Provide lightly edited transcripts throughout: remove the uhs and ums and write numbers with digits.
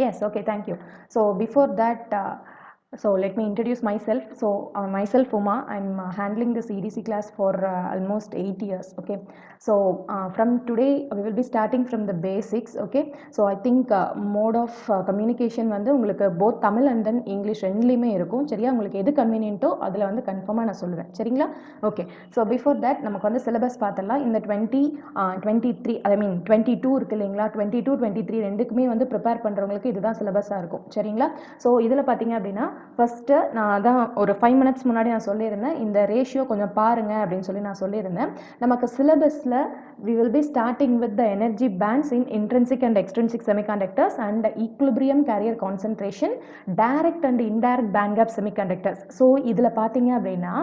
Yes, okay, thank you. So before that, so let me introduce myself. So myself Uma, I'm handling this EDC class for almost 8 years. Okay, so from today we will be starting from the basics. Okay, so I think mode of communication வந்து உங்களுக்கு both Tamil and then English ரெண்டுலையுமே இருக்கும். சரியா, உங்களுக்கு எது கன்வீனியன்ட்டோ அதில் வந்து கன்ஃபார்மாக நான் சொல்லுவேன். சரிங்களா? ஓகே, ஸோ பிஃபோர் தட் நமக்கு வந்து சிலபஸ் பார்த்தலாம். இந்த 23 ஐ மீன் 22 இருக்கு இல்லைங்களா, 22 23 ரெண்டுக்குமே வந்து ப்ரிப்பேர் பண்ணுறவங்களுக்கு இதுதான் சிலபஸாக இருக்கும். சரிங்களா? ஸோ இதில் பார்த்தீங்க அப்படின்னா ஃபஸ்ட்டு நான் அதான் ஒரு 5 minutes முன்னாடி நான் சொல்லியிருந்தேன், இந்த ரேஷியோ கொஞ்சம் பாருங்க அப்படின்னு சொல்லி நான் சொல்லியிருந்தேன். நமக்கு சிலபஸில் we will be starting with the energy bands in intrinsic and extrinsic semiconductors and equilibrium carrier concentration, direct and indirect band gap semiconductors. So இதில் பார்த்தீங்க அப்படின்னா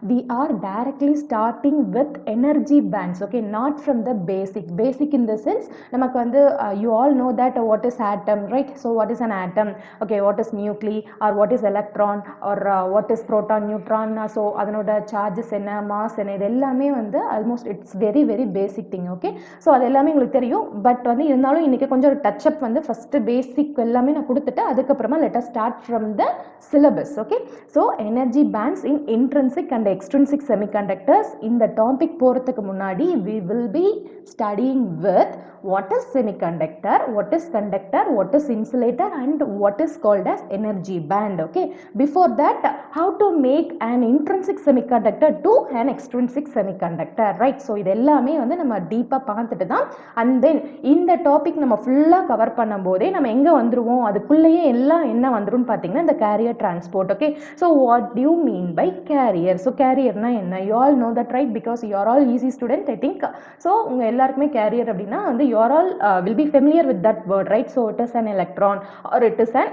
we are directly starting with energy bands. Okay, not from the basic in the sense நமக்கு வந்து you all know that what is atom, right? So what is an atom? Okay, what is nuclei or what is electron or what is proton, neutron? So அதனோட charges என்ன, mass என்ன, இது எல்லாமே வந்து almost it's very basic thing. Okay, so அது எல்லாமே உங்களுக்கு தெரியும். பட் வந்து இருந்தாலும் இன்றைக்கி கொஞ்சம் ஒரு டச்சப் வந்து ஃபஸ்ட்டு பேசிக் எல்லாமே நான் கொடுத்துட்டு அதுக்கப்புறமா let us start from the syllabus. Okay, so energy bands in intrinsic and extrinsic semiconductors. இந்த டாபிக் போகிறதுக்கு முன்னாடி we will be studying with what is semiconductor, what is conductor, what is insulator and what is called as energy band. Okay, before that how to make an intrinsic semiconductor to an extrinsic semiconductor, right? So இது எல்லாமே வந்து நம்ம டீப்பாக பார்த்துட்டு தான் and then இந்த topic நம்ம ஃபுல்லாக கவர் பண்ணும் போதே நம்ம எங்கே வந்துருவோம், அதுக்குள்ளேயே எல்லாம் என்ன வந்துடும் பார்த்தீங்கன்னா இந்த carrier transport. Okay, so what do you mean by carrier? So கேரியர்னா என்ன? You all know that, right? Because you are all EC student, I think. So உங்கள் எல்லாருக்குமே கேரியர் அப்படின்னா வந்து you are all will be familiar with that word, right? So it is an electron or it is an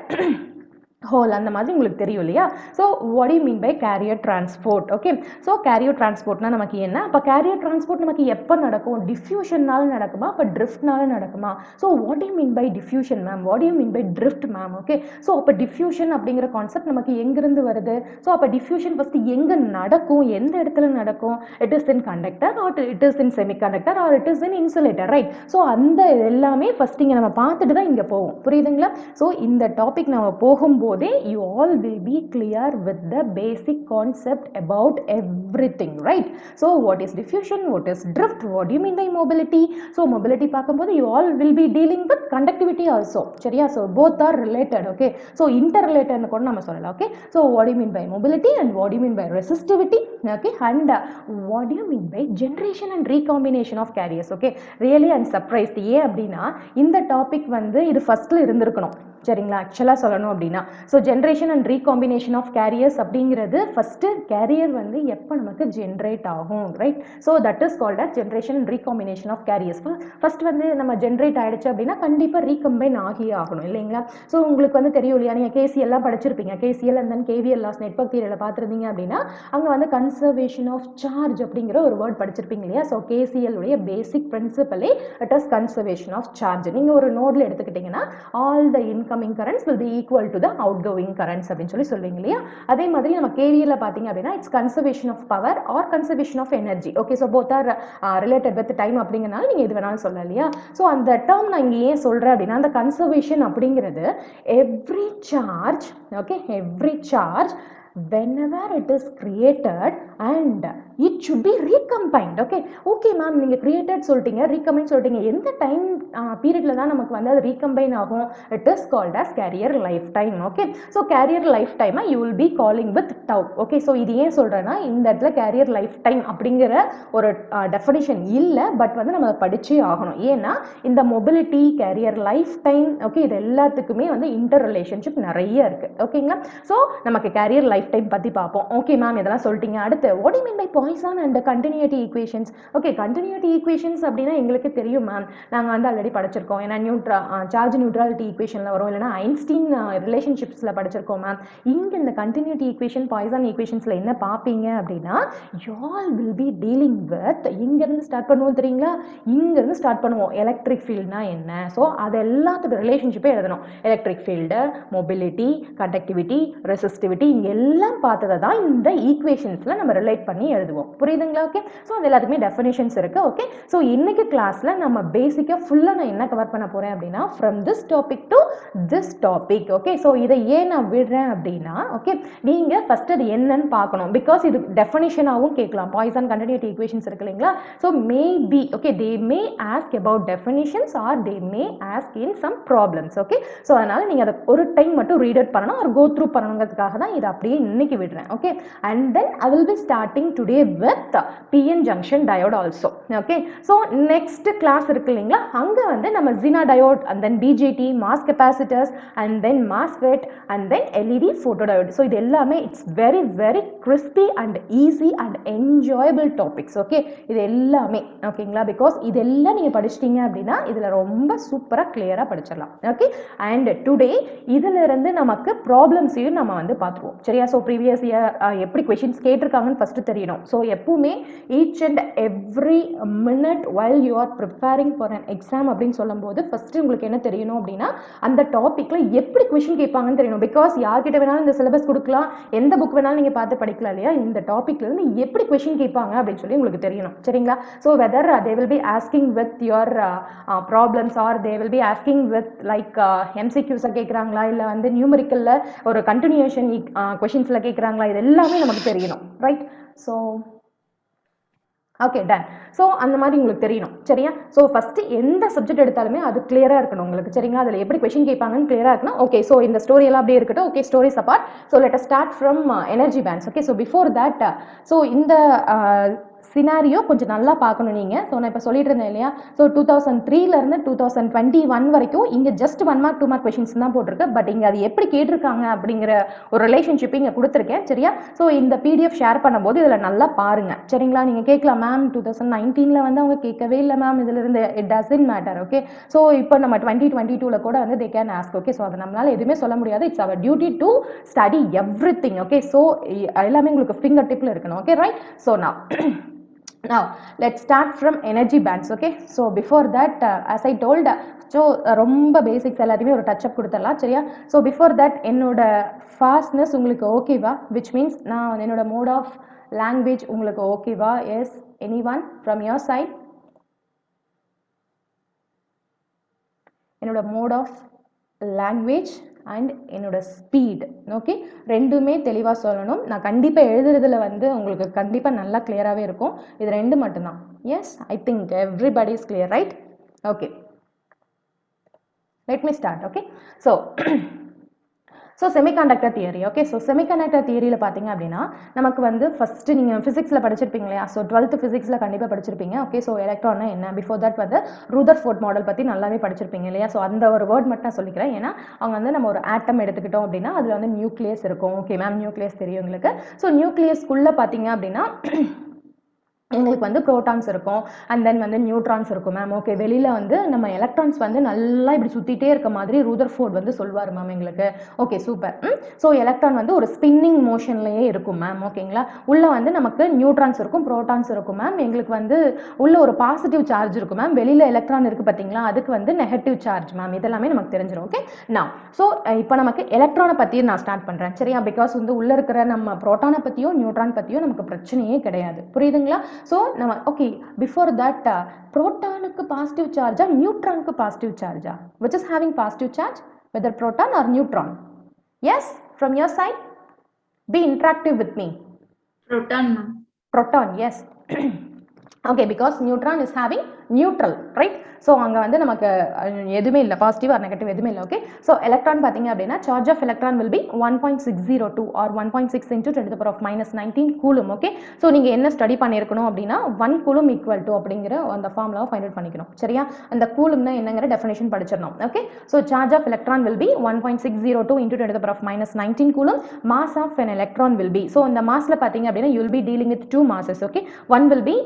hole, அந்த மாதிரி உங்களுக்கு தெரியும் இல்லையா? So what you mean by carrier transport? Okay, so carrier டிரான்ஸ்போர்ட்னா நமக்கு என்ன? அப்போ கேரியர் டிரான்ஸ்போர்ட் நமக்கு எப்போ நடக்கும்? டிஃப்யூஷன்னால நடக்குமா, அப்போ ட்ரிஃப்ட்னால நடக்குமா? So what you mean by diffusion ma'am, what you mean by drift ma'am? Okay, so அப்போ டிஃப்யூஷன் அப்படிங்கிற கான்செப்ட் நமக்கு எங்கிருந்து வருது? ஸோ அப்போ டிஃப்யூஷன் ஃபஸ்ட்டு எங்கே நடக்கும், எந்த இடத்துல நடக்கும்? It is in conductor R it is in semiconductor R it is in insulator, right? So அந்த எல்லாமே ஃபஸ்ட் இங்கே நம்ம பார்த்துட்டு தான் இங்கே போவோம், புரியுதுங்களா? ஸோ இந்த டாபிக் நம்ம போகும்போது you all will be clear with the basic concept about everything, right? So what is diffusion, what is drift, what do you mean by mobility? So mobility பார்க்கும்போது you all will be dealing with conductivity also, சரியா? So both are related. Okay, so interrelated னு கூட நம்ம சொல்லலாம். Okay, so what do you mean by mobility and what do you mean by resistivity? Okay, and what do you mean by generation and recombination of carriers? Okay, really I'm surprised. ஏன் அப்படின்னா இந்த topic வந்து இது ஃபர்ஸ்ட்ல இருந்திருக்கணும், சரிங்களா? ஆக்சுவலாக சொல்லணும் அப்படின்னா so generation and recombination of carriers அப்படிங்கிறது ஃபஸ்ட்டு கேரியர் வந்து எப்போ நமக்கு ஜென்ரேட் ஆகும், right? So that is called as generation and recombination of carriers. First வந்து நம்ம ஜென்ரேட் ஆகிடுச்சு அப்படின்னா கண்டிப்பாக ரீகம்பைன் ஆகியே ஆகணும் இல்லைங்களா? ஸோ உங்களுக்கு வந்து தெரியும் இல்லையா, நீங்கள் கேசிஎல்லாம் படிச்சிருப்பீங்க. KCL and then KVL laws network தியரியில் பார்த்துருந்தீங்க அப்படின்னா அங்கே வந்து கன்சர்வேஷன் ஆஃப் சார்ஜ் அப்படிங்கிற ஒரு வேர்ட் படிச்சிருப்பீங்க இல்லையா? ஸோ கேசிஎல் உடைய பேசிக் பிரின்சிபலே it is conservation of charge. நீங்கள் ஒரு நோடில் எடுத்துக்கிட்டிங்கன்னா all the incoming currents will be equal to the outgoing currents அப்படின்னு சொல்லி சொல்வீங்க இல்லையா? அதே மாதிரி நம்ம கேவிஎல்ல பார்த்தீங்க அப்படின்னா it's conservation of power or conservation of energy. Okay, so both are related with time அப்படிங்கிறனால நீங்கள் எது வேணாலும் சொல்லலாம் இல்லையா? ஸோ அந்த டேர்ம் நான் இங்கே ஏன் சொல்கிறேன் அப்படின்னா அந்த கன்சர்வேஷன் அப்படிங்கிறது every charge, okay, every charge whenever it is created and it should be recombined. Okay ma'am, நீங்க created சொல்லிட்டீங்க, recombined சொல்லிட்டீங்க, எந்த டைம் பீரியட்ல தான் நமக்கு வந்து அது recombine ஆகும்? It is called as carrier lifetime. Okay, so carrier lifetime you will be calling with tau. Okay, so இது ஏன் சொல்றேன்னா இந்த இடத்துல carrier lifetime அப்படிங்கிற ஒரு definition இல்ல, பட் வந்து நம்ம படிச்சே ஆகணும். ஏன்னா இந்த mobility, carrier lifetime, okay, இது எல்லாத்துக்குமே வந்து inter relationship நிறைய இருக்கு. ஓகேங்களா? ஸோ நமக்கு carrier lifetime பத்தி பார்ப்போம். ஓகே மேம், இதெல்லாம் சொல்லிட்டீங்க. அடுத்து what do you mean by Poisson and continuity equations? Okay, continuity equations அப்படின்னா எங்களுக்கு தெரியும் மேம், நாங்கள் வந்து ஆல்ரெடி படிச்சிருக்கோம். ஏன்னா சார்ஜ் நியூட்ரலிட்டி ஈக்குவேஷனில் வரும், இல்லைனா ஐன்ஸ்டீன் ரிலேஷன்ஷிப்ஸில் படிச்சிருக்கோம் மேம். இங்கே இந்த கண்டினியூட்டி ஈக்குவேஷன், பாய்சான் ஈக்குவேஷன்ஸில் என்ன பார்ப்பீங்க அப்படின்னா you all will be dealing with, இங்கேருந்து ஸ்டார்ட் பண்ணுவோம் தெரியுங்களா? இங்கேருந்து ஸ்டார்ட் பண்ணுவோம். எலக்ட்ரிக் ஃபீல்ட்னா என்ன? ஸோ அது எல்லாத்தோட ரிலேஷன்ஷிப்பே எழுதணும். Electric field, mobility, conductivity, resistivity, இங்கே எல்லாம் பார்த்ததை தான் இந்த ஈக்குவேஷன்ஸில் நம்ம ரிலேட் பண்ணி எழுதுவோம். படிச்சிருவோம். புரியுதுங்களா? ஓகே. ஸோ அது எல்லாத்துக்குமே டெஃபினேஷன்ஸ் இருக்கு. ஓகே. ஸோ இன்னைக்கு கிளாஸ்ல நம்ம பேசிக்காக ஃபுல்லாக நான் என்ன கவர் பண்ண போறேன் அப்படின்னா from this topic to this topic. Okay. So இதை ஏன் நான் விடுறேன் அப்படின்னா ஓகே நீங்க ஃபர்ஸ்ட் அது என்னன்னு பார்க்கணும். பிகாஸ் இது டெஃபினேஷனாகவும் கேட்கலாம். பாய்சன் கண்டினியூட்டி ஈக்குவேஷன்ஸ் இருக்கு இல்லைங்களா? So maybe okay they may ask about definitions or they may ask in some problems. Okay. So அதனால நீங்க அதை ஒரு டைம் மட்டும் ரீட் அவுட் பண்ணணும் ஒரு கோ த்ரூ பண்ணணுங்கிறதுக்காக தான் இதை அப்படியே இன்னைக்கு விடுறேன். Okay. And then I will be starting today with PN junction diode also. Okay. So next class இருக்கு இல்லைங்களா அங்க வந்து நம்ம Zener diode and then BJT, mass capacitors and then MOSFET and then LED photodiode. So இது எல்லாமே it's very very crispy and easy and enjoyable topics. Okay. இது எல்லாமே ஓகேங்களா பிகாஸ் இதெல்லாம் நீங்க படிச்சிட்டீங்க அப்படின்னா இதுல ரொம்ப சூப்பரா கிளியரா படிச்சிடலாம். ஓகே. அண்ட் டுடே இதுல இருந்து நமக்கு ப்ராப்ளம்ஸையும் நம்ம வந்து பார்த்துருவோம். சரியா? ஸோ ப்ரீவியஸ் இயர் எப்படி கொஷின்ஸ் கேட்டிருக்காங்கன்னு ஃபர்ஸ்ட் தெரியணும். ஸோ எப்பவுமே each and every minute while you are preparing for an exam அப்படின்னு சொல்லும்போது ஃபர்ஸ்ட் உங்களுக்கு என்ன தெரியணும் அப்படின்னா அந்த டாபிக்ல எப்படி கொஷின் கேட்பாங்கன்னு தெரியணும். பிகாஸ் யார்கிட்ட வேணாலும் இந்த சிலபஸ் கொடுக்கலாம், எந்த புக் வேணாலும் நீங்க பார்த்து படிக்கலாம் இல்லையா? இந்த டாபிக்ல இருந்து எப்படி கொஷின் கேட்பாங்க அப்படின்னு சொல்லி உங்களுக்கு தெரியணும். சரிங்களா? So whether they will be asking with your problems or they will be asking with like MCQs கேட்குறாங்களா இல்லை வந்து நியூமரிக்கல்ல ஒரு கண்டினியூஷன் கொஷின்ஸ்ல கேட்குறாங்களா, இது எல்லாமே நமக்கு தெரியணும். Right? So okay done. So அந்த மாதிரி உங்களுக்கு தெரியணும். சரியா? ஸோ ஃபர்ஸ்ட் எந்த சப்ஜெக்ட் எடுத்தாலுமே அது கிளியரா இருக்கணும் உங்களுக்கு. சரிங்களா? அதில் எப்படி கொஷின் கேட்பாங்கன்னு கிளியரா இருக்கணும். ஓகே. ஸோ இந்த ஸ்டோரி எல்லாம் அப்படியே இருக்கட்டும். Okay. Stories apart. So let us start from energy bands. Okay. So before that so இந்த சினாரியோ கொஞ்சம் நல்லா பார்க்கணும் நீங்கள். ஸோ நான் இப்போ சொல்லிட்டு இருந்தேன் இல்லையா? ஸோ 2003லேருந்து 2021 வரைக்கும் இங்கே ஜஸ்ட் 1 மார்க் 2 மார்க் கொஷின்ஸ் தான் போட்டிருக்கு. பட் இங்கே அது எப்படி கேட்டிருக்காங்க அப்படிங்கிற ஒரு ரிலேஷன்ஷிப் இங்கே கொடுத்துருக்கேன். சரியா? ஸோ இந்த PDF ஷேர் பண்ணும்போது இதில் நல்லா பாருங்கள். சரிங்களா? நீங்கள் கேட்கலாம் மேம் 2019 வந்து அவங்க கேட்கவே இல்லை மேம் இதிலிருந்து. It doesn't matter. Okay. So இப்போ நம்ம 2022 கூட வந்து they can ask. Okay. So அதை நம்மளால எதுவுமே சொல்ல முடியாது. It's our duty to study everything. Okay. So எல்லாமே உங்களுக்கு ஃபிங்கர் டிப்பில் இருக்கணும். Okay right? So now let's start from energy bands. Okay. So before that as I told so ரொம்ப பேசிக்ஸ் எல்லாத்தையுமே ஒரு டச் அப் கொடுத்துடலாம். சரியா? ஸோ பிஃபோர் தட் என்னோட ஃபாஸ்ட்னஸ் உங்களுக்கு ஓகேவா? விச் மீன்ஸ் நான் என்னோட மோட் ஆஃப் லாங்குவேஜ் உங்களுக்கு ஓகேவா? Yes any one from your side? என்னோட மோட் ஆஃப் லாங்குவேஜ் அண்ட் என்னோட ஸ்பீட் ஓகே ரெண்டுமே தெளிவாக சொல்லணும். நான் கண்டிப்பாக எழுதுறதுல வந்து உங்களுக்கு கண்டிப்பாக நல்லா கிளியராகவே இருக்கும். இது ரெண்டு மட்டும்தான். Yes I think everybody is clear right? Okay let me start. Okay. So semiconductor theory. Okay. So semiconductor தியரியில் பார்த்தீங்க அப்படின்னா நமக்கு வந்து ஃபஸ்ட்டு நீங்கள் ஃபிசிக்ஸில் படிச்சிருப்பீங்க இல்லையா? ஸோ 12th ஃபிசிக்ஸில் கண்டிப்பாக படிச்சிருப்பீங்க. ஓகே. ஸோ எலக்ட்ரான்னா என்ன, பிஃபோர் தட் வந்து ரூதர்ஃபோர்ட் மாடல் பற்றி நல்லாவே படிச்சிருப்பீங்க இல்லையா? ஸோ அந்த ஒரு வேர்ட் மட்டும் நான் சொல்லிக்கிறேன். ஏன்னா அவங்க வந்து நம்ம ஒரு ஆட்டம் எடுத்துக்கிட்டோம் அப்படின்னா அதில் வந்து நியூக்ளியஸ் இருக்கும். ஓகே மேம் நியூக்ளியஸ் தெரியும் உங்களுக்கு. ஸோ நியூக்ளியஸ்குள்ளே பார்த்தீங்க அப்படின்னா எங்களுக்கு வந்து ப்ரோட்டான்ஸ் இருக்கும் அண்ட் தென் வந்து நியூட்ரான்ஸ் இருக்கும் மேம். ஓகே. வெளியில் வந்து நம்ம எலக்ட்ரான்ஸ் வந்து நல்லா இப்படி சுற்றிட்டே இருக்க மாதிரி ரூதர்ஃபோர்ட் வந்து சொல்வார் மேம் எங்களுக்கு. Okay super. ஸோ எலக்ட்ரான் வந்து ஒரு ஸ்பின்னிங் மோஷன்லேயே இருக்கும் மேம். ஓகேங்களா? உள்ளே வந்து நமக்கு நியூட்ரான்ஸ் இருக்கும் ப்ரோட்டான்ஸ் இருக்கும் மேம். எங்களுக்கு வந்து உள்ள ஒரு பாசிட்டிவ் சார்ஜ் இருக்கும் மேம். வெளியில் எலக்ட்ரான் இருக்குது பார்த்தீங்களா? அதுக்கு வந்து நெகட்டிவ் சார்ஜ் மேம். இதெல்லாமே நமக்கு தெரிஞ்சிடும். ஓகே. நான் ஸோ இப்போ நமக்கு எலக்ட்ரானை பற்றி நான் ஸ்டார்ட் பண்ணுறேன். சரியா? பிகாஸ் வந்து உள்ளே இருக்கிற நம்ம ப்ரோட்டானை பற்றியோ நியூட்ரான் பற்றியோ நமக்கு பிரச்சனையே கிடையாது. புரியுதுங்களா? ஸோ நம்ம ஓகே பிஃபோர் தட் ப்ரோட்டானுக்கு பாசிட்டிவ் சார்ஜா நியூட்ரானுக்கு பாசிட்டிவ் சார்ஜா? Which is having positive charge whether proton or neutron? Yes from your side be interactive with me. Proton ma'am. Proton yes. Okay because neutron is having neutral right? So அங்கே வந்து நமக்கு எதுவுமே இல்லை positive or negative எதுவுமே இல்லை. Okay. So electron பார்த்தீங்க அப்படின்னா charge of electron will be 1.602 or 1.6 into 10 - 19 coulomb. Okay. So நீங்கள் என்ன ஸ்டடி பண்ணியிருக்கணும் அப்படின்னா 1 கூலும் ஈக்குவல் டு அப்படிங்கிற அந்த ஃபார்முலாவை ஃபைண்ட் அவுட் பண்ணிக்கணும். சரியா? அந்த கூலும்னா என்னங்கிற டெஃபினேஷன் படிச்சிடணும். Okay. So charge of electron will be 1.602 into 10 - 19 coulomb. Mass of an electron will be so இந்த மாஸில் பார்த்தீங்க அப்படின்னா you will be dealing with two masses. ஓகே. One will be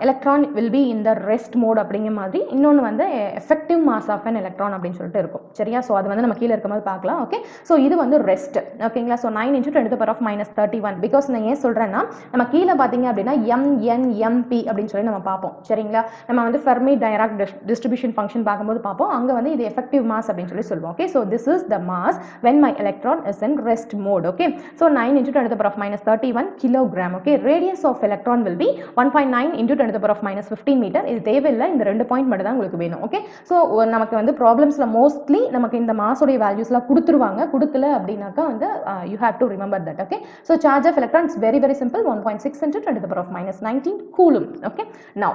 electron will be in the rest mode அப்படிங்கிற மாதிரி இன்னொன்று வந்து effective mass of an electron அப்படின்னு சொல்லிட்டு இருக்கும் சரியா. ஸோ அது வந்து நம்ம கீழே இருக்கும்போது பார்க்கலாம். ஓகே, ஸோ இது வந்து ரெஸ்ட் ஓகேங்களா. ஸோ 9 × 10⁻31 பிகாஸ் நான் ஏன் சொல்கிறேன்னா நம்ம கீழே பார்த்தீங்க அப்படின்னா MNMP அப்படின்னு சொல்லி நம்ம பார்ப்போம் சரிங்களா. நம்ம வந்து ஃபெர்மி டைராக் டிஸ்ட்ரிபியூஷன் ஃபங்க்ஷன் பார்க்கும்போது பார்ப்போம். அங்கே வந்து இது எஃபெக்டிவ் மாஸ் அப்படின்னு சொல்லி சொல்லுவோம். Okay, so this is the mass when my electron is in rest mode. Okay, so 9 × 10⁻31 kilogram. Okay, radius of electron will be 1.9 × 10⁻15 meter. இது தேவையில்லை, இந்த 2 பாயிண்ட் மட்டும் தான் உங்களுக்கு வேணும். ஓகே, ஸோ நமக்கு வந்து ப்ராப்ளம்ஸ்ல மோஸ்ட்லி நமக்கு இந்த மாஸோடைய வேல்யூஸ்லாம் கொடுத்துருவாங்க. கொடுக்கல அப்படின்னாக்கா வந்து you have to remember that. Okay, so charge of electron is very simple, 1.6 × 10⁻19 coulomb. Okay, now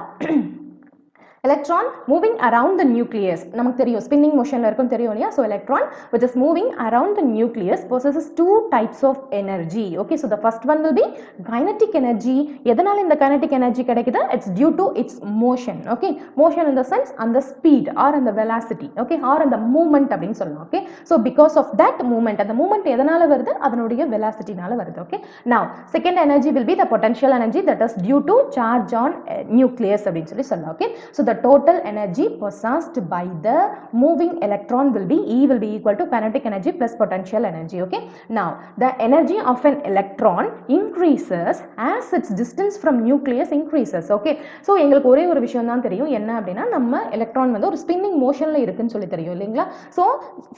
electron moving around the nucleus நமக்கு தெரியும் spinning motionல இருக்கும் தெரியும் இல்லையா. so electron which is moving around the nucleus possesses two types of energy. okay, so the first one will be kinetic energy. எதனால இந்த kinetic energy கிடைக்குது? it's due to its motion. okay, motion in the sense and the speed or and the velocity. okay, or and the movement அப்படின்னு சொல்லலாம். okay, so because of that movement, அந்த movement எதனால வருது? அதனுடைய velocityனால வருது. okay, now second energy will be the potential energy that is due to charge on nucleus அப்படின்னு சொல்லி சொல்லலாம். okay, so the total energy possessed by the moving electron will be E will be equal to kinetic energy plus potential energy. okay, now the energy of an electron increases as its distance from nucleus increases. okay, so எங்களுக்கு ஒரே ஒரு விஷயம் தான் தெரியும், என்ன அப்படின்னா நம்ம electron வந்து ஒரு ஸ்பின்னிங் மோஷன்ல இருக்குன்னு சொல்லி தெரியும் இல்லைங்களா.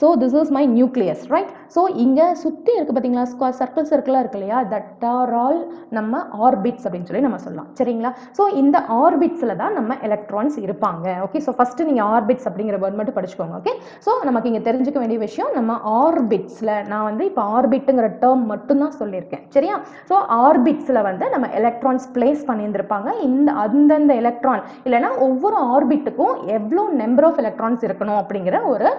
so this is my nucleus, right? so இங்க சுத்தி இருக்கு பாத்தீங்களா, சர்க்கிளா இருக்கு இல்லையா, that are all நம்ம ஆர்பிட்ஸ் அப்படின்னு சொல்லி நம்ம சொல்லலாம் சரிங்களா. so இந்த ஆர்பிட்ஸ்ல தான் நம்ம எலக்ட்ரான்ஸ் இருப்பாங்க. ஓகே, ஸோ ஃபர்ஸ்ட் நீங்க ஆர்பிட்ஸ் அப்படிங்கிற வேர்ட் மட்டும் படிச்சுக்கோங்க. ஓகே, ஸோ நமக்கு இங்க தெரிஞ்சுக்க வேண்டிய விஷயம், நம்ம ஆர்பிட்ஸ்ல நான் வந்து இப்போ ஆர்பிட்ங்கிற டேர்ம் மட்டும் தான் சொல்லியிருக்கேன் சரியா. ஸோ ஆர்பிட்ஸ்ல வந்து நம்ம எலக்ட்ரான்ஸ் பிளேஸ் பண்ணியிருந்திருப்பாங்க. இந்த அந்தந்த எலக்ட்ரான் இல்லைன்னா ஒவ்வொரு ஆர்பிட்டுக்கும் எவ்வளோ நம்பர் ஆஃப் எலக்ட்ரான்ஸ் இருக்கணும் அப்படிங்கிற ஒரு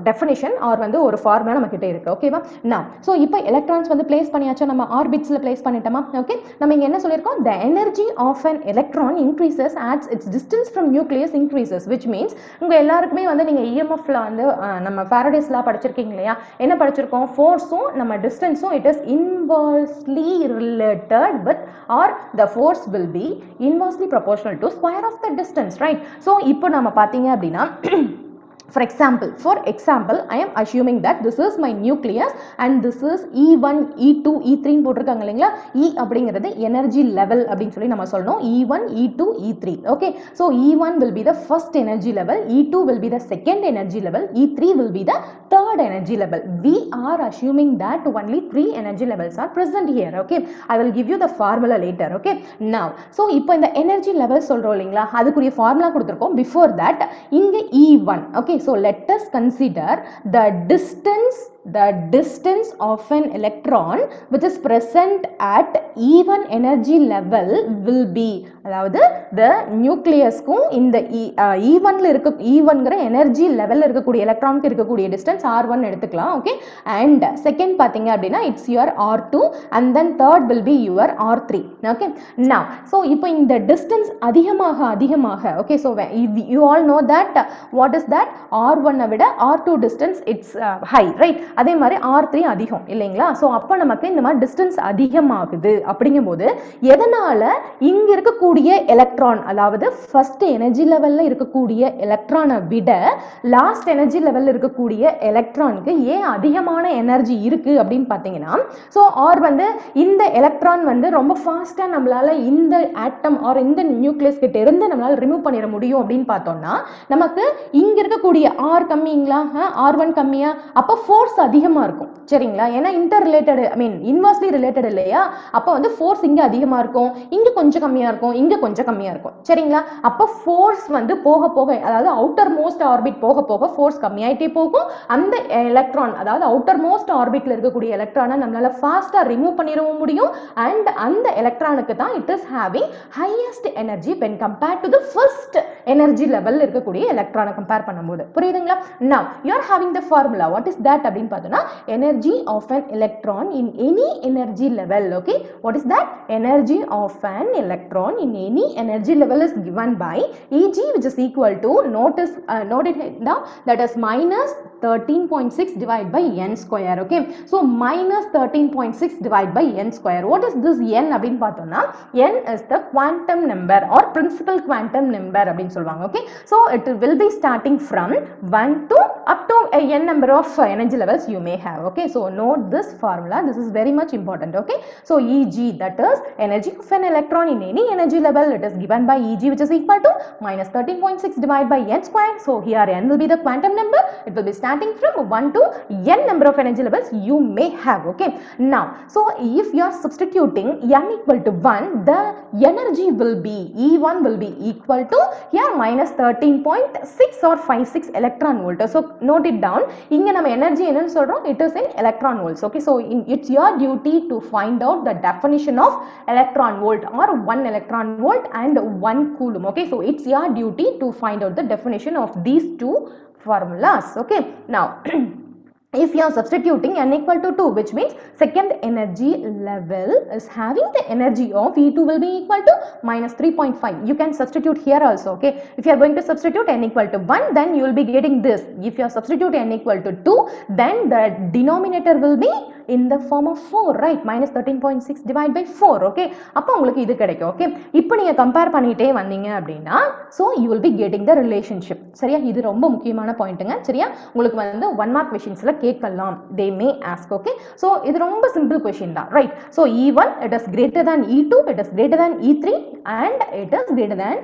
டெஃபினிஷன் ஆர் வந்து ஒரு ஃபார்முலா நம்ம கிட்ட இருக்கு. ஓகேவா, நான் ஸோ இப்போ எலக்ட்ரான்ஸ் வந்து பிளேஸ் பண்ணியாச்சா, நம்ம ஆர்பிட்ஸ்ல பிளேஸ் பண்ணிட்டோமா. ஓகே, நம்ம இங்க என்ன சொல்லியிருக்கோம், the energy of an electron increases as its distance from nucleus increases, which means உங்க எல்லாருக்குமே வந்து நீங்க EMFல வந்து நம்ம ஃபாரடேஸ் லா படிச்சிருக்கீங்க இல்லையா. என்ன படிச்சிருக்கோம், ஃபோர்ஸும் நம்ம டிஸ்டன்ஸும் it is inversely related with or the force will be inversely proportional to square of the distance, right? so இப்போ நம்ம பாத்தீங்க அப்படின்னா For example, I am assuming that this is my nucleus and this is E1, E2, E3 போட்டிருக்காங்க இல்லைங்களா. E அப்படிங்கிறது energy level அப்படின்னு சொல்லி நம்ம சொல்லணும். E1, E2, E3. Okay, so E1 will be the first energy level, E2 will be the second energy level, E3 will be the third energy level. We are assuming that only 3 energy levels are present here. Okay, I will give you the formula later. Okay, now so இப்போ இந்த energy level சொல்றோம் இல்லைங்களா, அதுக்குரிய formula கொடுத்திருக்கோம். Before that இங்க E1. Okay, so let us consider the distance of an electron which is present at E1 energy level will be, அதாவது the nucleusக்கும் இந்த E1ல இருக்க E1ங்கற எனர்ஜி லெவல்ல இருக்கக்கூடிய எலக்ட்ரானுக்கு இருக்கக்கூடிய டிஸ்டன்ஸ் R1 எடுத்துக்கலாம். ஓகே, and second பாத்தீங்க அப்படின்னா it's your R2 and then third will be your R3. okay, now so இப்போ இந்த டிஸ்டன்ஸ் அதிகமாக okay, so you all know that what is that, R1 விட R2 distance it's high, right? அதே மாதிரி R3 அதிகம் இல்லைங்களா. ஸோ அப்போ நமக்கு இந்த மாதிரி டிஸ்டன்ஸ் அதிகமாகுது அப்படிங்கும்போது எதனால இங்க இருக்கக்கூடிய எலக்ட்ரான், அதாவது ஃபர்ஸ்ட் எனர்ஜி லெவல்ல இருக்கக்கூடிய எலக்ட்ரானை விட லாஸ்ட் எனர்ஜி லெவல்ல இருக்கக்கூடிய எலக்ட்ரானுக்கு ஏன் அதிகமான எனர்ஜி இருக்கு அப்படின்னு பார்த்தீங்கன்னா, ஸோ ஆர் வந்து இந்த எலக்ட்ரான் வந்து ரொம்ப ஃபாஸ்டா நம்மளால இந்த ஆட்டம் ஆர் இந்த நியூக்ளியஸ் கிட்ட இருந்து நம்மளால ரிமூவ் பண்ணிட முடியும் அப்படின்னு பார்த்தோம்னா, நமக்கு இங்க இருக்கக்கூடிய R கம்மிங்களா, R1 கம்மியா, அப்போ ஃபோர்ஸ் அதிகமா இருக்கும் சரிங்களா. ஏன்னா இன்டர் ரிலேட்டட், ஐ மீன் இன்வெர்ஸ்லி ரிலேட்டட் இல்லையா. அப்போ வந்து ஃபோர்ஸ் இங்க அதிகமா இருக்கும், இங்க கொஞ்சம் கம்மியா இருக்கும், இங்க கொஞ்சம் கம்மியா இருக்கும் சரிங்களா. அப்போ ஃபோர்ஸ் வந்து போக போக, அதாவது அவுட்டர் மோஸ்ட் ஆர்பிட் போக போக ஃபோர்ஸ் கம்மியாயிட்டே போகும். அந்த எலக்ட்ரான், அதாவது அவுட்டர் மோஸ்ட் ஆர்பிட்ல இருக்கக்கூடிய எலக்ட்ரானை நம்மளால ஃபாஸ்டா ரிமூவ் பண்ணிடவும் முடியும். அண்ட் அந்த எலக்ட்ரானுக்கு தான் it is having highest energy when compared to the first energy லெவல்ல இருக்கக்கூடிய எலக்ட்ரானை கம்பேர் பண்ணும்போது. புரியுதுங்களா? now you are having the formula, what is that அப்படின்னு அப்படினு பார்த்தோம்னா energy of an electron in any energy level. Okay, what is that? Energy of an electron in any energy level is given by Eg, which is equal to, note it down, that is minus 13.6 divided by n square. Okay, so minus 13.6 divided by n square. What is this n அப்படினு பார்த்தோம்னா n is the quantum number or principal quantum number அப்படினு சொல்வாங்க. Okay, so it will be starting from 1 to up to n number of energy levels you may have. Okay, so note this formula, this is very much important. Okay, so Eg, that is energy of an electron in any energy level, it is given by Eg, which is equal to minus 13.6 divided by n square. So here n will be the quantum number, it will be starting from 1 to n number of energy levels you may have. Okay, now so if you are substituting n equal to 1, the energy will be E1 will be equal to here minus 13.6 or 56 electron volt. So note it down, inga nama energy enna solrom, it is in electron volts. Okay, so it's your duty to find out the definition of electron volt or 1 electron volt and 1 coulomb. Okay, so it's your duty to find out the definition of these two formulas. Okay, now if you are substituting n equal to 2, which means second energy level is having the energy of E2 will be equal to minus 3.5. You can substitute here also. Okay, if you are going to substitute n equal to 1, then you will be getting this. If you are substitute n equal to 2, then the denominator will be in the form of 4, right? Minus 13.6 divided by 4. Okay, அப்போ உங்களுக்கு இது கிடைக்கும். Okay, இப்போ நீங்க compare பண்ணிட்டே வந்தீங்க அப்படின்னா so you will be getting the relationship. சரியா, இது ரொம்ப முக்கியமான பாயிண்ட்ங்க. சரியா, உங்களுக்கு வந்து 1 mark questionsல கேட்கலாம், they may ask. Okay, so இது ரொம்ப simple question தான், right? So E1 it is greater than E2, it is greater than E3 and it is greater than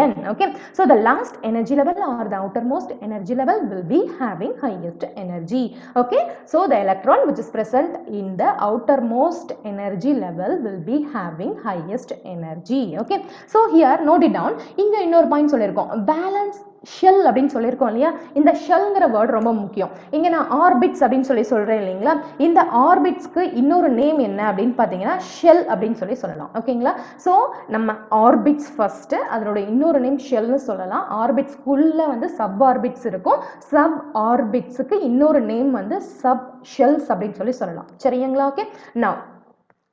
En. Okay, so the last energy level or the outermost energy level will be having highest energy. Okay, so the electron which is present in the outermost energy level will be having highest energy. Okay, so here note it down, இங்க இன்னொரு point சொல்லிருக்கோம், balance shell அப்படினு சொல்லிருக்கோம் இல்லையா. இந்த ஷெல்ங்கற word ரொம்ப முக்கியம். இங்க நான் orbits அப்படினு சொல்றேன் இல்லீங்களா, இந்த ஆர்பிட்ஸ்க்கு இன்னொரு நேம் என்ன அப்படினு பாத்தீங்கன்னா ஷெல் அப்படினு சொல்லலாம். ஓகேங்களா, சோ நம்ம ஆர்பிட்ஸ் ஃபர்ஸ்ட், அதோட இன்னொரு நேம் ஷெல்னு சொல்லலாம். ஆர்பிட்ஸ்க்குள்ள வந்து சப் ஆர்பிட்ஸ் இருக்கும், சப் ஆர்பிட்ஸ்க்கு இன்னொரு நேம் வந்து சப் ஷெல்ஸ் அப்படினு சொல்லலாம். சரிங்களா? ஓகே, நவ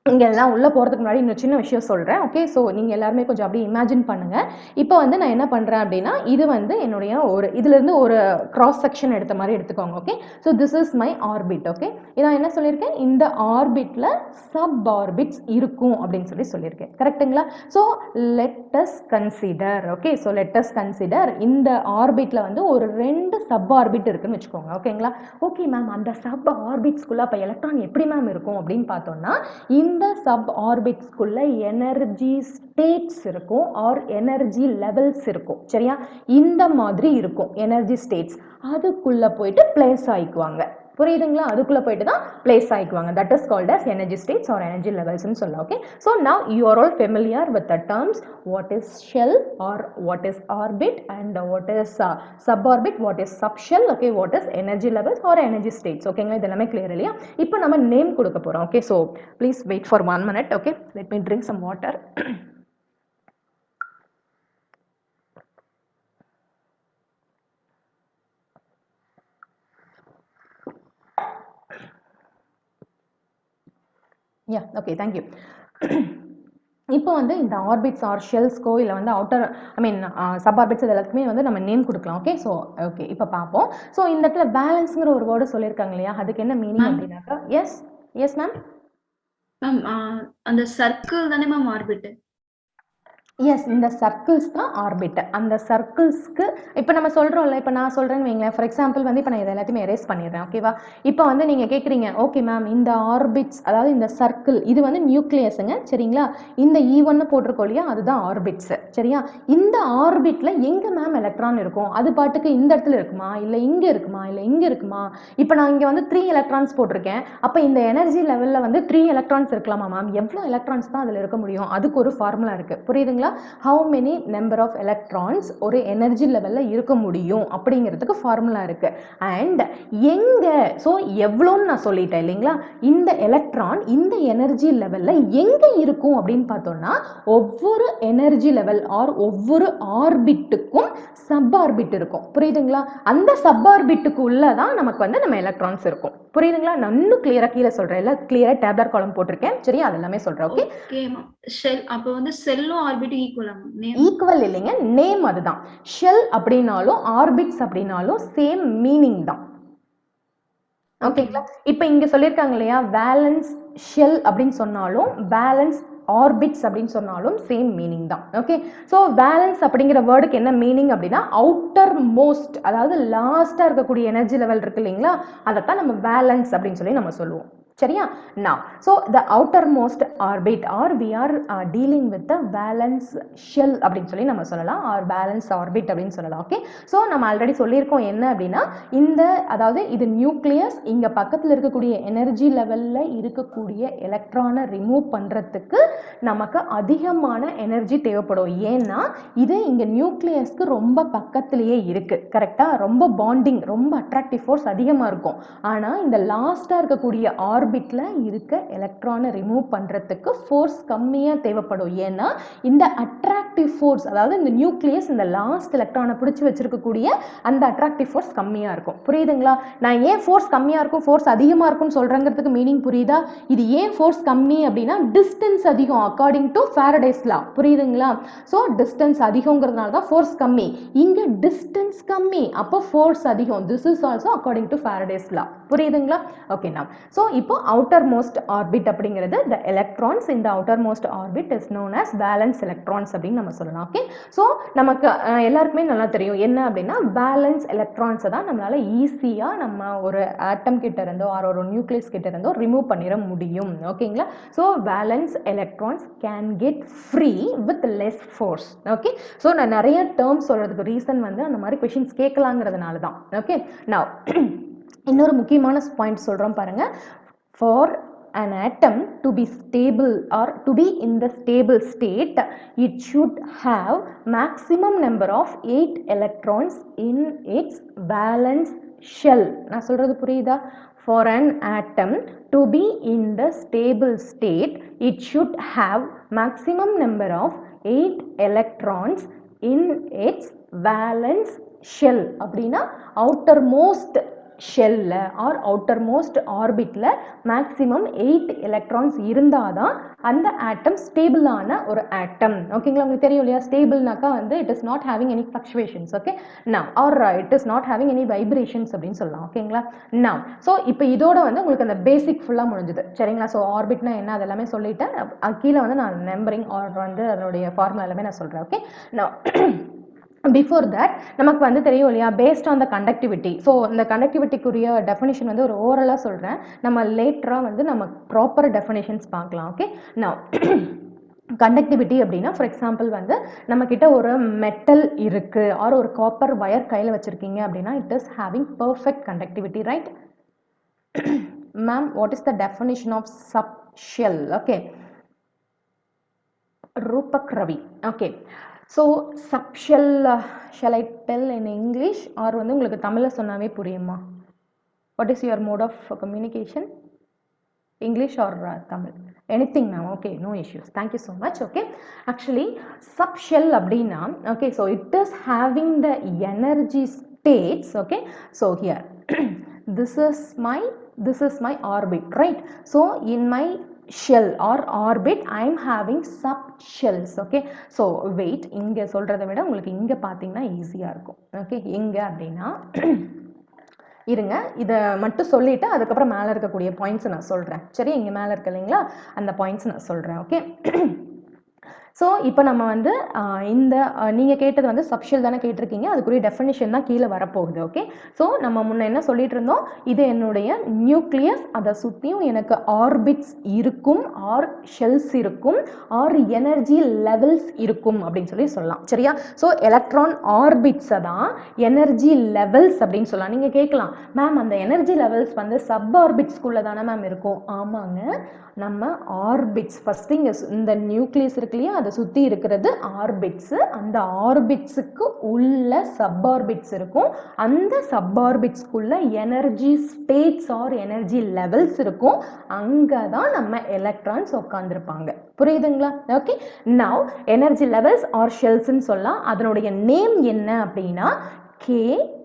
இங்க எல்லாம் உள்ள போறதுக்கு முன்னாடி இன்னொரு சின்ன விஷயம் சொல்றேன். ஓகே, சோ நீங்க எல்லாரும் கொஞ்சம் அப்படியே இமேஜின் பண்ணுங்க. இப்போ வந்து நான் என்ன பண்றேன் அப்படினா, இது வந்து என்னுடைய ஒரு இதுல இருந்து ஒரு கிராஸ் செக்ஷன் எடுத்த மாதிரி எடுத்துக்கோங்க. Okay, so this is my orbit. Okay, நான் என்ன சொல்லிருக்கேன், இந்த ஆர்பிட்ல சப் ஆர்பிட்ஸ் இருக்கும் அப்படினு சொல்லிருக்கேன். கரெக்ட்டுங்களா? So let us consider. Okay, so let us consider இந்த ஆர்பிட்ல வந்து ஒரு 2 சப் ஆர்பிட் இருக்குன்னு வெச்சுக்கோங்க. ஓகேங்களா? ஓகே மேம், அந்த சப் ஆர்பிட்ஸ்க்குள்ள அப்ப எலக்ட்ரான் எப்படி மேம் இருக்கும் அப்படின்னு பார்த்தோம்னா, இந்த சப் ஆர்பிட்ஸ்க்குள்ள எனர்ஜி ஸ்டேட்ஸ் இருக்கும் ஆர் எனர்ஜி லெவல்ஸ் இருக்கும். சரியா, இந்த மாதிரி இருக்கும் எனர்ஜி ஸ்டேட்ஸ். அதுக்குள்ள போயிட்டு பிளேஸ் ஆயிக்குவாங்க. புரியுதுங்களா? அதுக்குள்ள போயிட்டு தான் பிளேஸ் ஆயிக்குவாங்க. That is called as energy states or energy levels னு சொல்லலாம். Okay, so now you are all familiar with the terms what is shell or what is orbit and what is suborbit, what is subshell. Okay, what is energy levels or energy states. ஓகேங்களா, இதெல்லாம் clear இல்லையா? இப்போ நம்ம name கொடுக்க போறோம். Okay, so please wait for 1 minute. Okay, let me drink some water. Yeah, okay, thank you. இப்போ வந்து இந்த ஆர்பிட்ஸ் ஆர் ஷெல்ஸ்க்கோ இல்லை வந்து அவுட்டர் சப் ஆர்பிட்ஸ் இது எல்லாத்துக்குமே வந்து நம்ம நேம் கொடுக்கலாம். ஓகே, ஸோ ஓகே இப்போ பார்ப்போம். ஸோ இந்த இடத்துல பேலன்ஸுங்கிற ஒரு வேர்டு சொல்லியிருக்காங்க இல்லையா, அதுக்கு என்ன மீனிங் அப்படின்னாக்கா, எஸ் எஸ் மேம் அந்த சர்க்கிள் தானே மேம் ஆர்பிட்? எஸ், இந்த சர்க்கிள்ஸ் தான் ஆர்பிட். அந்த சர்க்கிள்ஸ்க்கு இப்போ நம்ம சொல்கிறோம்ல, இப்போ நான் சொல்கிறேன்னு வைங்களேன், ஃபார் எக்ஸாம்பிள் வந்து இப்போ நான் இதை எல்லாத்தையுமே எரேஸ் பண்ணிடுறேன். ஓகேவா? இப்போ வந்து நீங்கள் கேட்குறீங்க, ஓகே மேம் இந்த ஆர்பிட்ஸ் அதாவது இந்த சர்க்கிள் இது வந்து நியூக்ளியஸுங்க. சரிங்களா, இந்த E1 போட்டிருக்கோம் இல்லையா, அதுதான் ஆர்பிட்ஸு. சரியா, இந்த ஆர்பிட்டில் எங்கே மேம் எலக்ட்ரான் இருக்கும்? அது பாட்டுக்கு இந்த இடத்துல இருக்குமா, இல்லை இங்கே இருக்குமா, இல்லை இங்கே இருக்குமா? இப்போ நான் இங்கே வந்து 3 எலக்ட்ரான்ஸ் போட்டிருக்கேன். அப்போ இந்த எனர்ஜி லெவலில் வந்து 3 எலக்ட்ரான்ஸ் இருக்கலாமா மேம்? எவ்வளோ எலக்ட்ரான்ஸ் தான் அதில் இருக்க முடியும்? அதுக்கு ஒரு ஃபார்முலா இருக்குது. புரியுதுங்களா? புரியுதுங்களா? How many number of electrons ஒரு எனர்ஜி லெவலில் இருக்க முடியும் அப்படிங்கிறதுக்கு ஃபார்முலா இருக்குது. அண்ட் எங்கே, ஸோ எவ்வளோன்னு நான் சொல்லிட்டேன் இல்லைங்களா? இந்த எலக்ட்ரான் இந்த எனர்ஜி லெவலில் எங்கே இருக்கும் அப்படின்னு பார்த்தோம்னா ஒவ்வொரு எனர்ஜி லெவல் ஆர் ஒவ்வொரு ஆர்பிட்டுக்கும் சப் ஆர்பிட் இருக்கும். புரியுதுங்களா? அந்த சப் ஆர்பிட்டுக்கு உள்ளதான் நமக்கு வந்து நம்ம எலக்ட்ரான்ஸ் இருக்கும். புரியுதுங்களா? நான் இன்னும் கிளியரா கீழே சொல்றேன், எல்லாம் கிளியரா டேப்லர் காலம் போட்டிருக்கேன். சரியா? அது எல்லாமே சொல்றேன். ஓகே, ஷெல் அப்ப வந்து செல்லும் ஆர்பிட்டும் ஈக்குவலா? ஈக்குவல் இல்லைங்க, நேம் அதுதான். ஷெல் அப்படினாலும் ஆர்பிட்ஸ் அப்படினாலும் சேம் மீனிங் தான். ஓகேங்களா? இப்போ இங்க சொல்லியிருக்காங்க இல்லையா, வேலன்ஸ் ஷெல் அப்படின்னு சொன்னாலும் வேலன்ஸ் ஆர்பிட்ஸ் அப்படின்னு சொன்னாலும் சேம் மீனிங் தான். ஓகே, ஸோ வேலன்ஸ் அப்படிங்கிற வேர்டுக்கு என்ன மீனிங் அப்படின்னா அவுட்டர் மோஸ்ட், அதாவது லாஸ்ட்டாக இருக்கக்கூடிய எனர்ஜி லெவல் இருக்கு இல்லைங்களா, அதைத்தான் நம்ம வேலன்ஸ் அப்படின்னு சொல்லி நம்ம சொல்லுவோம். சரியா? Now, so the outermost orbit or we are dealing with the valence shell அப்படின்னு சொல்லி நம்ம சொல்லலாம், or valence orbit அப்படின்னு சொல்லலாம். ஓகே, ஸோ நம்ம ஆல்ரெடி சொல்லியிருக்கோம் என்ன அப்படின்னா இந்த, அதாவது இது நியூக்ளியஸ், இங்க பக்கத்தில் இருக்கக்கூடிய எனர்ஜி லெவலில் இருக்கக்கூடிய எலக்ட்ரானை ரிமூவ் பண்ணுறதுக்கு நமக்கு அதிகமான எனர்ஜி தேவைப்படும். ஏன்னா இது இங்க நியூக்ளியஸ்க்கு ரொம்ப பக்கத்திலேயே இருக்கு. கரெக்டா? ரொம்ப பாண்டிங், ரொம்ப அட்ராக்டிவ் ஃபோர்ஸ் அதிகமாக இருக்கும். ஆனால் இந்த லாஸ்ட்டாக இருக்கக்கூடிய ஆர்பிட்ல இருக்க எலக்ட்ரானை ரிமூவ் பண்றதுக்கு ஃபோர்ஸ் கம்மியா தேவைப்படும். ஏன்னா இந்த அட்ராக்டிவ் ஃபோர்ஸ், அதாவது இந்த நியூக்ளியஸ் இந்த லாஸ்ட் எலக்ட்ரானை பிடிச்சி வச்சிருக்கக்கூடிய அந்த அட்ராக்டிவ் ஃபோர்ஸ் கம்மியா இருக்கும். புரியுதுங்களா? நான் ஏன் ஃபோர்ஸ் கம்மியா இருக்கும் ஃபோர்ஸ் அதிகமா இருக்கும்னு சொல்றேங்கிறதுக்கு மீனிங் புரியுதா? இது ஏன் ஃபோர்ஸ் கம்மி அப்படின்னா டிஸ்டன்ஸ் அதிகம் அக்கார்டிங் டு ஃபாரடேஸ் லா. புரியுதுங்களா? ஸோ டிஸ்டன்ஸ் அதிகங்கிறதுனால தான் ஃபோர்ஸ் கம்மி. இங்க டிஸ்டன்ஸ் கம்மி, அப்போ ஃபோர்ஸ் அதிகம். This is also according to Faraday's law. புரியுதுங்களா? ஓகே, now so இப்போ outermost orbit அப்படிங்கிறது the electrons in the outermost orbit is known as valence electrons அப்படின்னு நம்ம சொல்லலாம். ஓகே, ஸோ நமக்கு எல்லாருக்குமே நல்லா தெரியும் என்ன அப்படின்னா valence electrons தான் நம்மளால ஈஸியாக நம்ம ஒரு ஆட்டம் கிட்ட இருந்தோ ஒரு நியூக்ளியஸ் கிட்ட இருந்தோ ரிமூவ் பண்ணிட முடியும். ஓகேங்களா? So valence electrons can get free with less force. Okay, so நான் நிறைய டேர்ம்ஸ் சொல்றதுக்கு ரீசன் வந்து அந்த மாதிரி கொஷின்ஸ் கேட்கலாங்கிறதுனால தான். ஓகே, now இன்னொரு முக்கியமான பாயிண்ட் சொல்றோம் பாருங்க. For an atom to be stable or to be in the stable state, it should have maximum number of 8 electrons in its valence shell. நான் சொல்றது புரியுதா? For an atom to be in the stable state, it should have maximum number of 8 electrons in its valence shell. அப்படின்னா outermost ஷெல்ல or outermost ஆர்பிட்ல maximum 8 electrons இருந்தாதான் அந்த ஆட்டம் ஸ்டேபிளான ஒரு ஆட்டம். ஓகேங்களா? உங்களுக்கு தெரியும் இல்லையா, ஸ்டேபிள்னாக்கா வந்து it is not having any fluctuations. Okay, now R it is not having any vibrations அப்படின்னு சொல்லலாம். ஓகேங்களா? நவ் ஸோ இப்போ இதோட வந்து உங்களுக்கு அந்த பேசிக் ஃபுல்லாக முடிஞ்சுது. சரிங்களா? ஸோ ஆர்பிட்னா என்ன அதெல்லாமே சொல்லிட்டேன். கீழே வந்து நான் நம்பரிங் ஆர் வந்து அதனுடைய ஃபார்முலா எல்லாமே நான் சொல்கிறேன். ஓகே, நவ் பிஃபோர் தட் நமக்கு வந்து தெரியும் இல்லையா, paste on the conductivity. So இந்த கண்டக்டிவிட்டிக்குரிய டெஃபினேஷன் வந்து ஒரு ஓரலாக சொல்கிறேன், நம்ம லேட்டராக வந்து நம்ம ப்ராப்பர் டெஃபினேஷன்ஸ் பார்க்கலாம். ஓகே, நவ் கண்டக்டிவிட்டி அப்படின்னா ஃபார் எக்ஸாம்பிள் வந்து நம்ம கிட்ட ஒரு மெட்டல் இருக்கு ஆர் ஒரு காப்பர் வயர் கையில் வச்சிருக்கீங்க அப்படின்னா it is having perfect conductivity, right? Ma'am, what is the definition of sub shell? Okay, Rupak Ravi. Okay, so subshell, shell I tell in English or வந்து உங்களுக்கு தமிழில் சொன்னாவே புரியுமா? What is your mode of communication? English or Tamil? Anything ma'am. Okay, no issues, thank you so much. Okay, actually subshell அப்படின்னா okay, so it is having the energy states. Okay, so here this is my orbit, right? So in my shell or orbit I am having sub shells. okay, so wait, இங்க சொல்றதை விட உங்களுக்கு இங்க பாத்தீங்கன்னா ஈஸியா இருக்கும். Okay, எங்க அப்படின்னா இருங்க, இதை மட்டும் சொல்லிட்டு அதுக்கப்புறம் மேலே இருக்கக்கூடிய பாயிண்ட்ஸ் நான் சொல்றேன். சரி, இங்க மேலே இருக்கு இல்லைங்களா, அந்த பாயிண்ட்ஸ் நான் சொல்றேன். ஓகே, ஸோ இப்போ நம்ம வந்து இந்த நீங்கள் கேட்டது வந்து சப்ஷெல் தானே கேட்டிருக்கீங்க, அதுக்குரிய டெஃபினிஷன் தான் கீழே வரப்போகுது. ஓகே, ஸோ நம்ம முன்ன என்ன சொல்லிட்டு இருந்தோம், இது என்னுடைய நியூக்ளியஸ், அதை சுற்றியும் எனக்கு ஆர்பிட்ஸ் இருக்கும் ஆர் ஷெல்ஸ் இருக்கும் ஆர் எனர்ஜி லெவல்ஸ் இருக்கும் அப்படின்னு சொல்லலாம். சரியா? ஸோ எலக்ட்ரான் ஆர்பிட்ஸை தான் எனர்ஜி லெவல்ஸ் அப்படின்னு சொல்லலாம். நீங்கள் கேட்கலாம், மேம் அந்த எனர்ஜி லெவல்ஸ் வந்து சப் ஆர்பிட்ஸ்குள்ளே தானே மேம் இருக்கும்? ஆமாங்க, நம்ம ஆர்பிட்ஸ் ஃபஸ்ட்டு இங்கே இந்த நியூக்ளியஸ் இருக்கு இல்லையா, அதை சுற்றி இருக்கிறது ஆர்பிட்ஸு. அந்த ஆர்பிட்ஸுக்கு உள்ள சப்பார்பிட்ஸ் இருக்கும். அந்த சப்பார்பிட்ஸ்க்குள்ள energy states or energy levels இருக்கும். அங்கே தான் நம்ம எலக்ட்ரான்ஸ் உட்காந்துருப்பாங்க. புரியுதுங்களா? Okay, now energy levels or ஷெல்ஸ்ன்னு சொல்லலாம். அதனுடைய நேம் என்ன அப்படின்னா KLMN.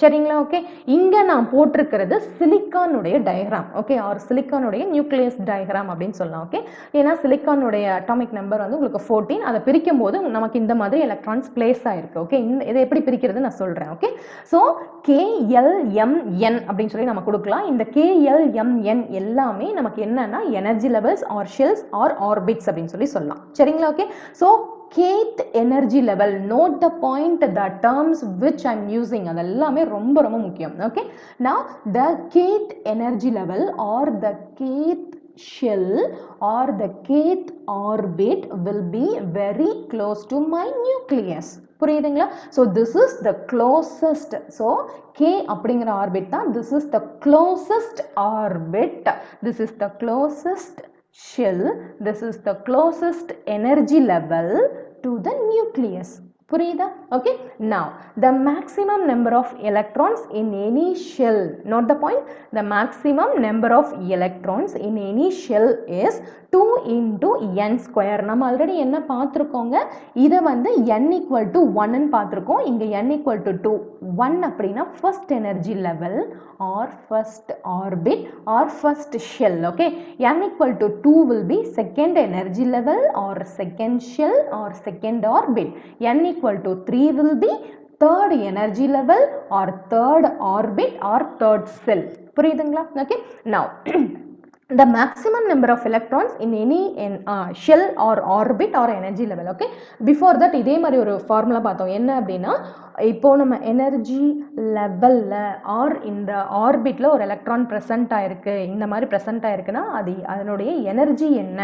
சரிங்களா? ஓகே, இங்க நான் போட்டிருக்கிறது சிலிக்கானுடைய டயக்ராம். ஓகே, ஆர் சிலிக்கானுடைய நியூக்ளியஸ் டயக்ராம் அப்படின்னு சொல்லலாம். ஓகே, ஏன்னா சிலிக்கானுடைய அட்டாமிக் நம்பர் வந்து உங்களுக்கு 14. அதை பிரிக்கும் போது நமக்கு இந்த மாதிரி எலக்ட்ரான்ஸ் பிளேஸ் ஆயிருக்கு. ஓகே, இதை எப்படி பிரிக்கிறது நான் சொல்றேன். ஓகே, ஸோ KLMN அப்படின்னு சொல்லி நம்ம கொடுக்கலாம். இந்த KLMN எல்லாமே நமக்கு என்னன்னா energy levels or shells or orbits அப்படின்னு சொல்லி சொல்லலாம். சரிங்களா? Okay, so kth energy level, note the point, the terms which I am using, அதெல்லாமே ரொம்ப ரொம்ப முக்கியம். Okay, now the kth energy level or the kth shell or the kth orbit will be very close to my nucleus. புரியுதுங்களா? So this is the closest. So K அப்படிங்கிற orbit தான். This is the closest orbit. This is the closest shell. This is the closest energy level to the nucleus. புரியுதா? Okay, now the maximum number of electrons in any shell, note the point, the maximum number of electrons in any shell is 2 into n square. நம்ம already என்ன பார்த்துருக்கோங்க, இதை வந்து n equal to 1 ன்னு பார்த்துருக்கோம். இங்கே n equal to 2. 1 அப்படின்னா first energy level or first orbit or first shell. Okay, n equal to 2 will be second energy level or second shell or second orbit. n equal to 3 will be third energy level or third orbit or third cell. புரியுதுங்களா? Okay, now the maximum number of electrons in any shell or orbit or energy level. Okay, before that இதே மாதிரி ஒரு formula பார்த்தோம். என்ன அப்படின்னா, இப்போ நம்ம energy லெவலில் ஆர் இந்த ஆர்பிட்டில் ஒரு எலக்ட்ரான் ப்ரெசென்ட் ஆயிருக்கு, இந்த மாதிரி ப்ரெசென்ட் ஆயிருக்குன்னா அது அதனுடைய எனர்ஜி என்ன,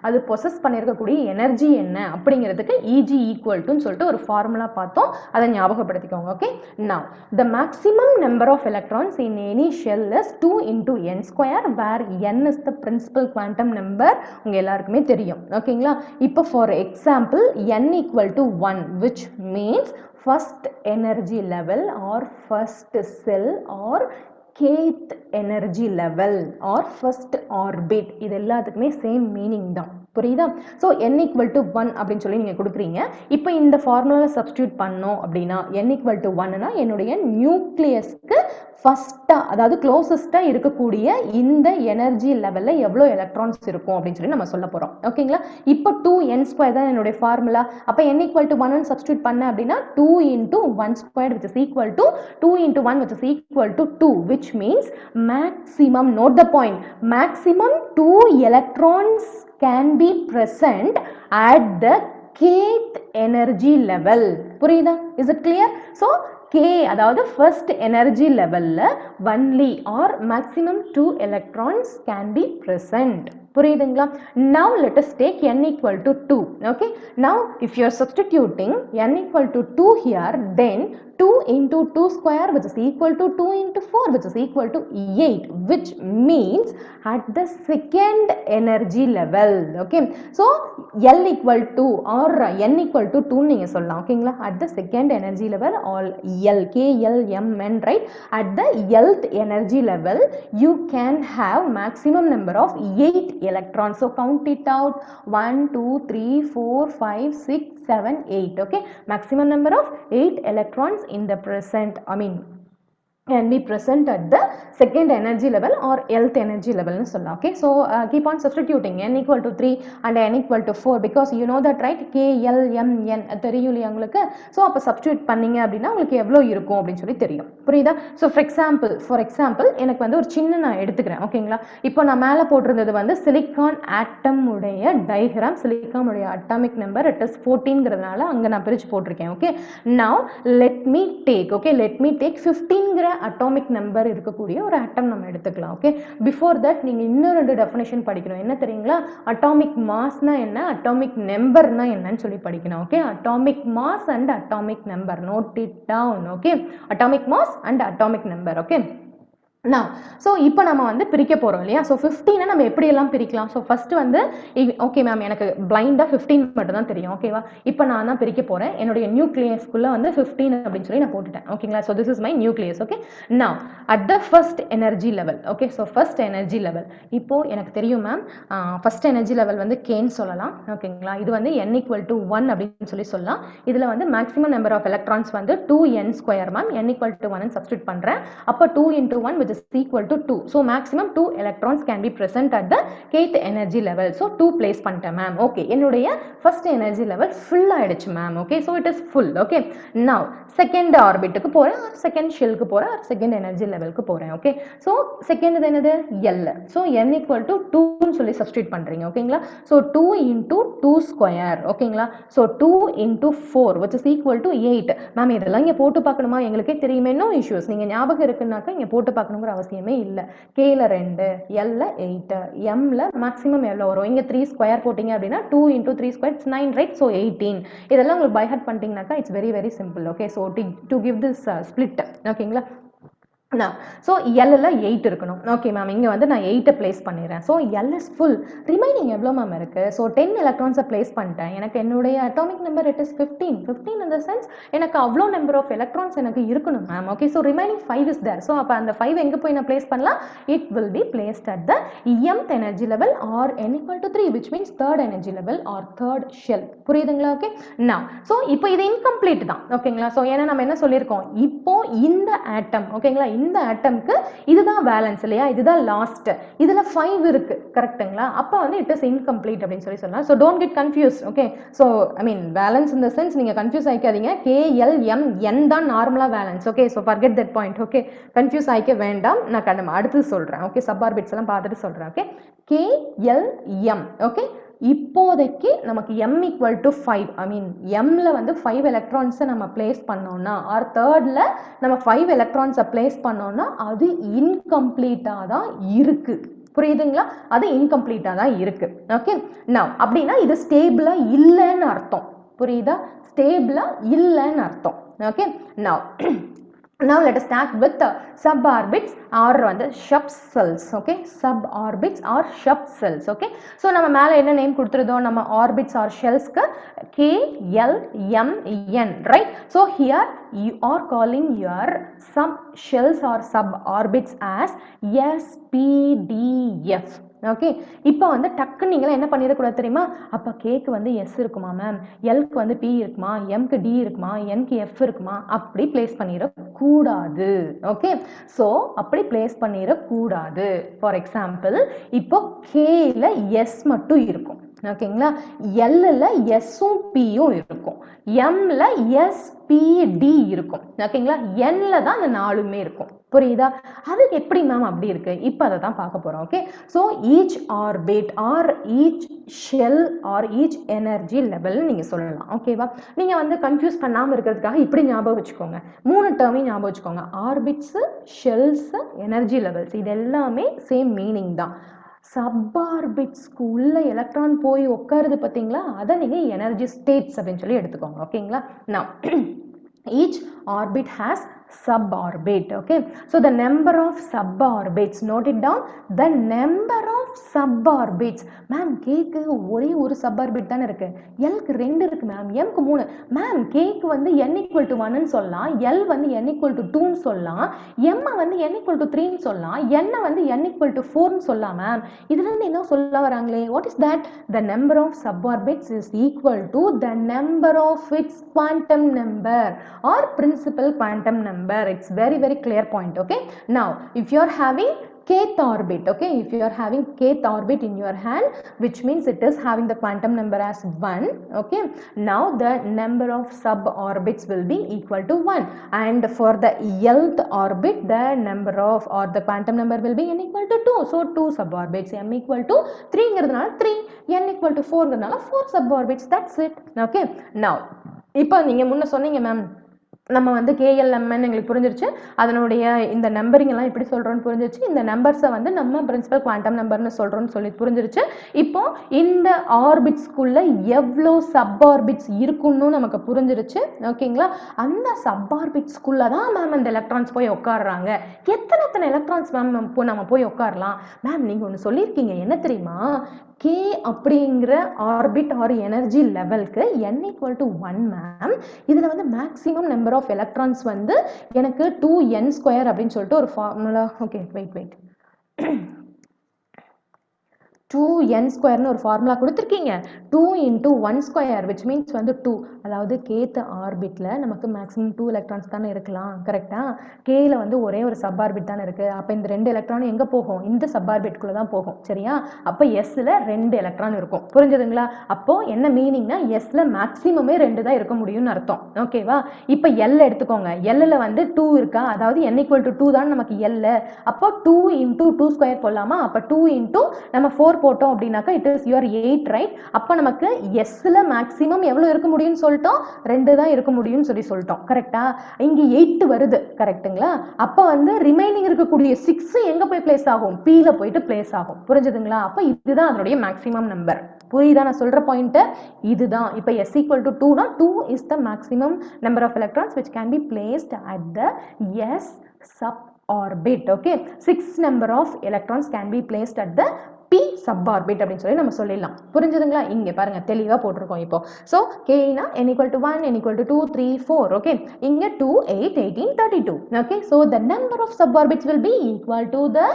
அது பொசஸ் பண்ணியிருக்கக்கூடிய எனர்ஜி என்ன அப்படிங்கிறதுக்கு இஜி ஈக்குவல்ட்டுன்னு சொல்லிட்டு ஒரு ஃபார்முலா பார்த்தோம். அதை ஞாபகப்படுத்திக்கோங்க. Okay, now the maximum number of electrons in any shell is 2 into n square where n is the principal quantum number. உங்க எல்லாருக்குமே தெரியும். ஓகேங்களா? இப்போ for example n equal to 1 which means first energy level or first cell or kth energy level or first orbit. இது எல்லாத்துக்குமே same meaning தான். புரியுதா? So n equal to 1 அப்படின்னு சொல்லி நீங்கள் கொடுக்குறீங்க. இப்போ இந்த ஃபார்முலாவில் சப்ஸ்டியூட் பண்ணோம் அப்படின்னா n equal to 1னா என்னுடைய நியூக்ளியஸ்க்கு ஃபஸ்ட்டாக, அதாவது க்ளோசஸ்ட்டாக இருக்கக்கூடிய இந்த எனர்ஜி லெவலில் எவ்வளோ எலக்ட்ரான்ஸ் இருக்கும் அப்படின்னு சொல்லி நம்ம சொல்ல போகிறோம். ஓகேங்களா? இப்போ 2n ஸ்கொயர் தான் என்னுடைய ஃபார்முலா. அப்போ n equal to 1 சப்ஸ்டியூட் பண்ண அப்படின்னா 2 into 1 squared which is equal to 2 into 1 which is equal to 2, which means maximum, note the point, maximum 2 electrons can be present at the kth energy level. புரியுதா? Is it clear? So K அதாவது first energy levelல only or maximum 2 electrons can be present. புரியுதுங்களா? Now let us take n equal to 2. Okay, now if you are substituting n equal to 2 here, then 2 into 2 square which is equal to 2 into 4 which is equal to 8, which means at the second energy level. Okay, so L equal to or n equal to 2 நீங்க சொல்லலாம். ஓகேங்களா? at the second energy level or L, KLMN, right? at the Lth energy level you can have maximum number of 8 electrons. So count it out, 1 2 3 4 5 6 7 8. Okay, maximum number of 8 electrons in the present, can be present at the second energy level or Lth energy level னு சொல்லலாம். Okay, so keep on substituting n equal to 3 and n equal to 4 because you know that, right? KLMN தெரியும் இல்லையா உங்களுக்கு? So அப்போ substitute பண்ணீங்க அப்படின்னா உங்களுக்கு எவ்வளோ இருக்கும் அப்படின்னு சொல்லி தெரியும். புரியுதா? ஸோ ஃபார் எக்ஸாம்பிள் எனக்கு வந்து ஒரு சின்ன நான் எடுத்துக்கிறேன். ஓகேங்களா? இப்போ நான் மேலே போட்டிருந்தது வந்து சிலிக்கான் ஆட்டம் உடைய டயக்ராம், சிலிக்கான் உடைய அட்டாமிக் நம்பர் இட் இஸ் 14ங்கிறதுனால அங்கே நான் பிரித்து போட்டிருக்கேன். Okay, now let me take 15ங்கிற அட்டாமிக் நம்பர் இருக்கக்கூடிய ஒரு ஆட்டம் நம்ம எடுத்துக்கலாம். ஓகே, பிஃபோர் தட் நீங்கள் இன்னும் 2 டெஃபினேஷன் படிக்கணும். என்ன தெரியுங்களா? அட்டாமிக் மாஸ்னா என்ன, அட்டாமிக் நம்பர்னா என்னன்னு சொல்லி படிக்கணும். Okay, atomic mass and atomic number, note it down. Okay, atomic mass and atomic number. Okay, now so இப்போ நம்ம வந்து பிரிக்க போறோம் இல்லையா so 15 நம்ம எப்படி எல்லாம் பிரிக்கலாம் so first வந்து ஓகே மேம் எனக்கு பிளைண்டா 15 மட்டும் தான் தெரியும் ஓகேவா இப்போ நான் தான் பிரிக்க போறேன் என்னோட நியூக்ளியஸ்க்குள்ள வந்து 15 அப்படினு சொல்லி நான் போட்டுட்டேன் ஓகேங்களா so this is my nucleus okay now at the first energy level okay so first energy level இப்போ எனக்கு தெரியும் மேம் first energy level வந்து k ன்னு சொல்லலாம் ஓகேங்களா இது வந்து n equal to 1 அப்படினு சொல்லலாம் இதுல வந்து maximum number of electrons வந்து 2n square ma'am n equal to 1 ன்னு சப்ஸ்டிட்யூட் பண்றேன் அப்ப 2 into 1 which is equal to 2 so maximum 2 electrons can be present at the kth energy level so 2 place பண்ணிட்டேன் ma'am okay என்னுடைய first energy level full ஆயிடுச்சு ma'am okay so it is full okay now second orbit க்கு போறேன் second shell க்கு போறேன் second energy level க்கு போறேன் okay so second இது என்னது L so n equal to 2 ன்னு சொல்லி சப்ஸ்டிட்யூட் பண்றீங்க ஓகேங்களா so 2 into 2 square ஓகேங்களா so 2 into 4 which is equal to 8 ma'am இதெல்லாம் இங்க போட்டு பார்க்கணுமா எங்களுக்கே தெரியுமே no issues நீங்க ஞாபகம் இருக்குனாக்க இங்க போட்டு பார்க்கணும்ங்கற அவசியமே இல்ல k ல 2 l ல 8 m ல மேக்ஸिमम எவ்வளவு வரும் இங்க 3 ஸ்கொயர் போடிங்க அப்படினா 2 into 3 square it's 9 right so 18 இதெல்லாம் உங்களுக்கு பை ஹார்ட் பண்ணிட்டீங்கனாக்க it's very very simple okay so to give this split ஓகேங்களா now so L ல 8 இருக்கணும் okay மேம் இங்க வந்து நான் 8 place பண்ணிறேன் so L is full remaining எவ்வளவு மேம் இருக்கு so 10 electrons place பண்ணிட்டேன் எனக்கு என்னுடைய atomic number it is 15 in the sense எனக்கு அவ்ளோ number of electrons எனக்கு இருக்கணும் ma'am okay so remaining 5 is there so அப்ப அந்த 5 எங்க போய் நான் place பண்ணலாம் it will be placed at the mth energy level or n equal to 3 which means third energy level or third shell புரியுதுங்களா okay now so இப்போ இது incomplete தான் ஓகேங்களா so ஏனா நம்ம என்ன சொல்லிருக்கோம் இப்போ இந்த atom ஓகேங்களா இந்த ஆட்டம்க்கு இதுதான் வேலன்ஸ் இல்லையா இதுதான் லாஸ்ட் இதுல 5 இருக்கு கரெக்ட்டுங்களா அப்ப வந்து இட் இஸ் இன்கம்ப்ளீட் அப்படினு சொல்லலாம் so don't get confused okay so I mean balance in the sense நீங்க கன்ஃபியூஸ் ஆயிக்காதீங்க k l m n தான் நார்மலா valence okay so forget that point okay confuse ஆயிக்க வேண்டாம் நான் அடுத்து சொல்றேன் okay சப் ஆர்பிட்ஸ் எல்லாம் பார்த்துட்டு சொல்றேன் okay k l m okay இப்போதைக்கு நமக்கு m equal to 5 I mean m ல வந்து 5 electrons நம்ம place பண்ணோம்னா or third ல நம்ம 5 electrons place பண்ணோம்னா அது incomplete-ஆ தான் இருக்கு புரியுதுங்களா அது incomplete-ஆ தான் இருக்கு okay now அப்படினா இது ஸ்டேபிளா இல்லன்னு அர்த்தம் புரியுதா ஸ்டேபிளா இல்லன்னு அர்த்தம் okay now let us start with the suborbits or the shub cells okay suborbits or shub cells okay so நம்ம மேல என்ன நேம் கொடுத்திருந்தோம் நம்ம orbits or shells க்கு k l m n right so here you are calling your sub shells or suborbits as s p d f okay இப்போ வந்து டக்கு நீங்க என்ன பண்ணிர கூடாது தெரியுமா அப்ப k க்கு வந்து s இருக்குமா மேம் l க்கு வந்து p இருக்குமா m க்கு d இருக்குமா n க்கு f இருக்குமா அப்படி பிளேஸ் பண்ணிர கூடாது ஓகே சோ அப்படி பிளேஸ் பண்ணிர கூடாது ஃபார் எக்ஸாம்பிள் இப்போ k ல s மட்டும் இருக்கும் ஓகேங்களா l ல s உம் p உம் இருக்கும் m ல s p d இருக்கும் ஓகேங்களா n ல தான் அந்த நாலுமே இருக்கும் புரியுதா அது எப்படி மேம் அப்படி இருக்கு இப்போ அத தான் பார்க்க போறோம் okay so each orbit or each shell or each energy level நீங்க சொல்லலாம் ஓகேவா நீங்க வந்து கன்ஃபியூஸ் பண்ணாம இருக்கிறதுக்காக இப்படி ஞாபகம் வச்சுக்கோங்க மூணு டேர்மை ஞாபகம் வச்சுக்கோங்க orbits shells energy levels இது எல்லாமே சேம் மீனிங் தான் சப்பார்பிட்ஸ்க்கு உள்ள எலக்ட்ரான் போய் உட்காருது பாத்தீங்களா அத நீங்க எனர்ஜி ஸ்டேட்ஸ் அப்படினு சொல்லி எடுத்துக்கோங்க ஓகேங்களா now each orbit has suborbit okay so the number of suborbits note it down the number of suborbits ma'am k க்கு ஒரே ஒரு suborbit தான இருக்கு l க்கு ரெண்டு இருக்கு ma'am m க்கு மூணு ma'am k க்கு வந்து n equal to 1 ன்னு சொல்லலாம் l வந்து n equal to 2 ன்னு சொல்லலாம் m வந்து n equal to 3 ன்னு சொல்லலாம் n வந்து n equal to 4 ன்னு சொல்லலாம் ma'am இதுல இருந்து என்ன சொல்ல வராங்களே what is that the number of suborbits is equal to the number of its quantum number or principal quantum number it's very clear point okay now if you are having kth orbit okay if you are having kth orbit in your hand which means it is having the quantum number as 1 okay now the number of suborbits will be equal to 1 and for the lth orbit the number of or the quantum number will be n equal to 2 so 2 suborbits m equal to 3 ங்கிறதுனால 3 n equal to 4 ங்கிறதுனால 4 suborbits that's it okay now இப்போ நீங்க முன்ன சொன்னீங்க ma'am நம்ம வந்து KLMN எங்களுக்கு புரிஞ்சிருச்சு. அதனுடைய இந்த நம்பரிங் எல்லாம் எப்படி சொல்றோம்னு புரிஞ்சிருச்சு. இந்த நம்பர்ஸை வந்து நம்ம பிரின்சிபல் குவாண்டம் நம்பர்னு சொல்றோம்னு சொல்லி புரிஞ்சிருச்சு. இப்போ இந்த ஆர்பிட்ஸ்குள்ள எவ்வளோ சப் ஆர்பிட்ஸ் இருக்குன்னு நமக்கு புரிஞ்சிருச்சு. ஓகேங்களா? அந்த சப் ஆர்பிட்ஸ்குள்ள தான் மேம் அந்த எலக்ட்ரான்ஸ் போய் உட்காடுறாங்க. எத்தனை எலக்ட்ரான்ஸ் மேம் நம்ம போய் உட்காரலாம்? மேம் நீங்க ஒன்று சொல்லியிருக்கீங்க, என்ன தெரியுமா? K அப்படிங்கிற ஆர்பிட் ஆர் எனர்ஜி லெவலுக்கு n = 1 மேம். இதில் வந்து மேக்ஸிமம் நம்பர் ஆஃப் எலக்ட்ரான்ஸ் வந்து எனக்கு 2n² அப்படின்னு சொல்லிட்டு ஒரு ஃபார்முலா. ஓகே வெயிட் 2n² ஒரு ஃபார்முலா கொடுத்துருக்கீங்க. 2 × 1² which means வந்து 2. அதாவது kth ஆர்பிட்ல நமக்கு மேக்ஸிமம் 2 எலக்ட்ரான்ஸ் தானே இருக்கலாம். கரெக்டா? Kல வந்து ஒரே ஒரு சப் ஆர்பிட் தானே இருக்கு. அப்போ இந்த 2 எலக்ட்ரானும் எங்கே போகும்? இந்த சப் ஆர்பிட்குள்ளே தான் போகும். சரியா? அப்போ Sல 2 எலக்ட்ரான் இருக்கும். புரிஞ்சுதுங்களா? அப்போ என்ன மீனிங்னா Sல மேக்ஸிமமே 2 தான் இருக்க முடியும்னு அர்த்தம். ஓகேவா? இப்போ L எடுத்துக்கோங்க. Lல வந்து 2 இருக்கா? அதாவது n = 2 தான் நமக்கு L. அப்போ 2 × 2² போடலாமா? அப்போ 2 × நம்ம 4 போட்டோம் அப்படின்னாக்கா இட் இஸ் யுவர் 8, ரைட்? அப்போ நமக்கு எஸ்ல மேக்ஸிமம் எவ்வளோ இருக்க முடியும்னு சொல்லிட்டோம்? 2 தான் இருக்க முடியும்னு சொல்லிட்டோம். கரெக்டா? இங்கே 8 வருது. கரெக்டுங்களா? அப்போ வந்து ரிமைனிங் இருக்கக்கூடிய 6 எங்கே போய் பிளேஸ் ஆகும்? Pல போயிட்டு பிளேஸ் ஆகும். புரிஞ்சுதுங்களா? அப்போ இதுதான் அதனுடைய மேக்ஸிமம் நம்பர். புரியுதா நான் சொல்ற பாயிண்ட்? இதுதான். இப்போ S = 2 னா 2 is the maximum number of electrons which can be placed at the S sub orbit. Okay, 6 number of electrons can be placed at the P suborbit அப்படின்னு சொல்லி நம்ம சொல்லிடலாம். புரிஞ்சுதுங்களா? இங்கே பாருங்க தெளிவா போட்டிருக்கோம். இப்போ ஸோ Kனா n = 1, n = 2, 3, 4. ஓகே, இங்கே 2, 8, 18, 32. Okay, so the number of suborbits will be equal to the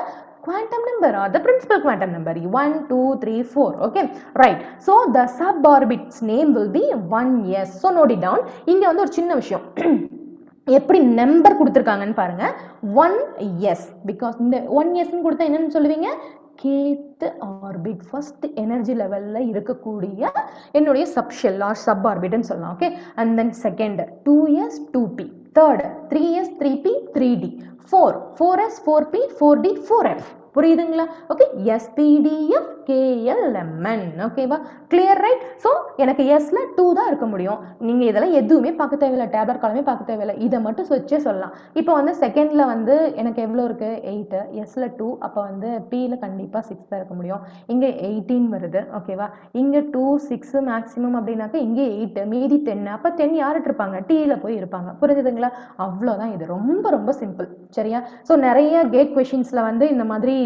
quantum number or the principal quantum number 1, 2, 3, 4. Okay, right? So the suborbit's name will be 1s. So note it down. இங்கே வந்து ஒரு சின்ன விஷயம் எப்படி number கொடுத்துருக்காங்கன்னு பாருங்க. 1s because இந்த 1s கொடுத்தா என்னன்னு சொல்லுவீங்க? kth ஆர்பிட் ஃபர்ஸ்ட் எனர்ஜி லெவல்ல இருக்கக்கூடிய என்னுடைய சப்ஷெல் ஆர் சப் ஆர்பிட்னு சொல்லலாம். Okay, and then second 2s 2p, third 3s 3p 3d, 4s 4p 4d 4f. புரியுதுங்களா? Okay, SPDF KLMN. ஓகேவா? Clear, right? ஸோ எனக்கு எஸ்ல 2 தான் இருக்க முடியும். நீங்கள் இதெல்லாம் எதுவுமே பார்க்க தேவையில்லை, டேப்லெட் காலமே பார்க்க தேவையில்லை, இதை மட்டும் வச்சே சொல்லலாம். இப்போ வந்து செகண்டில் வந்து எனக்கு எவ்வளோ இருக்குது? 8. எஸ்ல 2, அப்போ வந்து Pயில் கண்டிப்பாக 6 தான் இருக்க முடியும். இங்கே 18 வருது. ஓகேவா? இங்கே 2, 6 மேக்ஸிமம் அப்படின்னாக்கா இங்கே 8, மீதி 10. அப்போ 10 யார்கிட்ட இருப்பாங்க? Tயில் போய் இருப்பாங்க. புரிஞ்சுதுங்களா? அவ்வளோதான். இது ரொம்ப ரொம்ப சிம்பிள். சரியா? ஸோ நிறைய கேட் கொஷின்ஸில் வந்து இந்த மாதிரி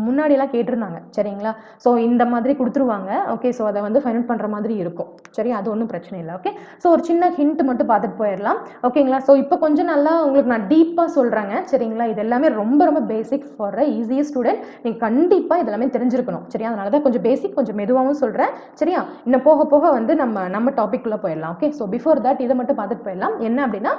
முன்னாடியெல்லாம் கேட்டிருந்தாங்க. சரிங்களா? ஸோ இந்த மாதிரி கொடுத்துருவாங்க. ஓகே, ஸோ அதை வந்து ஃபைண்ட் அவுட் பண்ணுற மாதிரி இருக்கும். சரி, அது ஒன்றும் பிரச்சனை இல்லை. ஓகே, ஸோ ஒரு சின்ன ஹிண்ட் மட்டும் பார்த்துட்டு போயிடலாம். ஓகேங்களா? ஸோ இப்போ கொஞ்சம் நல்லா உங்களுக்கு நான் டீப்பாக சொல்கிறேங்க. சரிங்களா? இது எல்லாமே ரொம்ப ரொம்ப பேசிக் ஃபார் ஈஸியஸ்ட் ஸ்டூடெண்ட். நீங்கள் கண்டிப்பாக இதெல்லாமே தெரிஞ்சிருக்கணும். சரியா? அதனால தான் கொஞ்சம் பேசிக், கொஞ்சம் மெதுவாகவும் சொல்கிறேன். சரியா? இன்னும் போக போக வந்து நம்ம டாபிக்குள்ளே போயிடலாம். ஓகே, ஸோ பிஃபோர் தட் இதை மட்டும் பார்த்துட்டு போயிடலாம். என்ன அப்படின்னா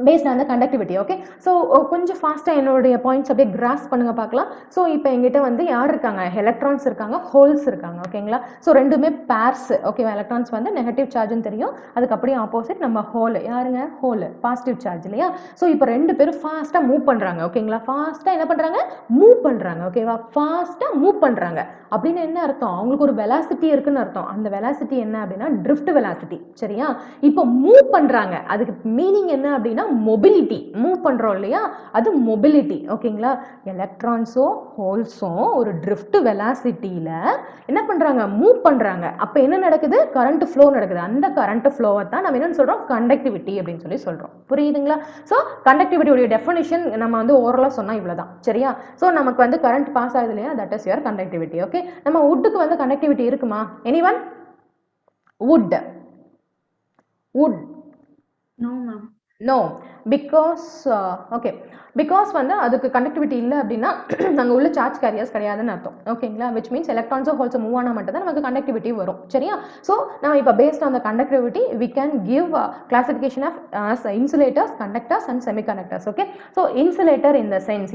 based on the conductivity. Okay, so கொஞ்சம் ஃபாஸ்ட்டாக என்னுடைய பாயிண்ட்ஸ் அப்படியே கிராஸ் பண்ணுங்க பார்க்கலாம். ஸோ இப்போ எங்கிட்ட வந்து யார் இருக்காங்க? எலக்ட்ரான்ஸ் இருக்காங்க, ஹோல்ஸ் இருக்காங்க. ஓகேங்களா? ஸோ ரெண்டுமே பேர்ஸ். ஓகேவா? எலக்ட்ரான்ஸ் வந்து நெகட்டிவ் சார்ஜ்னு தெரியும், அதுக்கு அப்படியே ஆப்போசிட் நம்ம ஹோல். யாருங்க? ஹோல் பாசிட்டிவ் சார்ஜ் இல்லையா? ஸோ இப்போ ரெண்டு பேரும் ஃபாஸ்ட்டாக மூவ் பண்ணுறாங்க. ஓகேங்களா? ஃபாஸ்ட்டாக என்ன பண்ணுறாங்க? மூவ் பண்ணுறாங்க. ஓகேவா? ஃபாஸ்ட்டாக மூவ் பண்ணுறாங்க அப்படின்னு என்ன அர்த்தம்? அவங்களுக்கு ஒரு வெலாசிட்டி இருக்குன்னு அர்த்தம். அந்த வெலாசிட்டி என்ன அப்படின்னா ட்ரிஃப்ட் வெலாசிட்டி. சரியா? இப்போ மூவ் பண்ணுறாங்க, அதுக்கு மீனிங் என்ன அப்படின்னா மொபிலிட்டி. மூவ் பண்றோம் இல்லையா, அது மொபிலிட்டி. ஓகேங்களா? எலக்ட்ரான்ஸோ ஹோல்ஸோ ஒரு ட்ரிஃப்ட் வெலாசிட்டியில என்ன பண்றாங்க? மூவ் பண்றாங்க. அப்ப என்ன நடக்குது? கரண்ட் ஃப்ளோ நடக்குது. அந்த கரண்ட் ஃப்ளோவை தான் நம்ம என்ன சொல்றோம்? கண்டக்டிவிட்டி அப்படின்னு சொல்லி சொல்றோம். புரியுதுங்களா? ஸோ கண்டக்டிவிட்டியோட டெஃபினிஷன் நம்ம வந்து ஓரலா சொன்னா இவ்வளவுதான். சரியா? ஸோ நமக்கு வந்து கரண்ட் பாஸ் ஆகுது இல்லையா, that is your conductivity. Okay, நம்ம வுட்டுக்கு வந்து கண்டக்டிவிட்டி இருக்குமா? Anyone? wood no ma'am. no, because okay, because வந்து அதுக்கு கண்டக்டிவிட்டி இல்லை அப்படின்னா நாங்கள் உள்ள சார்ஜ் கேரியர்ஸ் கிடையாதுன்னு அர்த்தம். ஓகேங்களா? விச் மீன்ஸ் எலக்ட்ரான்ஸோ ஹோல்ஸோ மூவ் ஆனால் மட்டும் தான் நமக்கு கண்டக்டிவிட்டி வரும். சரியா? ஸோ நம்ம இப்போ based on the conductivity we can give classification of insulators, conductors and semiconductors. Okay, so insulator இந்த சென்ஸ்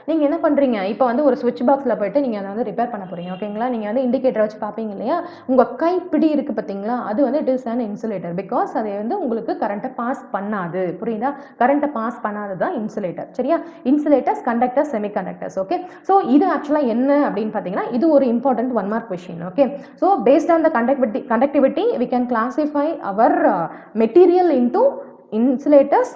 நீங்கள் என்ன பண்ணுறீங்க? இப்போ வந்து ஒரு ஸ்விட்ச் பாக்ஸில் போயிட்டு நீங்கள் அதை வந்து ரிப்பேர் பண்ண போகிறீங்க. ஓகேங்களா? நீங்கள் வந்து இண்டிகேட்டர் வச்சு பார்ப்பீங்க இல்லையா, உங்கள் கைப்பிடி இருக்குது பார்த்தீங்களா, அது வந்து it is an insulator. Because அதை வந்து உங்களுக்கு கரண்ட்டை பாஸ் பண்ணாது. புரியுதா? கரண்ட்டை பாஸ் பண்ணாது தான் இன்சுலேட்டர். சரியா? Insulators, conductors, semiconductors. Okay, so இது ஆக்சுவலாக என்ன அப்படின்னு பார்த்தீங்கன்னா இது ஒரு important 1 mark question. Okay, so based on the conductivity we can classify our material into insulators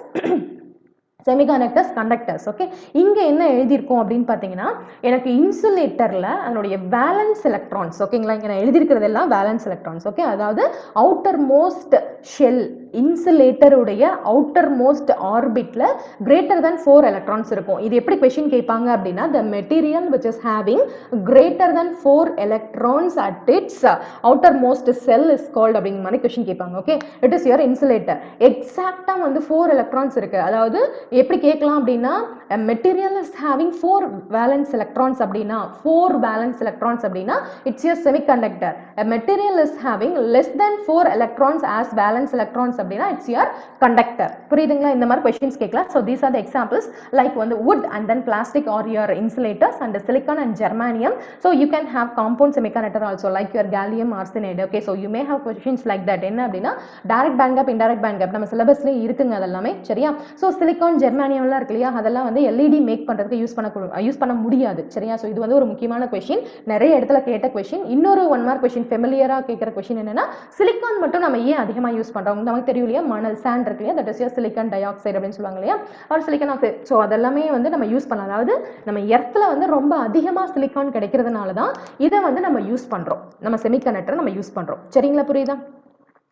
semiconductors conductors okay இங்கே என்ன எழுதியிருக்கோம் அப்படின்னு பார்த்தீங்கன்னா எனக்கு இன்சுலேட்டரில் அதனுடைய வேலன்ஸ் எலக்ட்ரான்ஸ் ஓகேங்களா இங்கே நான் எழுதியிருக்கிறதெல்லாம் வேலன்ஸ் எலக்ட்ரான்ஸ் ஓகே அதாவது அவுட்டர் மோஸ்ட் ஷெல் இன்சுலேட்டருடைய அவுட்டர் மோஸ்ட் ஆர்பிட்டில் கிரேட்டர் தென் 4 எலக்ட்ரான்ஸ் இருக்கும் இது எப்படி கொஸ்டின் கேட்பாங்க அப்படின்னா the material which is having greater than 4 electrons at its outer most shell is called அப்படிங்கிற மாதிரி கொஸ்டின் கேட்பாங்க okay it is your insulator எக்ஸாக்டாக வந்து 4 எலக்ட்ரான்ஸ் இருக்கு அதாவது எப்படி கேட்கலாம் அப்படின்னா material is having 4 valence electrons அப்படின்னா 4 வேலன்ஸ் எலக்ட்ரான்ஸ் அப்படின்னா it's your semiconductor material is having less than 4 electrons as valence electrons அப்படின்னா இட்ஸ் யுவர் கண்டக்டர் புரியுதுங்களா இந்த மாதிரி கொஸ்டின்ஸ் கேட்கலாம் so these are the examples like வந்து wood and then plastic or your insulators and silicon and germanium so you can have compound semiconductor also like your gallium arsenide okay so you may have questions like that என்ன அப்படின்னா direct band gap indirect band gap நம்ம சிலபஸ்லயே இருக்குங்க அதெல்லாமே சரியா so silicon ஜெர்மானியம்லாம் இருக்கு இல்லையா அதெல்லாம் வந்து எல்இடி மேக் பண்றதுக்கு யூஸ் பண்ண முடியாது சரியா ஸோ இது வந்து ஒரு முக்கியமான கொஸ்டின் நிறைய இடத்துல கேட்ட கொஸ்டின் இன்னொரு 1 மார்க் கொஸ்டின் ஃபெமிலியரா கேட்கிற கொஸ்டின் என்னன்னா சிலிக்கான் மட்டும் நம்ம ஏன் அதிகமா யூஸ் பண்றோம் நமக்கு தெரியும் இல்லையா மணல் சாண்ட் இருக்கு இல்லையா that is silicon di oxide அப்படின்னு சொல்லுவாங்க இல்லையா ஆர் சிலிக்கான் ஆக்சைடு ஸோ அதெல்லாமே வந்து நம்ம யூஸ் பண்ணலாம் அதாவது நம்ம எர்த்ல வந்து ரொம்ப அதிகமா சிலிக்கான் கிடைக்கிறதுனால தான் இதை வந்து நம்ம யூஸ் பண்றோம் நம்ம செமிகண்டக்டரை நம்ம யூஸ் பண்றோம் சரிங்களா புரியுதா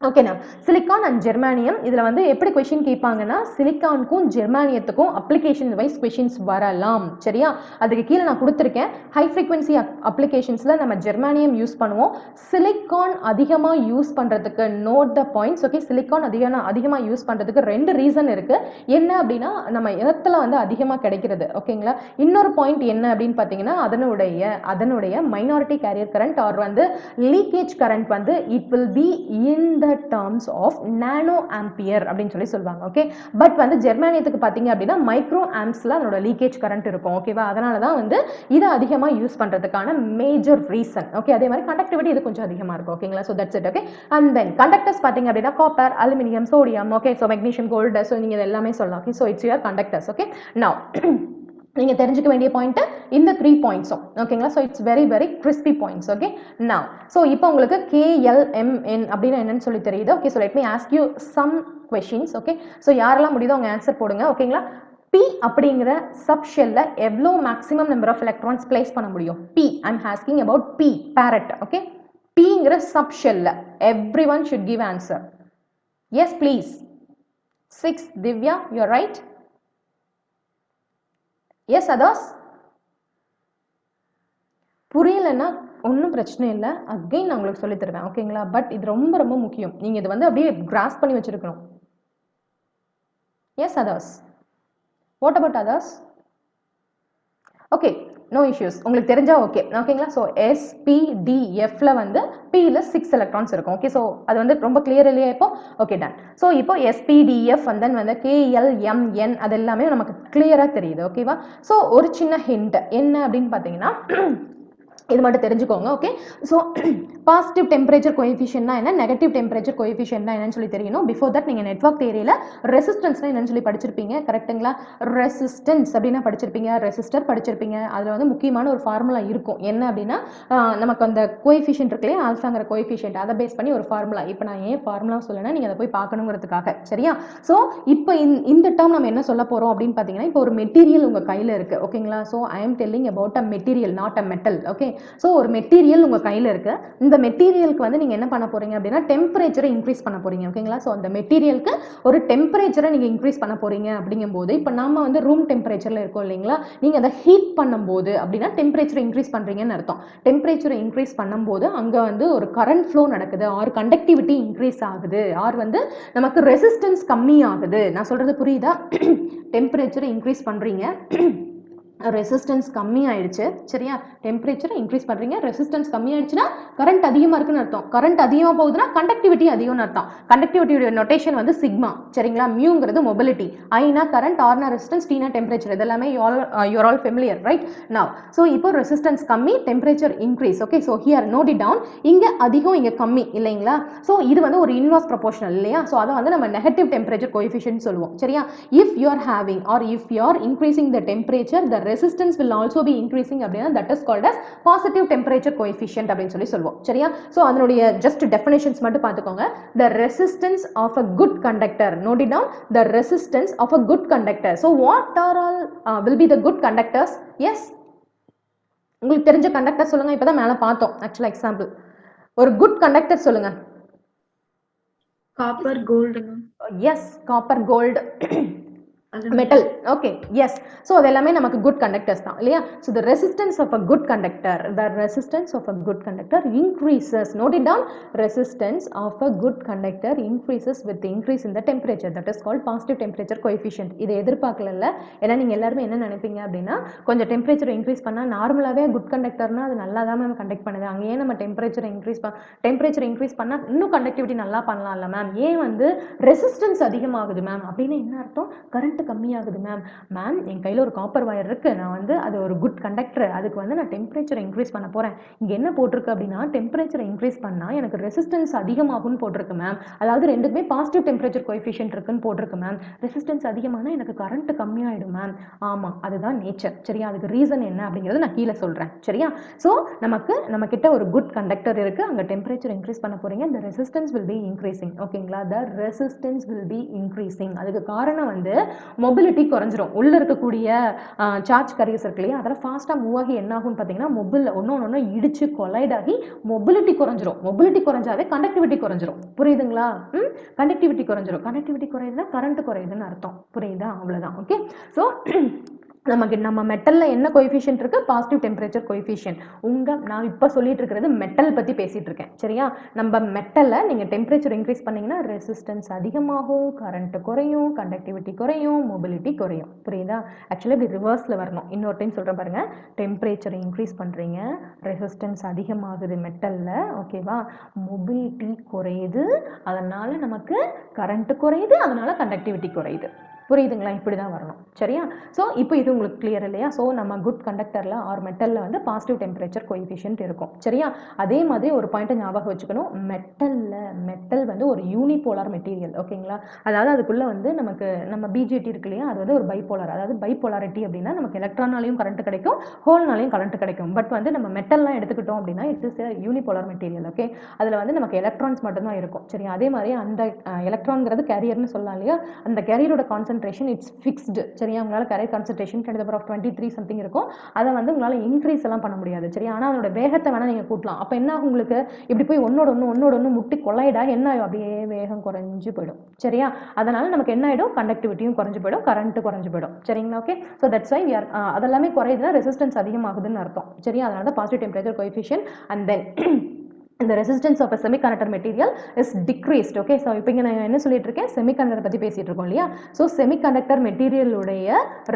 ஓகேண்ணா சிலிக்கான் அண்ட் ஜெர்மானியம் இதில் வந்து எப்படி கொஸ்டின் கேட்பாங்கன்னா சிலிக்கானுக்கும் ஜெர்மானியத்துக்கும் அப்ளிகேஷன் வைஸ் கொஸ்டின்ஸ் வரலாம் சரியா அதுக்கு கீழே நான் கொடுத்துருக்கேன் ஹை ஃப்ரீக்வன்சி அப்ளிகேஷன்ஸில் நம்ம ஜெர்மானியம் யூஸ் பண்ணுவோம் சிலிக்கான் அதிகமாக யூஸ் பண்ணுறதுக்கு note the points okay silicon அதிகமாக யூஸ் பண்ணுறதுக்கு 2 ரீசன் இருக்குது என்ன அப்படின்னா நம்ம இடத்துல வந்து அதிகமாக கிடைக்கிறது ஓகேங்களா இன்னொரு பாயிண்ட் என்ன அப்படின்னு பார்த்தீங்கன்னா அதனுடைய மைனாரிட்டி கேரியர் கரண்ட் ஆர் வந்து லீக்கேஜ் கரண்ட் வந்து it will be in the terms of nano ampere அப்படின்னு சொல்லி சொல்வாங்க ஓகே பட் வந்து ஜெர்மானியத்துக்கு பாத்தீங்க அப்படின்னா மைக்ரோ ஆம்ப்ஸ்ல அதோட லீக்கேஜ் கரண்ட் இருக்கும் ஓகேவா அதனால தான் வந்து இதை அதிகமா யூஸ் பண்றதுக்கான மேஜர் ரீசன் ஓகே அதே மாதிரி கண்டக்டிவிட்டி இது கொஞ்சம் அதிகமா இருக்கும் ஓகேங்களா so that's it okay and then conductors பாத்தீங்க அப்படின்னா copper aluminium sodium okay so magnesium gold so நீங்க எல்லாமே சொல்லலாம் okay so it's your conductors okay now நீங்க தெரிஞ்சுக்க வேண்டிய பாயிண்ட் இந்த 3 பாயிண்ட்ஸும் ஓகேங்களா so it's very very crispy points okay now so இப்போ உங்களுக்கு KLMN அப்படின்னு என்னன்னு சொல்லி தெரியுது okay so let me ask you some questions okay so யாரெல்லாம் முடியுதோ அவங்க ஆன்சர் போடுங்க ஓகேங்களா P அப்படிங்கிற சப்ஷெல்ல எவ்வளோ maximum number of electrons place பண்ண முடியும் P I'm asking about P parrot okay Pங்கிற சப்ஷெல்ல every one should give answer yes please 6 Divya you are right yes others புரியலன்னா ஒன்றும் பிரச்சனை இல்லை அகைன் நான் உங்களுக்கு சொல்லி தருவேன் ஓகேங்களா பட் இது ரொம்ப ரொம்ப முக்கியம் நீங்கள் இது வந்து அப்படியே கிராஸ் பண்ணி வச்சிருக்கணும் yes others what about others okay no issues உங்களுக்கு தெரிஞ்சா ஓகே ஓகேங்களா ஸோ SPDFல வந்து Pல 6 எலக்ட்ரான்ஸ் இருக்கும் ஓகே ஸோ அது வந்து ரொம்ப கிளியர் இல்லையா இப்போ ஓகே டன் ஸோ இப்போ SPDF வந்து KLMN அது எல்லாமே நமக்கு கிளியராக தெரியுது ஓகேவா ஸோ ஒரு சின்ன ஹிண்ட் என்ன அப்படின்னு பார்த்தீங்கன்னா இது மட்டும் தெரிஞ்சுக்கோங்க ஓகே ஸோ பாசிட்டிவ் டெம்பரேச்சர் கோஎஃபிஷியன்ட்னா என்ன நெகட்டிவ் டெம்பரேச்சர் கோஎஃபிஷியன்ட்னா என்னன்னு சொல்லி தெரியணும் பிஃபோர் தட் நீங்கள் நெட்வொர்க் தியரியில் ரெசிஸ்டன்ஸ்னா என்னன்னு சொல்லி படிச்சிருப்பீங்க கரெக்டுங்களா ரெசிஸ்டன்ஸ் அப்படின்னா படிச்சிருப்பீங்க ரெசிஸ்டர் படிச்சிருப்பீங்க அதில் வந்து முக்கியமான ஒரு ஃபார்முலா இருக்கும் என்ன அப்படின்னா நமக்கு அந்த கோஎஃபிஷியன்ட் இருக்குல்லையே ஆல்ஃபாங்கிற கோஎஃபிஷியன்ட் அதை பேஸ் பண்ணி ஒரு ஃபார்முலா இப்போ நான் ஏன் ஃபார்முலா சொல்லணும்னா நீங்கள் அதை போய் பார்க்கணுங்கிறதுக்காக சரியா ஸோ இப்போ இந்த டேர்ம் நம்ம என்ன சொல்ல போகிறோம் அப்படின்னு பார்த்தீங்கன்னா இப்போ ஒரு மெட்டீரியல் உங்கள் கையில் இருக்குது ஓகேங்களா so I am telling about a material not a metal okay so ஒரு மெட்டீரியல் உங்கள் கையில் இருக்கு இந்த மெட்டீரியலுக்கு வந்து நீங்கள் என்ன பண்ண போறீங்க அப்படின்னா டெம்பரேச்சரை இன்க்ரீஸ் பண்ண போறீங்க ஓகேங்களா ஸோ அந்த மெட்டீரியலுக்கு ஒரு டெம்பரேச்சரை நீங்கள் இன்க்ரீஸ் பண்ண போறீங்க அப்படிங்கும்போது இப்போ நம்ம வந்து ரூம் டெம்பரேச்சரில் இருக்கோம் இல்லைங்களா நீங்கள் அதை ஹீட் பண்ணும்போது அப்படின்னா டெம்பரேச்சரை இன்க்ரீஸ் பண்ணுறீங்கன்னு அர்த்தம் டெம்பரேச்சரை இன்க்ரீஸ் பண்ணும்போது அங்கே வந்து ஒரு கரண்ட் ஃப்ளோ நடக்குது ஆர் கண்டக்டிவிட்டி இன்க்ரீஸ் ஆகுது ஆர் வந்து நமக்கு ரெசிஸ்டன்ஸ் கம்மி ஆகுது நான் சொல்றது புரியுதா டெம்பரேச்சரை இன்க்ரீஸ் பண்ணுறீங்க ரெசிஸ்டன்ஸ் கம்மி ஆயிடுச்சு சரியா டெம்பரேச்சரை இன்க்ரீஸ் பண்ணுறீங்க ரெசிஸ்டன்ஸ் கம்மி ஆயிடுச்சுன்னா கரண்ட் அதிகமாக இருக்குன்னு அர்த்தம் கரண்ட் அதிகமாக போகுதுன்னா கண்டக்டிவிட்டி அதிகம்னு அர்த்தம் கண்டக்டிவிட்டியோட நோட்டேஷன் வந்து சிக்மா சரிங்களா மியூங்கிறது மொபிலிட்டி ஐனா கரண்ட் ஆர்னா ரெசிஸ்டன்ஸ் டீனா டெம்பரேச்சர் இதெல்லாமே you are all familiar right now so இப்போ ரெசிஸ்டன்ஸ் கம்மி temperature increase okay so here note it down இங்கே அதிகம் இங்கே கம்மி இல்லைங்களா ஸோ இது வந்து ஒரு இன்வர்ஸ் ப்ரொபோஷனல் இல்லையா ஸோ அதை வந்து நம்ம நெகட்டிவ் டெம்பரேச்சர் கோஎஃபிஷியன்ட் சொல்லுவோம் சரியா if you are having or if you are increasing the temperature the resistance will also be increasing அப்படினா that is called as positive temperature coefficient அப்படினு சொல்லி சொல்லுவோம் சரியா சோ அதனுடைய just definitions மட்டும் பார்த்துக்கோங்க the resistance of a good conductor note it down the resistance of a good conductor so what are all will be the good conductors yes உங்களுக்கு தெரிஞ்ச conductor சொல்லுங்க இப்பதான் மேல பார்த்தோம் actual example ஒரு good conductor சொல்லுங்க copper gold yes copper gold metal okay yes so அதெல்லாமே நமக்கு good conductors தான் இல்லையா so the resistance of a good conductor increases note it down resistance of a good conductor increases with the increase in the temperature that is called positive temperature coefficient இதை எதிர்பார்க்கலல்ல ஏன்னா நீங்க எல்லாரும் என்ன நினைப்பீங்க அப்படின்னா கொஞ்சம் டெம்பரேச்சர் இன்க்ரீஸ் பண்ணா நார்மலாவே good conductorனா அது நல்லா தான் மேம் கண்டக்ட் பண்ணுது அங்க ஏன் நம்ம டெம்பரேச்சர் இன்க்ரீஸ் பண்ணா இன்னும் கண்டக்டிவிட்டி நல்லா பண்ணலாம்ல மேம் ஏன் வந்து ரெசிஸ்டன்ஸ் அதிகமாகுது மேம் அப்படின்னு என்ன அர்த்தம் கரண்ட் கம்மியாகுது மேம் என் கையில ஒரு காப்பர் வயர் இருக்கு நான் வந்து அது ஒரு குட் கண்டக்டர் அதுக்கு வந்து நான் டெம்பரேச்சர் இன்க்ரீஸ் பண்ண போறேன் இங்க என்ன போட்டிருக்கு அப்படின்னா டெம்பரேச்சர் இன்க்ரீஸ் பண்ணா எனக்கு ரெசிஸ்டன்ஸ் அதிகமாகும்னு போட்டிருக்கு மேம் அதாவது ரெண்டுக்குமே பாசிட்டிவ் டெம்பரேச்சர் கோஎஃபிஷியன்ட் இருக்குன்னு போட்டிருக்கு மேம் ரெசிஸ்டன்ஸ் அதிகமானா எனக்கு கரண்ட் கம்மியாயிடும் மேம் ஆமா அதுதான் நேச்சர் சரியா அதுக்கு ரீசன் என்ன அப்படிங்கறது நான் கீழே சொல்றேன் சரியா சோ நம்ம கிட்ட ஒரு குட் கண்டக்டர் இருக்கு அங்க டெம்பரேச்சர் இன்க்ரீஸ் பண்ண போறீங்க the resistance will be increasing ஓகேங்களா the resistance will be increasing அதுக்கு காரணம் வந்து மொபிலிட்டி குறைஞ்சிரும் உள்ள இருக்கக்கூடிய சார்ஜ் கேரியர்ஸ் இருக்கு இல்லையா அதெல்லாம் ஃபாஸ்டா மூவ் ஆகி என்ன ஆகும்னு பாத்தீங்கன்னா மொபைல் ஒன்னொன்னு இடிச்சு கொலைட் ஆகி மொபிலிட்டி குறைஞ்சாவே கண்டக்டிவிட்டி குறைஞ்சிரும் புரியுதுங்களா கண்டக்டிவிட்டி குறையுதுன்னா கரண்ட் குறையுதுன்னு அர்த்தம் புரியுதா அவ்வளவுதான் ஓகே சோ நம்ம மெட்டல்ல என்ன கோஎஃபிஷியன்ட் இருக்கு பாசிட்டிவ் டெம்பரேச்சர் கோஎஃபிஷியன்ட் நான் இப்ப சொல்லிட்டு இருக்கிறது மெட்டல் பத்தி பேசிட்டு இருக்கேன் சரியா நம்ம மெட்டல்ல நீங்க டெம்பரேச்சர் இன்க்ரீஸ் பண்ணீங்கன்னா ரெசிஸ்டன்ஸ் அதிகமாகும் கரண்ட் குறையும் கண்டக்டிவிட்டி குறையும் மொபிலிட்டி குறையும் புரியுதா ஆக்சுவலி இப்படி ரிவர்ஸ்ல வரணும் இன்னொரு டைம் சொல்றேன் பாருங்க டெம்பரேச்சர் இன்க்ரீஸ் பண்றீங்க ரெசிஸ்டன்ஸ் அதிகமாகுது மெட்டல்ல ஓகேவா மொபிலிட்டி குறையுது அதனால நமக்கு கரண்ட் குறையுது அதனால கண்டக்டிவிட்டி குறையுது புரியுதுங்களா இப்படிதான் வரணும் சரியா சோ இப்போ இது உங்களுக்கு கிளியர் இல்லையா சோ நம்ம குட் கண்டக்டர்ல ஆர் மெட்டல்ல வந்து பாசிட்டிவ் டெம்பரேச்சர் கோஎஃபிஷியன்ட் இருக்கும் சரியா அதே மாதிரி ஒரு பாயிண்ட் ஞாபகம் வச்சுக்கணும் மெட்டல் வந்து ஒரு யூனிபோலார் மெட்டீரியல் ஓகேங்களா அதாவது அதுக்குள்ள வந்து நம்ம பிஜேடி இருக்கு இல்லையா அது வந்து ஒரு பைபோலார் அதாவது பைபோலாரிட்டி அப்படின்னா நமக்கு எலக்ட்ரானாலையும் கரண்ட் கிடைக்கும் ஹோல்னாலையும் கரண்ட் கிடைக்கும் பட் வந்து நம்ம மெட்டல்லாம் எடுத்துக்கிட்டோம் அப்படின்னா it is unipolar material okay அதுல வந்து நமக்கு எலக்ட்ரான்ஸ் மட்டும் தான் இருக்கும் சரியா அதே மாதிரி அந்த எலக்ட்ரான்ங்கிறது கேரியர்னு சொல்லலாம் இல்லையா அந்த கேரியரோட கான்சென்ட்ரேஷன் it's fixed சரியா உங்களால carrier concentration 10 to the power of 23 something இருக்கும் அத வந்து உங்களால இன்கிரீஸ் எல்லாம் பண்ண முடியாது சரியா ஆனா அதோட வேகத்தை வேணா நீங்க கூட்டலாம் அப்ப என்ன ஆகும் உங்களுக்கு இப்படி போய் ஒன்னோட ஒன்னு முட்டி கொலைடா என்ன ஆகும் அப்படியே வேகம் குறைஞ்சு போய்டும் சரியா அதனால நமக்கு என்ன ஆயிடும் கண்டக்டிவிட்டியும் குறைஞ்சு போய்டும் கரண்ட் குறைஞ்சு போய்டும் சரிங்களா okay so that's why we are அதெல்லாம் குறையுதுனா ரெசிஸ்டன்ஸ் அதிகமாகுதுன்னு அர்த்தம் சரியா அதனால தான் positive temperature coefficient and then the resistance of a semiconductor material is decreased okay so இப்போ நான் என்ன சொல்லிட்டு இருக்கேன் semiconductor பத்தி பேசிட்டு இருக்கோம் இல்லையா so semiconductor material உடைய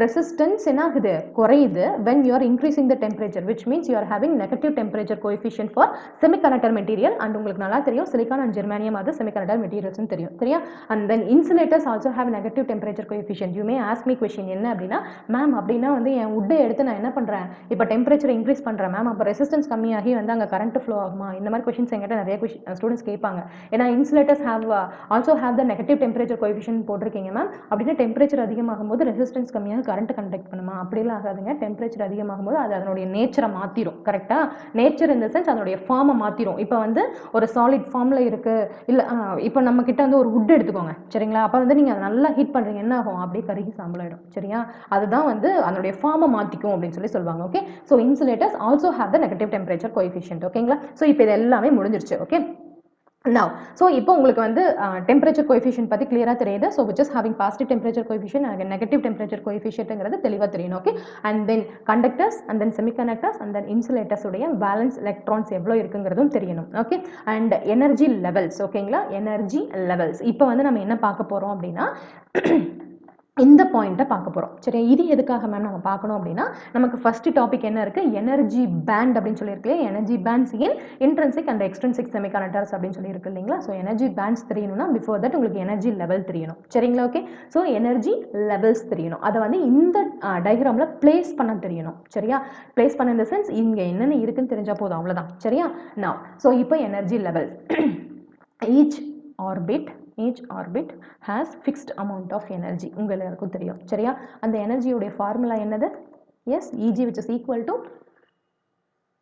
resistance என்ன ஆகுது குறையுது when you are increasing the temperature which means you are having negative temperature coefficient for semiconductor material and உங்களுக்கு நல்லா தெரியும் silicon and germanium are the semiconductor materials னு தெரியும் சரியா and then insulators also have negative temperature coefficient you may ask me question என்ன அப்படினா ma'am அப்படினா வந்து என் wood எடுத்து நான் என்ன பண்றேன் இப்போ temperature increase பண்றேன் மேம் அப்ப resistance கம்மியாகி வந்து அங்க current flow ஆகுமா இந்த மாதிரி questions என்கிட்ட நிறைய ஸ்டூடண்ட்ஸ் கேட்பாங்க ஏன்னா insulators also have the negative temperature coefficient போட்டிருக்கீங்க மேம் அப்படின்னா டெம்பரேச்சர் அதிகமாகும் போது ரெசிஸ்டன்ஸ் கம்மியாக கரண்ட் கண்டக்ட் பண்ணுமா அப்படிலாம் ஆகாதுங்க டெம்பரேச்சர் அதிகமாகும் போது அது அதனுடைய நேச்சரை மாத்திரும் கரெக்டா நேச்சர் இந்த சென்ஸ் அதனுடைய ஃபார்மை மாத்திரும் இப்போ வந்து ஒரு சாலிட் ஃபார்ம்ல இருக்கு இல்ல இப்போ நம்ம கிட்ட வந்து ஒரு வுட் எடுத்துக்கோங்க சரிங்களா அப்ப வந்து நீங்க நல்லா ஹீட் பண்றீங்க என்ன ஆகும் அப்படியே கருகி சாம்பலாயிடும் சரியா அதுதான் வந்து அதனுடைய ஃபார்மை மாத்திக்கும் அப்படின்னு சொல்லி சொல்லுவாங்க okay so insulators also have the negative temperature coefficient ஓகேங்களா சோ இப்போ இது எல்லாமே முடிஞ்சிருச்சு ஓகே now so இப்போ உங்களுக்கு வந்து temperature coefficient பத்தி clear-ஆ தெரியுது so which is having positive temperature coefficient and negative temperature coefficient-ங்கிறது தெளிவா தெரியணும் okay and then conductors and then semiconductors and then insulators உடைய valence electrons எவ்வளவு இருக்குங்கிறதும் தெரியணும் okay and energy levels ஓகேங்களா energy levels இப்போ வந்து நம்ம என்ன பார்க்க போறோம் அப்படினா இந்த பாயிண்ட பார்க்க போறோம் சரி இது எதுக்காக மேம் நம்ம பார்க்கணும் அப்படினா நமக்கு ஃபர்ஸ்ட் டாபிக் என்ன இருக்கு எனர்ஜி பேண்ட் அப்படினு சொல்லி இருக்கு energy bands in intrinsic and extrinsic semiconductors அப்படினு சொல்லி இருக்கு இல்லீங்களா சோ எனர்ஜி பேண்ட்ஸ் தெரியணும்னா பிஃபோர் தட் உங்களுக்கு எனர்ஜி லெவல் தெரியணும் சரிங்களா ஓகே சோ எனர்ஜி லெவல்ஸ் தெரியணும் அத வந்து இந்த டயகிராம்ல பிளேஸ் பண்ண தெரியணும் சரியா பிளேஸ் பண்ண இந்த சென்ஸ் இங்க என்னென்ன இருக்குன்னு தெரிஞ்சா போதும் அவ்வளவுதான் சரியா now சோ இப்போ energy level each orbit has fixed amount of energy உங்களுக்கு எல்லாருக்கும் தெரியும் சரியா அந்த எனர்ஜியோட ஃபார்முலா என்னது Yes, Eg which is equal to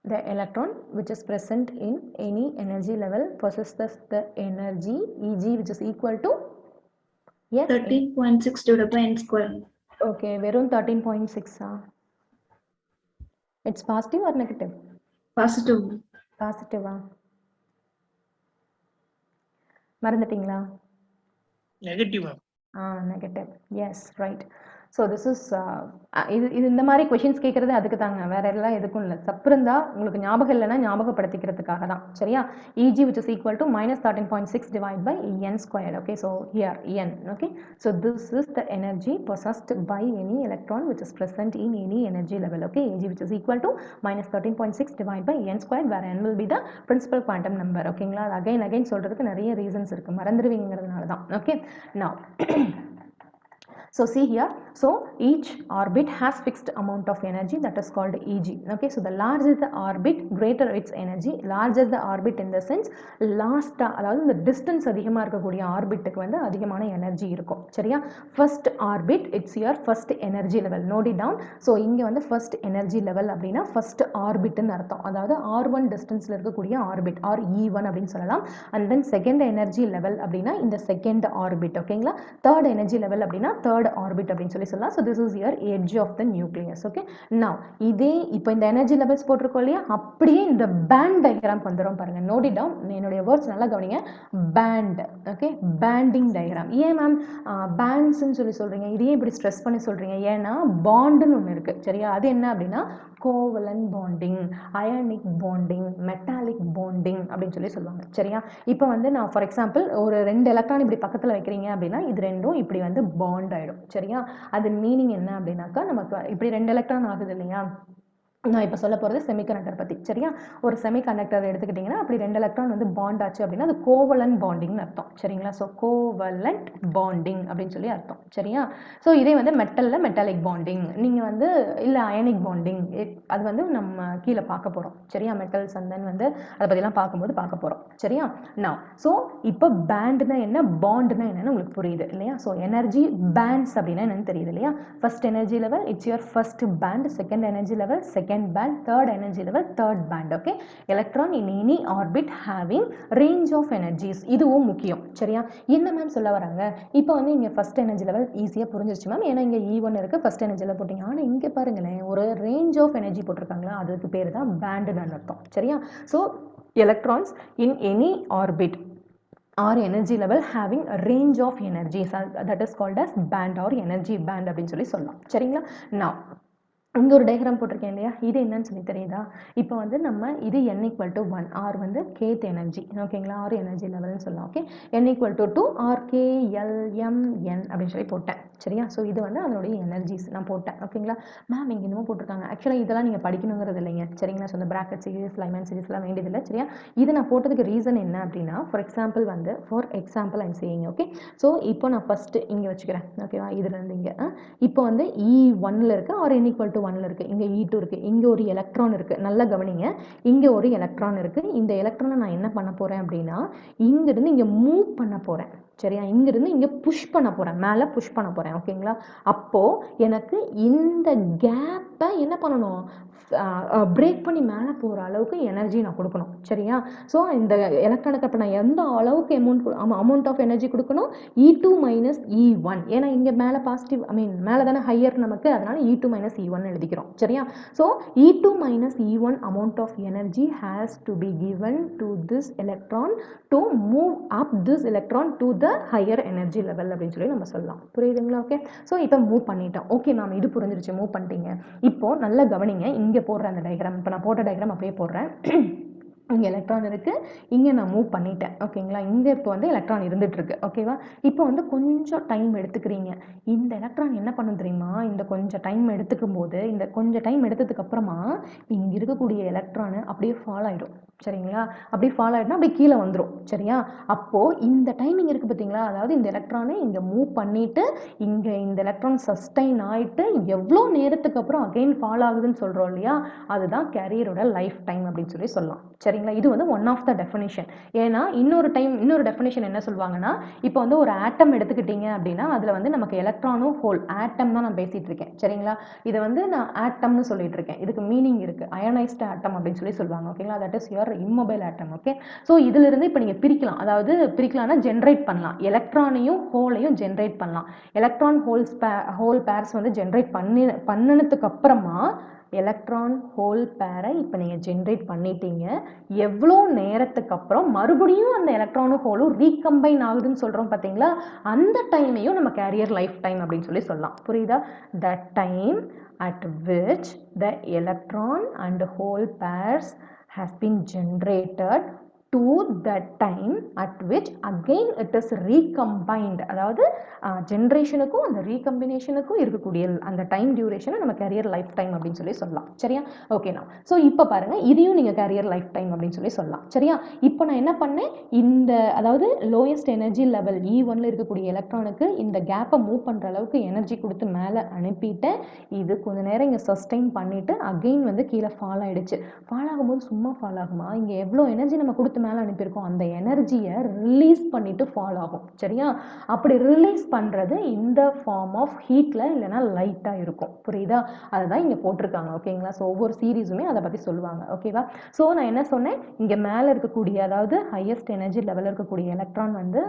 the electron which is present in any energy level possesses the energy Eg which is equal to, yes, 13.6 divided by n square. Okay, வெறும் 13.6 it's positive or negative? Positive. Positive மறந்துட்டீங்களா? Negative. Negative. Yes, right. So this is இது இந்த மாதிரி questions கேட்குறது அதுக்கு தாங்க, வேற எல்லாம் எதுக்கும் இல்லை. தப்புருந்தா உங்களுக்கு ஞாபகம் இல்லைன்னா ஞாபகப்படுத்திக்கிறதுக்காக தான், சரியா? Eg which is equal to minus 13.6 divided by n squared. Okay, so here n. Okay, so this is the energy possessed by any electron which is present in any energy level. Okay, Eg which is equal to minus 13.6 divided by n squared, where n will be the principal quantum number. ஓகேங்களா? again சொல்றதுக்கு நிறைய reasons இருக்கு, மறந்துடுவீங்கிறதுனால தான். Okay, now so see here, so each orbit has fixed amount of energy that is called Eg. Okay, so the larger the orbit, greater its energy. Larger the orbit in the sense last, அதாவது இந்த distance அதிகமாக இருக்கக்கூடிய ஆர்பிட்டுக்கு வந்து அதிகமான energy இருக்கும், சரியா? First orbit it's your first energy level, note it down. So இங்கே வந்து ஃபர்ஸ்ட் எனர்ஜி லெவல் அப்படின்னா ஃபர்ஸ்ட் ஆர்பிட்னு அர்த்தம், அதாவது R1 டிஸ்டன்ஸில் இருக்கக்கூடிய ஆர்பிட் ஆர் E1 அப்படின்னு சொல்லலாம். And then second energy level அப்படின்னா இந்த செகண்ட் ஆர்பிட், ஓகேங்களா? தேர்ட் எனர்ஜி லெவல் அப்படின்னா தேர்ட் ஆர்பிட் அப்படின்னு சொல்லலாம். So this is your edge of the nucleus. Okay, now இதே இப்போ இந்த எனர்ஜி லெவல்ஸ் போட்டிருக்கோம் இல்லையா, அப்படியே இந்த பேண்ட் டயக்ராம் வந்துடும் பாருங்க, நோட் இட் டவுன். என்னுடைய வேர்ட்ஸ் நல்லா கவனிங்க. Band, okay, banding diagram. ஏன் மேம் பேண்ட்ஸ்ன்னு சொல்றீங்க, இதையே இப்படி ஸ்ட்ரெஸ் பண்ணி சொல்றீங்க? ஏன்னா பாண்டுன்னு ஒன்று இருக்கு, சரியா? அது என்ன அப்படின்னா covalent bonding, ionic bonding, metallic bonding அப்படின்னு சொல்லுவாங்க, சரியா? இப்போ வந்து நான் ஃபார் எக்ஸாம்பிள் ஒரு 2 எலக்ட்ரான் இப்படி பக்கத்தில் வைக்கிறீங்க அப்படின்னா இது ரெண்டும் இப்படி வந்து பாண்ட் ஆகிடும், சரியா? அது மீனிங் என்ன அப்படின்னாக்கா, நமக்கு இப்படி 2 எலக்ட்ரான் ஆகுது இல்லையா, நான் இப்போ சொல்ல போகிறது செமிகண்டக்டர் பற்றி, சரியா? ஒரு செமிகண்டக்டர் எடுத்துக்கிட்டிங்கன்னா அப்படி 2 எலக்ட்ரான் வந்து பாண்ட் ஆச்சு அப்படின்னா அது கோவலன்ட் பாண்டிங்னு அர்த்தம், சரிங்களா? ஸோ கோவலன்ட் பாண்டிங் அப்படின்னு சொல்லி அர்த்தம், சரியா? ஸோ இதே வந்து மெட்டலில் மெட்டாலிக் பாண்டிங், நீங்கள் வந்து இல்லை அயனிக் பாண்டிங், அது வந்து நம்ம கீழே பார்க்க போகிறோம், சரியா? மெட்டல்ஸ் அண்ட் தென் வந்து அதை பற்றிலாம் பார்க்கும்போது பார்க்க போகிறோம், சரியா? நான் ஸோ இப்போ பேண்டுனா என்ன, பாண்டுனா என்னன்னு உங்களுக்கு புரியுது இல்லையா? ஸோ எனர்ஜி பேண்ட்ஸ் அப்படின்னா என்னன்னு தெரியுது இல்லையா? First energy level it's your first band, second energy level second band, third energy level third band. Okay, electron in any orbit having range of energies, இதுவும் முக்கியம், சரியா? என்ன மேம் சொல்ல வராங்க? இப்போ வந்து இங்க ஃபர்ஸ்ட் எனர்ஜி லெவல் ஈஸியா புரிஞ்சிருச்சு மேம், ஏன்னா இங்க E1 இருக்கு, ஃபர்ஸ்ட் எனர்ஜி லெவல் போட்டீங்க. ஆனா இங்க பாருங்களேன், ஒரு ரேஞ்ச் ஆஃப் எனர்ஜி போட்டிருக்காங்களா, அதுக்கு பேர் தான் பேண்டுன்னு அர்த்தம், சரியா? So electrons in any orbit or energy level having a range of energies, that is called as band or energy band அப்படின்னு சொல்லலாம், சரிங்களா? Now இங்கே ஒரு டயக்ராம் போட்டிருக்கேன் இல்லையா, இது என்னன்னு சொல்லி தெரியுதா? இப்போ வந்து நம்ம இது n = 1, r வந்து kth எனர்ஜி, ஓகேங்களா? r எனர்ஜி லெவல்னு சொல்லலாம். Okay, n = 2 r k l m n அப்படின்னு சொல்லி போட்டேன், சரியா? ஸோ இது வந்து அதனுடைய எனர்ஜிஸ் நான் போட்டேன், ஓகேங்களா? மேம் இங்கே இன்னமும் போட்டிருக்காங்க, ஆக்சுவலாக இதெல்லாம் நீங்கள் படிக்கணுங்கிறது இல்லைங்க, சரிங்களா? ஸோ இந்த பிராக்கெட் சீரிஸ் லைமன் சீரிஸ்லாம் வேண்டியதில்லை, சரியா? இது நான் போட்டதுக்கு ரீசன் என்ன அப்படின்னா, for example I'm saying, okay? So இப்போ நான் ஃபஸ்ட்டு இங்கே வச்சுக்கிறேன், ஓகேவா? இதுலேருந்து இங்கே இப்போ வந்து E1ல் இருக்குது, ஆர் n = 1ல் இருக்குது, இங்கே E2 இருக்குது, இங்கே ஒரு எலக்ட்ரான் இருக்குது, நல்லா கவனிங்க, இங்கே ஒரு எலக்ட்ரான் இருக்குது. இந்த எலக்ட்ரானை நான் என்ன பண்ண போகிறேன் அப்படின்னா இங்கிருந்து இங்கே மூவ் பண்ண போகிறேன், சரியா? இங்கிருந்து இங்கே புஷ் பண்ண போகிறேன், மேலே புஷ் பண்ண போகிறேன், ஓகேங்களா? அப்போது எனக்கு இந்த கேப்பை என்ன பண்ணணும், பிரேக் பண்ணி மேலே போகிற அளவுக்கு எனர்ஜி நான் கொடுக்கணும், சரியா? ஸோ இந்த எலக்ட்ரானுக்கு அப்போ நான் எந்த அளவுக்கு அமௌண்ட் ஆஃப் எனர்ஜி கொடுக்கணும், E2 - E1, ஏன்னா இங்கே மேலே பாசிட்டிவ் மேலே தானே ஹையர் நமக்கு, அதனால் E2 - E1 எழுதிக்கிறோம், சரியா? So E2 - E1 amount of energy has to be given to this electron to move up this electron to the higher energy level அப்படின்னு சொல்லி நம்ம சொல்லலாம், புரியுதுங்களா? ஓகே, ஸோ இப்போ மூவ் பண்ணிட்டோம், ஓகே மேம் இது புரிஞ்சிருச்சு, மூவ் பண்ணிட்டீங்க. இப்போ நல்லா கவனிங்க, இங்கே போடுற அந்த டயக்ராம், இப்போ நான் போட்ட டயக்ராம் அப்படியே போடுறேன். இங்கே எலக்ட்ரான் இருக்குது, இங்கே நான் மூவ் பண்ணிட்டேன், ஓகேங்களா? இங்கே இப்போ வந்து எலக்ட்ரான் இருந்துகிட்ருக்கு, ஓகேவா? இப்போ வந்து கொஞ்சம் டைம் எடுத்துக்கிறீங்க. இந்த எலக்ட்ரான் என்ன பண்ணும் தெரியுமா, இந்த கொஞ்சம் டைம் எடுத்துக்கும் போது, இந்த கொஞ்சம் டைம் எடுத்ததுக்கப்புறமா இங்கே இருக்கக்கூடிய எலக்ட்ரானு அப்படியே ஃபால் ஆகிடும், சரிங்களா? அப்படி ஃபால் ஆகிடுனா அப்படியே கீழே வந்துடும், சரியா? அப்போது இந்த டைமிங் இருக்குது பார்த்தீங்களா, அதாவது இந்த எலக்ட்ரானை இங்கே மூவ் பண்ணிவிட்டு இங்கே இந்த எலக்ட்ரான் சஸ்டைன் ஆகிட்டு எவ்வளோ நேரத்துக்கு அப்புறம் அகெயின் ஃபால் ஆகுதுன்னு சொல்கிறோம் இல்லையா, அதுதான் கேரியரோட லைஃப் டைம் அப்படின்னு சொல்லலாம், சரி? சரிங்களா? இது வந்து ஒன் ஆஃப் த டெஃபினிஷன். ஏன்னா இன்னொரு டெஃபினிஷன் என்ன சொல்லுவாங்கன்னா, இப்போ வந்து ஒரு ஆட்டம் எடுத்துக்கிட்டீங்க அப்படின்னா அதில் வந்து நமக்கு எலக்ட்ரானும் ஹோல் ஆட்டம் தான் நான் பேசிட்டு இருக்கேன் சரிங்களா? இதை வந்து நான் ஆட்டம்னு சொல்லிட்டு இருக்கேன். இதுக்கு மீனிங் இருக்கு. அயனைஸ்டு ஆட்டம் அப்படின்னு சொல்லுவாங்க ஓகேங்களா? That is your immobile atom. Okay, so இதுல இருந்து இப்போ நீங்க பிரிக்கலாம். அதாவது பிரிக்கலாம்னா ஜென்ரேட் பண்ணலாம். எலக்ட்ரானையும் ஹோலையும் ஜென்ரேட் பண்ணலாம். எலக்ட்ரான் ஹோல் பேர்ஸ் வந்து ஜென்ரேட் பண்ணினதுக்கு அப்புறமா எலக்ட்ரான் ஹோல் பேரை இப்போ நீங்கள் ஜென்ரேட் பண்ணிட்டீங்க. எவ்வளோ நேரத்துக்கு அப்புறம் மறுபடியும் அந்த எலக்ட்ரானும் ஹோலும் ரீகம்பைன் ஆகுதுன்னு சொல்கிறோம் பார்த்தீங்களா? அந்த டைமையும் நம்ம கேரியர் லைஃப் டைம் அப்படின்னு சொல்லலாம். புரியுதா? The time at which the electron and hole pairs has been generated to the time at which again it is recombined. அதாவது ஜென்ரேஷனுக்கும் அந்த ரீகம்பினேஷனுக்கும் இருக்கக்கூடிய அந்த டைம் டியூரேஷனை நம்ம கேரியர் லைஃப் டைம் அப்படின்னு சொல்லலாம். சரியா? ஓகேண்ணா. ஸோ இப்போ பாருங்க, இதையும் நீங்கள் கேரியர் லைஃப் டைம் அப்படின்னு சொல்லலாம். சரியா? இப்போ நான் என்ன பண்ணேன், இந்த அதாவது லோயஸ்ட் எனர்ஜி லெவல் E1ல இருக்கக்கூடிய எலக்ட்ரானுக்கு இந்த கேப்பை மூவ் பண்ணுற அளவுக்கு எனர்ஜி கொடுத்து மேலே அனுப்பிட்டேன். இது கொஞ்ச நேரம் இங்கே சஸ்டெயின் பண்ணிட்டு அகெயின் வந்து கீழே ஃபால் ஆயிடுச்சு. ஃபால் ஆகும்போது சும்மா ஃபால் ஆகுமா? இங்கே எவ்வளோ எனர்ஜி நம்ம கொடுத்து மேலே அனுப்பியிருக்கோம் அந்த எனர்ஜியை ரிலீஸ் பண்ணிட்டு ஃபால் ஆகும். சரியா? அப்படி ரிலீஸ் பண்ணுறது இந்த ஃபார்ம் ஆஃப் ஹீட்டில் இல்லைன்னா லைட்டாக இருக்கும். புரியுதா? அதை தான் இங்கே போட்டிருக்காங்க. ஓகேங்களா? ஸோ ஒவ்வொரு சீரீஸுமே அதை பற்றி சொல்லுவாங்க. ஓகேவா? ஸோ நான் என்ன சொன்னேன், இங்கே மேலே இருக்கக்கூடிய அதாவது ஹையஸ்ட் எனர்ஜி லெவலில் இருக்கக்கூடிய எலக்ட்ரான் வந்து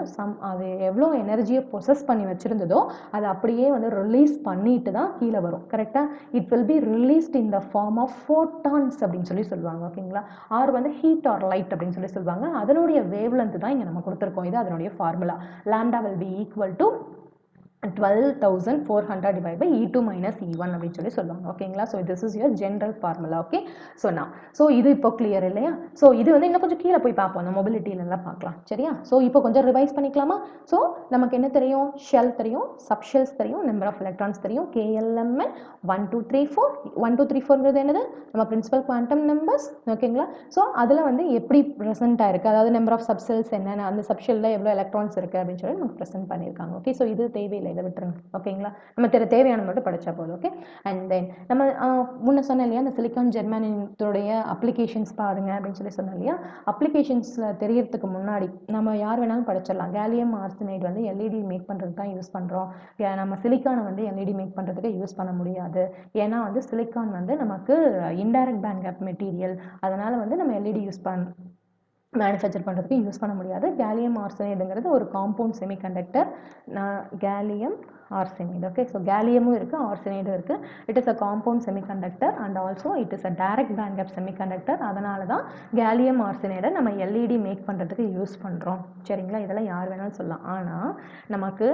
அது எவ்வளோ எனர்ஜியை பொசஸ் பண்ணி வச்சுருந்ததோ அதை அப்படியே வந்து ரிலீஸ் பண்ணிட்டு தான் கீழே வரும். கரெக்டாக? It will be released in the form of photons அப்படின்னு சொல்லுவாங்க. ஓகேங்களா? ஆர் வந்து ஹீட் ஆர் லைட் அப்படின்னு சொல்லுவாங்க. அதனுடைய வேவ் லென்த் தான் இங்கே நம்ம கொடுத்துருக்கோம். இது அதனுடைய formula. Lambda will be equal to 12,400 divided by E2 minus E1 அப்படின்னு சொல்லுவாங்க. ஓகேங்களா? So this is your general formula. Okay, so இது இப்போ கிளியர் இல்லையா? ஸோ இது வந்து இன்னும் கொஞ்சம் கீழே போய் பார்ப்போம், அந்த மொபிலிட்டியிலலாம் பார்க்கலாம். சரியா? ஸோ இப்போ கொஞ்சம் ரிவைஸ் பண்ணிக்கலாமா? ஸோ நமக்கு என்ன தெரியும்? ஷெல் தெரியும், சப்ஷெல்ஸ் தெரியும், நம்பர் ஆஃப் எலக்ட்ரான்ஸ் தெரியும், KLMN 1 2 3 4. 1 2 3 4ங்கிறது என்னது? நம்ம பிரின்சிபல் குவாண்டம் நம்பர்ஸ். ஓகேங்களா? ஸோ அதில் வந்து எப்படி ப்ரெசென்ட் ஆயிருக்கு, அதாவது நம்பர் ஆஃப் சப்ஷெல்ஸ் என்னென்ன, அந்த சப்ஷெல்லில் எவ்வளோ எலக்ட்ரான்ஸ் இருக்குது அப்படின்னு சொல்லி நமக்கு ப்ரெசென்ட் பண்ணியிருக்காங்க. ஓகே, ஸோ இது தேவையில்லை, இதை விட்டுருங்க. ஓகேங்களா? நம்ம தேவையான மட்டும் படித்தா போதும். ஓகே, அண்ட் தென் நம்ம முன்ன சொன்ன இல்லையா, அந்த சிலிக்கான் ஜெர்மானியத்துடைய அப்ளிகேஷன்ஸ் பாருங்க அப்படின்னு சொன்னேன் இல்லையா? அப்ளிகேஷன்ஸில் தெரியறதுக்கு முன்னாடி நம்ம யார் வேணாலும் படிச்சிடலாம். கேலியம் ஆர்சனைடு வந்து எல்இடி மேக் பண்ணுறதுக்கு தான் யூஸ் பண்ணுறோம். நம்ம சிலிக்கானை வந்து எல்இடி மேக் பண்ணுறதுக்கு யூஸ் பண்ண முடியாது. ஏன்னா வந்து சிலிக்கான் வந்து நமக்கு இன்டைரக்ட் பேண்ட் கேப் மெட்டீரியல், அதனால் வந்து நம்ம எல்இடி மேனுஃபேக்சர் பண்ணுறதுக்கு யூஸ் பண்ண முடியாது. கேலியம் ஆர்சனைடுங்கிறது ஒரு compound semiconductor. Gallium arsenide. Okay, so கேலியமும் இருக்குது, ஆர்சனைடும் இருக்குது. It is a compound semiconductor and also it is a direct band gap semiconductor. அதனால தான் கேலியம் ஆர்சனைடை நம்ம எல்இடி மேக் பண்ணுறதுக்கு யூஸ் பண்ணுறோம். சரிங்களா? இதெல்லாம் யார் வேணாலும் சொல்லலாம். ஆனால் நமக்கு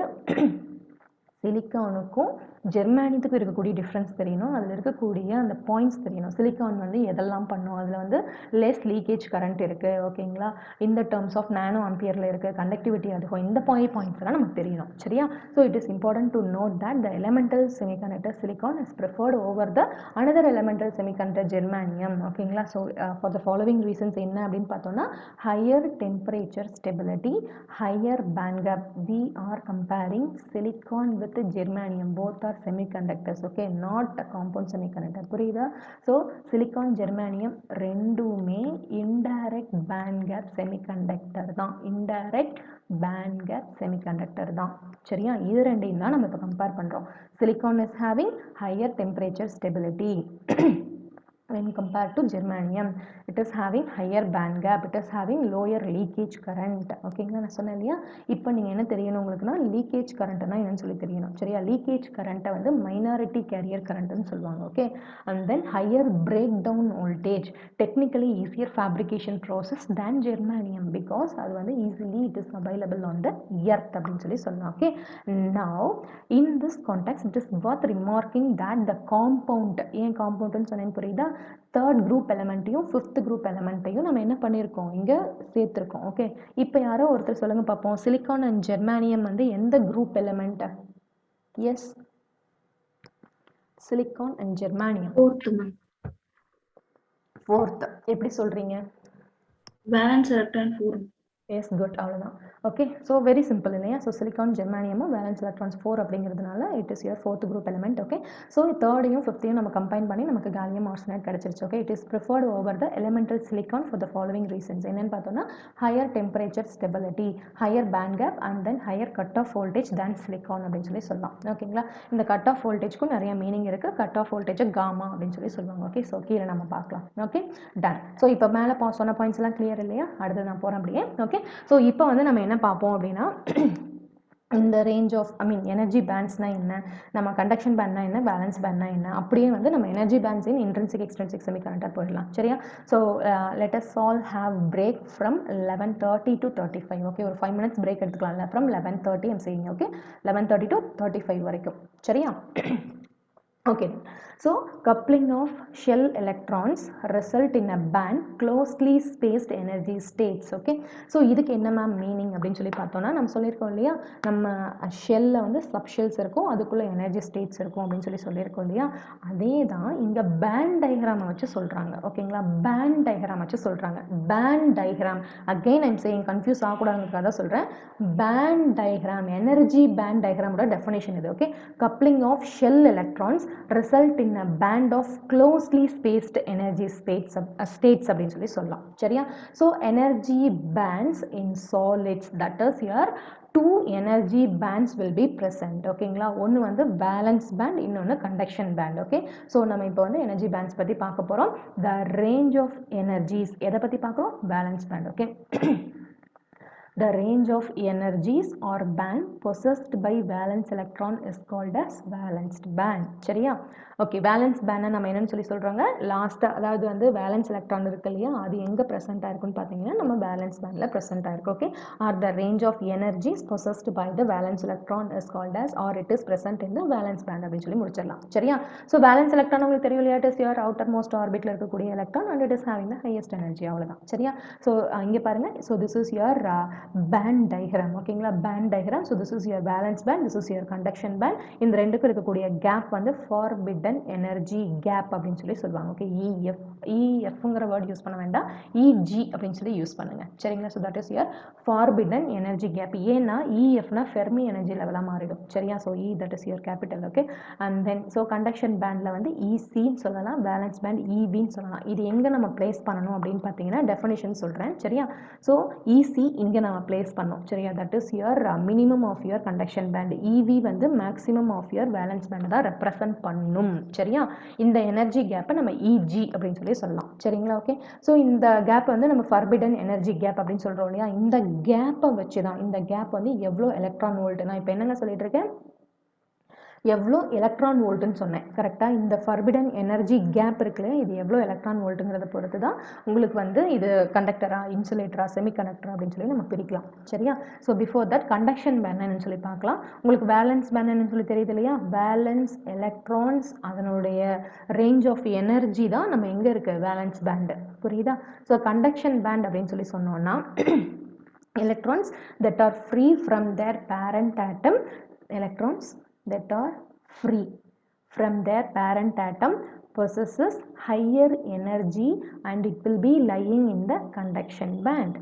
சிலிக்கானுக்கும் ஜெர்மானியத்துக்கும் இருக்கக்கூடிய டிஃப்ரென்ஸ் தெரியணும். அதில் இருக்கக்கூடிய அந்த பாயிண்ட்ஸ் தெரியணும். சிலிக்கான் வந்து எதெல்லாம் பண்ணும், அதில் வந்து லெஸ் லீக்கேஜ் கரண்ட் இருக்குது. ஓகேங்களா? இந்த டேர்ம்ஸ் ஆஃப் நானோ ஆம்பியரில் இருக்குது, கண்டக்டிவிட்டி அதிகம். இந்த பாயிண்ட்ஸ் எல்லாம் நமக்கு தெரியணும். சரியா? So it is important to note that the elemental semiconductor silicon is preferred over the another elemental semiconductor germanium. ஓகேங்களா? So for the following reasons என்ன அப்படின்னு பார்த்தோம்னா, higher temperature stability, higher band gap. We are comparing silicon with germanium, both are semiconductors. Okay, not a compound semiconductor. புரியுதா? so silicon germanium ரெண்டுமே indirect band gap semiconductor தான். indirect band gap semiconductor தான். சரியா? இது ரெண்டையும் தான் நம்ம இப்போ கம்பேர் பண்றோம். silicon is having higher temperature stability when compared to germanium. It is having higher band gap, it is having lower leakage current. ஓகேங்களா? நான் சொன்னேன் இல்லையா? இப்போ நீங்கள் என்ன தெரியணும் உங்களுக்குன்னா, லீக்கேஜ் கரண்ட்னா என்னன்னு சொல்லி தெரியணும். சரியா? லீக்கேஜ் கரண்ட்டை வந்து மைனாரிட்டி கேரியர் கரண்ட்னு சொல்லுவாங்க. Okay, and then higher break down voltage, technically easier fabrication process than germanium, because அது வந்து easily it is available on the earth அப்படின்னு சொல்லலாம். Okay, now in this context it is worth remarking that the compound, ஏன் காம்பவுண்ட்னு சொன்னேன்னு புரியுதா? Third group எலமெண்ட்டையும் fifth group எலமெண்ட்டையும் நம்ம என்ன பண்ணியிருக்கோம், இங்கே சேர்த்துருக்கோம். ஓகே, இப்போ யாரோ ஒருத்தர் சொல்லுங்க பார்ப்போம், சிலிக்கான் அண்ட் ஜெர்மானியம் வந்து எந்த group element? Yes, silicon and germanium fourth. எப்படி சொல்றீங்க? Valence electron 4. எஸ் குட் அவ்வளோதான். ஓகே ஸோ வெரி சிம்பிள் இல்லையா? ஸோ சிலிக்கான் ஜெர்மானியமும் வேலன்ஸ் எலக்ட்ரான்ஸ் 4 அப்படிங்கிறதுனால it is your fourth group element. Okay so தேர்டையும் ஃபிஃப்த்தையும் நம்ம கம்பைன் பண்ணி நமக்கு காலியம் ஆர்சனைட் கிடச்சிருச்சு. Okay it is preferred over the elemental silicon for the following reasons. என்னென்னு பார்த்தோம்னா higher temperature stability, higher band gap and then higher cut off voltage than silicon அப்படின்னு சொல்லலாம். ஓகேங்களா? இந்த கட் ஆஃப் வோல்டேஜ்க்கும் நிறைய மீனிங் இருக்குது. Cut off வோல்டேஜை gamma அப்படின்னு சொல்லுவாங்க. ஓகே ஸோ கீழே நம்ம பார்க்கலாம். Okay done. ஸோ இப்போ மேலே சொன்ன பாயிண்ட்ஸ் எல்லாம் கிளியர் இல்லையா? அடுத்து நான் போகிறேன் அப்படியே. ஓகே ஸோ இப்போ வந்து நம்ம என்ன பார்ப்போம் அப்படின்னா இந்த ரேஞ்ச் ஆஃப் எனர்ஜி பேண்ட்ஸ்னா என்ன, நம்ம கண்டக்ஷன் பேண்ட்னா என்ன, பேலன்ஸ் பேண்ட்னா என்ன, அப்படியே வந்து நம்ம energy bands in intrinsic extrinsic semiconductor போயிடலாம். சரியா? So let as all have break from 11:30 to 35. Okay ஒரு 5 minutes பிரேக் எடுத்துக்கலாம்ல. ஃப்ரம் 11:30 ஐம் செய்யுங்க. ஓகே 11:30 to 35 வரைக்கும். சரியா? Okay, so coupling of shell electrons result in a band closely spaced energy states. Okay, so இதுக்கு என்ன ma'am meaning அப்படின்னு சொல்லி பார்த்தோம்னா நம்ம சொல்லியிருக்கோம் இல்லையா, நம்ம ஷெல்ல வந்து சப் ஷெல்ஸ் இருக்கும், அதுக்குள்ள எனர்ஜி ஸ்டேட்ஸ் இருக்கும் அப்படின்னு சொல்லியிருக்கோம் இல்லையா, அதே தான் இங்கே பேண்ட் டயக்ராமை வச்சு சொல்கிறாங்க. ஓகேங்களா? பேண்ட் டயக்ராம் வச்சு சொல்கிறாங்க. Band diagram again I'm saying confuse ஆகக்கூடாதுக்காக தான் சொல்கிறேன். பேண்ட் டயக்ராம் எனர்ஜி பேண்ட் டயக்ராமோட டெஃபினேஷன் இது. Okay coupling of shell electrons result in a band of closely spaced energy states அப்படின்னு சொல்லலாம். சரியா? so energy bands in solids, that is here two energy bands will be present. ஓகேங்களா? ஒன்று வந்து valence band, இன்னொன்று conduction band. Okay so நம்ம இப்போ வந்து energy bands பற்றி பார்க்க போகிறோம். the range of energies எதை பற்றி பார்க்குறோம்? valence band. Okay the range of energies or band possessed by valence electron is called as valenced band. சரியா? ஓகே வேலன்ஸ் பேண்டை நம்ம என்னன்னு சொல்கிறாங்க, லாஸ்ட்டாக அதாவது வந்து வேலன்ஸ் எலக்ட்ரான் இருக்கு இல்லையா, அது எங்கே ப்ரெசென்ட் ஆயிருக்குன்னு பார்த்தீங்கன்னா நம்ம வேலன்ஸ் பேண்டில் ப்ரெசென்ட் ஆயிருக்கு. Okay or the range of energies possessed by the valence electron is called as or it is present in the valence band அப்படின்னு சொல்லி முடிச்சிடலாம். சரியா? ஸோ வேலன்ஸ் எலக்ட்ரான் உங்களுக்கு தெரியும் இல்லையா, it is your outer most ஆர்பிட்டில் இருக்கக்கூடிய electron and it is having the highest energy. அவ்வளோதான். சரியா? ஸோ இங்கே பாருங்கள், so this is your band diagram. ஓகேங்களா? Band diagram. So this is your valence band, this is your conduction band. இந்த ரெண்டுக்கும் இருக்கக்கூடிய கேப் வந்து ஃபார்பிடன் எனர்ஜி கேப் அப்படின்னு சொல்லுவாங்க. ஓகே இஎஃப்ங்கிற வேர்ட் யூஸ் பண்ண வேண்டாம், இஜி அப்படின்னு சொல்லி யூஸ் பண்ணுங்க. சரிங்களா? So that is your forbidden energy gap. ஏன்னா இஎஃப்னா ஃபெர்மி எனர்ஜி லெவலாக மாறிடும். சரியா? So E that is your capital. Okay and then so conduction பேண்டில் வந்து இசின்னு சொல்லலாம், வேலன்ஸ் பேண்ட் இவின்னு சொல்லலாம். இது எங்கே நம்ம பிளேஸ் பண்ணணும் அப்படின்னு பார்த்தீங்கன்னா டெஃபினிஷன் சொல்கிறேன். சரியா? ஸோ இசி இங்கே நம்ம பிளேஸ் பண்ணோம். சரியா? That is your minimum of your conduction band. E V வந்து maximum of your valence band தான் ரெப்ரசன்ட் பண்ணும். சரியா? இந்த எனர்ஜி கேப்பை நம்ம இஜி அப்படின்னு சொல்லலாம். சரிங்களா? ஓகே ஸோ இந்த கேப் வந்து நம்ம ஃபர்பிடன் எனர்ஜி கேப் அப்படின்னு சொல்கிறோம் இல்லையா, இந்த கேப்பை வச்சு தான் இந்த கேப் வந்து எவ்வளோ எலக்ட்ரான் வோல்ட், நான் இப்போ என்னங்க சொல்லிட்டு இருக்கேன், எவ்வளோ எலக்ட்ரான் வோல்ட்டுன்னு சொன்னேன். கரெக்டாக? இந்த ஃபர்பிடன் எனர்ஜி கேப் இருக்குல்ல, இது எவ்வளோ எலக்ட்ரான் வோல்ட்டுங்கிறத பொறுத்து தான் உங்களுக்கு வந்து இது கண்டக்டரா, இன்சுலேட்டரா, செமிகண்டக்டரா அப்படின்னு சொல்லி நம்ம பிரிக்கலாம். சரியா? So before that conduction band சொல்லி பார்க்கலாம். உங்களுக்கு வேலன்ஸ் பேண்ட் சொல்லி தெரியுது இல்லையா, வேலன்ஸ் எலக்ட்ரான்ஸ் அதனுடைய ரேஞ்ச் ஆஃப் எனர்ஜி தான் நம்ம எங்கே இருக்குது, வேலன்ஸ் பேண்டு. புரியுதா? ஸோ கண்டக்ஷன் பேண்ட் அப்படின்னு சொல்லி சொன்னோன்னா electrons that are free from their parent atom, electrons that are free from their parent atom possesses higher energy and it will be lying in the conduction band.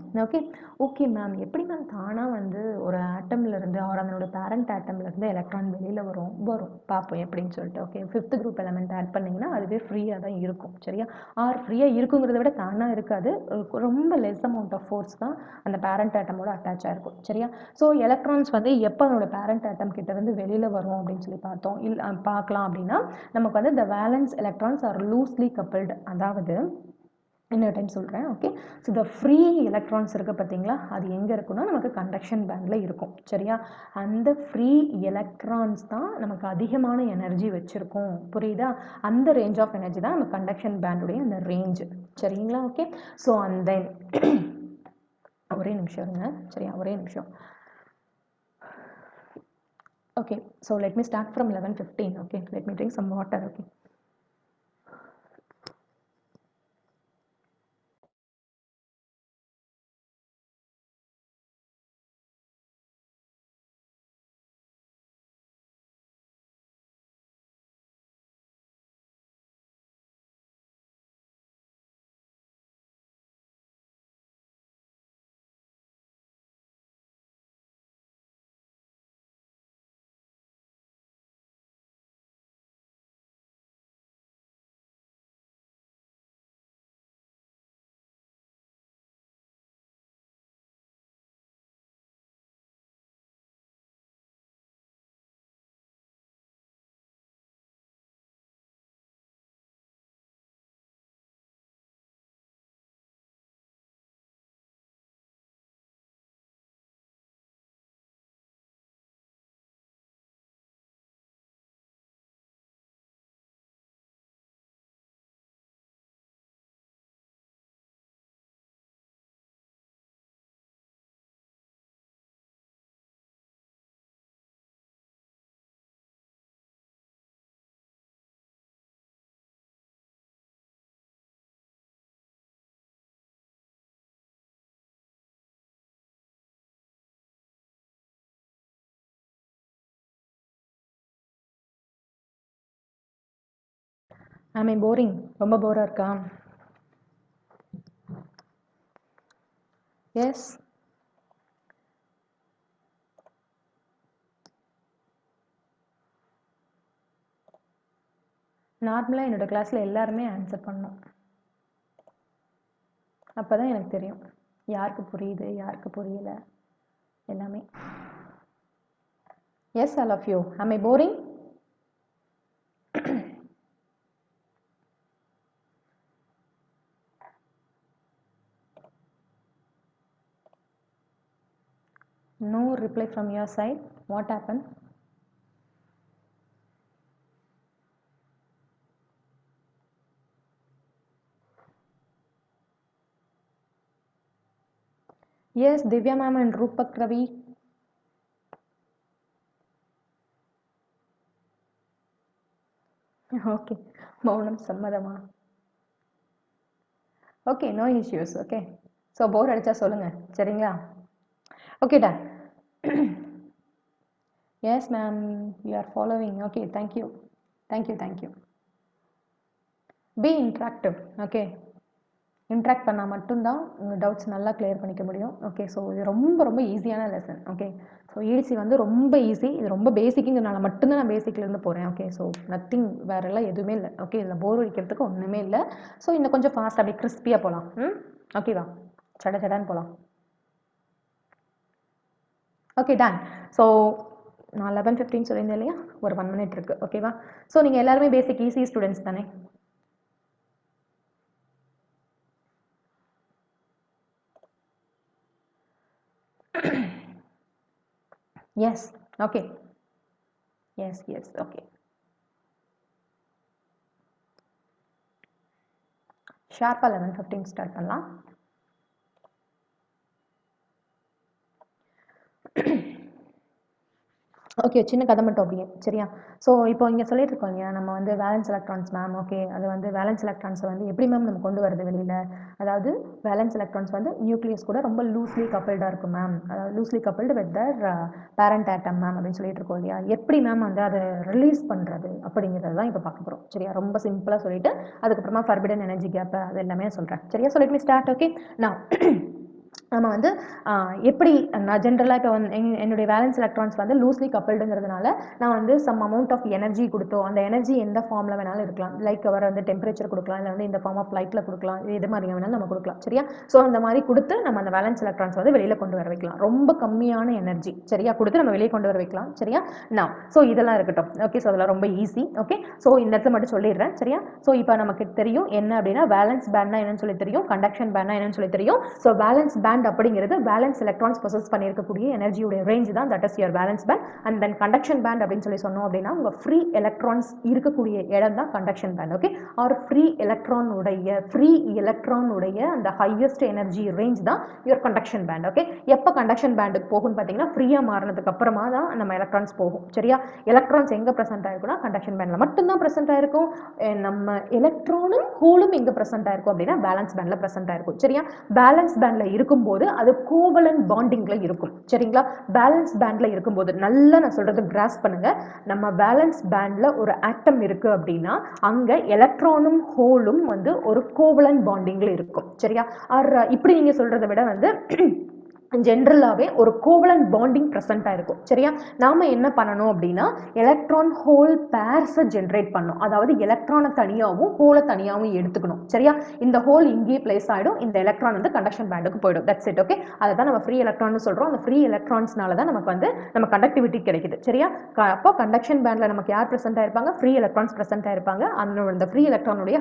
Okay ma'am எப்படி ma'am தானாக வந்து ஒரு ஆட்டம்ல இருந்து அதனோட parent ஆட்டம்ல இருந்து electron வெளியில் வரும் பார்ப்போம் எப்படின்னு சொல்லிட்டு. Okay fifth group element add பண்ணிங்கன்னா அதுவே ஃப்ரீயாக தான் இருக்கும். சரியா? ஆர் ஃப்ரீயாக இருக்குங்கிறத விட தானாக இருக்காது, ரொம்ப லெஸ் அமௌண்ட் ஆஃப் ஃபோர்ஸ் தான் அந்த பேரண்ட் ஆட்டமோட அட்டாச் ஆகிருக்கும். சரியா? ஸோ எலக்ட்ரான்ஸ் வந்து எப்போ அதனோட பேரண்ட் ஆட்டம் கிட்ட இருந்து வெளியில் வரும் அப்படின்னு சொல்லி பார்க்கலாம் அப்படின்னா நமக்கு வந்து the valence electrons are loosely coupled, அதாவது இன்னொரு டைம் சொல்கிறேன். Okay so the free electrons இருக்குது பார்த்தீங்களா, அது எங்கே இருக்குன்னா நமக்கு கண்டக்ஷன் பேண்டில் இருக்கும். சரியா? அந்த ஃப்ரீ எலக்ட்ரான்ஸ் தான் நமக்கு அதிகமான எனர்ஜி வச்சுருக்கோம். புரியுதா? அந்த ரேஞ்ச் ஆஃப் எனர்ஜி தான் நம்ம கண்டக்ஷன் பேண்டுடைய அந்த ரேஞ்சு. சரிங்களா? ஓகே ஸோ அண்ட் தென் ஒரே நிமிஷம் இருங்க. சரியா? ஒரே நிமிஷம். Okay, so let me start from 11:15. Okay, let me drink some water. Okay. Am I boring? ரொம்ப போரா இருக்கா? எஸ். நார்மலாக என்னோட கிளாஸில் எல்லாருமே ஆன்சர் பண்ணோம். அப்போ தான் எனக்கு தெரியும் யாருக்கு புரியுது யாருக்கு புரியல எல்லாமே. Yes all of you. Am I boring? No reply from your side. What happened? Yes, Divya ma'am and Rupak Ravi. Okay. மௌனம் சம்மதமா? Okay, no issues. Okay, so bore அடித்தா சொல்லுங்கள், சரிங்களா? Okay done. Yes ma'am, you are following. Okay, thank you thank you thank you. Be interactive. Okay, interact பண்ணால் மட்டும்தான் உங்கள் doubts நல்லா clear பண்ணிக்க முடியும். ஓகே, ஸோ இது ரொம்ப ரொம்ப ஈஸியான லெசன். ஓகே, ஸோ EDC வந்து ரொம்ப ஈஸி. இது ரொம்ப பேசிக்குங்கிறனால மட்டும்தான் நான் பேசிக்லேருந்து போகிறேன். ஓகே, ஸோ நத்திங், வேறெல்லாம் எதுவுமே இல்லை. ஓகே, இதில் போர் அடிக்கிறதுக்கு ஒன்றுமே இல்லை. ஸோ இன்னும் கொஞ்சம் ஃபாஸ்ட் அப்படி கிறிஸ்பியாக போகலாம். ஓகேவா? சட சடான்னு போகலாம். Okay done. ஸோ நான் 11:15 சொல்லியிருந்தேன் இல்லையா? ஒரு 1 minute இருக்குது. ஓகேவா? ஸோ நீங்கள் எல்லாருமே பேசிக் ஈஸி ஸ்டூடெண்ட்ஸ் தானே? Yes. Okay. Yes yes. Okay, ஷார்ப்பாக 11:15 ஸ்டார்ட் பண்ணலாம். ஓகே, சின்ன கதை மட்டும் அப்படியே, சரியா? ஸோ இப்போ இங்கே சொல்லிட்டு இருக்கோம் இல்லையா, நம்ம வந்து வேலன்ஸ் எலக்ட்ரான்ஸ் மேம். ஓகே, அது வந்து வேலன்ஸ் எலக்ட்ரான்ஸை வந்து எப்படி மேம் நம்ம கொண்டு வரது வெளியில்? அதாவது வேலன்ஸ் எலக்ட்ரான்ஸ் வந்து நியூக்ளியஸ் கூட ரொம்ப லூஸ்லி கப்பிள்டாக இருக்கும் மேம். அதாவது loosely coupled with their parent atom ma'am அப்படின்னு சொல்லிட்டு இருக்கோம் இல்லையா? எப்படி மேம் வந்து அதை ரிலீஸ் பண்ணுறது அப்படிங்கிறது தான் இப்போ பார்க்க போகிறோம், சரியா? ரொம்ப சிம்பிளாக சொல்லிட்டு அதுக்கப்புறமா ஃபர்பிடன் எனர்ஜி கேப் அது எல்லாமே சொல்கிறேன், சரியா? So let me start. Okay, நான் நம்ம வந்து எப்படி நான் ஜென்ரலாக இப்போ வந்து என்னுடைய வேலன்ஸ் எலக்ட்ரான்ஸ் வந்து லூஸ்லி கப்பிள்டுங்கிறதுனால நான் வந்து சம் அமௌண்ட் ஆஃப் எனர்ஜி கொடுத்தோம். அந்த எனர்ஜி எந்த ஃபார்மில் வேணாலும் இருக்கலாம். லைக் அவர் வந்து டெம்பரேச்சர் கொடுக்கலாம், இல்லை வந்து இந்த ஃபார்ம் ஆஃப் லைட்டில் கொடுக்கலாம், இது மாதிரி வேணாலும் நம்ம கொடுக்கலாம், சரியா? ஸோ அந்த மாதிரி கொடுத்து நம்ம அந்த வேலன்ஸ் எலக்ட்ரான்ஸ் வந்து வெளியில் கொண்டு வர வைக்கலாம். ரொம்ப கம்மியான எனர்ஜி, சரியா, கொடுத்து நம்ம வெளியே கொண்டு வர வைக்கலாம், சரியா? நான் ஸோ இதெல்லாம் இருக்கட்டும். ஓகே, ஸோ அதெல்லாம் ரொம்ப ஈஸி. ஓகே, ஸோ இந்த இடத்துல மட்டும் சொல்லிடுறேன், சரியா? ஸோ இப்போ நமக்கு தெரியும் என்ன அப்படின்னா வேலன்ஸ் பேண்ட்னா என்னன்னு சொல்லி தெரியும், கண்டக்ஷன் பேண்ட்னா என்னன்னு சொல்லி தெரியும். ஸோ வேலன்ஸ் பேண்ட் அப்படிங்கிறது வேலன்ஸ் எலக்ட்ரான்ஸ் பொசஸ் பண்ணியிருக்கக்கூடிய எனர்ஜியோட ரேஞ்ச் தான், that is your valence band. And then conduction band அப்படின்னு சொல்லி சொன்னோம் அப்படின்னா உங்கள் ஃப்ரீ எலக்ட்ரான்ஸ் இருக்கக்கூடிய இடம் தான் conduction band. Okay, or free எலக்ட்ரானுடைய அந்த ஹையஸ்ட் எனர்ஜி ரேஞ்ச் தான் யுவர் கண்டக்ஷன் பேண்ட். ஓகே, எப்போ கண்டக்ஷன் பேண்டுக்கு போகும்னு பார்த்தீங்கன்னா ஃப்ரீயாக மாறினதுக்கு அப்புறமா தான் நம்ம எலக்ட்ரான்ஸ் போகும், சரியா? எலக்ட்ரான்ஸ் எங்கே ப்ரெசென்ட் ஆயிருக்குன்னா கண்டக்ஷன் பேண்டில் மட்டும்தான் ப்ரெசென்ட் ஆயிருக்கும். நம்ம எலக்ட்ரானும் ஹோலும் எங்கே ப்ரெசென்ட் ஆயிருக்கும் அப்படின்னா பேலன்ஸ் பேண்டில் ப்ரெசென்ட் ஆயிருக்கும், சரியா? பேலன்ஸ் பேண்டில் இருக்கும்போது அது கோவலன்ட் பாண்டிங்ல இருக்கும், சரிங்களா? பேலன்ஸ் பேண்ட்ல இருக்கும்போது நல்லா நான் சொல்றது கிராஸ் பண்ணுங்க. நம்ம பேலன்ஸ் பேண்ட்ல ஒரு ஆட்டம் இருக்கு அப்படின்னா அங்க எலக்ட்ரானும் ஹோலும் வந்து ஒரு கோவலன்ட் பாண்டிங்ல இருக்கும், சரியா? இப்படி நீங்க சொல்றதை விட வந்து ஜென்ரலாகவே ஒரு கோவலன்ட் பாண்டிங் ப்ரெசென்ட்டாக இருக்கும், சரியா? நாம் என்ன பண்ணணும் அப்படின்னா எலக்ட்ரான் ஹோல் பேர்ஸை ஜென்ரேட் பண்ணணும். அதாவது எலக்ட்ரானை தனியாகவும் ஹோலை தனியாகவும் எடுத்துக்கணும், சரியா? இந்த ஹோல் இங்கேயே பிளேஸ் ஆகிடும், இந்த எலக்ட்ரான் வந்து கண்டக்ஷன் பேண்டுக்கு போயிடும். That's it. ஓகே, அதை தான் நம்ம ஃப்ரீ எலக்ட்ரான் சொல்கிறோம். அந்த ஃப்ரீ எலக்ட்ரான்ஸ்னால தான் நமக்கு வந்து நம்ம கண்டக்டிவிட்டி கிடைக்குது, சரியா? அப்போ கண்டக்ஷன் பேண்டில் நமக்கு யார் ப்ரெசென்ட் ஆயிருப்பாங்க? ஃப்ரீ எலக்ட்ரான்ஸ் ப்ரெசென்ட் ஆயிருப்பாங்க. அந்த ஃப்ரீ எலக்ட்ரானுடைய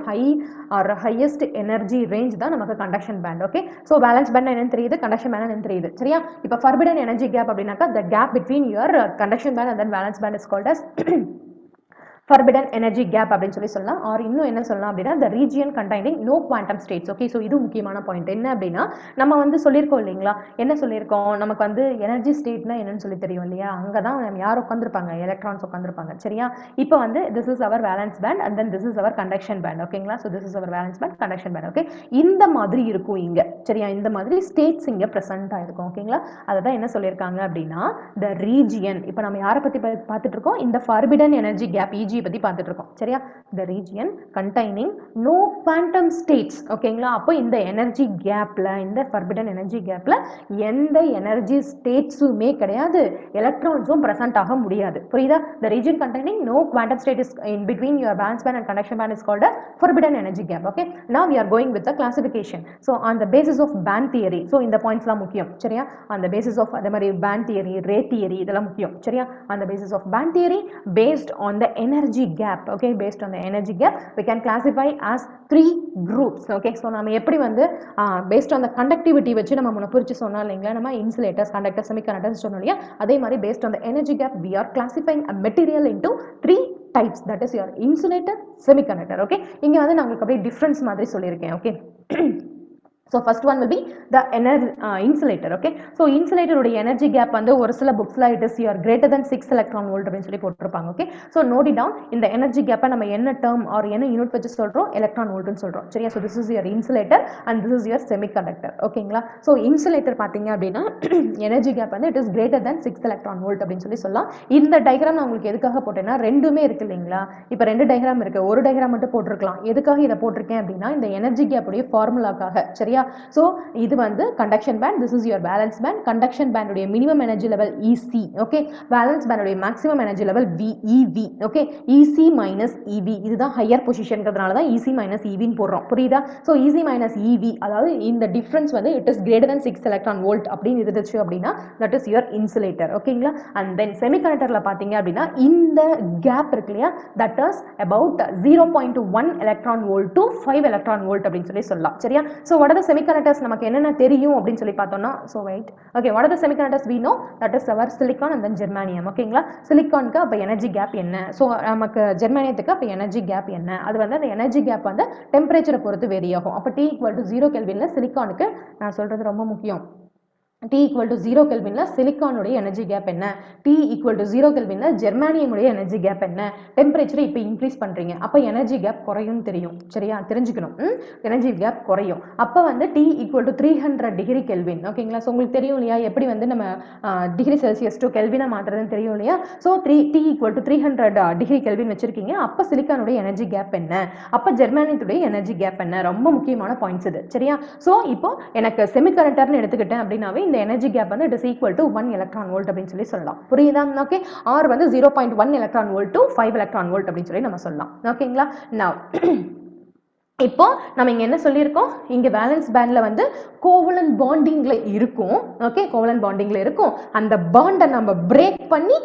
ஹையஸ்ட் எனர்ஜி ரேஞ்ச் தான் நமக்கு conduction band. Okay, so valence band என்னன்னு தெரியுது, கண்டக்ஷன் பேண்ட் என்னன்னு தெரியுது, சரியா? இப்போ forbidden energy gap அப்படின்னாக்கா the gap between your conduction band and then valence band is called as forbidden energy gap அப்படின்னு சொல்லலாம். ஆர் இன்னும் என்ன சொல்லலாம் அப்படின்னா the region containing no quantum states. Okay, so இது முக்கியமான பாயிண்ட். என்ன அப்படின்னா நம்ம வந்து சொல்லியிருக்கோம் இல்லைங்களா, என்ன சொல்லியிருக்கோம், நமக்கு வந்து எனர்ஜி ஸ்டேட்னா என்னன்னு சொல்லி தெரியும் இல்லையா? அங்கே தான் நம்ம யார் உட்காந்துருப்பாங்க, எலக்ட்ரான்ஸ் உட்காந்துருப்பாங்க, சரியா? இப்போ வந்து this is our valence band and then this is our conduction band. ஓகேங்களா? So this is our valence band, conduction band. Okay, இந்த மாதிரி இருக்கும் இங்கே, சரியா? இந்த மாதிரி ஸ்டேட்ஸ் இங்கே ப்ரெசென்ட் ஆயிருக்கும், ஓகேங்களா? அதை தான் என்ன சொல்லியிருக்காங்க அப்படின்னா the region. இப்போ நம்ம யாரை பற்றி பார்த்துட்டு இருக்கோம், இந்த forbidden energy gap EG ரீஜியை பற்றி பார்த்துட்டு இருக்கோம் சரியா. The region containing no quantum states ஓகேங்களா. அப்போ இந்த எனர்ஜி கேப்பில், இந்த ஃபர்பிடன் எனர்ஜி கேப்பில் எந்த எனர்ஜி ஸ்டேட்ஸுமே கிடையாது, எலக்ட்ரான்ஸும் ப்ரெசென்ட் ஆக முடியாது. புரியுதா. The region containing no quantum state is in between your valence band and conduction band is called a forbidden energy gap. Okay, now we are going with the classification. So on the basis of band theory, so இந்த points la முக்கியம் சரியா. on the basis of அதே மாதிரி band theory, ray theory இதெல்லாம் முக்கியம் சரியா. on the basis of band theory based on the energy gap, okay, based on the energy gap we can classify as 3 groups. okay, so நாம எப்படி வந்து based on the conductivity வச்சு நம்ம முன்ன புரிச்சு சொன்னா இல்லைங்களா, நம்ம insulators, conductors, semiconductors சொன்னோம் இல்லையா, அதே மாதிரி based on the energy gap we are classifying a material into 3 types, that is your insulator, semiconductor. okay, இங்க வந்து நான் உங்களுக்கு அப்படியே டிஃபரன்ஸ் மாதிரி சொல்லியிருக்கேன். okay so first one will be the insulator. okay, so insulator உடைய energy gap வந்து ஒரு சில booksல it is your greater than 6 electron volt அப்படினு சொல்லி போட்டுருப்பாங்க. okay, so note it down. இந்த energy gap நம்ம என்ன term or என்ன யூனிட் வச்சு சொல்றோம், electron volt னு சொல்றோம் சரியா. so this is your insulator and this is your semiconductor. ஓகேங்களா. so insulator பாத்தீங்க அப்படினா energy gap வந்து it is greater than 6 electron volt அப்படினு சொல்லி சொல்லலாம். இந்த டயகிராம் நான் உங்களுக்கு எதுக்காக போட்டேன்னா, ரெண்டுமே இருக்கு இல்லீங்களா, இப்போ ரெண்டு டயகிராம் இருக்கு, ஒரு டயகிராம் மட்டும் போட்டுருக்கலாம். எதுக்காக இத போட்டிருக்கேன் அப்படினா, இந்த எனர்ஜி கேப் உடைய ஃபார்முலாக்காக சரியா. so இது வந்து conduction band, this is your valence band. conduction band உடைய minimum energy level EC, okay, valence band உடைய maximum energy level EV. okay, EC minus EV இதுதான் higher position ன்றதுனால தான் EC minus EV ன்னு போடுறோம். புரியுதா. so EC minus EV அதாவது இந்த difference வந்து it is greater than 6 electron volt அப்படின்னு இருந்துச்சு அப்படின்னா that is your insulator. ஓகேங்களா. and then semiconductorல பாத்தீங்க அப்படின்னா இந்த கேப் இருக்கு இல்லையா, that is about 0.1 electron volt to 5 electron volt அப்படின்னு சொல்லி சொல்லலாம் சரியா. so what are the semiconductors நமக்கு என்னென்ன தெரியும் அப்படின்னு சொல்லி பார்த்தோம்னா, so wait, okay, what are the semiconductors we know, that is our silicon and then germanium. ஓகேங்களா. சிலிகானுக்கு அப்ப எனர்ஜி கேப் என்ன, so நமக்கு ஜெர்மானியத்துக்கு அப்ப எனர்ஜி கேப் என்ன, அது வந்து அந்த எனர்ஜி கேப் வந்து டெம்பரேச்சரை பொறுத்து வேரி ஆகும். அப்ப T equal to 0 கெல்வின்ல சிலிகானுக்கு, நான் சொல்றது ரொம்ப முக்கியம், T equal to 0 கெல்வின்ல சிலிகான் உடைய எனர்ஜி கேப் என்ன, T equal to 0 கெல்வின்ல ஜெர்மானியம் உடைய எனர்ஜி கேப் என்ன, டெம்பரேச்சரை இப்போ இன்க்ரீஸ் பண்றீங்க அப்ப எனர்ஜி கேப் குறையும் தெரியும் சரியா, தெரிஞ்சுக்கணும். எனர்ஜி கேப் குறையும் அப்ப வந்து T equal to 300 degree kelvin. ஓகேங்களா. ஸோ உங்களுக்கு தெரியும் இல்லையா எப்படி வந்து நம்ம டிகிரி செல்சியஸ் டு கெல்வினா மாற்றுறதுன்னு தெரியும் இல்லையா. So T equal to 300 degree kelvin வச்சிருக்கீங்க, அப்ப சிலிகானுடைய எனர்ஜி கேப் என்ன, அப்ப ஜெர்மானியத்துடைய எனர்ஜி கேப் என்ன, ரொம்ப முக்கியமான பாயிண்ட்ஸ் இது சரியா. ஸோ இப்போ எனக்கு செமிகண்டக்டர்னு எடுத்துக்கிட்டேன் அப்படின்னாவே இந்த எனர்ஜி கேப் வந்து it is equal to 1 electron volt அப்படின்னு சொல்லி சொல்லலாம். புரியுதா. ஓகே, R வந்து 0.1 electron volt to 5 electron volt அப்படின்னு சொல்லி நம்ம சொல்லலாம். ஓகேங்களா. now இப்போ நம்ம இங்க என்ன சொல்லியிருக்கோம், இங்க வேலன்ஸ் பேண்ட்ல வந்து கோவலன்ட் பாண்டிங்ல இருக்கும். ஓகே, கோவலன்ட் பாண்டிங்ல இருக்கும். அந்த பாண்டை நம்ம பிரேக் பண்ணி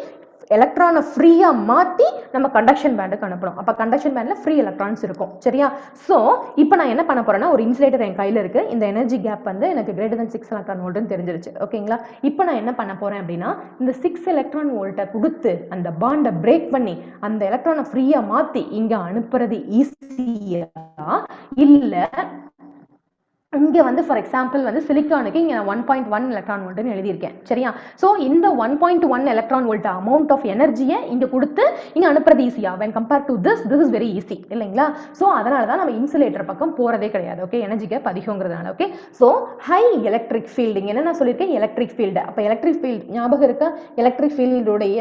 எலக்ட்ரானை ஃப்ரீயா மாத்தி நம்ம கண்டக்ஷன் பேண்டுக்கு அனுப்பணும். அப்ப கண்டக்ஷன் பேண்ட்ல ஃப்ரீ எலக்ட்ரான்ஸ் இருக்கும் சரியா. சோ இப்போ நான் என்ன பண்ண போறேன்னா, ஒரு இன்சுலேட்டர் என் கையில இருக்கு, இந்த எனர்ஜி கேப் வந்து எனக்கு greater than 6 electron volt ன்னு தெரிஞ்சிருச்சு. ஓகேங்களா. இப்போ நான் என்ன பண்ண போறேன் அப்படின்னா, இந்த 6 electron volt கொடுத்து அந்த பாண்டை பிரேக் பண்ணி அந்த எலக்ட்ரானை ஃப்ரீயா மாத்தி இங்க அனுப்புறது ஈஸியா இல்ல இங்க வந்து ஃபார் எக்ஸாம்பிள் வந்து சிலிக்கானுக்கு இங்க 1.1 எலக்ட்ரான் வோல்ட்னு எழுதியிருக்கேன் சரியா. சோ இந்த 1.1 எலக்ட்ரான் வோல்ட் அமௌண்ட் ஆஃப் எனர்ஜியை இங்க கொடுத்து இங்க அனுப்புறது ஈஸியா when compared to this is very easy இல்லைங்களா. சோ அதனால தான் நம்ம இன்சுலேட்டர் பக்கம் போறதே கிடையாது. ஓகே, எனர்ஜி கேப் அதிகங்கிறதுனால. Okay, so high electric field, இங்க என்ன நான் சொல்லியிருக்கேன், எலக்ட்ரிக் ஃபீல்டு. அப்ப எலக்ட்ரிக் ஃபீல்ட் ஞாபகம் இருக்கா, எலக்ட்ரிக் ஃபீல்டுடைய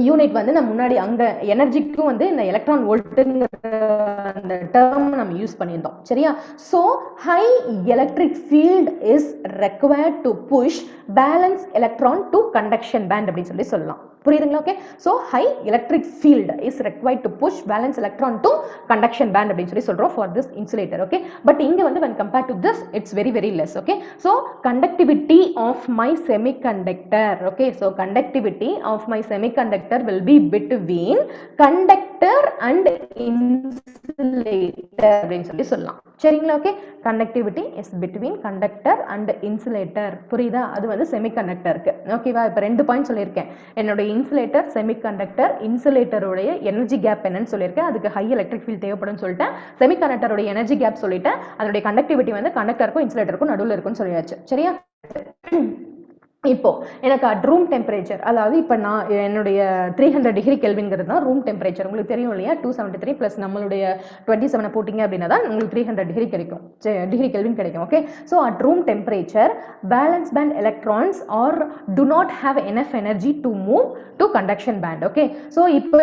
யூனிட் வந்து நம்ம முன்னாடி அங்க எனர்ஜிக்கும் வந்து இந்த எலக்ட்ரான் வோல்ட்ங்கிற அந்த டேர்ம் நம்ம யூஸ் பண்ணியிருந்தோம் சரியா. So high electric field is required to push valence electron to conduction band அப்படின்னு சொல்லி சொல்லலாம். புரியுதுங்களா. Okay, so high electric field is required to push valence electron to conduction band அப்படின்னு சொல்லி சொல்றோம் for this insulator. Okay, but இங்க வந்து when compared to this it's very very less. okay, so conductivity of my semiconductor, okay, so conductivity of my semiconductor will be between conductor and insulator அப்படின்னு சொல்லி சொல்லலாம் சரிங்களா. Okay, conductivity is between conductor and insulator. புரியுதா, அது வந்து செமிகண்டக்டருக்கு. ஓகேவா. இப்போ 2 point சொல்லியிருக்கேன், என்னோட இன்சுலேட்டர், செமிகண்டக்டர், இன்சுலேட்டருடைய எனர்ஜி கேப் என்னன்னு சொல்லியிருக்கேன், அதுக்கு ஹை எலக்ட்ரிக் ஃபீல்ட் தேவைப்படும் சொல்லிட்டேன். செமிகண்டக்டருடைய எனர்ஜி கேப் சொல்லிட்டேன், அதனுடைய கண்டக்டிவிட்டி வந்து கண்டக்டருக்கும் இன்சுலேட்டருக்கும் நடுவில் இருக்குன்னு சொல்லியாச்சு சரியா. இப்போ எனக்கு அட் ரூம் டெம்பரேச்சர், அதாவது இப்போ நான் என்னுடைய 300 டிகிரி கெல்வின்ங்கிறது தான் ரூம் டெம்பரேச்சர். உங்களுக்கு தெரியும் இல்லையா, 273 ப்ளஸ் நம்மளுடைய 27 போட்டிங்க அப்படின்னா தான் உங்களுக்கு 300 டிகிரி கிடைக்கும், டிகிரி கெல்வின் கிடைக்கும். Okay, so at room temperature valence band electrons are to not have enough energy to move to conduction band. Okay, so இப்போ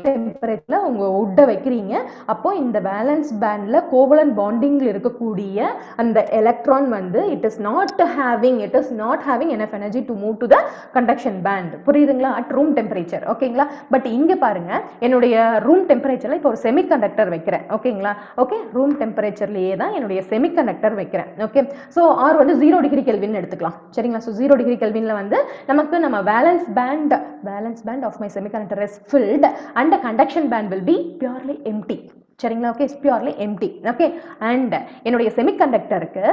டெம்பரேச்சர்ல உங்க உட்டை வைக்கிறீங்க, அப்போ இந்த வேலன்ஸ் பேண்ட்ல கோவலன்ட் பாண்டிங்ல இருக்கக்கூடிய அந்த எலக்ட்ரான் வந்து it is not having enough energy to move to the conduction band. புரியுதுங்களா, அட் ரூம் டெம்பரேச்சர். ஓகேங்களா, பட் இங்க பாருங்க என்னுடைய ரூம் டெம்பரேச்சர்ல இப்போ ஒரு செமிகண்டக்டர் வைக்கிறேன். ஓகேங்களா, ஓகே, ரூம் டெம்பரேச்சர்லயே தான் என்னுடைய செமிகண்டக்டர் வைக்கிறேன். ஓகே, ஸோ ஆர் வந்து 0 டிகிரி கெல்வின் எடுத்துக்கலாம். சரிங்களா, ஸோ 0 டிகிரி கெல்வின்ல வந்து நமக்கு நம்ம valence band of my semiconductor is filled and the conduction band will be purely empty. சரிங்களா, ஓகே, பியூர்லி எம்டி. ஓகே, அண்ட் என்னுடைய செமிகண்டக்டருக்கு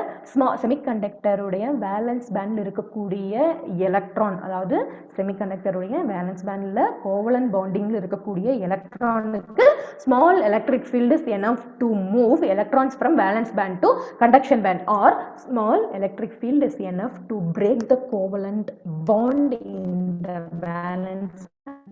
செமிகண்டக்டருடைய வேலன்ஸ் பேண்டில் இருக்கக்கூடிய எலக்ட்ரான், அதாவது செமிகண்டக்டருடைய வேலன்ஸ் பேண்டில் கோவலன்ட் பாண்டிங்கில் இருக்கக்கூடிய எலக்ட்ரானுக்கு small electric field is enough to move electrons from valence band to conduction band, or small electric field is enough to break the covalent bond in the valence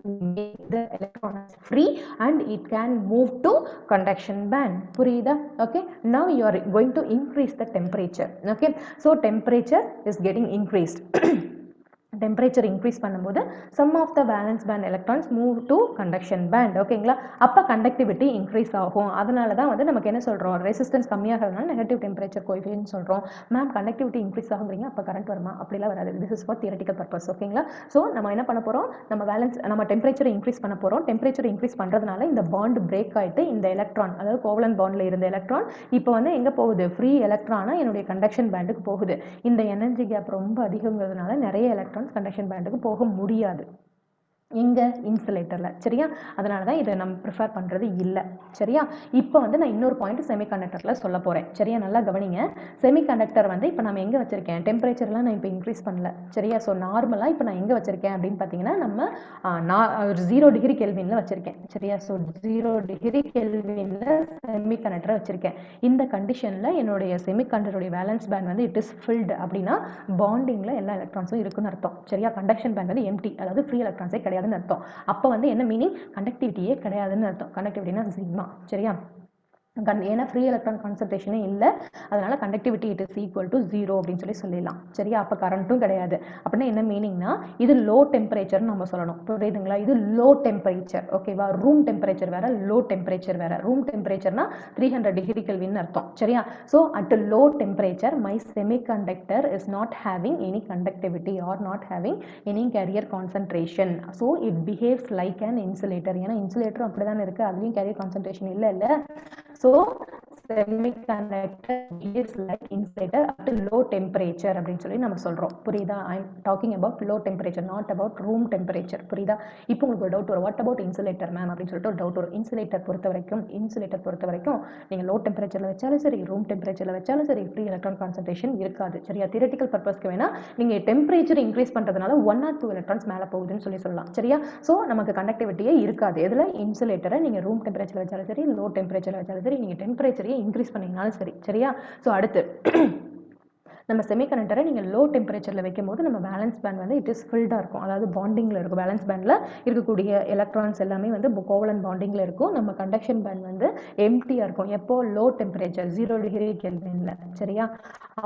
make the electron free and it can move to conduction band. புரியுதா? Okay, now you are going to increase the temperature. Okay, so temperature is getting increased. Temperature increase பண்ணும்போது some of the valence band electrons move to conduction band. ஓகேங்களா, அப்போ conductivity increase ஆகும். அதனால தான் வந்து நமக்கு என்ன சொல்கிறோம், ரெசிஸ்டன்ஸ் கம்மியாகிறதுனால நெகட்டிவ் டெம்பரேச்சர் கோஎஃபிஷியன்ட் சொல்கிறோம். மேம் கண்டக்டிவிட்டி இன்க்ரீஸ் ஆகுறீங்க அப்போ கரண்ட் வருமா, அப்படிலாம் வராது. This is for theoretical purpose. ஓகேங்களா, ஸோ நம்ம என்ன பண்ண போகிறோம், நம்ம டெம்பரேச்சரை இன்க்ரீஸ் பண்ண போகிறோம். டெம்பரேச்சர் இன்க்ரீஸ் பண்ணுறதுனால இந்த பாண்ட் பிரேக் ஆகிட்டு இந்த எலக்ட்ரான், அதாவது கோவலன்ட் பாண்டில் இருந்த எலக்ட்ரான் இப்போ வந்து எங்கே போகுது, ஃப்ரீ எலக்ட்ரானாக என்னுடைய கண்டக்ஷன் பேண்டுக்கு போகுது. இந்த எனர்ஜி கேப் ரொம்ப அதிகங்கிறதுனால நிறைய எலக்ட்ரான் கண்டக்ஷன் பேண்டுக்கு போக முடியாது எங்க இன்சுலேட்டர்ல. சரியா, அதனால தான் இதை நம்ம ப்ரிஃபர் பண்றது இல்லை. சரியா, இப்போ வந்து நான் இன்னொரு பாயிண்ட் செமிகண்டக்டர்ல சொல்ல போறேன். சரியா, நல்லா கவனிங்க. செமிகண்டக்டர் வந்து இப்போ நம்ம எங்க வச்சிருக்கேன், டெம்பரேச்சர்லாம் நான் இப்போ இன்க்ரீஸ் பண்ணல. சரியா, ஸோ நார்மலா இப்போ நான் எங்க வச்சிருக்கேன் அப்படின்னு பார்த்தீங்கன்னா நம்ம 0 டிகிரி கெல்வின்ல வச்சிருக்கேன். சரியா, ஸோ 0 டிகிரி கெல்வின்ல செமிகண்டக்டரை வச்சிருக்கேன். இந்த கண்டிஷன்ல என்னுடைய செமிகண்டக்டருடைய வேலன்ஸ் பேண்ட் வந்து இட் இஸ் ஃபில்டு அப்படின்னா பாண்டிங்ல எல்லா எலக்ட்ரான்ஸும் இருக்குன்னு அர்த்தம். சரியா, கண்டக்ஷன் பேண்ட் வந்து எம்டி, அதாவது ஃப்ரீ எலக்ட்ரான்ஸே கிடையாது அர்த்தம். அப்ப வந்து என்ன மீனிங், கண்டக்டிவிட்டியே கிடையாதுன்னு அர்த்தம். கண்டக்டிவிட்டினா சிக்மா. சரியா, ஏன்னா ஃப்ரீ எலக்ட்ரான் கான்சன்ட்ரேஷனே இல்லை, அதனால conductivity it is equal to 0 அப்படின்னு சொல்லிடலாம். சரியா, அப்போ கரண்ட்டும் கிடையாது. அப்படின்னா என்ன மீனிங்னா இது லோ டெம்பரேச்சர்னு நம்ம சொல்லணும். புரியுதுங்களா, இது லோ டெம்பரேச்சர். ஓகேவா, ரூம் டெம்பரேச்சர் வேற, லோ டெம்பரேச்சர் வேற. ரூம் டெம்பரேச்சர்னா 300 டிகிரி கெல்வின் அர்த்தம். சரியா, so at low temperature my semiconductor is not having any conductivity or not having any carrier concentration. So it behaves like an insulator. ஏன்னா இன்சுலேட்டரும் அப்படிதான் இருக்கு, அதுலேயும் கேரியர் கான்சன்ட்ரேஷன் இல்லை. So semiconductor is like insulator at low temperature அப்படின்னு சொல்லி நம்ம சொல்றோம். புரியுதா, I am talking about low temperature, not about room temperature. புரியுதா, இப்போ உங்களுக்கு ஒரு டவுட் வரும், what about insulator மேம் அப்படின்னு சொல்லிட்டு ஒரு டவுட் வரும். இன்சுலேட்டர் பொறுத்த வரைக்கும் நீங்க லோ டெம்பரேச்சர்ல வச்சாலும் சரி, ரூம் டெம்பரேச்சர்ல வச்சாலும் சரி, ஃப்ரீ எலக்ட்ரான் கான்சன்ட்ரேஷன் இருக்காது. சரியா, தியரிட்டிக்கல் பர்பஸ்க்கு வேணா நீங்க டெம்பரேச்சர் இன்க்ரீஸ் பண்றதுனால 1 or 2 எலக்ட்ரான்ஸ் மேல போகுதுன்னு சொல்லலாம். சரியா, ஸோ நமக்கு கண்டக்டிவிட்டியே இருக்காது. எதுல, இன்சுலேட்டரை நீங்க ரூம் டெம்பரேச்சர்ல வச்சாலும் சரி, லோ டெம்பரேச்சர்ல வச்சாலும் சரி, நீங்க டெம்பரேச்சரையே இன்க்ரீஸ் பண்ணீங்கனாலும் சரி. சரியா, ஸோ அடுத்து நம்ம செமிகண்டக்டரை நீங்கள் லோ டெம்பரேச்சரில் வைக்கும் போது நம்ம வேலன்ஸ் பேண்ட் வந்து இட் இஸ் ஃபில்டாக இருக்கும், அதாவது பாண்டிங்கில் இருக்கும். வேலன்ஸ் பேண்டில் இருக்கக்கூடிய எலக்ட்ரான்ஸ் எல்லாமே வந்து கோவலன்ட் பாண்டிங்கில் இருக்கும். நம்ம கண்டக்ஷன் பேண்ட் வந்து எம்டியாக இருக்கும். எப்போ, லோ டெம்பரேச்சர் 0 டிகிரி கெல்வின்ல. சரியா,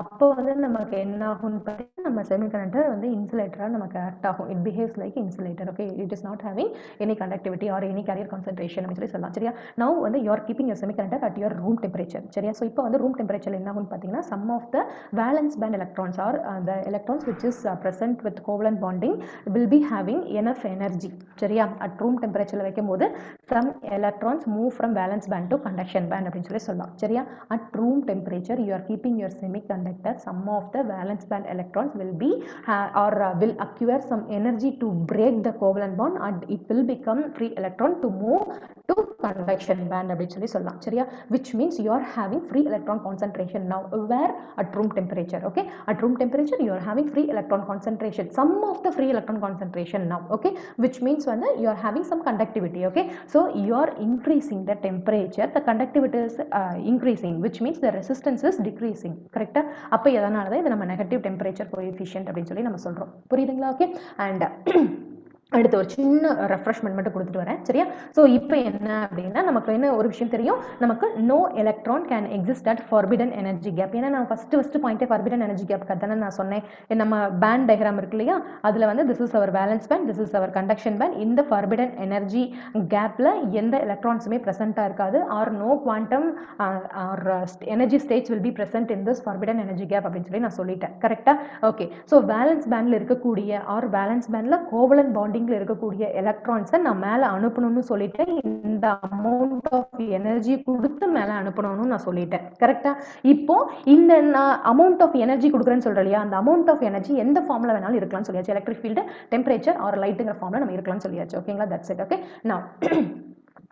அப்போ வந்து நமக்கு என்ன ஆகும்னு பார்த்தீங்கன்னா நம்ம செமிகண்டக்டர் வந்து இன்சுலேட்டராக நமக்கு ஆக்ட் ஆகும். It behaves like insulator. Okay, it is not having any conductivity or any carrier concentration அப்படின்னு சொல்லலாம். சரியா, நவ் வந்து you are keeping your semiconductor at your room temperature. சரியா, ஸோ இப்போ வந்து ரூம் டெம்பரேச்சர் என்ன ஆகும்னு பார்த்தீங்கன்னா some of the valence band electrons or the electrons which is present with covalent bonding will be having enough energy. சரியா, at room temperature வைக்கும்போது some electrons move from valence band to conduction band அப்படின்னு சொல்லலாம். சரியா, at room temperature you are keeping your semiconductor, some of the valence band electrons will be will acquire some energy to break the covalent bond and it will become free electron to move to conduction band அப்படின்னு சொல்லலாம். சரியா, which means you are having free electron concentration now where at room temperature. temperature. Okay, at room temperature you are having free electron concentration, some of the free electron concentration now. Okay, which means when you are having some conductivity. Okay, so you are increasing the temperature, the conductivity is increasing, which means the resistance is decreasing. Correct? அப்ப எதனால தான் இது நம்ம negative temperature coefficient அப்படின்னு சொல்லி நம்ம சொல்றோம். புரியுதுங்களா? ஓகே, அண்ட் அடுத்து ஒரு சின்ன ரெஃப்ரெஷ்மெண்ட் மட்டும் கொடுத்துட்டு வரேன். சரியா? ஸோ இப்போ என்ன அப்படின்னா நமக்கு என்ன ஒரு விஷயம் தெரியும், நமக்கு no electron can exist at forbidden energy gap. ஏன்னா நான் ஃபர்ஸ்ட் பாயிண்டே ஃபார்பிடன் எனர்ஜி கேப் தானே நான் சொன்னேன். நம்ம பேண்ட் டயக்ராம் இருக்கு இல்லையா, அதில் வந்து this is our valence band, this is our conduction band. இந்த ஃபார்பிடன் எனர்ஜி கேப்பில் எந்த எலக்ட்ரான்ஸுமே ப்ரெசென்ட்டாக இருக்காது, or no quantum or energy states will be present in this forbidden energy gap அப்படின்னு சொல்லி நான் சொல்லிட்டேன். கரெக்டாக? ஓகே, ஸோ வேலன்ஸ் பேண்டில் இருக்கக்கூடிய ஆர் வேலன்ஸ் பேண்டில் கோவலன்ட் பாண்டிங் இருக்கக்கூடிய எலக்ட்ரான்ஸை நான் மேல அனுப்பணும்னு சொல்லிட்டேன். இந்த அமௌண்ட் ஆஃப் எனர்ஜி கொடுத்து மேல அனுப்பணும்னு நான் சொல்லிட்டேன். கரெக்டா? இப்போ இந்த அமௌண்ட் ஆஃப் எனர்ஜி கொடுக்குறேன்னு சொல்றேன் இல்லையா, அந்த அமௌண்ட் ஆஃப் எனர்ஜி எந்த ஃபார்ம்ல வேணாலும் இருக்கலாம்னு சொல்லியாச்சு. எலக்ட்ரிக் ஃபீல்டு, டெம்பரேச்சர் ஆர் லைட்டுங்கிற ஃபார்ம்ல நம்ம இருக்கலாம்னு சொல்லியாச்சு. ஓகேங்களா? That's it. ஓகே, நவ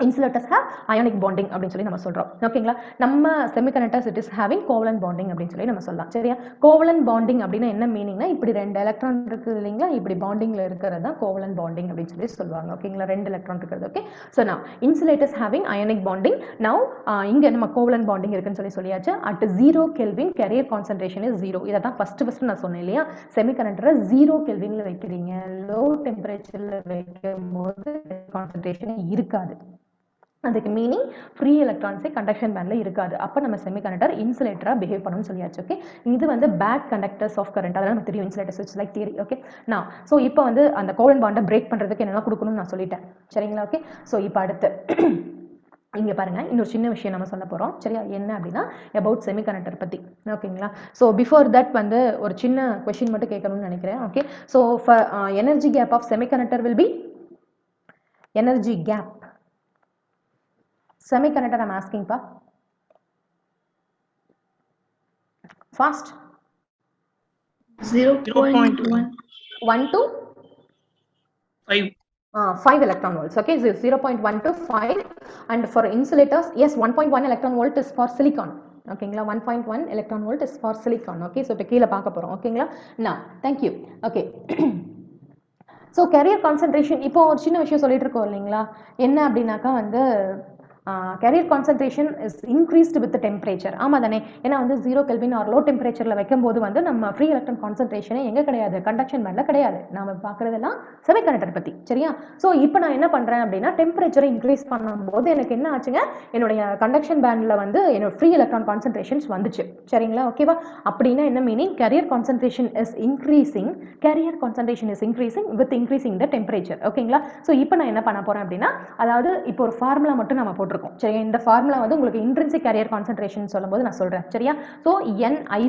insulators have ionic bonding அப்படின்னு சொல்லி நம்ம சொல்றோம். ஓகேங்களா? நம்ம semiconductors it is having covalent bonding அப்படின்னு சொல்லி நம்ம சொல்லலாம். சரியா? covalent bonding அப்படின்னா என்ன மீனிங்னா, இப்படி ரெண்டு எலக்ட்ரான் இருக்கு இல்லைங்களா, இப்படி பாண்டிங்ல இருக்கிறது தான் covalent bonding அப்படின்னு சொல்லி சொல்லுவாங்க. ஓகேங்களா? ரெண்டு எலக்ட்ரான் இருக்கிறது. Okay, so now insulators having ionic bonding. now இங்க நம்ம covalent bonding இருக்குன்னு சொல்லி சொல்லியாச்சு. at 0 Kelvin carrier concentration is 0. இதை தான் ஃபர்ஸ்ட் நான் சொன்னேன் இல்லையா, செமிகண்டக்டரை 0 கெல்வின்ல வைக்கிறீங்க, லோ டெம்பரேச்சர்ல வைக்கும் போது கான்சன்ட்ரேஷன் இருக்காது. அதுக்கு மீனிங் ஃப்ரீ எலக்ட்ரான்ஸே கண்டக்ஷன் பேண்ட்ல இருக்காது. அப்போ நம்ம செமிகண்டக்டர் இன்சுலேட்டரா பிஹேவ் பண்ணணும்னு சொல்லியாச்சு. ஓகே, இது வந்து பேட் கண்டக்டர்ஸ் ஆஃப் கரண்ட், அதெல்லாம் நமக்கு தெரியும். Insulators it's like theory. Okay, நான் ஸோ இப்போ வந்து அந்த கோவலன்ட் பாண்டை பிரேக் பண்றதுக்கு என்னெல்லாம் கொடுக்கணும்னு நான் சொல்லிட்டேன். சரிங்களா? ஓகே, ஸோ இப்போ அடுத்து இங்க பாருங்க, இன்னொரு சின்ன விஷயம் நம்ம சொல்ல போறோம். சரியா? என்ன அப்படின்னா அபவுட் செமிகண்டக்டர் பத்தி. ஓகேங்களா? ஸோ பிஃபோர் தட் வந்து ஒரு சின்ன கொஸ்டின் மட்டும் கேட்கணும்னு நினைக்கிறேன். Okay, so energy gap of semiconductor will be energy gap. Semiconductor I'm asking pa. Fast. 0.1. 1 to 5. 5 electron volts. Okay, so 0.1 to 5. And for insulators, yes, 1.1 electron volt is for silicon. ஓகேங்களா? 1.1 electron volt is for silicon. Okay, so இப்போ கீழே பார்க்க போறோம். ஓகேங்களா? now thank you. okay, so carrier concentration, இப்போ ஒரு சின்ன விஷயம் சொல்லிட்டு இருக்கோம் இல்லைங்களா, என்ன அப்படின்னாக்கா வந்து carrier concentration is increased with the temperature. ஆமா தானே? ஏன்னா வந்து 0 Kelvin ஆர் லோ டெம்பரேச்சர்ல வைக்கும்போது வந்து நம்ம ஃப்ரீ எலக்ட்ரான் கான்சன்ட்ரேஷனே எங்க கிடையாது, கண்டக்ஷன் பேண்ட்ல கிடையாது. நாம பார்க்கறதெல்லாம் செமிகண்டக்டர் பத்தி. சரியா? ஸோ இப்போ நான் என்ன பண்றேன் அப்படின்னா, டெம்பரேச்சரை இன்க்ரீஸ் பண்ணும்போது எனக்கு என்ன ஆச்சுங்க, என்னுடைய கண்டக்ஷன் பேண்ட்ல வந்து என்னோட ஃப்ரீ எலக்ட்ரான் கான்சன்ட்ரேஷன்ஸ் வந்துச்சு. சரிங்களா? ஓகேவா? அப்படின்னா என்ன meaning, carrier concentration is increasing, carrier concentration is increasing with increasing the temperature. ஓகேங்களா? ஸோ இப்போ நான் என்ன பண்ண போறேன் அப்படின்னா, அதாவது இப்போ ஒரு ஃபார்முலா மட்டும் நம்ம போட்டு சரியா? இந்த ஃபார்முலா வந்து உங்களுக்கு இன்ட்ரின்சிக் கேரியர் கான்சன்ட்ரேஷன் சொல்லும்போது நான் சொல்றேன். சரியா? சோ Ni²,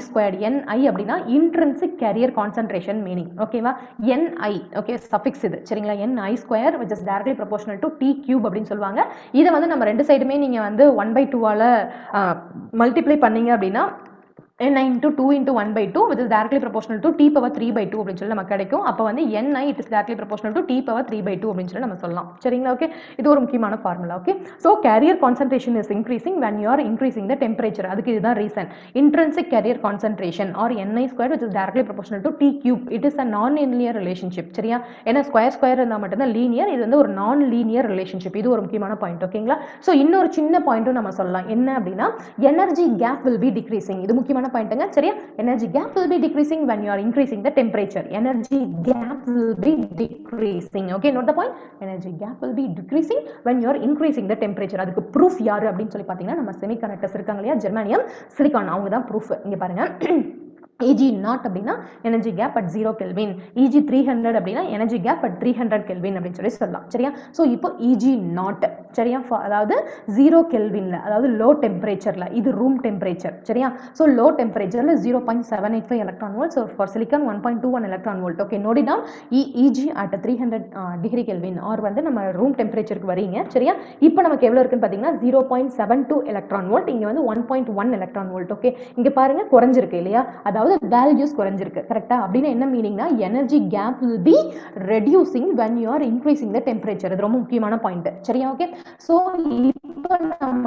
Ni அப்படினா இன்ட்ரின்சிக் கேரியர் கான்சன்ட்ரேஷன் மீனிங். ஓகேவா? Ni, ஓகே, சஃபிக்ஸ் இது. சரிங்களா? Ni² which is directly proportional to T³ அப்படினு சொல்வாங்க. இத வந்து நம்ம ரெண்டு சைடுமே நீங்க வந்து 1/2 ஆல மல்டிப்ளை பண்ணீங்க அப்படினா Ni into 2 into 1/2 which is directly proportional to T⁻3/2 அப்படின்னு சொல்லி நமக்கு கிடைக்கும். அப்போ வந்து Ni it is directly proportional to T⁻3/2 அப்படின்னு சொல்லி நம்ம சொல்லலாம். சரிங்களா? ஓகே, இது ஒரு முக்கியமான formula. Okay, so carrier concentration is increasing when you are increasing the temperature. அதுக்கு இதுதான் reason. Intrinsic carrier concentration or Ni² which is directly proportional to T³ it is a non-linear relationship. சரியா? ஏன்னா square இருந்தால் மட்டும்தான் linear, இது வந்து ஒரு நான் லீனியர் ரிலேஷன்ஷிப். இது ஒரு முக்கியமான பாயிண்ட். ஓகேங்களா? ஸோ இன்னொரு சின்ன பாயிண்ட்டும் நம்ம சொல்லலாம். என்ன அப்படின்னா, energy gap will be decreasing. இது முக்கியமான பாயிண்ட்ங்க. சரியா? energy gap will be decreasing when you are increasing the temperature. Energy gap will be decreasing. Okay, note the point. Energy gap will be decreasing when you are increasing the temperature. அதுக்கு proof யாரு அப்படினு சொல்லி பாத்தீங்கன்னா, நம்ம semiconductors இருக்காங்க இல்லையா, ஜெர்மானியம், silicon, அவங்க தான் proof. இங்க பாருங்க, Eg0 அப்படின்னா energy gap at 0 kelvin, Eg300 அப்படின்னா எனர்ஜி கேப் அட் 300 கெல்வின் அப்படின்னு சொல்லி சொல்லலாம். சரியா? ஸோ இப்போ Eg0, சரியா, அதாவது 0 கெல்வின்ல, அதாவது லோ டெம்பரேச்சர்ல, இது ரூம் டெம்பரேச்சர். சரியா? ஸோ லோ டெம்பரேச்சர்ல 0.785 electron volt, so for silicon 1.21 electron volt. Okay, note it down. Eg at 300 degree kelvin or வந்து நம்ம ரூம் டெம்பரேச்சருக்கு வரீங்க. சரியா? இப்போ நமக்கு எவ்வளோ இருக்குன்னு பார்த்தீங்கன்னா 0.72 எலக்ட்ரான் வோல்ட், இங்கே வந்து 1.1 எலக்ட்ரான் வோல்ட். ஓகே, இங்கே பாருங்க குறைஞ்சிருக்கு இல்லையா, அதாவது values குறைஞ்சிருக்கு. கரெக்ட்டா? அப்படினா என்ன மீனிங்னா, energy gap will be reducing when you are increasing the temperature. இது ரொம்ப முக்கியமான பாயிண்ட். சரியா? ஓகே, சோ இப்போ நம்ம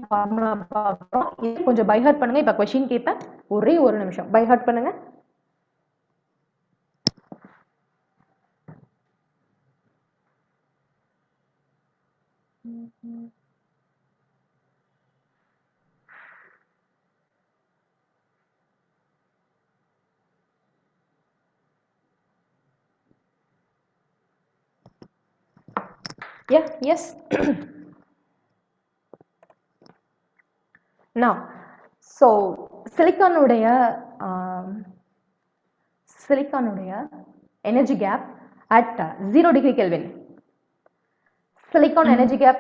ஃபார்முலா பார்க்கிறோம். கொஞ்சம் பை ஹார்ட் பண்ணுங்க. இப்போ கொஸ்டின் கேட்பேன், ஒரே ஒரு நிமிஷம் பை ஹார்ட் பண்ணுங்க. Yeah, yes. Now, so silicon உடைய energy gap at 0 degree Kelvin. Silicon energy gap,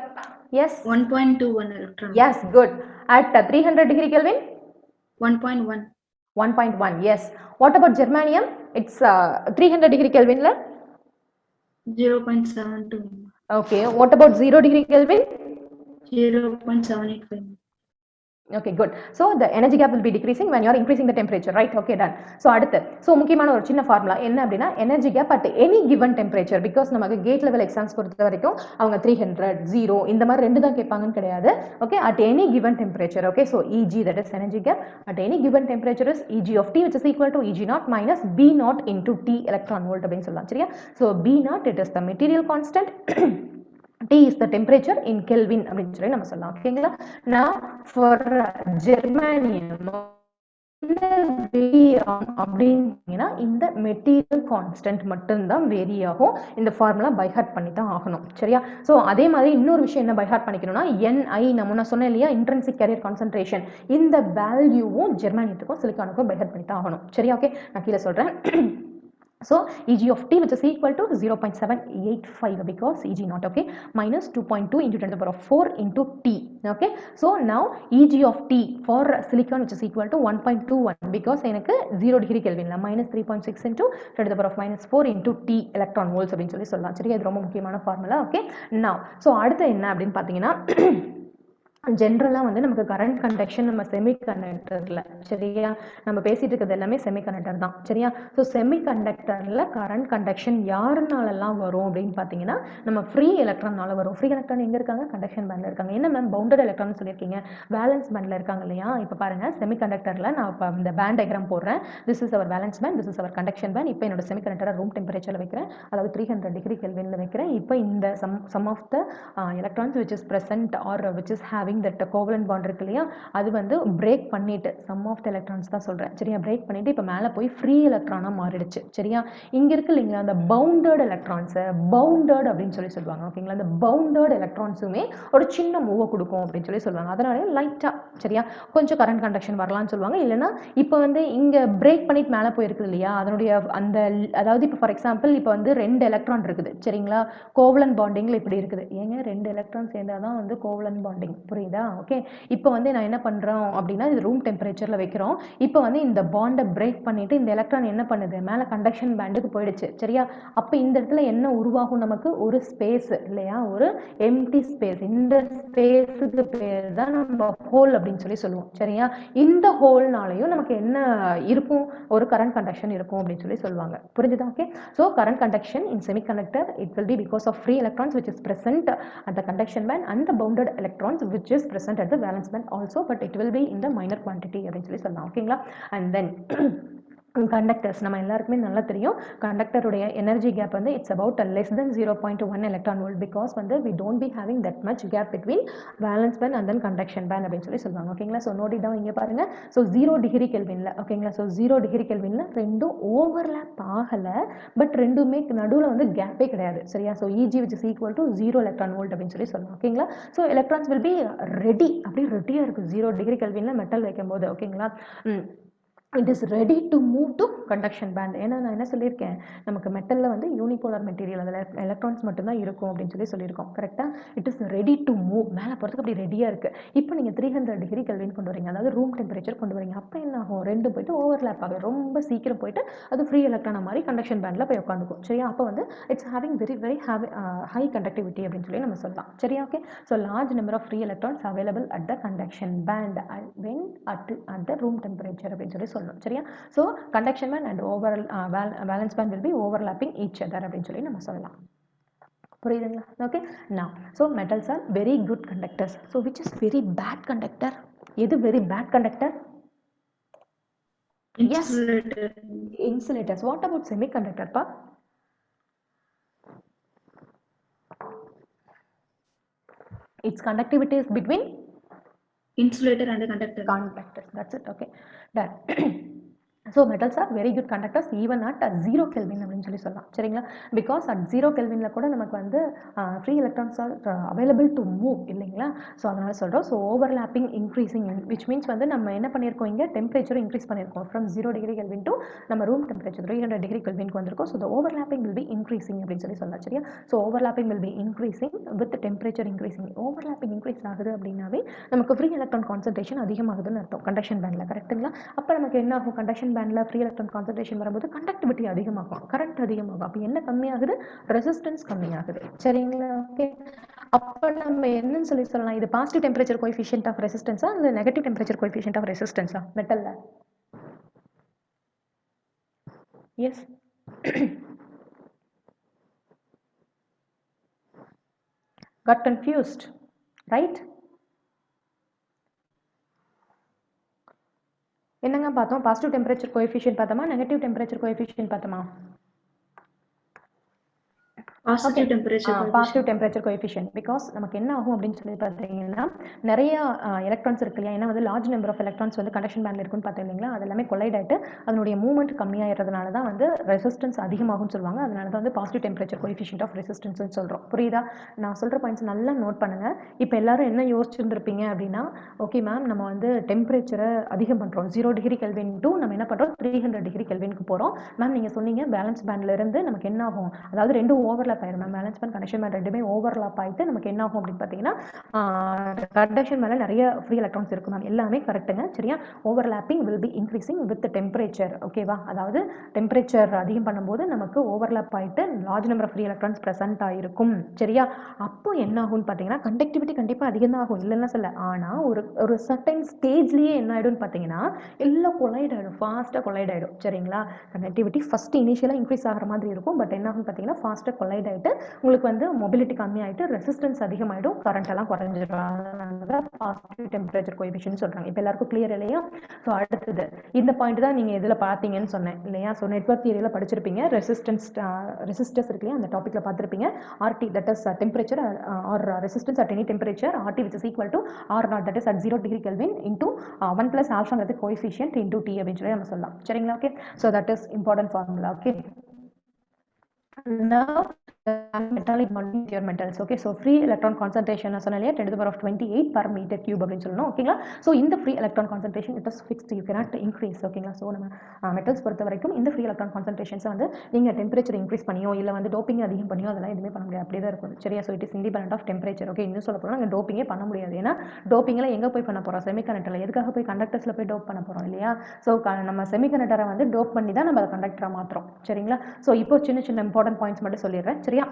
yes? 1.21 electron. Yes, good. At 300 degree Kelvin? 1.1. 1.1, yes. What about germanium? It's 300 degree Kelvin. 0.72. Okay, what about 0 degree Kelvin? 0.785. Okay, good. So the energy gap will be decreasing when you are increasing the temperature, right? Okay, done. So அடுத்து, so முக்கியமான ஒரு சின்ன formula என்ன அப்படின்னா energy gap at any given temperature, because நமக்கு gate level exams பொறுத்த வரைக்கும் அவங்க 300, 0 இந்த மாதிரி ரெண்டு தான் கேட்பாங்கன்னு கிடையாது. Okay, at any given temperature. Okay, so Eg, that is energy gap at any given temperature is Eg of T, which is equal to Eg naught minus B naught into T electron volt அப்படின்னு சொல்லலாம். சரியா? So B naught, it is the material constant. T is the temperature in Kelvin அப்படின்னு சொல்லி நம்ம சொல்லலாம். ஓகேங்களா? Now for germanium அப்படின்னா இந்த மெட்டீரியல் கான்ஸ்டன்ட் மட்டும்தான் வேரி ஆகும். இந்த ஃபார்முலா பை ஹார்ட் பண்ணி தான் ஆகணும். சரியா? ஸோ அதே மாதிரி இன்னொரு விஷயம் என்ன பை ஹார்ட் பண்ணிக்கணும்னா NI, நான் சொன்னேன் இல்லையா, இன்ட்ரின்சிக் கேரியர் கான்சன்ட்ரேஷன், இந்த வேல்யூவும் ஜெர்மானியத்துக்கும் சிலிக்கானுக்கும் பை ஹார்ட் பண்ணி தான் ஆகணும். சரியா? ஓகே, நான் கீழே சொல்றேன். So Eg of T, which is equal to 0.785 because Eg naught, okay, minus 2.2 into 10 to the power of 4 into T. Okay, so now Eg of T for silicon, which is equal to 1.21 because எனக்கு 0 degree Kelvin minus 3.6 into 10 to the power of minus 4 into T electron volts அப்படின்னு சொல்லி சொல்லலாம். சரி, இது ரொம்ப முக்கியமான formula. Okay, now so அடுத்து என்ன அப்படின்னு பார்த்தீங்கன்னா, ஜென்ரலாக வந்து நமக்கு கரண்ட் கண்டக்ஷன் நம்ம செமிகண்டக்டரில், சரியா, நம்ம பேசிகிட்டு இருக்கிறது எல்லாமே செமிகண்டக்டர் தான். சரியா? ஸோ செமிகண்டக்டரில் கரண்ட் கண்டக்ஷன் யாருனாலலாம் வரும் அப்படின்னு பார்த்தீங்கன்னா, நம்ம ஃப்ரீ எலக்ட்ரானால் வரும். ஃப்ரீ எலக்ட்ரான் எங்கே இருக்காங்க? கண்டக்ஷன் பேண்டில் இருக்காங்க. என்ன மேம் பவுண்டட் எலக்ட்ரான் சொல்லியிருக்கீங்க, வேலன்ஸ் பேண்டில் இருக்காங்க இல்லையா? இப்போ பாருங்கள், செமிகண்டக்டரில் நான் இப்போ இந்த பேண்ட் டயக்ராம் போடுறேன். This is our valence band, this is our conduction band. இப்போ என்னோட செமிகண்டக்டரை ரூம் டெம்பரேச்சரில் வைக்கிறேன், அதாவது 300 டிகிரி கெல்வினில் வைக்கிறேன். இப்போ இந்த some of the electrons which is present or which is having that covalent bond இருக்கு இல்லையா, அது வந்து பிரேக் பண்ணிட்டு, சம் ஆஃப் த எலக்ட்ரான்ஸ் தான் சொல்றேன். சரியா? பிரேக் பண்ணிட்டு இப்போ மேலே போய் ஃப்ரீ எலக்ட்ரானா மாறிடுச்சு. சரியா? இங்க இருக்கு இல்லைங்களா, அந்த பவுண்டட் எலக்ட்ரான்ஸ், பவுண்டட் அப்படின்னு சொல்லி சொல்லுவாங்க. ஓகேங்களா? அந்த பவுண்டட் எலக்ட்ரான்ஸுமே ஒரு சின்ன மூவ் கொடுக்கும் அப்படின்னு சொல்லி சொல்லுவாங்க. அதனால லைட்டா, சரியா, கொஞ்சம் கரண்ட் கண்டக்ஷன் வரலாம்னு சொல்லுவாங்க. இல்லைன்னா இப்போ வந்து இங்க பிரேக் பண்ணிட்டு மேலே போயிருக்கு இல்லையா, அதனுடைய அந்த, அதாவது இப்போ ஃபார் எக்ஸாம்பிள் இப்போ வந்து 2 எலக்ட்ரான் இருக்குது. சரிங்களா? கோவலன்ட் பாண்டிங்ல இப்படி இருக்குது. ஏங்க 2 எலக்ட்ரான் சேர்ந்தாதான் வந்து கோவலன்ட் பாண்டிங், புரியுதா? ஓகே, இப்போ வந்து நான் என்ன பண்றோம் அப்படின்னா, இது ரூம் டெம்பரேச்சர்ல வைக்கிறோம். இப்போ வந்து இந்த பாண்டை பிரேக் பண்ணிட்டு இந்த எலக்ட்ரான் என்ன பண்ணுது, மேலே கண்டக்ஷன் பேண்டுக்கு போயிடுச்சு. சரியா? அப்போ இந்த இடத்துல என்ன உருவாகும், நமக்கு ஒரு ஸ்பேஸ் இல்லையா, ஒரு எம்டி ஸ்பேஸ். இந்த ஸ்பேஸுக்கு பேர் தான் நம்ம ஹோல் அப்படின்னு சொல்லி சொல்லுவோம். சரியா? இந்த ஹோல்னாலையும் நமக்கு என்ன இருக்கும், ஒரு கரண்ட் கண்டக்ஷன் இருக்கும் அப்படின்னு சொல்லி சொல்லுவாங்க. புரிஞ்சுதா? Okay, so current conduction in semiconductor, it will be because of free electrons which is present at the conduction band and the bounded electrons which is present at the valence band also, but it will be in the minor quantity அப்படின்னு சொல்லி சொல்லலாம். ஓகேங்களா? and then conductors நம்ம எல்லாருக்குமே நல்லா தெரியும், கண்டக்டருடைய energy gap வந்து it's about less than 0.1 electron volt because வந்து we don't be having that much gap between valence band and then conduction band அப்படின்னு சொல்லி சொல்லுவாங்க. ஓகேங்களா? So note it down. இங்கே பாருங்க, ஸோ 0 டிகிரி கெல்வின்ல, ஓகேங்களா, ஸோ 0 டிகிரி கெல்வின்ல ரெண்டும் ஓவர்லேப் ஆகலை, பட் ரெண்டுமே நடுவில் வந்து கேப்பே கிடையாது. சரியா? So Eg which is equal to 0 electron volt அப்படின்னு சொல்லி சொல்லலாம். ஓகேங்களா? So electrons will be ready, அப்படியே ரெடியாக இருக்குது 0 டிகிரி கெல்வின்ல மெட்டல் வைக்கும்போது. ஓகேங்களா? it is ready to move to conduction band. ஏன்னா நான் என்ன சொல்லியிருக்கேன், நமக்கு மெட்டலில் வந்து யூனிபோலார் மெட்டீரியல், அதில் எலக்ட்ரான்ஸ் மட்டும்தான் இருக்கும் அப்படின்னு சொல்லி சொல்லியிருக்கோம். கரெக்டாக? It is ready to move, மேலே போகிறதுக்கு அப்படி ரெடியாக இருக்குது. இப்போ நீங்கள் 300 டிகிரி கெல்வின் கொண்டு வரீங்க, அதாவது ரூம் டெம்பரேச்சர் கொண்டு வரீங்க. அப்போ என்ன ஆகும், ரெண்டு போயிட்டு ஓவர்லேப் ஆகும், ரொம்ப சீக்கிரம் போயிட்டு அது ஃப்ரீ எலக்ட்ரான மாதிரி கண்டக்ஷன் பேண்டில் போய் உட்காந்துக்கும். சரியா? அப்போ வந்து it's having very high conductivity அப்படின்னு சொல்லி நம்ம சொல்லலாம். சரியா? Okay, so large number of free electrons available at the conduction band when at the room temperature அப்படின்னு சொல்லி சொல்லணும். சரியா? So conduction band and valence band will be overlapping each other அப்படின்னு சொல்லி நம்ம சொல்லலாம். புரியுதுங்களா? Okay, now so metals are very good conductors. So which is very bad conductor? எது very bad conductor? Insulator. Insulators. What about semiconductor, pa? Its conductivity is between Insulator and the conductor. conductors. That's it. Okay. Done. So metals are very good conductors even at 0 Kelvin அப்படின்னு சொல்லி சொல்லலாம் சரிங்களா because at 0 கெல்வின்ல கூட நமக்கு வந்து free electrons are available to move இல்லைங்களா so அதனால் சொல்கிறோம் so overlapping increasing which means வந்து நம்ம என்ன பண்ணியிருக்கோம் இங்கே டெம்பரேச்சர் இன்க்ரீஸ் பண்ணியிருக்கோம் ஃப்ரம் 0 டிகிரி கெல்வின் டு நம்ம ரூம் டெம்பரேச்சர் 300 டிகிரி கெல்வின்க்கு வந்திருக்கோம் so the overlapping will be increasing அப்படின்னு சொல்லி சொல்லலாம் சரியா so overlapping will be increasing with temperature increasing overlapping increase ஆகுது அப்படின்னாவே நமக்கு ஃப்ரீ எலக்ட்ரான் கான்சன்ட்ரேஷன் அதிகமாகுதுன்னு அர்த்தம் கண்டக்ஷன் பேண்டில் கரெக்ட்டுங்களா அப்போ நமக்கு என்ன ஆகும் கண்டக்ஷன் பேண்டில் ஃப்ரீ எலக்ட்ரான் கான்சன்ட்ரேஷன் வரும்போது கண்டக்டிவிட்டி அதிகமாகும் கரண்ட் அதிகமாகும் அப்போ என்ன கம்மியாகுது ரெசிஸ்டன்ஸ் கம்மியாகுது சரிங்களா ஓகே அப்போ நம்ம என்னன்னு சொல்லி சொல்லலாம் இது பாசிட்டிவ் டெம்பரேச்சர் கோஎஃபிஷியன்ட் ஆஃப் ரெசிஸ்டன்ஸா இல்லை நெகட்டிவ் டெம்பரேச்சர் கோஎஃபிஷியன்ட் ஆஃப் ரெசிஸ்டன்ஸா மெட்டலில் எஸ் got confused right என்னங்க பார்த்தோம் பாசிட்டிவ் டெம்பரேச்சர் கோஎஃபிஷியன்ட் பார்த்தோமா நெகட்டிவ் டெம்பரேச்சர் கோஎஃபிஷியன்ட் பார்த்தோமா Positive temperature coefficient. Positive temperature coefficient because நமக்கு என்ன ஆகும் அப்படின்னு சொல்லி பார்த்தீங்கன்னா நிறைய எலக்ட்ரான்ஸ் இருக்கு இல்லையா ஏன்னா வந்து லார்ஜ் நம்பர் ஆஃப் எலக்ட்ரான்ஸ் வந்து கண்டக்ஷன் பேண்டில் இருக்குன்னு பார்த்தோம் இல்லைங்களா அது எல்லாமே கொலைட் ஆகிட்டு அதனுடைய மூவ்மெண்ட் கம்மியாகிறதுனால தான் வந்து ரெசிஸ்டன்ஸ் அதிகமாகும்னு சொல்லுவாங்க அதனால தான் வந்து பாசிட்டிவ் டெம்பரேச்சர் கோஎஃபிஷியன்ட் ஆஃப் ரெசிஸ்டன்ஸ்னு சொல்கிறோம் புரியுதா நான் சொல்கிற பாயிண்ட்ஸ் நல்லா நோட் பண்ணுங்கள் இப்போ எல்லாரும் என்ன யோசிச்சுருந்துருப்பீங்க அப்படின்னா ஓகே மேம் நம்ம வந்து டெம்பரேச்சரை அதிகம் பண்ணுறோம் 0 டிகிரி கெல்வின் டு நம்ம என்ன பண்ணுறோம் 300 டிகிரி கெல்வினுக்கு போகிறோம் மேம் நீங்கள் சொன்னீங்க பேலன்ஸ் பேண்டில் இருந்து நமக்கு என்ன ஆகும் அதாவது ரெண்டு ஓவர்லாப் ஆயிரும் ma'am valence band conduction band ரெண்டுமே ஓவர்லாப் ஆகிட்டு நமக்கு என்ன ஆகும் அப்படின்னு பார்த்தீங்கன்னா கண்டக்ஷன் மேலே நிறைய ஃப்ரீ எலக்ட்ரான்ஸ் இருக்கும் மேம் எல்லாமே கரெக்டுங்க சரியா overlapping will be increasing with temperature ஓகேவா அதாவது டெம்பரேச்சர் அதிகம் பண்ணும்போது நமக்கு ஓவர்லாப் ஆகிட்டு large number of free electrons present ஆகிருக்கும் சரியா அப்போ என்ன ஆகும்னு பார்த்தீங்கன்னா கண்டக்டிவிட்டி கண்டிப்பாக அதிகம் தான் ஆகும் இல்லைன்னா சொல்ல ஆனால் ஒரு சர்டன் ஸ்டேஜ்லேயே என்ன ஆகிடும்னு பார்த்தீங்கன்னா எல்லாம் கொலைட் ஆகிடும் ஃபாஸ்ட்டாக கொலைட் ஆகிடும் சரிங்களா கண்டக்டிவிட்டி ஃபஸ்ட்டு இனிஷியலாக இன்க்ரீஸ் ஆகிற மாதிரி இருக்கும் பட் என்ன ஆகும் பார்த்தீங்கன்னா ஃபாஸ்ட்டாக கொலைட் ஆகிட்டு உங்களுக்கு வந்து மொபிலிட்டி கம்மியாகிட்டு ரெசிஸ்டன்ஸ் அதிகமாகிடும் கரண்ட் எல்லாம் குறைஞ்சிடும் அதனால பாசிட்டிவ் டெம்பரேச்சர் கோஎஃபிஷியன்ட் சொல்கிறாங்க இப்போ எல்லாருக்கும் கிளியர் இல்லையா ஸோ அடுத்தது இந்த பாயிண்ட் தான் நீங்கள் இதில் பார்த்தீங்கன்னு சொன்னேன் இல்லையா ஸோ நெட்வொர்க் தியரியில் படிச்சிருப்பீங்க ரெசிஸ்டர்ஸ் இருக்கு இல்லையா அந்த டாப்பிக்கில் பார்த்துருப்பீங்க RT that is temperature or resistance at any temperature RT which is equal to R naught that is at 0 degree Kelvin into 1 plus alpha coefficient into T அப்படின்னு சொல்லி நம்ம சொல்லலாம் சரிங்களா okay so that is important formula okay now metallic molecular metals okay so free electron concentration as சொன்னலையா 10 to the power of 28 per meter cube அப்படின்னு சொல்லணும் ஓகேங்களா so இந்த free electron concentration it is fixed you cannot increase ஓகேங்களா so நம்ம metals பொறுத்த வரைக்கும் இந்த free electron concentrations வந்து நீங்கள் டெம்பரேச்சர் இன்க்ரீஸ் பண்ணியோ இல்லை வந்து டோப்பிங் அதிகம் பண்ணியோ அதெல்லாம் எதுவுமே பண்ண முடியாது அப்படியே தான் இருக்கும் சரியா so it is independent of temperature okay இன்னும் சொல்ல போனால் நாங்கள் டோப்பிங்கே பண்ண முடியாது ஏன்னா டோப்பிங்கில் எங்கே போய் பண்ண போகிறோம் செமிகண்டக்டரில் எதுக்காக போய் கண்டக்டர்ஸில் போய் டோப் பண்ண போகிறோம் இல்லையா ஸோ நம்ம செமிகண்டக்டரை வந்து டோப் பண்ணி தான் நம்ம கண்டக்டராக மாற்றுறோம் சரிங்களா ஸோ இப்போ சின்ன சின்ன இம்பார்ட்டன்ட் பாயிண்ட்ஸ் மட்டும் சொல்லிடுறேன் சரியா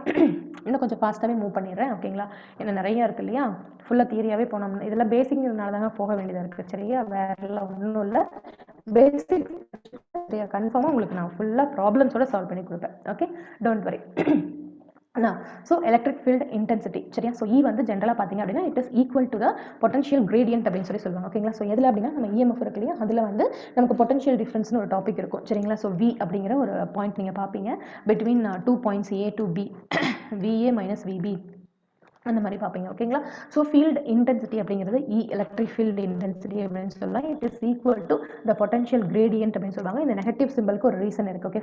இன்னும் கொஞ்சம் ஃபாஸ்ட்டாகவே மூவ் பண்ணிடுறேன் ஓகேங்களா ஏன்னா நிறையா இருக்குது இல்லையா ஃபுல்லாக தியரியாகவே போனோம் இதெல்லாம் பேசிக்னால தாங்க போக வேண்டியதாக இருக்குது சரியா வேறெல்லாம் ஒன்றும் இல்லை பேசிக் சரியா கன்ஃபார்மாக உங்களுக்கு நான் ஃபுல்லாக ப்ராப்ளம்ஸோட சால்வ் பண்ணி கொடுப்பேன் okay don't worry so electric field intensity சரியா ஸோ வந்து ஜென்ரலாக பார்த்தீங்க அப்படின்னா it is equal to the potential gradient அப்படின்னு சொல்லி சொல்லுவாங்க ஓகேங்களா ஸோ எதில் அப்படின்னா நம்ம EMF இருக்கு இல்லையா அதில் வந்து நமக்கு பொட்டன்ஷியல் டிஃப்ரென்ஸ்னு ஒரு டாபிக் இருக்கும் சரிங்களா ஸோ V அப்படிங்கிற ஒரு பாயிண்ட் நீங்கள் பார்ப்பீங்க between 2 points A to B VA minus VB அந்த மாதிரி பார்ப்பீங்க ஓகேங்களா ஸோ ஃபீல்டு இன்டென்சிட்டி அப்படிங்கிறது எலக்ட்ரிக் ஃபீல்டு இன்டென்சிட்டி அப்படின்னு சொல்லலாம் it is equal to the potential gradient அப்படின்னு சொல்லுவாங்க இந்த நெகட்டிவ் சிம்பிளுக்கு ஒரு ரீசன் இருக்குது okay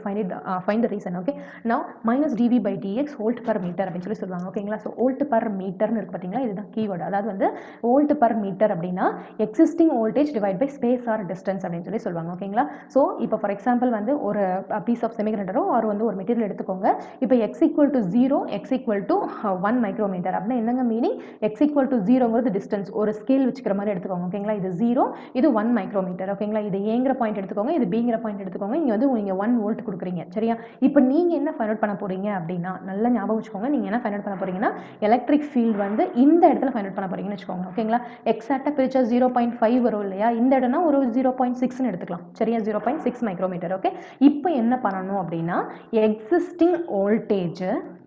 find the reason okay now minus dV by dx volt per metre அப்படின்னு சொல்லி சொல்லுவாங்க ஓகேங்களா ஸோ வோல்ட் பர் மீட்டர்னு இருக்கு பார்த்தீங்களா இதுதான் கீவேர்டு அதாவது வந்து வோல்ட் பர் மீட்டர் அப்படின்னா existing voltage divide by space or distance அப்படின்னு சொல்லி சொல்லுவாங்க ஓகேங்களா ஸோ இப்போ ஃபார் எக்ஸாம்பிள் வந்து ஒரு பீஸ் ஆஃப் செமிகண்டக்டரோ ஒரு வந்து ஒரு மெட்டீரியல் எடுத்துக்கோங்க இப்போ x equal to 0 x equal to 1 micrometre அப்படின்னா என்னங்க meaning x equal to 0ங்கிறது distance ஒரு ஸ்கேல் வச்சுக்கிற மாதிரி எடுத்துக்கோங்க ஓகேங்களா இது 0 இது 1 மைக்ரோமீட்டர் ஓகேங்களா இது ஏங்கிற பாயிண்ட் எடுத்துக்கோங்க இது பிங்கிற பாயிண்ட் எடுத்துக்கோங்க இங்கே வந்து நீங்கள் 1 வோல்ட் கொடுக்குறீங்க சரியா இப்போ நீங்கள் என்ன ஃபைண்ட் அவுட் பண்ண போறீங்க அப்படின்னா நல்லா ஞாபகம் வச்சுக்கோங்க நீங்கள் என்ன ஃபைண்ட் அவுட் பண்ண போறீங்கன்னா எலக்ட்ரிக் ஃபீல்டு வந்து இந்த இடத்துல ஃபைண்ட் அவுட் பண்ண போறீங்கன்னு வச்சுக்கோங்க ஓகேங்களா எக்ஸாக்டாக பிரிச்சா 0.5 வரும் இல்லையா இந்த இடம்னா ஒரு 0.6ன்னு எடுத்துக்கலாம் சரியா 0.6 மைக்ரோமீட்டர் ஓகே இப்போ என்ன பண்ணணும் அப்படின்னா எக்ஸிஸ்டிங் வோல்டேஜ்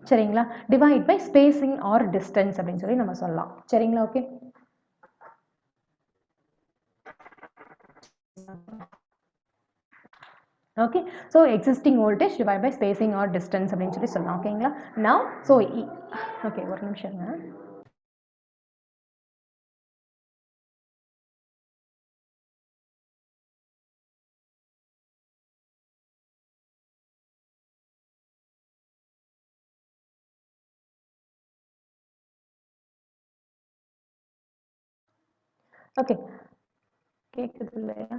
சரிங்களா divide by spacing or distance அப்படின்னு சொல்லி நம்ம சொல்லலாம் சரிங்களா okay okay, so existing voltage divided by spacing or distance அப்படினு சொல்லி சொல்லலாம் ஓகேங்களா. now so okay ஒரு நிமிஷம்ங்க. ஓகே கேக்குது இல்லையா?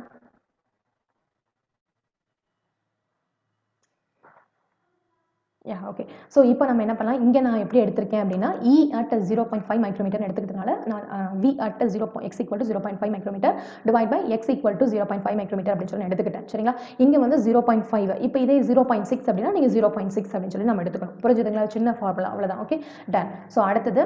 ஓகே, ஸோ இப்போ நம்ம என்ன பண்ணலாம், இங்கே நான் எப்படி எடுத்திருக்கேன் அப்படின்னா E at 0.5 மைக்ரோமீட்டர் எடுத்துக்கிறதுனால நான் V at x equal to 0.5 micrometre divide by x equal to 0.5 micrometre அப்படின்னு சொல்லி எடுத்துக்கிட்டேன் சரிங்களா. இங்கே வந்து 0.5, இப்போ இதே 0.6 அப்படின்னா நீங்கள் 0.6 அப்படின்னு சொல்லி நம்ம எடுத்துக்கணும். புரிஞ்சுதுங்களா? சின்ன ஃபார்முலா அவ்வளோதான். Okay done. ஸோ அடுத்தது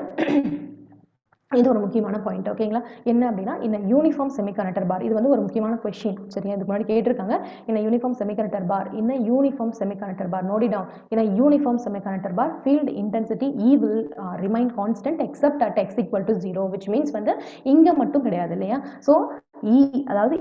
இது ஒரு முக்கியமான பாயிண்ட் ஓகேங்களா. என்ன அப்படின்னா இந்த யூனிஃபார்ம் செமிகண்டக்டர் பார், இது வந்து ஒரு முக்கியமான கொஸ்டின் சரியா. இதுக்கு முன்னாடி கேட்டிருக்காங்க. இந்த யூனிஃபார்ம் செமிகண்டக்டர் பார், இந்த uniform semiconductor bar note it down. இந்த uniform semiconductor bar field intensity E will remain constant except at x equal to 0, which means வந்து இங்க மட்டும் கிடையாது இல்லையா. ஸோ E அதாவது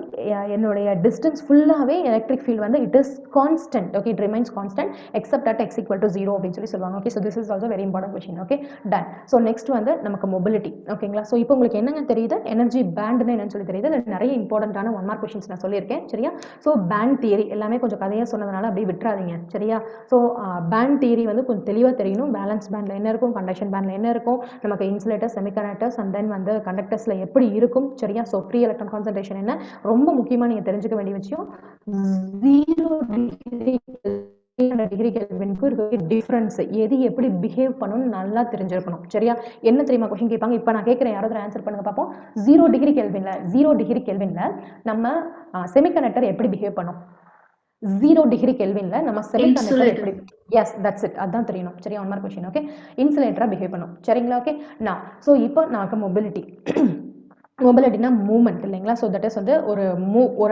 என்னுடைய டிஸ்டன்ஸ் ஃபுல்லாகவே எலக்ட்ரிக் ஃபீல்ட் வந்து it is constant. Okay, it remains constant accept at x equal to 0 அப்படின்னு சொல்லி சொல்லுவாங்க. Okay, so this is also very important question. Okay done. So next வந்து நமக்கு மொபிலிட்டி ஓகேங்களா. ஸோ இப்போ உங்களுக்கு என்னங்க தெரியுது, எனர்ஜி பேண்ட்னு என்னன்னு சொல்லி தெரியுது. நிறைய இம்பார்ட்டன்டான 1 மார்க் கொஸ்டின்ஸ் நான் சொல்லியிருக்கேன் சரியா. ஸோ பேண்ட் தியரி எல்லாமே கொஞ்சம் கதையாக சொன்னதுனால அப்படியே விட்டுறாதீங்க சரியா. ஸோ பேண்ட் தியரி வந்து கொஞ்சம் தெளிவாக தெரியணும். பேலன்ஸ் பேண்டில் என்ன இருக்கும், கண்டக்ஷன் பேண்டில் என்ன இருக்கும், நமக்கு இன்சுலேட்டர் செமிகண்டக்டர்ஸ் அண்ட் தென் வந்து கண்டக்டர்ஸில் எப்படி இருக்கும் சரியா. ஸோ ஃப்ரீ எலக்ட்ரான் கான்சன்ட்ரேஷன் என்ன, ரொம்ப முக்கியமாக நீங்கள் தெரிஞ்சுக்க வேண்டிய விஷயம் 0 டிகிரி கெல்வினுக்கு இருக்க டிஃபரன்ஸ், எது எப்படி பிஹேவ் பண்ணணும்னு நல்லா தெரிஞ்சிருக்கணும் சரியா. என்ன தெரியுமா கொஸ்டின் கேட்பாங்க, இப்போ நான் கேட்குறேன், யாராவது ஆன்சர் பண்ணுங்க பார்ப்போம். 0 டிகிரி கெல்வின்ல நம்ம செமிகண்டக்டர் எப்படி பிஹேவ் பண்ணும், 0 டிகிரி கெல்வின்ல நம்ம செமிகண்டக்டர் எப்படி, எஸ் தட்ஸ் இட், அதான் தெரியணும் சரியா. 1 மார்க் கொஸ்டின். ஓகே, இன்சுலேட்டரா பிஹேவ் பண்ணும் சரிங்களா. ஓகே நான் ஸோ இப்போ நமக்கு மொபிலிட்டினா மூவ்மெண்ட் இல்லைங்களா. ஸோ தட் இஸ் வந்து ஒரு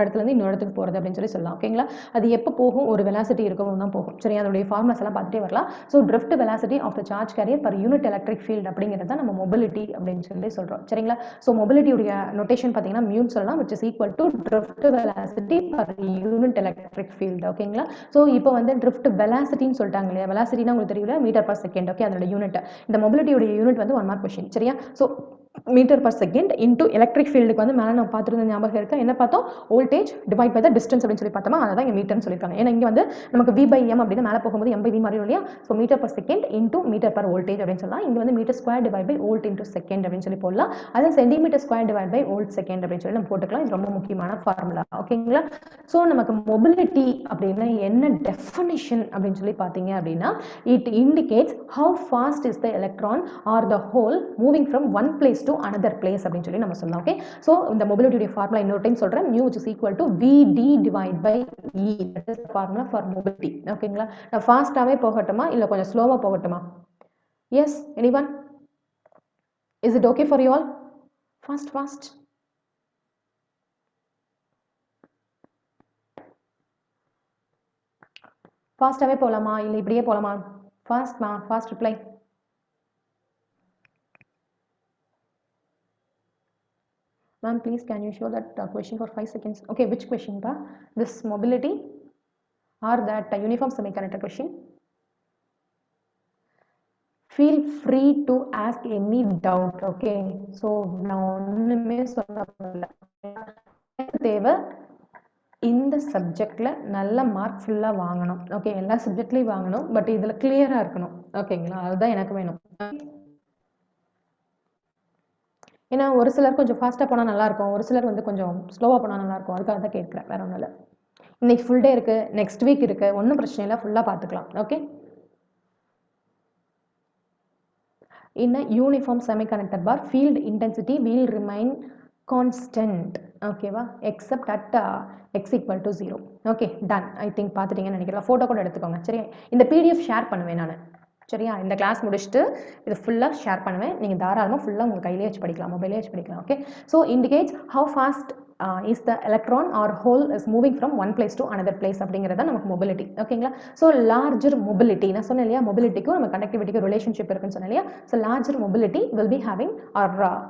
இடத்துலேருந்து இன்னொரு இடத்துக்கு போகிறது அப்படின்னு சொல்லி சொல்லலாம் ஓகேங்களா. அது எப்போ போகும், ஒரு வெலாசிட்டி இருக்கவும் தான் போகும் சரியா. அதோடைய ஃபார்முலாஸ் எல்லாம் பார்த்துட்டே வரலாம். So drift velocity of the charge carrier per unit electric field அப்படிங்கிறது தான் நம்ம மொபிலிட்டி அப்படின்னு சொல்லி சொல்கிறோம் சரிங்களா. ஸோ மொபிலிட்டியுடைய நோட்டேஷன் பார்த்தீங்கன்னா மியூன்னு சொல்லலாம், which is equal to drift velocity per unit electric field ஓகேங்களா. ஸோ இப்போ வந்து ட்ரிஃப்ட் வெலாசிட்டின்னு சொல்லிட்டாங்க இல்லையா. வெலாசிட்டினா உங்களுக்கு தெரியல, மீட்டர் பர் செகண்ட். ஓகே, அதோட யூனிட், இந்த மொபிலிட்டியுடைய யூனிட் வந்து 1 மார்க் கொஸ்டின் சரியா. So metre per second into electric ஃபீல்டுக்கு வந்து மேலே நம்ம பார்த்துருந்த ஞாபகம் இருக்கா, என்ன பார்த்தோம், voltage divide by the distance அப்படின்னு சொல்லி பார்த்தோமா, அதான் இங்கே மீட்டர்னு சொல்லியிருக்காங்க. ஏன்னா இங்கே வந்து நமக்கு V/m அப்படின்னு மேலே போகும்போது M/V மாறிடும் இல்லையா. So metre per second into metre per voltage அப்படின்னு சொல்லலாம். இங்கே வந்து metre square divide by volt into second அப்படின்னு சொல்லி போடலாம். அது centimetre square divide by volt second அப்படின்னு சொல்லி நம்ம போட்டுக்கலாம். இது ரொம்ப முக்கியமான ஃபார்முலா ஓகேங்களா. ஸோ நமக்கு மொபிலிட்டி அப்படின்னா என்ன டெஃபினிஷன் அப்படின்னு சொல்லி பார்த்தீங்க அப்படின்னா, it indicates how fast is the electron R the whole moving from one place to another place அப்படின்னு சொல்லி நம்ம சொல்லலாம். ஓகே, ஸோ இந்த மொபிலிட்டியுடைய ஃபார்முலா இன்னொரு டைம் சொல்றேன், mu which is equal to VD divide by E, that is the formula for mobility ஓகேங்களா. நான் ஃபாஸ்டாவே போகட்டுமா இல்ல கொஞ்சம் ஸ்லோவா போகட்டுமா? Yes anyone, is it okay for you all? Fast ஃபாஸ்டாவே போகலாமா இல்லை இப்படியே போகலாமா? Fast reply. Ma'am, please can you show that question for 5 seconds? Okay, which question pa? This mobility or that uniform semiconductor question? Feel free to ask any doubt. Okay, so now தேவை இந்த சப்ஜெக்ட்ல நல்ல mark ஃபுல்லா வாங்கணும். Okay, எல்லா சப்ஜெக்ட்லயும் வாங்கணும், but இதுல கிளியரா இருக்கணும் ஓகேங்களா. அதுதான் எனக்கு வேணும். ஏன்னா ஒரு சிலர் கொஞ்சம் ஃபாஸ்ட்டாக போனால் நல்லாயிருக்கும், ஒரு சிலர் வந்து கொஞ்சம் ஸ்லோவாக போனால் நல்லாயிருக்கும். அதுக்காக தான் கேட்குறேன், வேற ஒன்றும் இல்லை. இன்னைக்கு ஃபுல் டே இருக்குது, நெக்ஸ்ட் வீக் இருக்குது, ஒன்றும் பிரச்சனை இல்லை, ஃபுல்லாக பார்த்துக்கலாம். Okay, in a uniform semiconductor bar field intensity will remain constant ஓகேவா except at x equal to 0. Okay done. I think பார்த்துட்டீங்கன்னு நினைக்கிறேன். ஃபோட்டோ கூட எடுத்துக்கோங்க சரியா. இந்த PDF ஷேர் பண்ணுவேன் நான் சரியா. இந்த கிளாஸ் முடிச்சுட்டு இது ஃபுல்லாக ஷேர் பண்ணுவேன். நீங்கள் தாராளமாக ஃபுல்லாக உங்கள் கையிலே வச்சு படிக்கலாம், மொபைலே வச்சு படிக்கலாம். Okay, so indicates how fast is the electron or hole is moving from one place to another place அப்படிங்கிறத நமக்கு mobility. ஓகேங்களா? ஸோ larger mobility, நான் சொன்னேன் இல்லையா, mobilityக்கும் நம்ம conductivityக்கும் relationship இருக்குன்னு சொன்னேன் இல்லையா, so larger mobility will be having or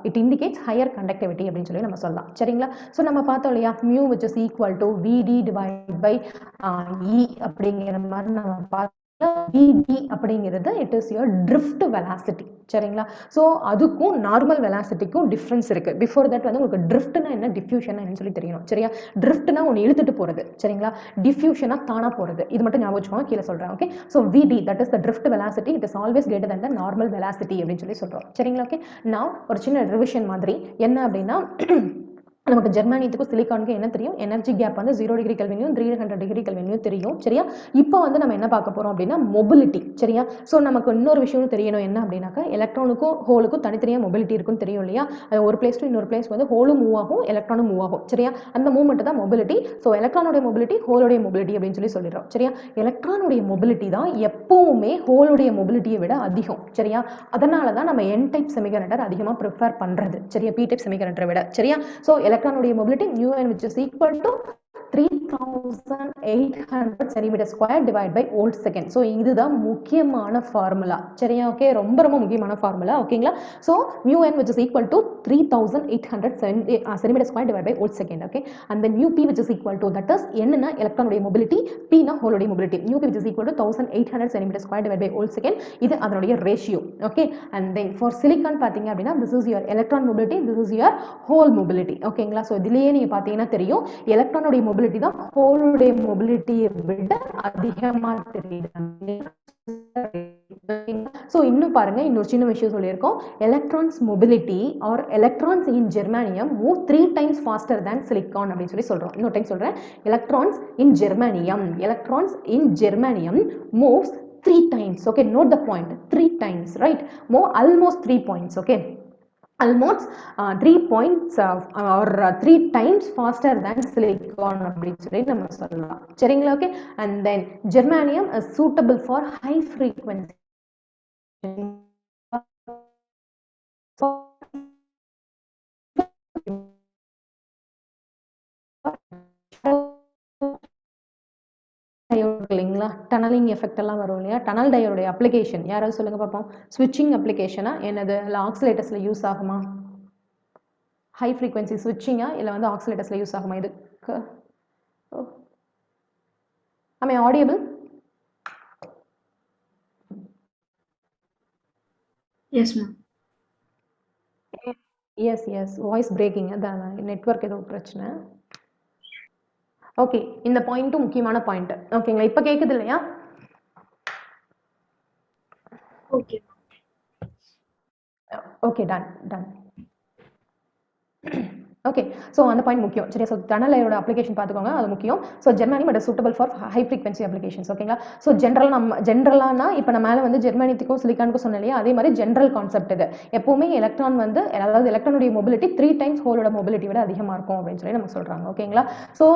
it indicates higher conductivity அப்படின்னு சொல்லி நம்ம சொல்லலாம். சரிங்களா? ஸோ நம்ம பார்த்தோம் இல்லையா, mu which is equal to VD divided by E அப்படிங்கிற மாதிரி நம்ம பார்த்தோம். VD அப்படிங்கிறது it is your drift velocity. சரிங்களா? ஸோ அதுக்கும் நார்மல் வெலாசிட்டிக்கும் டிஃப்ரென்ஸ் இருக்கு. பிஃபோர் தட் வந்து உங்களுக்கு ட்ரிஃப்ட்னா என்ன, டிஃப்யூஷன் என்னன்னு சொல்லி தெரியணும். சரியா? ட்ரிஃப்ட்னா ஒன்று இழுத்துட்டு போறது. சரிங்களா? டிஃப்யூஷனா தானா போறது. இது மட்டும் ஞாபகம் வச்சுக்கோங்க, கீழே சொல்றேன். Okay, so VD that is the drift velocity, it is always greater than the normal velocity அப்படின்னு சொல்லி சொல்றோம். சரிங்களா? ஓகே, now ஒரு சின்ன ரிவிஷன் மாதிரி என்ன அப்படின்னா, நமக்கு ஜெர்மானியத்துக்கும் சிலிக்கானுக்கும் என்ன தெரியும், எனர்ஜி கேப் வந்து 0 டிகிரி கெல்வினையும் 300 டிகிரி கெல்வினையும் தெரியும். சரியா? இப்போ வந்து நம்ம என்ன பார்க்க போறோம் அப்படின்னா மொபிலிட்டி. சரியா? ஸோ நமக்கு இன்னொரு விஷயம் தெரியணும், என்ன அப்படின்னாக்கா எலக்ட்ரானுக்கும் ஹோலுக்கும் தனித்தனியாக மொபிலிட்டி இருக்குன்னு தெரியும் இல்லையா. அது ஒரு பிளேஸ் டு இன்னொரு பிளேஸ் வந்து ஹோலும் மூவ் ஆகும், எலக்ட்ரானும் மூவ் ஆகும். சரியா? அந்த மூவ்மெண்ட் தான் மொபிலிட்டி. ஸோ எலக்ட்ரானுடைய மொபிலிட்டி, ஹோலுடைய மொபிலிட்டி அப்படின்னு சொல்லி சொல்லிடுறோம். சரியா? எலக்ட்ரானுடைய மொபிலிட்டி தான் எப்பவுமே ஹோலுடைய மொபிலிட்டியை விட அதிகம். சரியா? அதனால தான் நம்ம N டைப் செமிகண்டக்டர் அதிகமாக ப்ரிஃபர் பண்றது. சரியா? P டைப் செமிகண்டக்டரை விட. சரியா? So electron mobility mu n which is equal to 3800 centimeter square divided by volt second. So இதுதான் முக்கியமான ஃபார்முலா. சரியா? ஓகே, ரொம்ப ரொம்ப முக்கியமான ஃபார்முலா. ஓகேங்களா? So mu n which is equal to 3800 centimeter square divided by volt second. Okay, and then mu p which is equal to, that is என்னன்னா எலக்ட்ரானுடைய mobility, p னா ஹோலுடைய mobility. mu p which is equal to 1800 centimeter square divided by volt second. இது அதனுடைய ratio. Okay, and then for silicon பாத்தீங்க அப்படின்னா this is your electron mobility, this is your hole mobility. ஓகேங்களா? So இதுலயே நீங்க பாத்தீங்கன்னா தெரியும், எலக்ட்ரானுடைய மொபிலிட்டி தான் ஹோலுடைய மொபிலிட்டியை விட அதிகமா தெரியுது. ஸோ இன்னும் பாருங்க, இன்னொரு சின்ன விஷயம் சொல்லியிருக்கோம், electrons mobility or electrons in germanium move 3 times faster than silicon அப்படின்னு சொல்லி சொல்றோம். இன்னொரு டைம் சொல்றேன், electrons in germanium moves 3 times. Okay, note the point, 3 times, right? More almost 3 points. Okay, almost 3 points or 3 times faster than silicon அப்படின்னு சொல்லி நம்ம சொல்லலாம். சரிங்களா? Okay, and then germanium is suitable for high frequency இல்லைங்களா, tunnelling effect எல்லாம் வரும் இல்லையா, tunnel டயோடைய application யாராவது சொல்லுங்க பார்ப்போம். ஸ்விட்சிங் அப்ளிகேஷனா என்னது, இல்லை ஆக்சிலேட்டர்ஸ்ல யூஸ் ஆகுமா? ஹை ஃப்ரீக்வன்சி ஸ்விட்சிங்கா இல்லை வந்து ஆக்சிலேட்டர்ஸ்ல யூஸ் ஆகுமா? இதுக்கு am I audible? Yes ma'am. Yes, voice breaking, அதான் நெட்வொர்க் ஏதோ பிரச்சனை. ஓகே, இந்த பாயிண்ட்டும் முக்கியமான பாயிண்ட். ஓகேங்களா? இப்போ கேக்குது இல்லையா? Okay. Okay, done. Okay, so அந்த பாயிண்ட் முக்கியம். சரி, ஸோ டனலோட அப்ளிகேஷன் பார்த்துக்கோங்க, அது முக்கியம். So germanium it is suitable for high frequency applications. ஓகேங்களா? ஸோ ஜென்ரலானா இப்போ நம்ம மேலே வந்து ஜெர்மானியத்துக்கும் சிலிக்கானுக்கும் சொன்னேன் இல்லையா, அதே மாதிரி ஜென்ரல் கான்செப்ட் இது. எப்பவுமே எலக்ட்ரான் வந்து, அதாவது எலக்ட்ரானுடைய மொபிலிட்டி 3 times ஹோலோட மொபிலிட்டி விட அதிகமாக இருக்கும் அப்படின்னு சொல்லி நம்ம சொல்றாங்க. ஓகேங்களா? ஸோ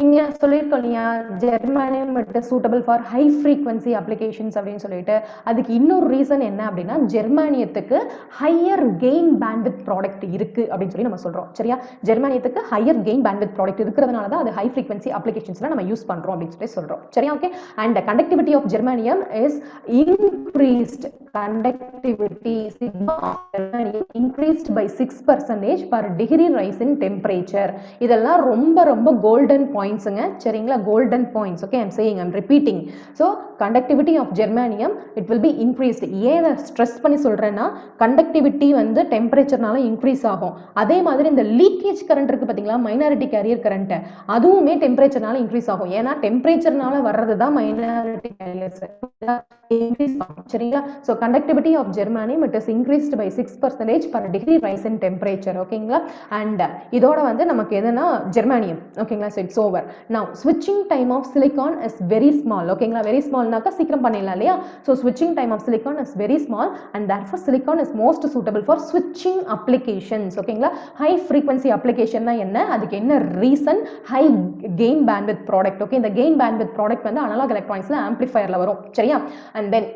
இங்கே சொல்லியிருக்கோம் இல்லையா, germanium it is suitable for high frequency applications அப்படின்னு சொல்லிட்டு. அதுக்கு இன்னொரு ரீசன் என்ன அப்படின்னா, ஜெர்மானியத்துக்கு ஹையர் கெயின் பேண்ட்வித் ப்ராடக்ட் இருக்கு அப்படின்னு சொல்லி நம்ம சொல்றோம். சரியா? ஜெர்மானியத்துக்கு ஹையர் கெயின் பேண்ட்வித் ப்ராடக்ட் இருக்கிறதுனால தான் அது ஹை ஃப்ரீக்வன்சி அப்ளிகேஷன்ஸ்ல நம்ம யூஸ் பண்றோம் அப்படின்னு சொல்லி சொல்றோம். சரியா? Okay, and conductivity of germanium is increased. Conductivity sigma of germanium increased by 6% per degree rise in temperature. இதெல்லாம் ரொம்ப ரொம்ப கோல்டன் பாயிண்ட்ஸ்ங்க. சரிங்களா? Golden points. Okay, I'm repeating. So conductivity of germanium it will be increased. ஏன் stress பண்ணி சொல்றேன்னா, conductivity வந்து டெம்பரேச்சர்னால increase ஆகும். அதே மாதிரி இந்த லீக்கேஜ் கரண்ட் இருக்கு பாத்தீங்களா, மைனாரிட்டி கேரியர் கரண்ட், அதுவுமே டெம்பரேச்சர்னால இன்க்ரீஸ் ஆகும். ஏன்னா டெம்பரேச்சர்னால வர்றது தான் மைனாரிட்டி கேரியர்ஸ் இன்க்ரீஸ் ஆகும். சரிங்களா? So conductivity of germanium it is increased by 6% per degree rise in temperature. ஓகேங்களா? அண்ட் இதோட வந்து நமக்கு எதுனா ஜெர்மானியம். ஓகேங்களா? So it's over. நவ் ஸ்விட்சிங் time of silicon is very small. ஓகேங்களா? வெரி ஸ்மால்னாக்கா சீக்கிரம் பண்ணிடலாம் இல்லையா. ஸோ ஸ்விட்சிங் time of silicon is very small and therefore silicon is most suitable for switching applications. ஓகேங்களா? ஹை ஃப்ரீக்வன்சி அப்ளிகேஷன்னா என்ன, அதுக்கு என்ன reason, high gain bandwidth product. Okay, இந்த கெயின் பேண்ட்வித் ப்ராடக்ட் வந்து அனலாக் எலக்ட்ரானிக்ஸ்ல ஆம்பிளிஃபயர்ல வரும். சரியா? அண்ட் தென்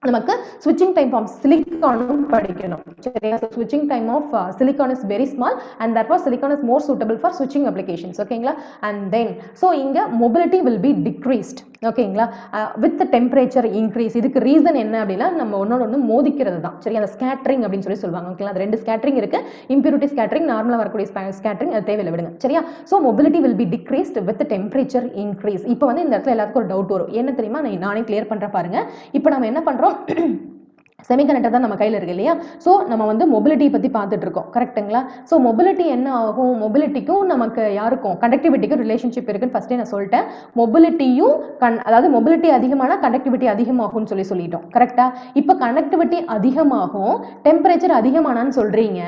நமக்கு switching time of silicon படிக்கணும் சரியா so switching time of silicon is very small and therefore silicon is more suitable for switching applications ஓகேங்களா and then so இங்க mobility will be decreased ஓகேங்களா with the temperature increase இதுக்கு reason என்ன அப்படின்னா நம்ம ஒன்னொன்னு மோதிக்கிறது தான் சரி அந்த ஸ்கேட்டரிங் அப்படின்னு சொல்லுவாங்க ஓகேங்களா அது ரெண்டு ஸ்கேட்டரிங் இருக்கு impurity scattering நார்மலா வரக்கூடிய scattering அது தேவையில்லை விடுங்க சரியா so mobility will be decreased with the temperature increase இப்போ வந்து இந்த இடத்துல எல்லாத்துக்கும் ஒரு டவுட் வரும் என்ன தெரியுமா நானே கிளியர் பண்றேன் பாருங்க இப்போ நம்ம என்ன பண்றோம் செமிகண்டக்டர் தான் நம்ம கையில் இருக்கு இல்லையா ஸோ நம்ம வந்து மொபிலிட்டி பற்றி பார்த்துட்டு இருக்கோம் கரெக்ட்டுங்களா ஸோ மொபிலிட்டி என்ன ஆகும் மொபிலிட்டிக்கும் நமக்கு யாருக்கும் கண்டக்டிவிட்டிக்கும் ரிலேஷன்ஷிப் இருக்குன்னு ஃபர்ஸ்டே நான் சொல்லிட்டேன் மொபிலிட்டியும் அதாவது மொபிலிட்டி அதிகமான கண்டக்டிவிட்டி அதிகமாகும்னு சொல்லிட்டோம் கரெக்டா இப்போ கண்டக்டிவிட்டி அதிகமாகும் டெம்பரேச்சர் அதிகமானான்னு சொல்றீங்க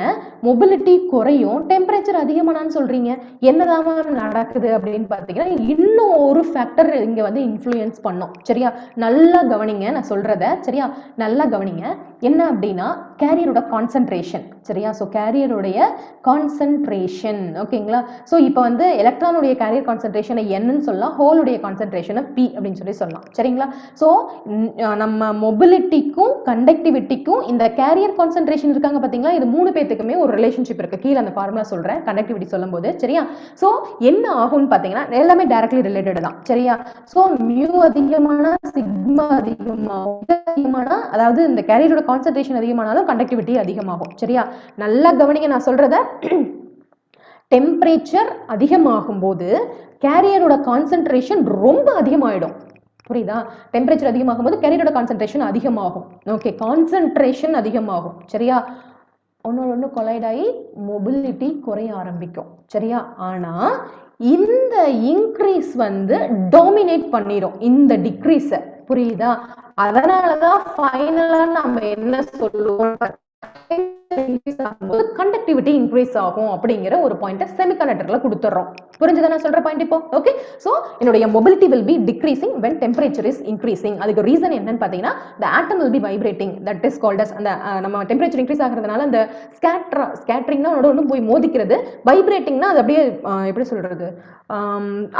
மொபிலிட்டி குறையும் டெம்பரேச்சர் அதிகமானான்னு சொல்றீங்க என்னதான் நடக்குது அப்படின்னு பார்த்தீங்கன்னா இன்னும் ஒரு ஃபேக்டர் இங்க வந்து இன்ஃப்ளூயன்ஸ் பண்ணும் சரியா நல்லா கவனிங்க நான் சொல்றத சரியா நல்லா கவனிங்க என்ன அப்படின்னா கேரியரோட கான்சென்ட்ரேஷன் சரியா ஸோ கேரியருடைய கான்சென்ட்ரேஷன் ஓகேங்களா ஸோ இப்போ வந்து எலக்ட்ரானுடைய கேரியர் கான்சென்ட்ரேஷனை என்னன்னு சொல்லலாம் ஹோலுடைய கான்சென்ட்ரேஷனை பி அப்படின்னு சொல்லலாம் சரிங்களா ஸோ நம்ம மொபிலிட்டிக்கும் கண்டக்டிவிட்டிக்கும் இந்த கேரியர் கான்சென்ட்ரேஷன் இருக்காங்க பார்த்தீங்களா இது மூணு பேத்துக்குமே ஒரு ரிலேஷன்ஷிப் இருக்கு கீழே அந்த ஃபார்முலா சொல்றேன் கண்டக்டிவிட்டி சொல்லும் போது சரியா ஸோ என்ன ஆகும்னு பார்த்தீங்கன்னா எல்லாமே டைரக்ட்லி ரிலேட்டட் தான் சரியா ஸோ மியூ அதிகமான சிக்மா அதிகமான அதாவது இந்த கேரியரோட கான்சென்ட்ரேஷன் அதிகமானாலும் கண்டக்டிவிட்டி அதிகமாகும் சரியா நல்லா கவனிங்க நான் சொல்றத டெம்பரேச்சர் அதிகமாகும் போது கேரியரோட கான்சென்ட்ரேஷன் ரொம்ப அதிகமாயிடும் புரியுதா டெம்பரேச்சர் அதிகமாகும் போது கேரியரோட கான்சென்ட்ரேஷன் அதிகமாகும் ஓகே கான்சென்ட்ரேஷன் அதிகமாகும் சரியா ஒன்னொன்னு கொலைட் ஆகி மொபிலிட்டி குறைய ஆரம்பிக்கும் சரியா ஆனா இந்த இன்க்ரீஸ் வந்து டாமினேட் பண்ணிரும் இந்த டிக்ரீஸை புரியுதா அதனாலதான் ஃபைனலா நம்ம என்ன சொல்லுவோம் கண்டக்டிவிட்டி இன்க்ரீஸ் ஆகும் அப்படிங்கிற ஒரு பாயிண்ட் செமிகண்டக்டர்ல கொடுத்துறோம் புரிஞ்சதா நான் சொல்ற பாயிண்ட் இப்போ ஓகே சோ என்னுடைய mobility will be decreasing when temperature is increasing அதுக்கு ரீசன் என்னன்னு பாத்தீங்கன்னா the atom will be vibrating that is called as அந்த நம்ம டெம்பரேச்சர் இன்க்ரீஸ் ஆகிறதுனால அந்த ஸ்கேட்டரிங்னா ஒன்னு போய் மோதிக்கிறது வைப்ரேட்டிங்னா அது அப்படியே எப்படி சொல்றது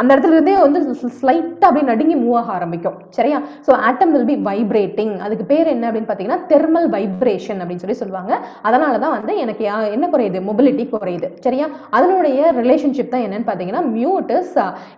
அந்த இடத்துல இருந்தே வந்து ஸ்லைட்டா அப்படியே நடுங்கி மூவ் ஆக ஆரம்பிக்கும் சரியா so atom will be vibrating அதுக்கு பேர் என்ன அப்படின்னு பாத்தீங்கன்னா தெர்மல் வைப்ரேஷன் அப்படின்னு சொல்லுவாங்க அதனாலதான் வந்து எனக்கு என்ன குறையுது மொபிலிட்டி குறையுது சரியா அதனுடைய ரிலேஷன்ஷிப் தான் என்னன்னு பாத்தீங்கன்னா mu it is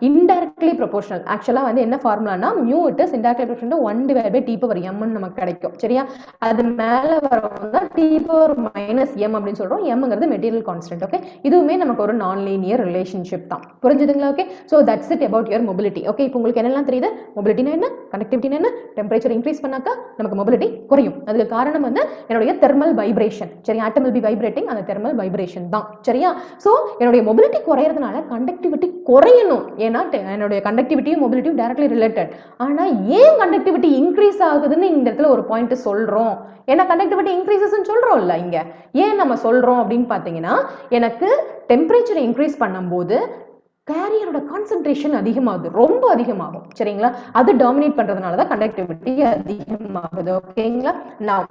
indirectly proportional ஆக்சுவலா வந்து என்ன ஃபார்முலானா mu it is indirectly proportional to 1 divided by t power m ன்னு நமக்கு கிடைக்கும் சரியா அது மேல வரவங்க t power minus m அப்படின்னு சொல்றோம் mங்கிறது மெட்டீரியல் கான்ஸ்டன்ட் ஓகே இதுவுமே நமக்கு ஒரு நான் லீனியர் ரிலேஷன்ஷிப் தான் புரிஞ்சுதுங்களா okay so that's it about your mobility okay இப்போ உங்களுக்கு என்னெல்லாம் தெரியுது மொபிலிட்டினா என்ன கண்டக்டிவிட்டினா என்ன டெம்பரேச்சர் இன்க்ரீஸ் பண்ணாக்கா நமக்கு மொபிலிட்டி குறையும் அதுக்கு காரணம் வந்து என்னுடைய தெர்மல் வைப்ரேஷன் சரி atom will be vibrating அந்த தெர்மல் வைப்ரேஷன் தான் சரியா சோ என்னுடைய மொபிலிட்டி குறையிறதுனால கண்டக்டிவிட்டி குறையணும் ஏன்னா என்னுடைய கண்டக்டிவிட்டியும் மொபிலிட்டியும் டைரக்ட்லி ரிலேட்டட் ஆனா ஏன் கண்டக்டிவிட்டி இன்க்ரீஸ் ஆகுதுன்னு இந்த இடத்துல ஒரு பாயிண்ட் சொல்றோம் ஏன்னா கண்டக்டிவிட்டி இன்க்ரீசஸ் சொல்றோம்ல இங்க ஏன் நம்ம சொல்றோம் அப்படின்னு பாத்தீங்கன்னா எனக்கு டெம்பரேச்சர் இன்க்ரீஸ் பண்ணும்போது கேரியரோட கான்சென்ட்ரேஷன் அதிகமாகுது ரொம்ப அதிகமாகும் சரிங்களா அது டாமினேட் பண்றதுனால தான் கண்டக்டிவிட்டி அதிகமாகுது ஓகேங்களா நான்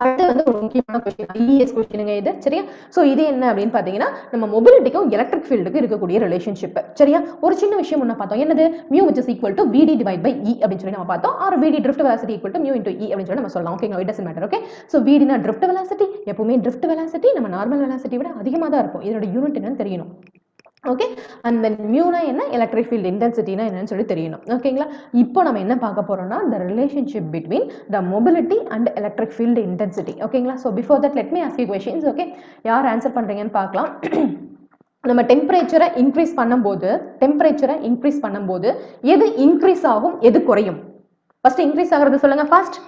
அடுத்து வந்து ஒரு முக்கியமான क्वेश्चन ES क्वेश्चनங்க இது சரியா சோ இது என்ன அப்படினு பாத்தீங்கன்னா நம்ம மொபிலிட்டிக்கும் எலக்ட்ரிக் ஃபீல்டுக்கு இருக்கக்கூடிய ரிலேஷன்ஷிப் சரியா ஒரு சின்ன விஷயம் முன்ன பார்த்தோம் என்னது mu which is equal to vd divided by e அப்படினு சொல்லி நம்ம பார்த்தோம் or vd drift velocity equal to mu into e அப்படினு சொல்லி நம்ம சொல்லலாம் ஓகேங்களா it doesn't matter okay so vd னா drift velocity எப்பவுமே drift velocity நம்ம நார்மல் velocity விட அதிகமா தான் இருக்கும் இதோட யூனிட் என்னன்னு தெரியணும் ஓகே and then mu னா என்ன electric field intensity னா என்னன்னு சொல்லி தெரியணும் ஓகேங்களா இப்போ நம்ம என்ன பார்க்க போறோம்னா the relationship between the mobility and electric field intensity ஓகேங்களா so before that let me ask you questions okay யார் ஆன்சர் பண்றீங்கன்னு பார்க்கலாம் நம்ம டெம்பரேச்சரை இன்க்ரீஸ் பண்ணும்போது எது இன்க்ரீஸ் ஆகும் எது குறையும் ஃபர்ஸ்ட் இன்க்ரீஸ் ஆகுறது சொல்லுங்க fast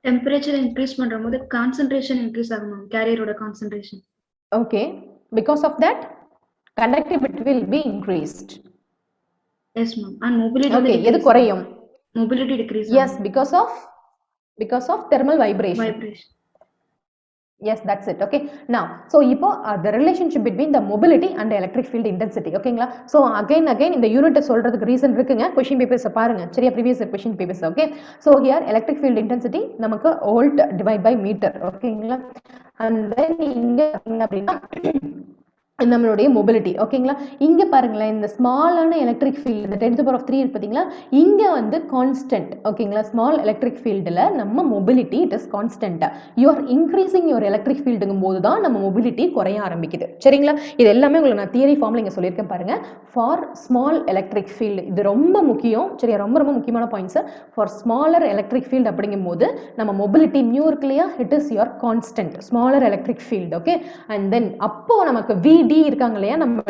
temperature increase பண்றம்போது concentration increase ஆகும் கேரியரோட concentration okay because of that conductivity will be increased yes ma'am and mobility okay எது குறையும் mobility decrease yes because of thermal vibration yes that's it okay now so ipo the relationship between the mobility and the electric field intensity okayங்களா so again இந்த unit சொல்றதுக்கு reason இருக்குங்க question papers பாருங்க சரியா previous question papers okay so here electric field intensity நமக்கு volt divided by meter okayங்களா and then இங்க அப்படினா நம்மளுடைய mobility. ஓகேங்களா? இங்க பாருங்களேன், இந்த ஸ்மாலான எலக்ட்ரிக் ஃபீல்டு, இந்த 10⁻³ இருக்கு பார்த்தீங்களா? இங்க வந்து கான்ஸ்டன்ட். ஓகேங்களா? ஸ்மால் எலக்ட்ரிக் ஃபீல்டில் நம்ம mobility it is constant. You are increasing your electric ஃபீல்டுங்கும் போது தான் நம்ம மொபிலிட்டி குறைய ஆரம்பிக்குது. சரிங்களா? இது எல்லாமே உங்களுக்கு நான் தியரி ஃபார்மில் இங்கே சொல்லியிருக்கேன் பாருங்க. ஃபார் ஸ்மால் எலக்ட்ரிக் ஃபீல்டு, இது ரொம்ப முக்கியம். சரியா? ரொம்ப ரொம்ப முக்கியமான points. For smaller electric field அப்படிங்கும் போது நம்ம மொபிலிட்டி மியூ இருக்கு இல்லையா, it is your constant smaller electric field. Okay, and தென் அப்போ நமக்கு டி இருக்காங்க இல்லையா, நம்ம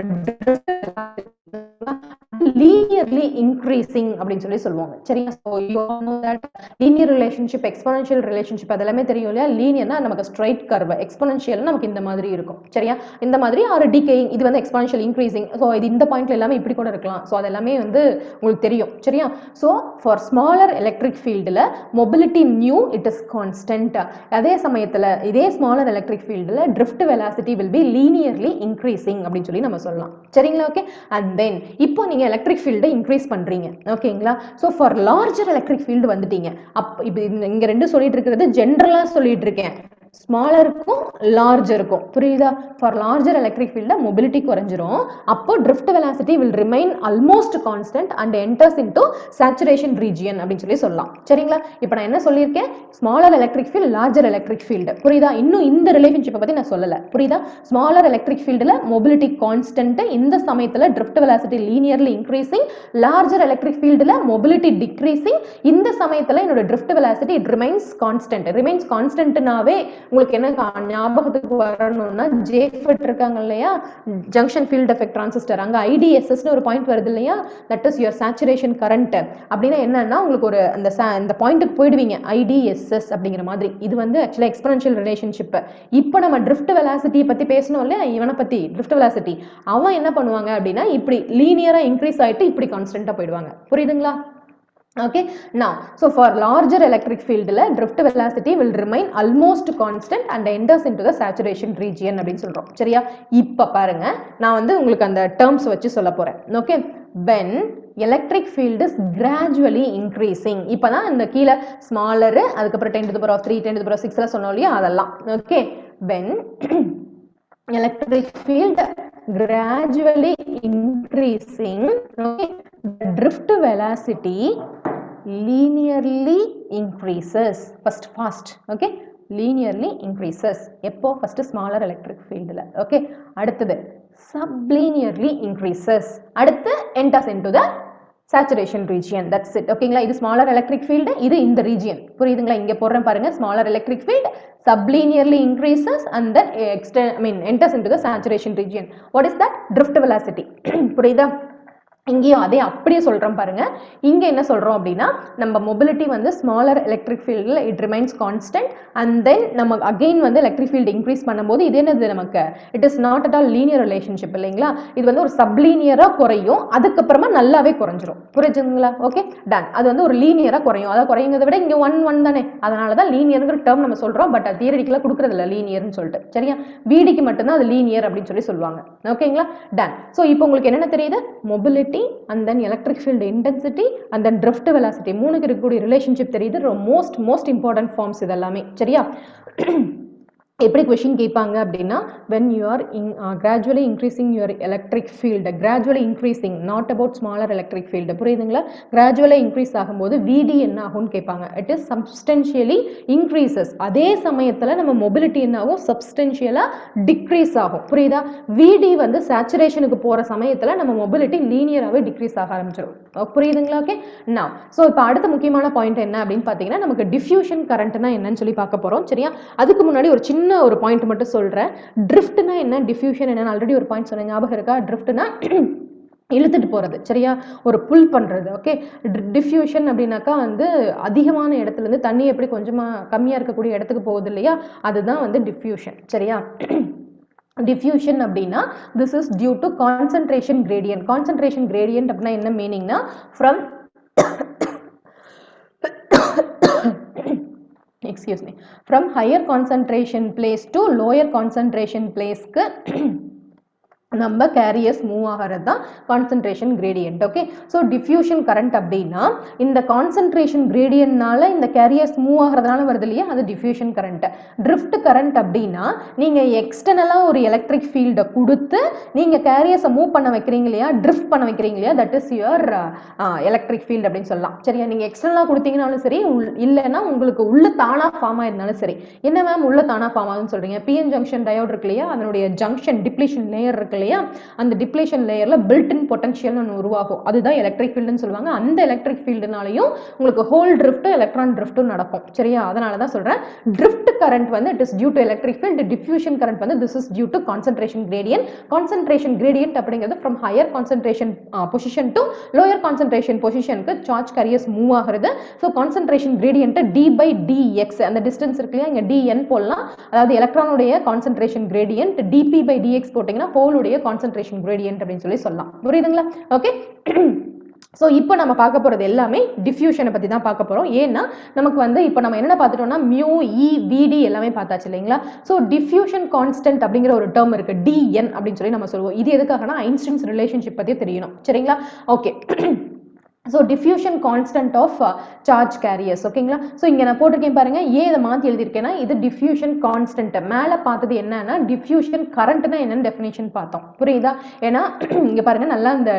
linearly increasing அப்படின்னு சொல்லி சொல்லுவாங்க. சரியா? so you all know that linear relationship, exponential relationship அதெல்லாமே தெரியும் இல்லையா? linearனா நமக்கு straight curve, exponential நமக்கு இந்த மாதிரி இருக்கும். சரியா? இந்த மாதிரி ஒரு decaying, இது வந்து exponential increasing. so இது இந்த பாயிண்ட்ல எல்லாமே இப்படி கூட இருக்கலாம். so அதெல்லாமே வந்து உங்களுக்கு தெரியும். சரியா? so for smaller electric fieldல mobility mu it is constant. அதே சமயத்துல இதே smaller electric fieldல drift velocity will be linearly increasing அப்படின்னு சொல்லி நம்ம சொல்லலாம். சரிங்களா? ஓகே, and then இப்போ நீங்க எலக்ட்ரிக் ஃபீல்டை இன்க்ரீஸ் பண்றீங்க. ஓகேங்களா? So for larger electric field வந்துட்டீங்க. இப்போ இங்க ரெண்டு சொல்லிட்டு இருக்கிறது ஜென்ரலா சொல்லிட்டு இருக்கேன், ஸ்மாலருக்கும் லார்ஜருக்கும். புரியுதா? ஃபார் லார்ஜர் எலக்ட்ரிக் ஃபீல்ட மொபிலிட்டி குறைஞ்சிரும். அப்போ drift velocity will remain almost constant and enters into saturation region அப்படின்னு சொல்லி சொல்லலாம். சரிங்களா? இப்போ நான் என்ன சொல்லியிருக்கேன், smaller electric field, larger electric field. புரியுதா? இன்னும் இந்த ரிலேஷன்ஷிப்பை பத்தி நான் சொல்லல. புரியுதா? ஸ்மாலர் எலக்ட்ரிக் ஃபீல்டுல மொபிலிட்டி கான்ஸ்டன்ட், இந்த சமயத்துல drift velocity linearly increasing, larger electric fieldல mobility decreasing, இந்த சமயத்துல என்னோட drift velocity it remains constant. remains constantனாவே உங்களுக்கு என்ன ஞாபகத்துக்கு வரணும்னா, JFET இருக்காங்க இல்லையா, ஜங்ஷன் ஃபீல்ட் எஃபெக்ட் டிரான்சிஸ்டர், அங்க IDSS னு ஒரு பாயிண்ட் வருது இல்லையா, that is your saturation current. அப்படின்னா என்னன்னா, உங்களுக்கு ஒரு அந்த பாயிண்ட்டுக்கு போயிடுவீங்க, IDSS அப்படிங்கிற மாதிரி. இது வந்து ஆக்சுவலா எக்ஸ்போனன்ஷியல் ரிலேஷன்ஷிப். இப்போ நம்ம drift velocity பத்தி பேசணும் இல்லையா, இவனை பத்தி drift velocity, அவன் என்ன பண்ணுவாங்க அப்படின்னா, இப்படி லீனியரா இன்க்ரீஸ் ஆயிட்டு இப்படி கான்ஸ்டன்டா போயிடுவாங்க. புரியுதுங்களா? okay, now so for larger electric field la drift velocity will remain almost constant and enters into the saturation region அப்படினு சொல்றோம். சரியா? இப்ப பாருங்க, நான் வந்து உங்களுக்கு அந்த terms வச்சு சொல்ல போறேன். okay, when electric field is gradually increasing, இப்பதான் இந்த கீழ smaller, அதுக்கப்புறம் 10⁻³ 10⁻⁶ ல சொன்னோம் இல்லையா, அதெல்லாம். okay, when electric field gradually increasing, okay, the drift velocity linearly increases. Fast, okay, linearly increases. எப்போ? first smaller electric field ல. okay, அடுத்தது sublinearly increases. அடுத்து enters into the saturation region. that's it. ஓகேங்களா? இது smaller electric field, இது இந்த region. புரியுதுங்களா? இங்க போடுறேன் பாருங்க, smaller electric field sublinearly increases and then enters into the saturation region. what is that? drift velocity. புரியுதா? இங்கேயும் அதே அப்படியே சொல்றோம் பாருங்க. இங்க என்ன சொல்றோம் அப்படின்னா, நம்ம மொபிலிட்டி வந்து ஸ்மாலர் எலக்ட்ரிக் ஃபீல்டில் it remains constant, and then நம்ம அகெயின் வந்து எலக்ட்ரிக் ஃபீல்டு இன்க்ரீஸ் பண்ணும்போது இது என்னது, நமக்கு it is not at all linear relationship இல்லைங்களா, இது வந்து ஒரு சப்லீனியரா குறையும், அதுக்கப்புறமா நல்லாவே குறைஞ்சிரும். புரிஞ்சுங்களா? Okay, done. அது வந்து ஒரு லீனியரா குறையும், அதாவது குறையுங்கிறத விட இங்க 1 தானே, அதனால தான் லீனியர்ங்கிற டேர்ம் நம்ம சொல்றோம். பட் அது தியரிட்டிக்கலா கொடுக்கறது இல்லை லீனியர்னு சொல்லிட்டு. சரியா? விடிக்கு மட்டும்தான் அது லீனியர் அப்படின்னு சொல்லி சொல்லுவாங்க. ஓகேங்களா? டன். ஸோ இப்போ உங்களுக்கு என்னென்ன தெரியுது, mobility and then electric field intensity and then drift velocity, மூணுக்கு இருக்கக்கூடிய ரிலேஷன்ஷிப் தெரியுது. most important forms இதெல்லாமே. சரியா? எப்படி கொஸ்டின் கேட்பாங்க அப்படின்னா, when you are gradually increasing your electric field, gradually increasing, not about smaller electric field. புரியுதுங்களா? gradually increase ஆகும்போது VD என்ன ஆகும்னு கேட்பாங்க. it is substantially increases. அதே சமயத்துல நம்ம mobility என்ன ஆகும், substantially decrease ஆகும். புரியுதா? VD வந்து சேச்சுரேஷனுக்கு போற சமயத்துல நம்ம mobility லீனியராகவே டிக்ரீஸ் ஆக ஆரம்பிச்சிடும். புரியுதுங்களா? ஓகே, now so இப்போ அடுத்த முக்கியமான பாயிண்ட் என்ன அப்படின்னு பார்த்தீங்கன்னா, நமக்கு டிஃப்யூஷன் கரண்ட்னா என்னன்னு சொல்லி பார்க்க போறோம். சரியா? அதுக்கு முன்னாடி ஒரு சின்ன ஒரு பாயிண்ட் மட்டும் சொல்றேன். ட்ரிஃப்ட்னா என்ன, டிஃப்யூஷன் என்ன, ஆல்ரெடி ஒரு பாயிண்ட் சொன்ன ஞாபகம் இருக்கா? ட்ரிஃப்ட்னா இழுத்துட்டு போறது. சரியா? ஒரு புல் பண்றது. ஓகே, டிஃப்யூஷன் அப்படின்னாக்கா வந்து அதிகமான இடத்துல இருந்து தண்ணி எப்படி கொஞ்சமா கம்மியா இருக்கக்கூடிய இடத்துக்கு போகுது இல்லையா, அதுதான் வந்து டிஃப்யூஷன். சரியா? diffusion அப்படின்னா this is due to concentration gradient. concentration gradient அப்படின்னா என்ன மீனிங்னா, from excuse me, from higher concentration place to lower concentration place க்கு நம்ம கேரியர்ஸ் மூவ் ஆகிறது தான் concentration gradient. Okay, so diffusion current அப்படின்னா இந்த கான்சன்ட்ரேஷன் கிரேடியன்ட்னால இந்த கேரியர்ஸ் மூவ் ஆகிறதுனால வருது இல்லையா, அது டிஃப்யூஷன் கரண்ட். ட்ரிஃப்ட் கரண்ட் அப்படின்னா நீங்கள் எக்ஸ்டர்னலாக ஒரு எலக்ட்ரிக் ஃபீல்டை கொடுத்து நீங்கள் கேரியர்ஸை மூவ் பண்ண வைக்கிறீங்க இல்லையா, ட்ரிஃப்ட் பண்ண வைக்கிறீங்க இல்லையா, that is your electric field அப்படின்னு சொல்லலாம். சரியா, நீங்கள் எக்ஸ்டர்னலாக கொடுத்தீங்கனாலும் சரி, இல்லைன்னா உங்களுக்கு உள்ள தானாக ஃபார்ம் ஆயிருந்தாலும் சரி. என்ன மேம் உள்ள தானாக ஃபார்ம் ஆகுதுன்னு சொல்கிறீங்க? பிஎன் ஜங்ஷன் டயோட் இருக்கு இல்லையா, அதனுடைய ஜங்ஷன் டிப்ளீஷன் லேயர் இருக்கு இல்லையா, அந்த டிப்ளேஷன் லேயர்ல பில்ட் இன் பொட்டன்ஷியல் ஒன்று உருவாகும். அதுதான் எலக்ட்ரிக் ஃபீல்டுன்னு சொல்லுவாங்க. அந்த எலக்ட்ரிக் ஃபீல்டுனாலையும் உங்களுக்கு ஹோல் ட்ரிஃப்ட் எலக்ட்ரான் ட்ரிஃப்ட்டும் நடக்கும். சரியா, அதனால தான் சொல்றேன் ட்ரிஃப்ட் கரண்ட் வந்து it is due to electric field, diffusion current வந்து this is due to concentration gradient. Concentration gradient அப்படிங்கிறது from higher concentration position to lower concentration பொசிஷனுக்கு சார்ஜ் கேரியர்ஸ் மூவ் ஆகிறது. ஸோ கான்சன்ட்ரேஷன் கிரேடியன்ட் d/dx அந்த distance இருக்கு இல்லையா, இங்க dn போடலாம். அதாவது எலக்ட்ரானுடைய கான்சன்ட்ரேஷன் கிரேடியன்ட், dp/dx போட்டீங்கன்னா ஹோலுடைய கான்சன்ட்ரேஷன் கிரேடியன்ட் அப்படின்னு சொல்லி சொல்லலாம். புரியுதுங்களா? ஓகே, ஸோ இப்போ நம்ம பார்க்க போகிறது எல்லாமே டிஃப்யூஷனை பற்றி தான் பார்க்க போகிறோம். ஏன்னா நமக்கு வந்து இப்போ நம்ம என்ன பார்த்துட்டோம்னா மியூ இ விடி எல்லாமே பார்த்தாச்சு இல்லைங்களா. ஸோ டிஃப்யூஷன் கான்ஸ்டன்ட் அப்படிங்கிற ஒரு டேர்ம் இருக்குது, டிஎன் அப்படின்னு சொல்லி நம்ம சொல்லுவோம். இது எதுக்காகனா ஐன்ஸ்டீன்ஸ் ரிலேஷன்ஷிப் பற்றி தெரியணும். சரிங்களா? Okay, so diffusion constant of charge carriers. ஓகேங்களா? ஸோ இங்கே நான் போட்டிருக்கேன் பாருங்க, ஏன் இதை மாற்றி எழுதியிருக்கேன்னா இது டிஃப்யூஷன் கான்ஸ்டன்ட். மேலே பார்த்தது என்னன்னா டிஃப்யூஷன் கரண்ட்னா என்னன்னு டெஃபினேஷன் பார்த்தோம். புரியுதா? ஏன்னா இங்கே பாருங்க நல்லா இந்த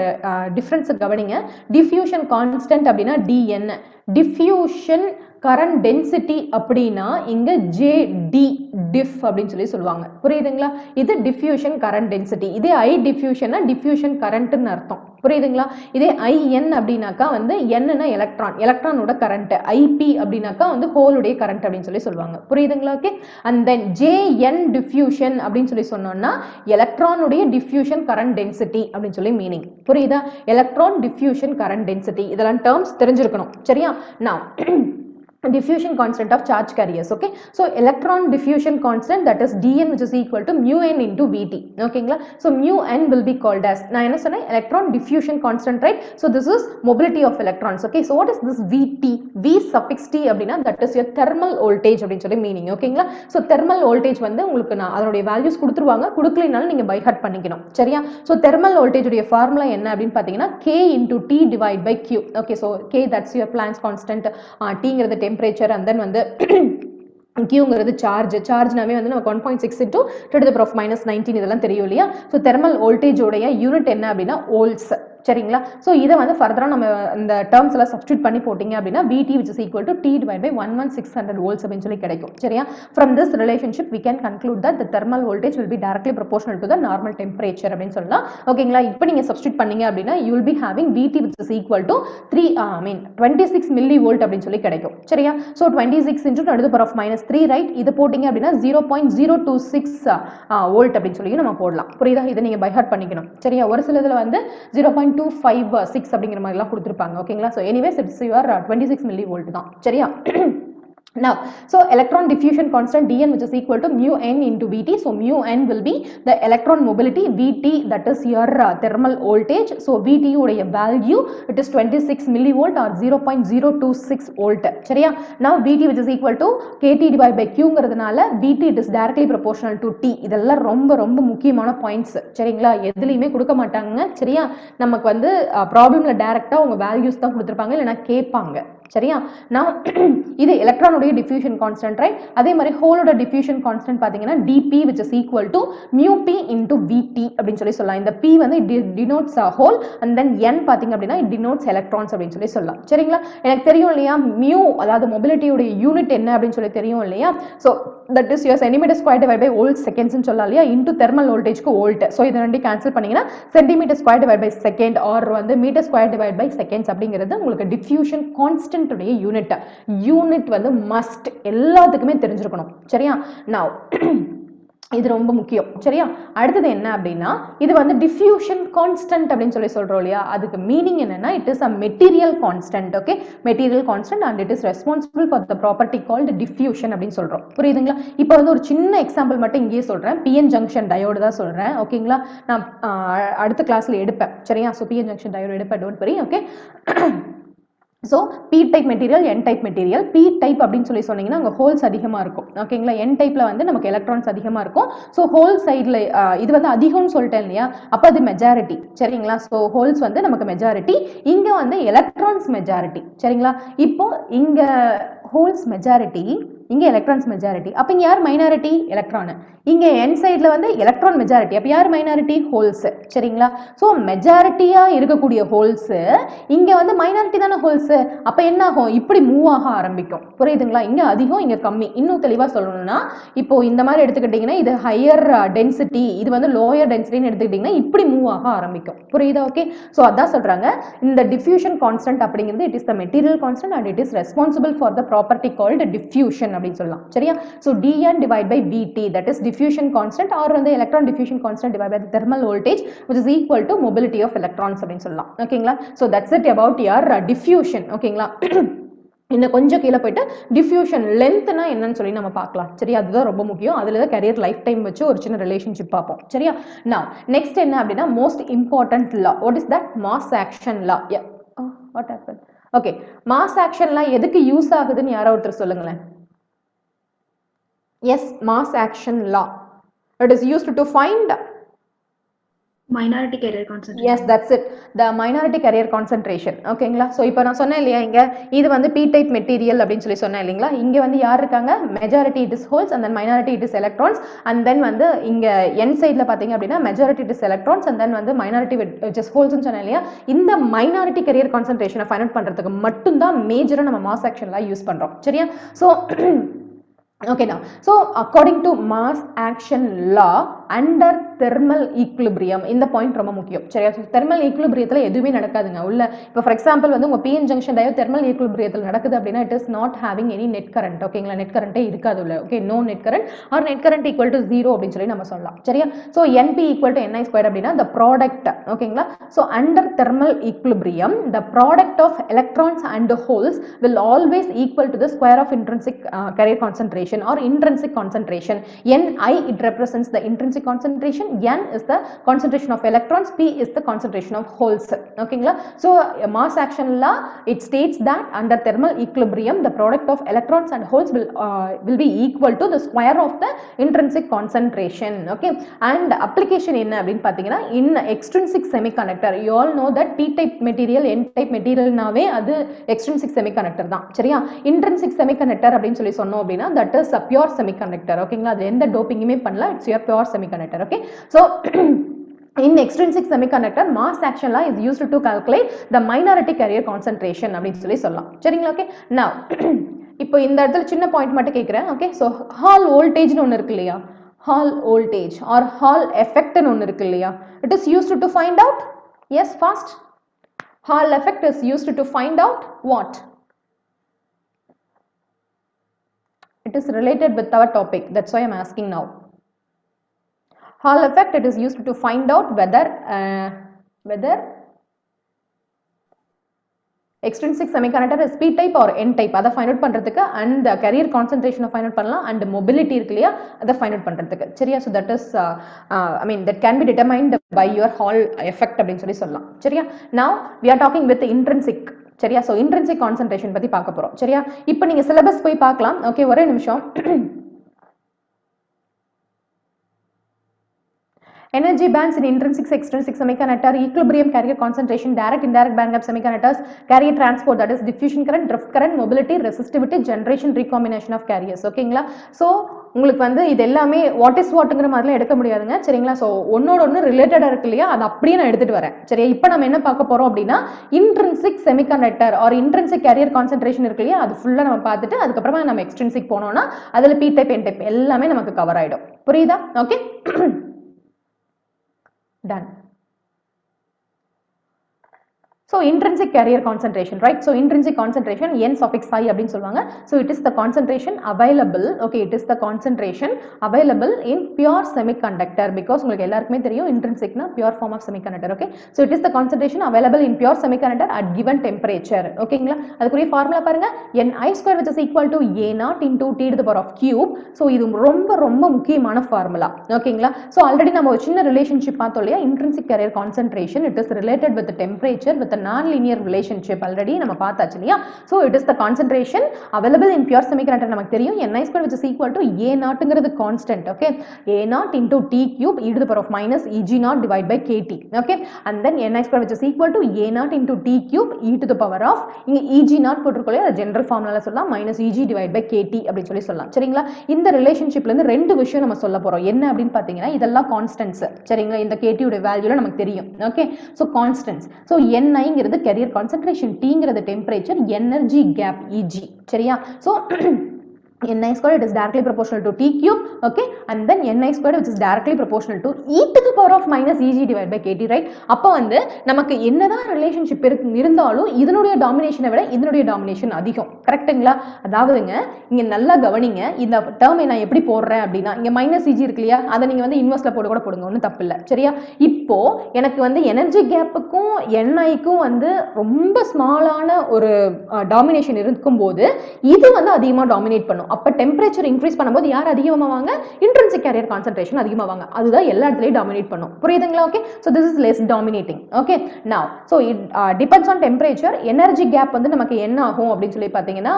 டிஃப்ரென்ஸை கவனிங்க. டிஃப்யூஷன் கான்ஸ்டன்ட் அப்படின்னா டிஎன், டிஃப்யூஷன் கரண்ட் டென்சிட்டி அப்படின்னா இங்க ஜேடி டிஃப் அப்படின்னு சொல்லி சொல்லுவாங்க. புரியுதுங்களா? இது டிஃப்யூஷன் கரண்ட் டென்சிட்டி. இதே ஐ டிஃப்யூஷன்னா டிஃப்யூஷன் கரண்ட்னு அர்த்தம். புரியுதுங்களா? இதே ஐஎன் அப்படின்னாக்கா வந்து என்னன்னா எலக்ட்ரான், எலக்ட்ரானோட கரண்ட். ஐபி அப்படின்னாக்கா வந்து ஹோலுடைய கரண்ட் அப்படின்னு சொல்லி சொல்லுவாங்க. புரியுதுங்களா? Okay, and then JN diffusion அப்படின்னு சொல்லி சொன்னோம்னா எலக்ட்ரானுடைய டிஃப்யூஷன் கரண்ட் டென்சிட்டி அப்படின்னு சொல்லி மீனிங். புரியுதா? எலக்ட்ரான் டிஃப்யூஷன் கரண்ட் டென்சிட்டி இதெல்லாம் டேர்ம்ஸ் தெரிஞ்சிருக்கணும். சரியா? நான் diffusion constant of charge carriers. Okay, so electron diffusion constant, that is dn, which is equal to mu n into vt. Okay, so mu n will be called as, na enna sonna, electron diffusion constant, right? So this is mobility of electrons. Okay, so what is this vt? V suffix t அப்படினா that is your thermal voltage அப்படினு சொல்லி meaning. ஓகேங்களா? so thermal voltage வந்து உங்களுக்கு நான் அதனுடைய values கொடுத்துருவாங்க, கொடுக்கலைனாலும் நீங்க by heart பண்ணிக்கணும். சரியா? so thermal voltage உடைய formula என்ன அப்படினு பாத்தீங்கன்னா k into t divided by q. okay, so k that's your Planck's constant, t ங்கிறது temperature, and then வந்து Qங்கிறது சார்ஜ்னாவே வந்து நமக்கு 1.6 into 10 - 19 இதெல்லாம் தெரியும் இல்லையா. ஸோ தெர்மல் வோல்டேஜ் உடைய யூனிட் என்ன அப்படின்னா வோல்ட்ஸ். சரிங்களா? ஸோ இதை வந்து ஃபர்தராக நம்ம இந்த டேர்ம்ஸ் எல்லாம் சப்ஸ்டியூட் பண்ணி போட்டிங்க அப்படின்னா VT which is equal to T divided by 11600 volts அப்படின்னு சொல்லி கிடைக்கும். சரியா? From this relationship we can conclude that the thermal voltage will be directly proportional to the normal temperature அப்படின்னு சொல்லலாம். ஓகேங்களா? இப்போ நீங்க சப்ஸ்டியூட் பண்ணீங்க அப்படின்னா you will be having VT which is equal to 26 millivolt அப்படின்னு சொல்லி கிடைக்கும். சரியா? So 26 into 10⁻³ right. இது போட்டிங்க அப்படின்னா 0.026 வோல்ட் அப்படின்னு சொல்லி நம்ம போடலாம். புரியுதா? இதை நீங்க பை ஹார்ட் பண்ணிக்கணும். சரியா? ஒரு சில இதில் வந்து 0.256 அப்படிங்கிற மாதிரிலாம் கொடுத்துருப்பாங்க. ஓகேங்களா? So anyways it's your 26 millivolt தான். சரியா? Now, so electron diffusion constant dn which is equal to mu n into vt. So mu n will be the electron mobility, vt that is your thermal voltage. So vt உடைய value it is 26 millivolt or 0.026 volt. சரியா? Now vt which is equal to kt divided by q ங்கிறதுனால vt it is directly proportional to t. இதெல்லாம் ரொம்ப முக்கியமான points. சரிங்களா? எதுலையுமே கொடுக்க மாட்டாங்க. சரியா? நமக்கு வந்து ப்ராப்ளம்ல டைரக்டா உங்க வேல்யூஸ் தான் கொடுத்துருப்பாங்க, இல்லைன்னா கேட்பாங்க. சரியா? நான் இது எலக்ட்ரானுடைய டிஃப்யூஷன் கான்ஸ்டன்ட், ரைட்? அதே மாதிரி ஹோலோட டிஃப்யூஷன் கான்ஸ்டன்ட் பாத்தீங்கன்னா dp which is equal to mu p into vt அப்படின்னு சொல்லி சொல்லலாம். இந்த p வந்து denotes whole, and then n பாத்தீங்க அப்படின்னா it denotes electrons அப்படின்னு சொல்லி சொல்லலாம். சரிங்களா? எனக்கு தெரியும் இல்லையா mu அதாவது மொபிலிட்டியோட யூனிட் என்ன அப்படின்னு சொல்லி தெரியும் இல்லையா. So that is your centimeter square divided by volt seconds ன்னு சொல்லலாம் இல்லையா, into thermal voltage க்கு volt. ஸோ இதை ரெண்டையும் கேன்சல் பண்ணீங்கன்னா centimeter square divided by second or வந்து meter square divided by seconds அப்படிங்கிறது உங்களுக்கு டிஃப்யூஷன் கான்ஸ்டன்ட் உடைய யூனிட் வந்து மஸ்ட் எல்லாத்துக்குமே தெரிஞ்சிருக்கணும். சரியா? now இது ரொம்ப முக்கியம். சரியா? அடுத்தது என்ன அப்படின்னா இது வந்து டிஃப்யூஷன் கான்ஸ்டன்ட் அப்படின்னு சொல்லி சொல்றோம் இல்லையா, அதுக்கு மீனிங் என்னன்னா it is a material constant. Okay, material constant and it is responsible for the property called diffusion அப்படின்னு சொல்றோம். புரியுதுங்களா? இப்போ வந்து ஒரு சின்ன எக்ஸாம்பிள் மட்டும் இங்கேயே சொல்றேன். PN ஜங்ஷன் டயோடு தான் சொல்றேன். ஓகேங்களா? நான் அடுத்த கிளாஸ்ல எடுப்பேன். சரியா? ஸோ PN ஜங்ஷன் டயோடு எடுப்பேன், don't worry. Okay, so P type material N type material. P type அப்படின்னு சொல்லி சொன்னீங்கன்னா அங்கே ஹோல்ஸ் அதிகமாக இருக்கும். ஓகேங்களா? என் டைப்பில் வந்து நமக்கு எலக்ட்ரான்ஸ் அதிகமாக இருக்கும். ஸோ ஹோல் சைடில் இது வந்து அதிகம்னு சொல்லிட்டேன் இல்லையா? அப்போ அது மெஜாரிட்டி. சரிங்களா? ஸோ ஹோல்ஸ் வந்து நமக்கு மெஜாரிட்டி, இங்கே வந்து எலக்ட்ரான்ஸ் மெஜாரிட்டி. சரிங்களா? இப்போ இங்கே ஹோல்ஸ் மெஜாரிட்டி, இங்கே எலக்ட்ரான்ஸ் மெஜாரிட்டி. அப்போ இங்கே யார் மைனாரிட்டி? எலக்ட்ரான். இங்கே என் சைடில் வந்து எலக்ட்ரான் மெஜாரிட்டி. அப்போ யார் மைனாரிட்டி? ஹோல்ஸ். சரிங்களா? ஸோ மெஜாரிட்டியாக இருக்கக்கூடிய ஹோல்ஸ் இங்கே வந்து மைனாரிட்டி தானே ஹோல்ஸ். அப்போ என்ன ஆகும்? இப்படி மூவ் ஆக ஆரம்பிக்கும். புரியுதுங்களா? இங்கே அதிகம், இங்கே கம்மி. இன்னும் தெளிவாக சொல்லணும்னா இப்போ இந்த மாதிரி எடுத்துக்கிட்டிங்கன்னா இது ஹையர் டென்சிட்டி, இது வந்து லோயர் டென்சிட்டின்னு எடுத்துக்கிட்டிங்கன்னா இப்படி மூவ் ஆக ஆரம்பிக்கும். புரியுதா? ஓகே. ஸோ அதான் சொல்கிறாங்க இந்த டிஃப்யூஷன் கான்ஸ்டன்ட் அப்படிங்கிறது it is the material constant and it is responsible for the property called diffusion அப்படின்னு சொல்லலாம். சரியா? So dN divided by dt, that is diffusion constant, or வந்து electron diffusion constant divided by the thermal voltage which is equal to mobility of electrons அப்படின்னு சொல்லலாம். ஓகேங்களா? So that's it about your diffusion. ஓகேங்களா? இன்னும் கொஞ்சம் கீழே போயிட்டு diffusion லென்த்னா என்னன்னு சொல்லி நம்ம பார்க்கலாம். சரியா? அதுதான் ரொம்ப முக்கியம். அதில் தான் கரியர் லைஃப் டைம் வச்சு ஒரு சின்ன ரிலேஷன்ஷிப் பார்ப்போம். சரியா? நவ் நெக்ஸ்ட் என்ன அப்படின்னா most important law. What is that? Mass action law. What happen? Okay, mass action law எதுக்கு யூஸ் ஆகுதுன்னு யாரோ ஒருத்தர் சொல்லுங்களேன். Yes, mass action law. It is used to find minority carrier concentration. Yes, that's it. The minority carrier concentration. ஓகேங்களா? So இப்போ நான் சொன்னேன் இல்லையா, இங்கே இது வந்து பி டைப் மெட்டீரியல் அப்படின்னு சொல்லி சொன்னேன் இல்லைங்களா? இங்கே வந்து யார் இருக்காங்க? Majority it is holes and then minority it is electrons. And then வந்து இங்கே என் சைடில் பார்த்தீங்க அப்படின்னா majority it is electrons and then வந்து மைனாரிட்டி இட் இஸ் ஹோல்ஸ்னு சொன்னேன் இல்லையா? இந்த மைனாரிட்டி கேரியர் கான்சன்ட்ரேஷனை ஃபைண்ட் அவுட் பண்ணுறதுக்கு மட்டும்தான் மேஜராக நம்ம மாஸ் ஆக்ஷன்லாம் யூஸ் பண்ணுறோம். சரியா? So okay now, so according to mass action law under thermal equilibrium, இந்த பாயிண்ட் ரொம்ப முக்கியம். சரியா? தெர்மல் ஈக்குலிபிரியத்தில் எதுவுமே நடக்காதுங்க உள்ள. இப்போ ஃபார் எக்ஸாம்பிள் வந்து உங்கள் பிஎன் ஜங்ஷன் டயோ தெர்மல் ஈக்குலிபிரியத்தில் நடக்குது அப்படின்னா it is not having any net current. ஓகேங்களா? நெட் கரண்ட்டே இருக்காது உள்ள. Okay, no net current or net current equal to 0 அப்படின்னு சொல்லி நம்ம சொல்லலாம். சரியா? ஸோ NP equal to NI square அப்படின்னா the product. ஓகேங்களா? ஸோ under thermal equilibrium the product of electrons and holes will always equal to the square of intrinsic carrier concentration or intrinsic concentration. Ni it represents the intrinsic concentration, N is the concentration of electrons, P is the concentration of holes. ஓகேங்களா? So mass action law it states that under thermal equilibrium the product of electrons and holes will be equal to the square of the intrinsic concentration. Okay, and application என்ன அப்படின்னு பார்த்தீங்கன்னா in extrinsic semiconductor, you all know that P type material N type material நாவே அது extrinsic semiconductor தான். சரியா? intrinsic semiconductor அப்படின்னு சொல்லி சொன்னோம் அப்படின்னா that is a pure semiconductor. ஓகேங்களா? அது எந்த டோப்பிங்குமே பண்ணல, it's your pure semiconductor. Okay, so in extrinsic semiconductor mass action law is used to calculate the minority carrier concentration அப்படின்னு சொல்லி சொல்லலாம். சரிங்களா? ஓகே, now இப்போ இந்த இடத்துல சின்ன பாயிண்ட் மட்டும் கேட்குறேன். ஓகே, ஸோ ஹால் வோல்டேஜ்னு ஒன்று இருக்கு இல்லையா? ஹால் வோல்டேஜ் ஆர் ஹால் எஃபெக்ட்னு ஒன்று இருக்கு இல்லையா? It is used to find out. Yes, fast. Hall effect is used to find out what? It is related with our topic, that's why I am asking now. Hall effect, it is used to find out whether extrinsic semiconductor is P type or N type. அதை find out பண்றதுக்கு and the carrier concentration find out பண்ணலாம் and mobility இருக்கு இல்லையா, அதை find out பண்றதுக்கு. சரியா? So that is I mean that can be determined by your Hall effect அப்படின்னு சொல்லி சொல்லலாம். சரியா? Now we are talking with intrinsic. சரியா? ஸோ இன்ட்ரின்சிக் கான்சன்ட்ரேஷன் பற்றி பார்க்க போகிறோம். சரியா? இப்போ நீங்கள் சிலபஸ் போய் பார்க்கலாம். ஓகே, ஒரே நிமிஷம். Energy bands in intrinsic, extrinsic semiconductor, equilibrium, carrier concentration, direct, indirect band gap semiconductors, carrier transport, that is diffusion current, drift current, mobility, resistivity, generation, recombination of carriers. ஓகேங்களா? ஸோ உங்களுக்கு வந்து இது எல்லாமே what is வாட்டுங்கிற மாதிரிலாம் எடுக்க முடியாதுங்க. சரிங்களா? So ஒன்னோட ஒன்று ரிலேட்டடாக இருக்கு இல்லையா, அது அப்படியே நான் எடுத்துகிட்டு வரேன். சரியா? இப்போ நம்ம என்ன பார்க்க போகிறோம் அப்படின்னா intrinsic semiconductor or intrinsic carrier concentration இருக்கு இல்லையா, அது ஃபுல்லாக நம்ம பார்த்துட்டு அதுக்கப்புறமா நம்ம எக்ஸ்ட்ரின்சிக் போனோம்னா அதில் பி டைப் என் டைப் எல்லாமே நமக்கு கவர் ஆகிடும். புரியுதா? Okay, done. So intrinsic carrier concentration, right? So intrinsic concentration n suffix I அப்படின்னு சொல்லுவாங்க. So it is the concentration available. Okay, it is the concentration available in pure semiconductor because உங்களுக்கு எல்லாருக்குமே தெரியும் intrinsicனா pure form of semiconductor. Okay, so it is the concentration available in pure semiconductor at given temperature. ஓகேங்களா? அதுக்குரிய formula பாருங்க, ni square which is equal to a naught into t to the power of cube. So இது ரொம்ப ரொம்ப முக்கியமான formula. ஓகேங்களா? So already நம்ம ஒரு சின்ன ரிலேஷன்ஷிப் பார்த்தோம் இல்லையா, intrinsic carrier concentration it is related with the temperature with the a non-linear relationship already நம்ம பார்த்தாச்சு இல்லையா. So it is the concentration available in pure semiconductor நமக்கு தெரியும் Ni square which is equal to A naught constant. Okay, A naught into T cube e to the power of minus Eg naught divided by KT. Okay, and then Ni square which is equal to A naught into T cube e to the power of இங்க Eg naught போட்டுருக்கோம் அது general ஃபார்முலால சொல்லலாம் minus Eg divided by KT அப்படி சொல்லலாம். சரிங்களா, இந்த ரிலேஷன்ஷிப்ல இருந்து ரெண்டு விஷயம் நம்ம சொல்ல போறோம். என்ன அப்படின்னு பாத்தீங்கன்னா இதெல்லாம் கான்ஸ்டன்ட்ஸ். சரிங்களா, இந்த KT உடைய வேல்யூல நமக்கு தெரியும். Okay, so constants. So Ni ங்கிறது கேரியர் கான்சன்ட்ரேஷன், T ங்கிறது டெம்பரேச்சர், எனர்ஜி கேப் Eg. சரியா, so Ni square it is directly proportional to T cube. Okay, and then Ni square which is directly proportional to e to the power of minus Eg divided by KT, right? அப்போ வந்து நமக்கு என்னதான் relationship இருந்தாலும் இதனுடைய டாமினேஷனை விட இதனுடைய domination அதிகம். கரெக்ட்டுங்களா? அதாவதுங்க இங்க நல்லா கவனிங்க, இந்த டேர்ம் நான் எப்படி போடுறேன் அப்படின்னா இங்க மைனஸ் Eg இருக்கு இல்லையா, அதை நீங்க வந்து இன்வெர்ஸ்ல போட்டு கூட போடுங்க, ஒன்றும் தப்பு இல்லை. சரியா, இப்போ எனக்கு வந்து எனர்ஜி கேப்புக்கும் Niக்கும் வந்து ரொம்ப ஸ்மாலான ஒரு டாமினேஷன் இருக்கும்போது இது வந்து அதிகமாக டாமினேட் பண்ணும். அப்ப டெம்பரேச்சர் இன்க்ரீஸ் பண்ணும்போது யார் அதிகமாவாங்க? இன்ட்ரின்சிக் கேரியர் கான்சன்ட்ரேஷன் அதிகமாவாங்க. அதுதான் எல்லா இடத்துலயும் டாமினேட் பண்ணும். புரியுதுங்களா? Okay, so this is less dominating. Okay, now so it depends on temperature. Energy gap வந்து நமக்கு என்ன ஆகும் அப்படின்னு சொல்லி பாத்தீங்கன்னா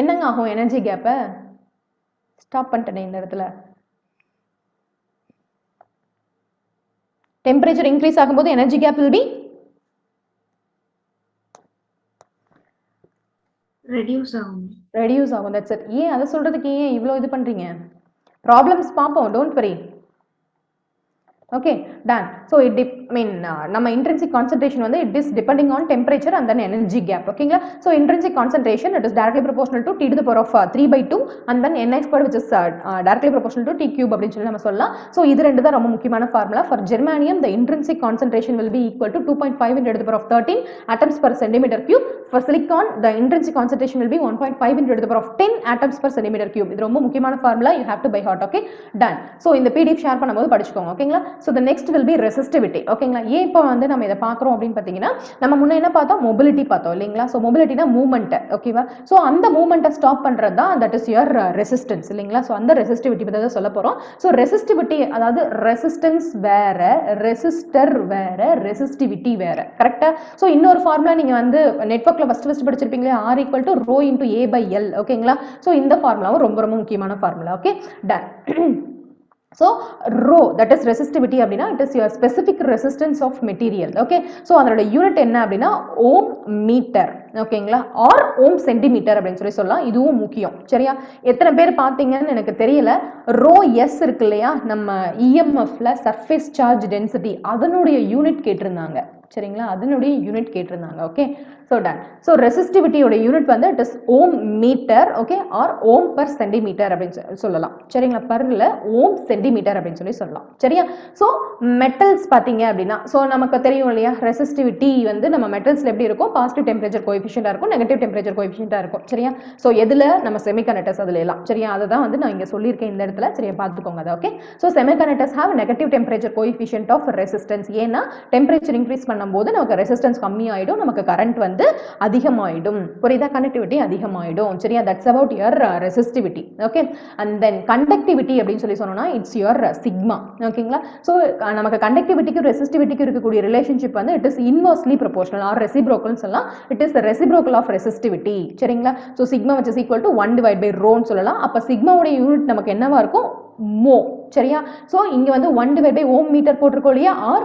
என்னங்க ஆகும்? எனர்ஜி கேப்பை ஸ்டாப் பண்ணிட்டேன் இந்த இடத்துல. டெம்பரேச்சர் இன்க்ரீஸ் ஆகும்போது energy gap will be reduce ஆகும். That's it. ஏன் அதை சொல்றதுக்கு ஏன் இவ்வளோ இது பண்றீங்க? ப்ராப்ளம்ஸ் பார்ப்போம், don't worry. Okay, done. So it நம்ம intrinsic concentration வந்து it is depending on temperature and then energy gap. ஓகேங்களா, so intrinsic concentration it is directly proportional to T to the power of 3/2 and then Ni square which is directly proportional to T cube அப்படின்னு சொல்லி நம்ம சொல்லலாம். so இது ரெண்டு தான் ரொம்ப முக்கியமான formula. for germanium the intrinsic concentration will be equal to 2.5 into the power of 13 atoms per centimeter cube. for silicon the intrinsic concentration will be 1.5 into the power of 10 atoms per centimeter cube. இது ரொம்ப முக்கியமான formula, you have to by heart. Okay, done. so இந்த PDF share பண்ணும்போது படிச்சுக்கோங்க. ஓகேங்களா, so the next will be resistivity. ஓகேங்களா, ஏன் இப்போ வந்து நம்ம இதை பார்க்குறோம் அப்படின்னு பார்த்தீங்கன்னா நம்ம முன்ன என்ன பார்த்தோம்? மொபிலிட்டி பார்த்தோம் இல்லைங்களா. ஸோ மொபிலிட்டினா மூவ்மெண்ட். ஓகேவா, ஸோ அந்த மூவ்மெண்ட்டை ஸ்டாப் பண்ணுறது தான் தட் இஸ் யுவர் ரெசிஸ்டன்ஸ் இல்லைங்களா. ஸோ அந்த ரெசிஸ்டிவிட்டி பற்றி தான் சொல்ல போகிறோம். ஸோ ரெசிஸ்டிவிட்டி அதாவது ரெசிஸ்டன்ஸ் வேற, ரெசிஸ்டர் வேற, ரெசிஸ்டிவிட்டி வேற. கரெக்டாக? ஸோ இன்னொரு ஃபார்முலா நீங்கள் வந்து நெட்வொர்க்கில் ஃபஸ்ட்டு படிச்சிருப்பீங்களே, R = rho into A/L. ஓகேங்களா, ஸோ இந்த ஃபார்முலாவும் ரொம்ப ரொம்ப முக்கியமான formula. Okay, done. So rho that is resistivity அப்படினா it is your specific resistance of material. okay, so அதோட யூனிட் என்ன அப்படினா ஓம் மீட்டர். ஓகேங்களா, ஆர் ஓம் சென்டிமீட்டர் அப்படின்னு சொல்லலாம். இதுவும் முக்கியம். சரியா, எத்தனை பேர் பார்த்தீங்கன்னு எனக்கு தெரியல, ரோ எஸ் இருக்கு இல்லையா நம்ம இஎம்எஃப்ல சர்ஃபேஸ் சார்ஜ் டென்சிட்டி அதனுடைய யூனிட் கேட்டிருந்தாங்க. சரிங்களா, அதனுடைய யூனிட் கேட்டிருந்தாங்க. Okay, so done. ஸோ ரெசிஸ்டிவிட்டியோட யூனிட் வந்து it is ohm metre. Okay, or ohm per centimetre அப்படின்னு சொல்லலாம். சரிங்களா, பர்ல ஓம் சென்டிமீட்டர் அப்படின்னு சொல்லலாம். சரியா, ஸோ மெட்டல்ஸ் பார்த்தீங்க அப்படின்னா ஸோ நமக்கு தெரியும் இல்லையா, ரெசிஸ்டிவிட்டி வந்து நம்ம மெட்டல்ஸ்ல எப்படி இருக்கும்? பாசிட்டிவ் டெம்பரேச்சர் கோஎஃபிஷியன்ட்டா இருக்கும், நெகட்டிவ் டெம்பரேச்சர் கோஎஃபிஷியன்ட்டா இருக்கும். சரியா, ஸோ எதுல? நம்ம செமிகண்டக்டர்ஸ் அதுல எல்லாம். சரியா, அதை தான் வந்து நான் இங்க சொல்லியிருக்கேன் இந்த இடத்துல. சரியா, பார்த்துக்கோங்க அதை. Okay, so semiconductors have negative temperature coefficient of resistance. ஏன்னா டெம்பரேச்சர் இன்க்ரீஸ் பண்ணும்போது நமக்கு ரெசிஸ்டன்ஸ் கம்மி ஆயிடும், நமக்கு கரண்ட் வந்து அதிகமாயிடும். புரியுதா? கண்டக்டிவிட்டி அதிகமாயிடும். சரியா, that's about your resistivity. Okay, and then conductivity அப்படின்னு சொல்லி சொன்னோம்னா இட்ஸ் யுவர் சிக்மா. ஓகேங்களா, ஸோ நமக்கு கண்டக்டிவிட்டிக்கு ரெசிஸ்டிவிட்டிக்கு இருக்கக்கூடிய ரிலேஷன்ஷிப் வந்து it is inversely proportional or ரெசிப்ரோக்கல்னு சொல்லலாம். It is reciprocal of resistivity. சரிங்களா, so sigma which is equal to 1 divided by rho ன்னு சொல்லலாம். அப்ப சிக்மாவுடைய யூனிட் நமக்கு என்னவா இருக்கும்? மோ. சரியா, சோ இங்க வந்து 1 divided by ஓம் மீட்டர் போட்டிருக்கோம் இல்லையா, ஆர்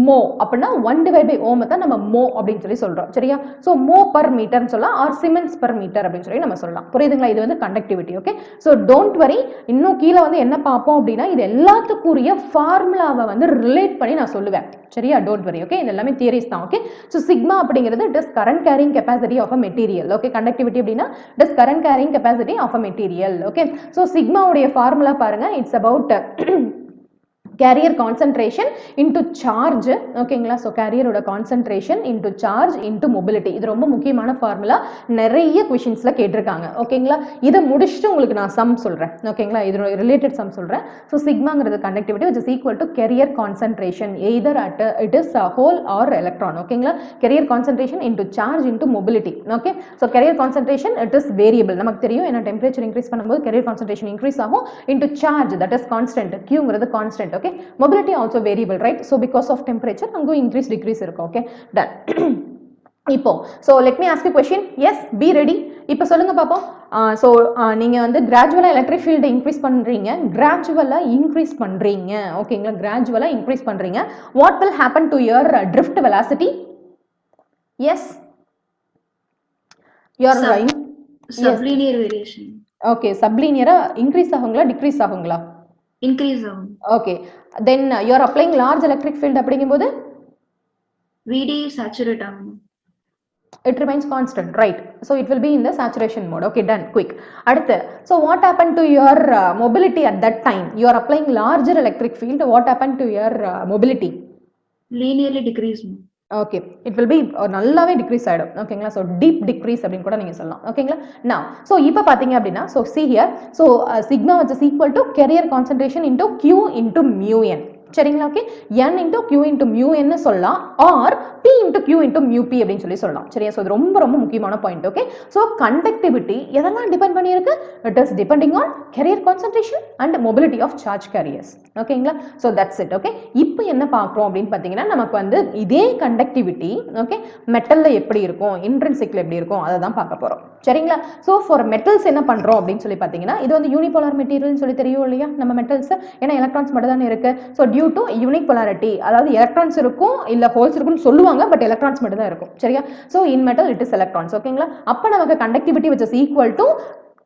மோ. அப்படின்னா 1 divided by ஓம் தான் நம்ம மோ அப்படின்னு சொல்றோம். சரியா, சோ மோ பர் மீட்டர்னு சொல்லலாம், ஆர் சிமெண்ட்ஸ் பர் மீட்டர் அப்படின்னு சொல்லி நம்ம சொல்லலாம். புரியுதுங்களா? இது வந்து conductivity. Okay, so don't worry, இன்னும் கீழே வந்து என்ன பார்ப்போம் அப்படின்னா இது எல்லாத்துக்குரிய ஃபார்முலாவை வந்து ரிலேட் பண்ணி நான் சொல்லுவேன். சரியா, டோன்ட் வரி. ஓகே, இது எல்லாமே தியரிஸ் தான். ஓகே, சோ சிக்மா அப்படிங்கிறது it is current carrying capacity of a material. Okay, conductivity அப்படின்னா it is current carrying capacity of a material. Okay, so சிக்மாவுடைய ஃபார்முலா பாருங்க, it's about carrier concentration into charge. ஓகேங்களா, so கேரியரோட concentration into charge into mobility. இது ரொம்ப முக்கியமான formula, நிறைய क्वेश्चंसல கேட்டிருக்காங்க. ஓகேங்களா, இத முடிச்சிட்டு உங்களுக்கு நான் சம் சொல்றேன். ஓகேங்களா, இதோட ரிலேட்டட் சம் சொல்றேன். சோ சிக்மாங்கிறது conductivity which is equal to carrier concentration either at it is a hole or electron. ஓகேங்களா, carrier concentration into charge into mobility. Okay, so carrier concentration it is variable. நமக்கு தெரியும் ஏன்னா temperature increase பண்ணும்போது carrier concentration increase ஆகும், into charge that is constant, qங்கிறது constant. okay. Mobility also variable, right? So because of temperature அங்க increase decrease இருக்கும், okay. Done. இப்போ so let me ask you question. Yes, be ready. இப்போ சொல்லுங்க பாப்போம். so நீங்க வந்து gradually electric field increase பண்றீங்க, gradually increase பண்றீங்க, ஓகேங்களா? gradually increase பண்றீங்க. What will happen to your drift velocity? Yes, your sublinear variation. Okay, sublinear increase ஆகுங்களா decrease ஆகுங்களா? Increase ஆகும். Okay, then you are applying large electric field அப்படிங்கும்போது VD saturate ஆகும். It remains constant, right? So it will be in the saturation mode. Okay, done. Quick. Adutha, so what happened to your mobility at that time? You are applying larger electric field. What happened to your mobility? Linearly decrease. Okay, it will be நல்லாவே decrease ஆயிடும், ஓகேங்களா? so deep decrease அப்படினு கூட நீங்க சொல்லலாம், ஓகேங்களா? now so இப்போ பாத்தீங்க அப்படினா so see here, so sigma which is equal to carrier concentration into q into mu n, சரிங்களா? Okay, n into q into mu n னு சொல்லலாம், or p into q into mu p அப்படினு சொல்லலாம், சரியா? so இது ரொம்ப ரொம்ப முக்கியமான பாயிண்ட், ஓகே. so conductivity எதெல்லாம் டிபெண்ட் பண்ணி இருக்கு? it is depending on carrier concentration and mobility of charge carriers, ஓகேங்களா? so that's it, okay. இப்போ என்ன பார்க்கறோம் அப்படினு பாத்தீங்கன்னா நமக்கு வந்து இதே conductivity, okay, மெட்டல்ல எப்படி இருக்கும், இன்ட்ரின்சிக்ல எப்படி இருக்கும், அதை தான் பார்க்க போறோம், சரிங்களா? so for metals என்ன பண்றோம் அப்படினு சொல்லி பாத்தீங்கன்னா இது வந்து யூனிபோலார் மெட்டீரியல்னு சொல்லி தெரியும் இல்லையா நம்ம மெட்டல்ஸ், ஏன்னா எலக்ட்ரான்ஸ் மட்டும் தானே இருக்கு. so due to unique polarity, அதாவது எலக்ட்ரான்ஸ் இருக்கும் இல்ல ஹோல்ஸ் இருக்கும்னு சொல்லுவாங்க, பட் எலக்ட்ரான்ஸ் மட்டும் தான் இருக்கும், சரியா? so in metal it is electrons, ஓகேங்களா? அப்ப நமக்கு conductivity which is equal to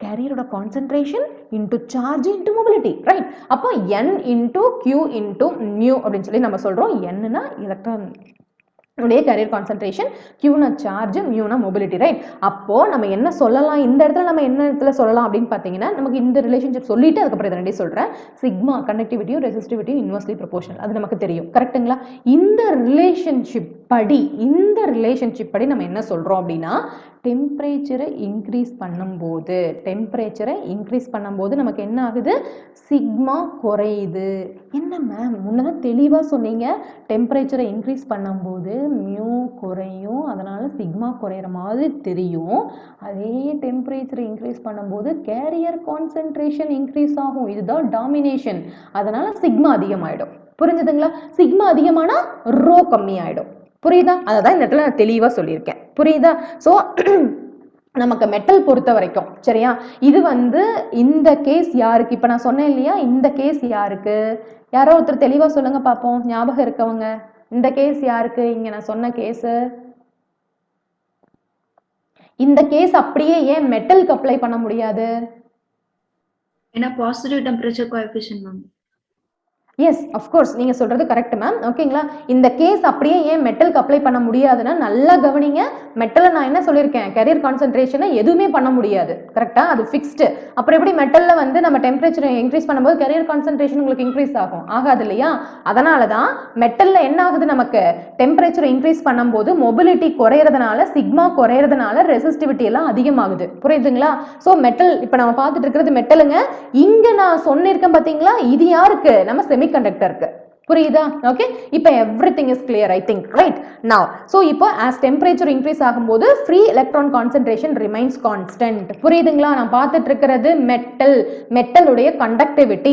carrier oda concentration into charge into mobility, right? அப்போ n into q into mu அப்படினு சொல்லி நம்ம சொல்றோம். n னா எலக்ட்ரான் உடைய carrier concentration, q னா charge, mu னா mobility, right? அப்போ நம்ம என்ன சொல்லலாம், இந்த இடத்துல நம்ம என்ன இடத்துல சொல்லலாம் அப்படினு பாத்தீங்கன்னா நமக்கு இந்த ரிலேஷன்ஷிப் சொல்லிட்டு அதுக்கு அப்புறம் இத ரெண்டையும் சொல்றேன். சிக்மா கண்டக்டிவிட்டியும் ரெசிஸ்டிவிட்டியும் இன்வெர்ஸ்லி ப்ரொபோர்ஷனல், அது நமக்கு தெரியும், கரெக்ட்டுங்களா? இந்த ரிலேஷன்ஷிப் படி நம்ம என்ன சொல்றோம் அப்படினா டெம்பரேச்சரை இன்க்ரீஸ் பண்ணும்போது நமக்கு என்ன ஆகுது? சிக்மா குறையுது. என்ன மேம் முன்னதான் தெளிவா சொன்னீங்க, டெம்பரேச்சரை இன்க்ரீஸ் பண்ணும்போது மியூ குறையும், அதனால சிக்மா குறையிற மாதிரி தெரியும். அதே டெம்பரேச்சரை இன்க்ரீஸ் பண்ணும்போது கேரியர் கான்சென்ட்ரேஷன் இன்க்ரீஸ் ஆகும், இதுதான் டாமினேஷன், அதனால சிக்மா அதிகமாயிடும். புரிஞ்சுதுங்களா? சிக்மா அதிகமானா ரோ கம்மி ஆயிடும். புரியுதா? அததான் இந்த இடத்துல நான் தெளிவா சொல்லியிருக்கேன், புரியுதா? சோ நமக்கு மெட்டல் பொறுத்த வரைக்கும், சரியா? இது வந்து இந்த கேஸ் யாருக்கு, இப்ப நான் சொன்னேன் இல்லையா, இந்த கேஸ் யாருக்கு? யாரோ ஒருத்தர் தெளிவா சொல்லுங்க பாப்போம், ஞாபகம் இருக்கவங்க. இந்த கேஸ் யாருக்கு? இங்க நான் சொன்ன கேஸ், இந்த கேஸ் அப்படியே ஏன் மெட்டலுக்கு அப்ளை பண்ண முடியாது? ஏன்னா positive temperature coefficient ma'am. Yes, of course நீங்க சொல்றது கரெக்ட் மேம், ஓகேங்களா? இந்த கேஸ் அப்படியே ஏன் மெட்டலுக்கு அப்ளை பண்ண முடியாதுன்னா நல்லா கவனிங்க. மெட்டல்ல நான் என்ன சொல்லியிருக்கேன், கேரியர் கான்சென்ட்ரேஷனை எதுவுமே பண்ண முடியாது, கரெக்டா? அது ஃபிக்ஸ்டு. அப்புறம் எப்படி மெட்டல்ல வந்து நம்ம டெம்பரேச்சரை இன்க்ரீஸ் பண்ணும்போது கேரியர் கான்சென்ட்ரேஷன் உங்களுக்கு இன்க்ரீஸ் ஆகும்? ஆகாது இல்லையா? அதனால தான் மெட்டல்ல என்ன ஆகுது, நமக்கு டெம்பரேச்சரை இன்க்ரீஸ் பண்ணும்போது மொபிலிட்டி குறையிறதுனால, சிக்மா குறையிறதுனால ரெசிஸ்டிவிட்டி எல்லாம் அதிகமாகுது. புரியுதுங்களா? ஸோ மெட்டல் இப்போ நம்ம பார்த்துட்டு இருக்கிறது மெட்டலுங்க. இங்க நான் சொன்னிருக்கேன் பாத்தீங்களா, இது யாருக்கு? நம்ம செமிகண்டக்டருக்கு. புரியுதா? ஓகே, இப்போ everything is clear I think, right? நவ சோ இப்போ as temperature increase ஆகும்போது free electron concentration remains constant. புரியுதுங்களா? நான் பார்த்துட்டு இருக்கிறது மெட்டலுடைய கண்டக்டிவிட்டி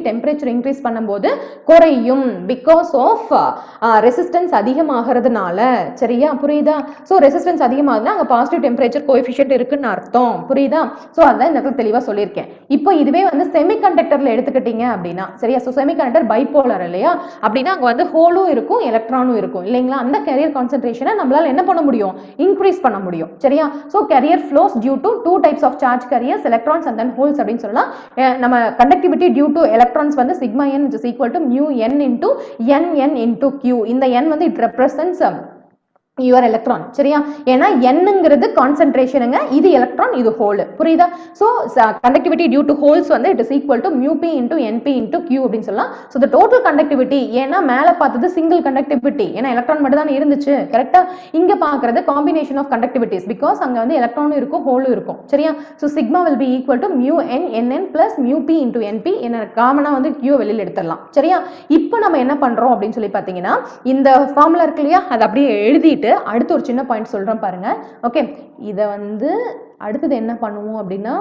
டெம்பரேச்சர் இன்க்ரீஸ் பண்ணும்போது குறையும் because of ரெசிஸ்டன்ஸ் அதிகமாகிறதுனால, சரியா? புரியுதா? சோ ரெசிஸ்டன்ஸ் அதிகமாகுதுன்னா அங்க பாசிட்டிவ் டெம்பரேச்சர் கோஎஃபிஷியன்ட் இருக்குன்னு அர்த்தம், புரியுதா? சோ அதான் இந்த இடத்துல தெளிவா சொல்லியிருக்கேன். இப்போ இதுவே வந்து செமிகண்டக்டர்ல எடுத்துக்கிட்டீங்க அப்படின்னா, சரியா? சோ செமிகண்டக்டர் பைபோலார் இல்லையா? அப்படின்னா அங்க வந்து ஹோலும் இருக்கும் எலக்ட்ரானும் இருக்கும் இல்லைங்களா? அந்த கேரியர் கான்சென்ட்ரேஷனை நம்மளால என்ன பண்ண முடியும்? இன்க்ரீஸ் பண்ண முடியும், சரியா? So carrier flows due to two types of charge carriers, electrons and then holes அப்படின்னு சொல்லலாம். நம்ம கண்டக்டிவிட்டி டியூ டு எலக்ட்ரான்ஸ் வந்து sigma n which is equal to mu n into nn into q. இந்த n வந்து it represents your electron, சரியா? ஏன்னா என்னங்கிறது கான்சென்ட்ரேஷனுங்க, இது எலக்ட்ரான், இது ஹோல், புரியுதா? So conductivity due to holes வந்து it is equal to mu p into np into q அப்படின்னு சொல்லலாம். சோ தி டோட்டல் கண்டக்டிவிட்டி, ஏன்னா மேல பார்த்தது சிங்கிள் கண்டக்டிவிட்டி, ஏன்னா எலக்ட்ரான் மட்டும் தான் இருந்துச்சு, கரெக்ட்டா? இங்க பார்க்கிறது காம்பினேஷன் ஆஃப் கண்டக்டிவிட்டிஸ், பிகாஸ் அங்க வந்து எலக்ட்ரானும் இருக்கும் ஹோலும் இருக்கும், சரியா? So sigma will be equal to mu n nn plus mu p into np. என்ன காமனா வந்து q வெளியில எடுத்துடலாம், சரியா? இப்போ நம்ம என்ன பண்றோம் அப்படின்னு சொல்லி பாத்தீங்கன்னா, இந்த ஃபார்முலா இருக்கு இல்லையா, அது அப்படியே எழுதிட்டு அடுத்து ஒரு சின்ன பாயிண்ட் சொல்றேன் பாருங்க. ஓகே, இத வந்து அடுத்தது என்ன பண்ணுவோம் அப்படின்னா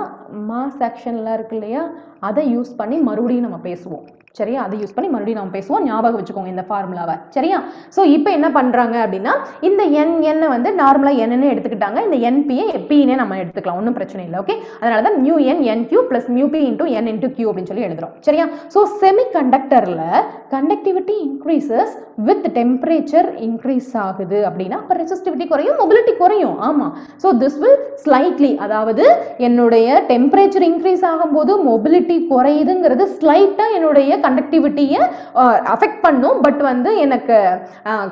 மாஸ் ஆக்ஷன்லாம் இருக்கு இல்லையா, அதை யூஸ் பண்ணி மறுபடியும் நம்ம பேசுவோம். சரியா, அதை யூஸ் பண்ணி மறுபடியும் நம்ம பேசுவோம். ஞாபகம் வச்சுக்கோங்க இந்த ஃபார்முலாவை. சரியா, ஸோ இப்போ என்ன பண்ணுறாங்க அப்படின்னா இந்த என் வந்து நார்மலாக என்னன்னு எடுத்துக்கிட்டாங்க. இந்த என்பியை பின்னே நம்ம எடுத்துக்கலாம், ஒன்றும் பிரச்சனை இல்லை. ஓகே, அதனால தான் mu n n q plus mu p into n into q அப்படின்னு சொல்லி எழுதுறோம். சரியா, ஸோ செமிகண்டக்டரில் conductivity increases with temperature increase ஆகுது அப்படின்னா அப்போ ரெசிஸ்டிவிட்டி குறையும், மொபிலிட்டி குறையும். ஆமாம், ஸோ திஸ் வில் ஸ்லைட்லி, அதாவது என்னுடைய டெம்பரேச்சர் இன்க்ரீஸ் ஆகும்போது மொபிலிட்டி குறையுதுங்கிறது ஸ்லைட்டாக என்னுடைய கண்டக்டிவிட்டியை அஃபெக்ட் பண்ணும். பட் வந்து எனக்கு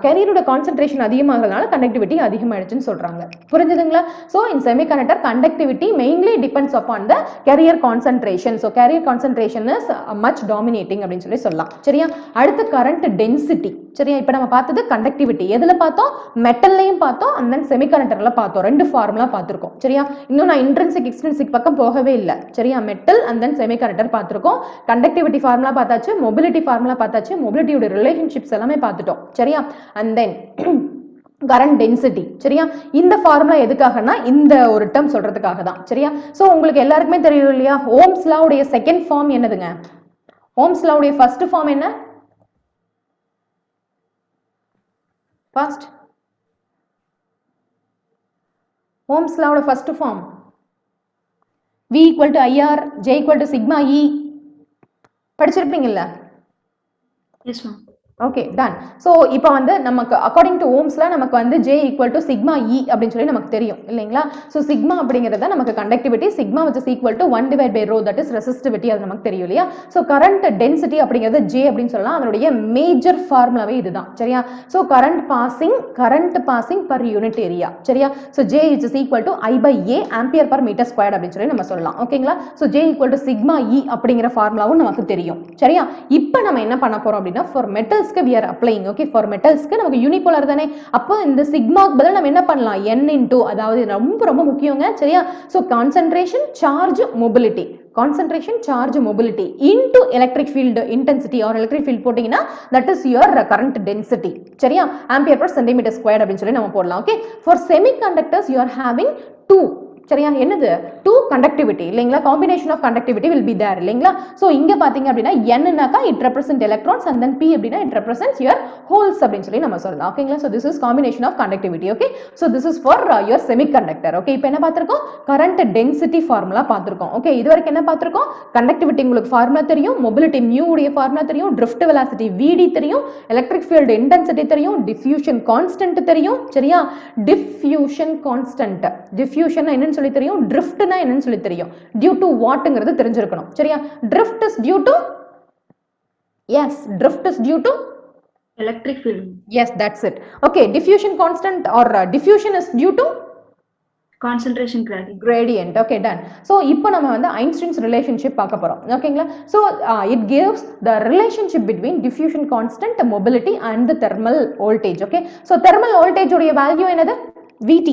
கேரியரோட கான்சென்ட்ரேஷன் அதிகமாகிறதுனால கண்டக்டிவிட்டி அதிகமாகிடுச்சுன்னு சொல்கிறாங்க. புரிஞ்சுதுங்களா? So in semiconductor conductivity mainly depends upon the carrier concentration. So carrier concentration is much dominating அப்படின்னு சொல்லலாம். சரியா, அடுத்து கரண்ட் டென்சிட்டி. சரியா, இப்போ நம்ம பார்த்தது கண்டக்டிவிட்டி, எதில் பார்த்தோம்? மெட்டல்லையும் பார்த்தோம், அண்ட் தென் செமிகண்டக்டரில் பார்த்தோம். ரெண்டு ஃபார்முலா பார்த்துருக்கோம். சரியா, இன்னும் நான் இன்ட்ரின்சிக் எக்ஸ்ட்ரின்சிக் பக்கம் போகவே இல்லை. சரியா, மெட்டல் அண்ட் தென் செமிகண்டக்டர் பார்த்துருக்கோம். கண்டக்டிவிட்டி ஃபார்முலா பார்த்தாச்சு, மொபிலிட்டி ஃபார்முலா பார்த்தாச்சு, மொபிலிட்டியோட ரிலேஷன்ஷிப்ஸ் எல்லாமே பார்த்துட்டோம். சரியா, அண்ட் தென் கரண்ட் டென்சிட்டி. சரியா, இந்த ஃபார்முலா எதுக்காகனா இந்த ஒரு டேர்ம் சொல்றதுக்காக தான். சரியா, ஸோ உங்களுக்கு எல்லாருக்குமே தெரியும் இல்லையா, ஓம்ஸ் லா உடைய செகண்ட் ஃபார்ம் என்னதுங்க? ஓம்ஸ் லா உடைய ஃபர்ஸ்ட் ஃபார்ம் என்ன? ஃபர்ஸ்ட் ஓம்ஸ் லா உடைய first form V equal to IR, J equal to sigma E. படிச்சிருப்பீங்கல்ல? Yes ma'am. Okay, done. So இப்போ வந்து நமக்கு அக்கார்டிங் டு ஓம்ஸ்ல நமக்கு வந்து J equal to sigma E அப்படின்னு சொல்லி நமக்கு தெரியும் இல்லைங்களா? ஸோ சிக்மா அப்படிங்கிறத நமக்கு conductivity, sigma which is equal to 1 divide by rho, that is resistivity, அது நமக்கு தெரியும் இல்லையா? ஸோ கரண்ட் டென்சிட்டி அப்படிங்கிறது J அப்படின்னு சொல்லலாம். அதனுடைய மேஜர் ஃபார்முலாவே இதுதான். சரியா, so current passing per unit area. சரியா, so J which is equal to I by A ampere per metre square அப்படின்னு சொல்லி நம்ம சொல்லலாம். ஓகேங்களா? So J equal to sigma E அப்படிங்கிற ஃபார்முலாவும் நமக்கு தெரியும். சரியா, இப்போ நம்ம என்ன பண்ண போறோம் அப்படின்னா for metals we are applying. okay, for metals க்கு நமக்கு யூனிபோலார் தானே, அப்போ இந்த சிக்மாக்கு பதிலா நம்ம என்ன பண்ணலாம்? n into, அதாவது ரொம்ப ரொம்ப முக்கியங்க. சரியா, so concentration charge mobility, concentration charge mobility into electric field intensity or electric field போட்டீங்கன்னா that is your current density. சரியா, ampere per centimeter squared அப்படின்னு சொல்லி நம்ம போடலாம். okay, for semiconductors you are having two. சரியா, என்னது? 2 conductivity இல்லைங்களா? combination of conductivity will be there இல்லைங்களா? so இங்க பாத்தீங்க அப்படின்னா n னாக்கா it represent electrons and then p அப்படினா it represents your holes அப்படினு சொல்லி நம்ம சொல்லலாம். ஓகேங்களா? so this is combination of conductivity. okay, so this is for your semiconductor. okay, இப்போ என்ன பார்த்திருக்கோம்? current density formula பார்த்திருக்கோம். okay, இதுவரைக்கும் என்ன பார்த்திருக்கோம்? conductivity உங்களுக்கு formula தெரியும், mobility mu உடைய formula தெரியும், drift velocity vd தெரியும், electric field intensity தெரியும், diffusion constant தெரியும். சரியா, diffusion constant, diffusion என்னன்னு சொல்லி தெரியும், drift னா என்னன்னு சொல்லி தெரியும், due to what-ங்கிறது தெரிஞ்சிருக்கணும். சரியா, drift is due to, yes, drift is due to electric field. yes, that's it. okay, diffusion constant or diffusion is due to concentration gradient. okay, done. so இப்போ நம்ம வந்து Einstein's relationship பார்க்க போறோம். ஓகேங்களா? so it gives the relationship between diffusion constant, mobility and the thermal voltage. okay, so thermal voltage உடைய value என்னது? Vt,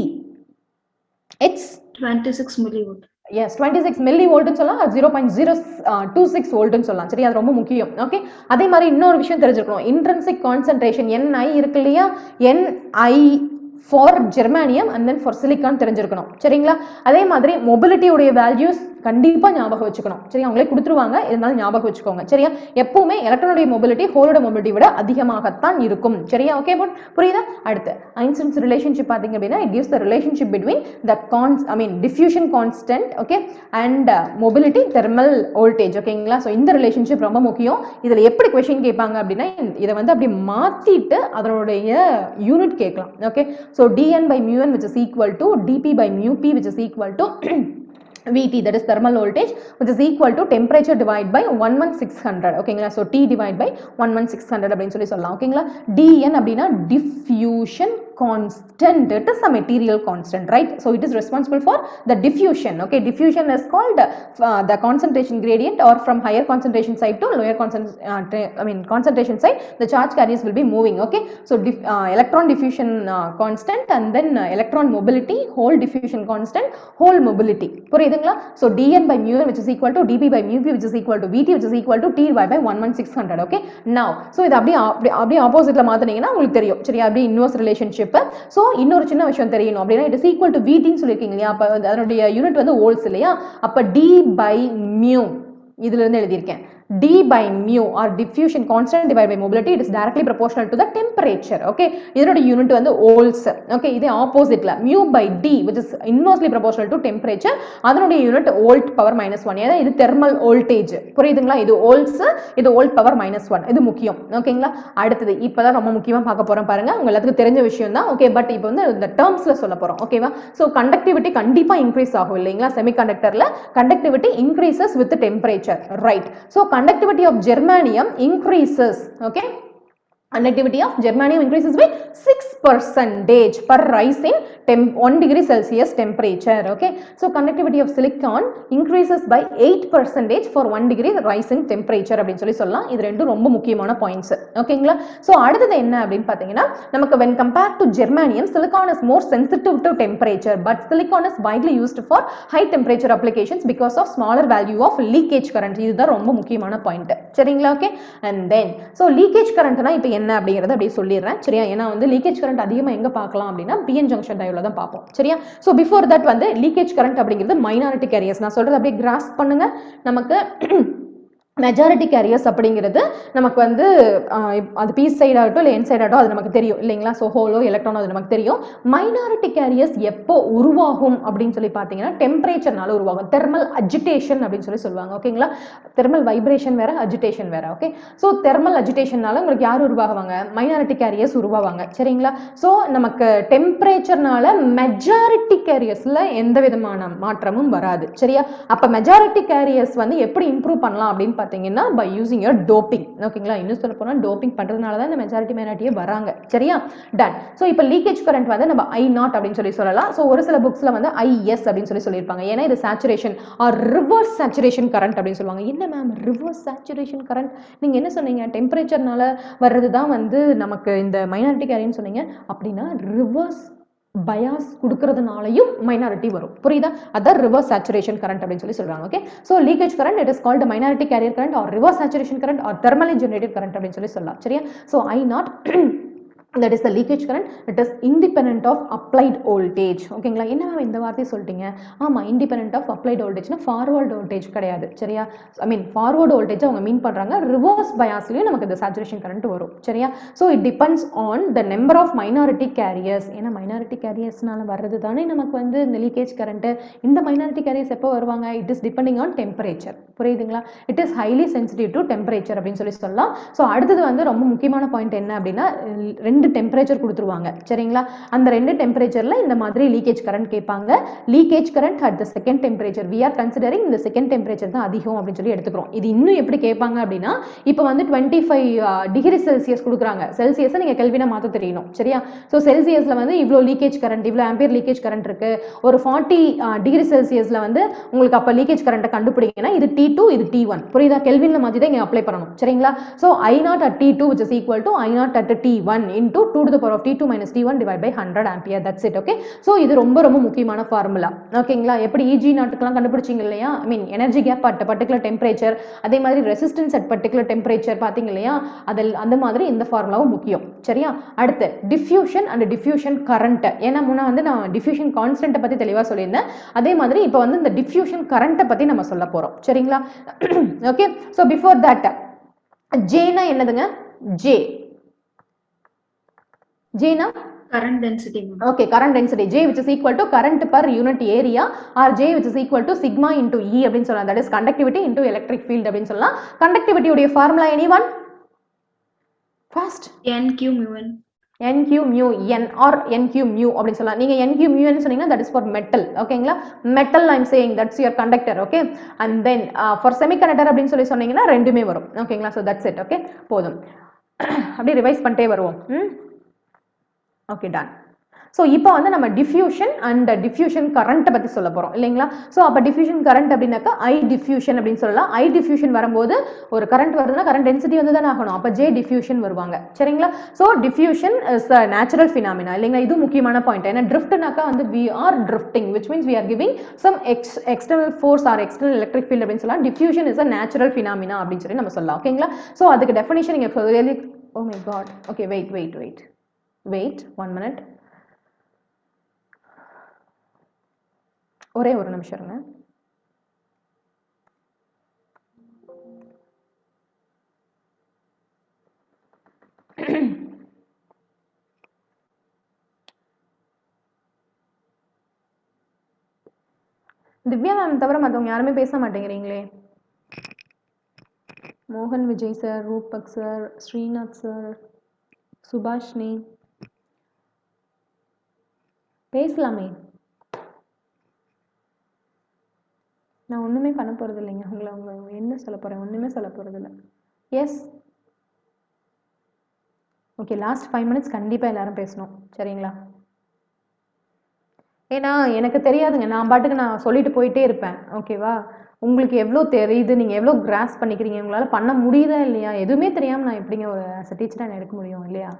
it's 26 millivolt. yes, 26 millivolt னு சொல்லலாம், 0.026 volt னு சொல்லலாம். சரி, அது ரொம்ப முக்கியம். ஓகே, அதே மாதிரி இன்னொரு விஷயம் தெரிஞ்சுக்கணும், intrinsic concentration Ni இருக்கு இல்லையா, Ni for germanium and then for silicon தெரிஞ்சிருக்கணும். சரிங்களா, அதே மாதிரி mobility உடைய values கண்டிப்பா ஞாபகம் வச்சுக்கணும். சரி, அவங்களே கொடுத்துருவாங்க, இருந்தாலும் ஞாபகம் வச்சுக்கோங்க. சரியா, எப்பவுமே எலக்ட்ரானுடைய மொபிலிட்டி ஹோலோட மொபிலிட்டி விட அதிகமாகத்தான் இருக்கும். சரியா, ஓகே, புரியுதா? அடுத்து Einstein's relationship பாத்தீங்க அப்படின்னா it gives the relationship between the diffusion constant, okay, and mobility thermal voltage. ஓகேங்களா, சோ இந்த ரிலேஷன்ஷிப் ரொம்ப முக்கியம். இதுல எப்படி क्वेश्चन கேட்பாங்க அப்படின்னா இத வந்து அப்படியே மாத்திட்டு அதனுடைய யூனிட் கேட்கலாம். Okay, so dn by mu n which is equal to dp by mu p which is equal to Vt, that is thermal voltage, which is equal to temperature divided by 11600. ஓகேங்களா, so T divided by 11600 அப்படினு சொல்லி சொல்லலாம். ஓகேங்களா, dN அப்படினா diffusion constant, it is a material constant, right? so it is responsible for the diffusion. okay, diffusion is called the concentration gradient, or from higher concentration side to lower concentration side the charge carriers will be moving. okay, so electron diffusion constant and then electron mobility, hole diffusion constant, hole mobility. புரியுதுங்களா? so dN by mu n which is equal to dP by mu p which is equal to Vt which is equal to T divided by 11600. okay, now so இது அப்படியே ஆப்போசிட்ல மாத்துனீங்கன்னா உங்களுக்கு தெரியும். சரியா, அப்படியே inverse relationship relationship. So இன்னொரு சின்ன விஷயம் தெரியணும் அப்படின்னா it is equal to VT சொல்லியிருக்கீங்க இல்லையா, அப்போ அதனுடைய யூனிட் வந்து வோல்ட்ஸ் இல்லையா, அப்போ D/μ இதுல இருந்து எழுதியிருக்கேன். D by mu or diffusion constant divided by mobility, it is directly proportional to the temperature. Okay, இதனோட யூனிட் வந்து volts. Okay, இது ஆப்போசிட்ல mu by D which is inversely proportional to temperature, அதனுடைய யூனிட் volt power -1. ஏன்னா இது thermal voltage. புரியுதுங்களா, இது volts, இது volt power -1. இது முக்கியம். ஓகேங்களா, அடுத்தது இப்பதான் ரொம்ப முக்கியமா பார்க்க போறோம் பாருங்க, உங்க எல்லாத்துக்கும் தெரிஞ்ச விஷயம் தான். ஓகே, பட் இப்போ வந்து இந்த டேர்ம்ஸ்ல சொல்ல போறோம். ஓகேவா, சோ கண்டக்டிவிட்டி கண்டிப்பா இன்க்ரீஸ் ஆகும் இல்லைங்களா, செமிகண்டக்டர்ல conductivity increases with the temperature, right? So conductivity of germanium increases. Okay, conductivity of germanium increases by 6% per rise in 1 degree Celsius temperature. Okay, so conductivity of silicon increases by 8% for 1 degree rise in temperature அப்படினு சொல்லலாம். இது ரெண்டும் ரொம்ப முக்கியமான points. ஓகேங்களா, so அடுத்து என்ன அப்படினு பாத்தீங்கன்னா, நமக்கு when compared to germanium, silicon is more sensitive to temperature, but silicon is widely used for high temperature applications because of smaller value of leakage current. இதுதான் ரொம்ப முக்கியமான பாயிண்ட். சரிங்களா, okay. And then so leakage current னா இப்போ என்ன அப்படிங்கறத அப்படியே சொல்லிடுறேன். சரியா, ஏன்னா வந்து லீக்கேஜ் கரண்ட் அதிகமா எங்க பார்க்கலாம் அப்படின்னா PN ஜங்ஷன் டயோட்ல தான் பார்ப்போம். சரியா, சோ பிஃபோர் தட் வந்து லீக்கேஜ் கரண்ட் அப்படிங்கிறது மைனாரிட்டி கேரியர்ஸ். நான் சொல்றது அப்படியே கிராஸ்ப் பண்ணுங்க. நமக்கு மெஜாரிட்டி கேரியர்ஸ் அப்படிங்கிறது நமக்கு வந்து அது பி சைட் ஆகட்டும் இல்லை என் சைட் ஆகட்டும் அது நமக்கு தெரியும் இல்லைங்களா, ஸோ ஹோலோ எலக்ட்ரானோ அது நமக்கு தெரியும். மைனாரிட்டி கேரியர்ஸ் எப்போ உருவாகும் அப்படின்னு சொல்லி பார்த்தீங்கன்னா டெம்பரேச்சர்னால உருவாகும். தெர்மல் அஜிடேஷன் அப்படின்னு சொல்லி சொல்லுவாங்க. ஓகேங்களா, தெர்மல் வைப்ரேஷன் வேற, அஜிடேஷன் வேற. ஓகே, ஸோ தெர்மல் அஜிடேஷன்னால உங்களுக்கு யார் உருவாகுவாங்க, மைனாரிட்டி கேரியர்ஸ் உருவாவாங்க. சரிங்களா, ஸோ நமக்கு டெம்பரேச்சர்னால மெஜாரிட்டி கேரியர்ஸ்ல எந்த விதமான மாற்றமும் வராது. சரியா, அப்போ மெஜாரிட்டி கேரியர்ஸ் வந்து எப்படி இம்ப்ரூவ் பண்ணலாம் அப்படின்னு பாத்தீங்கன்னா by using your doping. ஓகேங்களா, இன்னும் சொல்ல போனா டோப்பிங் பண்றதுனால தான் இந்த மெஜாரிட்டி மைனாரிட்டியே வராங்க. சரியா, டன். சோ இப்போ லீக்கேஜ் கரண்ட் வந்து நம்ம I0 அப்படின்னு சொல்லலாம். சோ ஒரு சில புக்ஸ்ல வந்து IS அப்படின்னு சொல்லியிருப்பாங்க. ஏன்னா இது saturation or reverse saturation current அப்படின்னு சொல்லுவாங்க. என்ன மேம் ரிவர்ஸ் சேச்சுரேஷன் கரண்ட், நீங்க என்ன சொன்னீங்க, டெம்பரேச்சர்னால வர்றது தான் வந்து நமக்கு இந்த மைனாரிட்டி கேரியர்னு சொன்னீங்க. அப்படின்னா ரிவர்ஸ் பயாஸ் கொடுக்கிறதுனாலையும் மைனாரிட்டி வரும். புரியுதா, அதான் ரிவர்ஸ் சேச்சுரேஷன் கரண்ட் அப்படின்னு சொல்றாங்க. Okay, so leakage current it is called minority carrier current or reverse saturation current or thermally generated current அப்படின்னு சொல்லலாம். சரியா, so I0 that is the leakage current, it is independent of applied voltage. ஓகேங்களா, என்ன இந்த வார்த்தை சொல்லிட்டீங்க, ஆமா independent of applied voltage னா ஃபார்வர்ட் வோல்டேஜ் கிடையாது. சரியா, ஐ மீன் ஃபார்வர்ட் வோல்டேஜ் அவங்க மீன் பண்றாங்க, ரிவர்ஸ் பயாஸ்லயும் நமக்கு இந்த சேச்சுரேஷன் கரண்ட் வரும். சரியா, so it depends on the number of minority carriers. ஏன்னா மைனாரிட்டி கேரியர்ஸ்னால வர்றது தானே நமக்கு வந்து இந்த லீக்கேஜ் கரண்ட். இந்த மைனாரிட்டி கேரியர்ஸ் எப்போ வருவாங்க, it is depending on temperature. புரியுதுங்களா, it is highly sensitive to temperature அப்படின்னு சொல்லலாம். சோ அடுத்தது வந்து ரொம்ப முக்கியமான பாயிண்ட் என்ன அப்படின்னா, ரெண்டு டெம்பரேச்சர் கொடுத்துருவாங்க. சரிங்களா, அந்த ரெண்டு டெம்பரேச்சர்ல இந்த மாதிரி லீக்கேஜ் கரண்ட் கேட்பாங்க. Leakage current at the second temperature, we are considering இந்த செகண்ட் டெம்பரேச்சர் தான் அதிகம் அப்படின்னு சொல்லி எடுத்துக்கிறோம். இது இன்னும் எப்படி கேட்பாங்க அப்படின்னா, இப்போ வந்து 25 டிகிரி செல்சியஸ் கொடுக்குறாங்க. செல்சியஸை நீங்க கெல்வினா மாற்ற தெரியணும். சரியா, ஸோ செல்சியஸ்ல வந்து இவ்வளோ லீக்கேஜ் கரண்ட், இவ்வளோ ஆம்பியர் லீக்கேஜ் கரண்ட் இருக்கு. ஒரு 40 டிகிரி செல்சியஸ்ல வந்து உங்களுக்கு அப்போ லீக்கேஜ் கரண்ட்டை கண்டுபிடிங்கன்னா இது T2 இது T1. புரியுதா, கெல்வின்ல மாற்றி தான் இங்கே அப்ளை பண்ணணும். சரிங்களா, so I0 at T2 which is equal to I0 at T1 into 2 to the power of T2 minus T1 divided by 100 ampere. That's it. Okay, so இது ரொம்ப ரொம்ப முக்கியமான ஃபார்முலா. ஓகேங்களா, எப்படி EG0க்குலாம் கண்டுபிடிச்சிங்க இல்லையா, I mean energy gap at particular temperature, அதே மாதிரி ரெசிஸ்டன்ஸ் அட் பர்டிகுலர் டெம்பரேச்சர் பாத்தீங்க இல்லையா, அதில் அந்த மாதிரி இந்த ஃபார்முலாவும் முக்கியம். சரியா, அடுத்து டிஃப்யூஷன் அண்ட் டிஃப்யூஷன் கரண்ட். ஏன்னா முன்ன வந்து நான் டிஃப்யூஷன் கான்ஸ்டன்ட்டை பத்தி தெளிவா சொல்லியிருந்தேன். அதே மாதிரி இப்போ வந்து இந்த டிஃப்யூஷன் கரண்ட்டை பத்தி நம்ம சொல்ல போறோம். சரிங்களா, ஓகே. ஸோ பிஃபோர் தட் ஜேனா என்னதுங்க, J na current density. Okay, current density J which is equal to current per unit area or J which is equal to sigma into E அப்படினு சொல்லலாம். That is conductivity into electric field அப்படினு சொல்லலாம். Conductivity உடைய formula anyone? Fast. NQ mu n. NQ mu n or NQ mu அப்படினு சொல்லலாம். நீங்க NQ mu n சொன்னீங்கன்னா that is for metal. ஓகேங்களா, metal I'm saying that's your conductor. Okay, and then for semiconductor அப்படினு சொல்லி சொன்னீங்கன்னா ரெண்டுமே வரும். ஓகேங்களா, so that's it. Okay, போதும். அப்படியே ரிவைஸ் பண்ணிட்டே வருவோம். Okay, done. So இப்போ வந்து நம்ம diffusion and diffusion current பத்தி சொல்ல போறோம் இல்லைங்களா. ஸோ அப்போ diffusion current அப்படின்னாக்கா I diffusion அப்படின்னு சொல்லலாம். I diffusion வரும்போது ஒரு current வருதுன்னா current density வந்து தானே ஆகணும். அப்போ J diffusion வருவாங்க. சரிங்களா, so diffusion is a natural phenomena இல்லைங்களா. இது முக்கியமான பாயிண்ட். ஏன்னா driftனாக்கா வந்து we are drifting which means we are giving some external force or external electric field அப்படின்னு சொல்லலாம். Diffusion is a natural phenomena அப்படின்னு சொல்லி நம்ம சொல்லலாம். ஓகேங்களா, ஸோ அதுக்கு definition நீங்க oh my god, okay, wait 1 minute. ஒரே ஒரு நிமிஷம் இருங்க. திவ்யா மேம் தவிர மற்றவங்க யாருமே பேச மாட்டேங்கிறீங்களே. மோகன் Vijay sir, Rupak sir, Srinath sir, Subhashini பேசலாமே. நான் ஒன்றுமே பண்ண போகிறது இல்லைங்க. உங்களை என்ன சொல்ல போகிறேன்? ஒன்றுமே சொல்ல போகிறது இல்லை. எஸ் ஓகே, லாஸ்ட் 5 minutes கண்டிப்பாக எல்லாரும் பேசணும், சரிங்களா? ஏன்னா எனக்கு தெரியாதுங்க, நான் பாட்டுக்கு நான் சொல்லிட்டு போயிட்டே இருப்பேன். ஓகேவா? உங்களுக்கு எவ்வளோ தெரியுது, நீங்கள் எவ்வளோ கிராஸ் பண்ணிக்கிறீங்க, உங்களால் பண்ண முடியுதா இல்லையா? எதுவுமே தெரியாமல் நான் எப்படிங்க ஒரு டீச்சராக நான் எடுக்க முடியும் இல்லையா?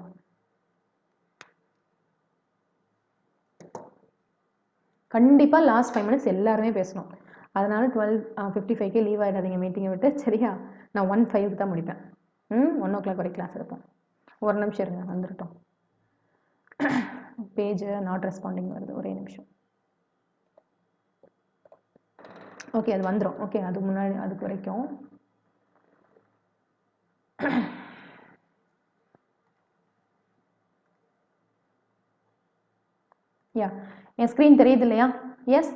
கண்டிப்பாக லாஸ்ட் 5 minutes எல்லாருமே பேசணும். அதனால 12:55 லீவ் ஆகிடாதீங்க மீட்டிங்கை விட்டு, சரியா? நான் 1:05 தான் முடிப்பேன். 1 o'clock வரை கிளாஸ் எடுப்போம். ஒரு நிமிஷம் இருங்க, வந்துருட்டோம். பேஜ் நாட் ரெஸ்பாண்டிங் வருது, ஒரே நிமிஷம். ஓகே, அது வந்துடும். ஓகே, அதுக்கு முன்னாடி அதுக்கு வரைக்கும் யா என் ஸ்க்ரீன் தெரியுது இல்லையா? எஸ்.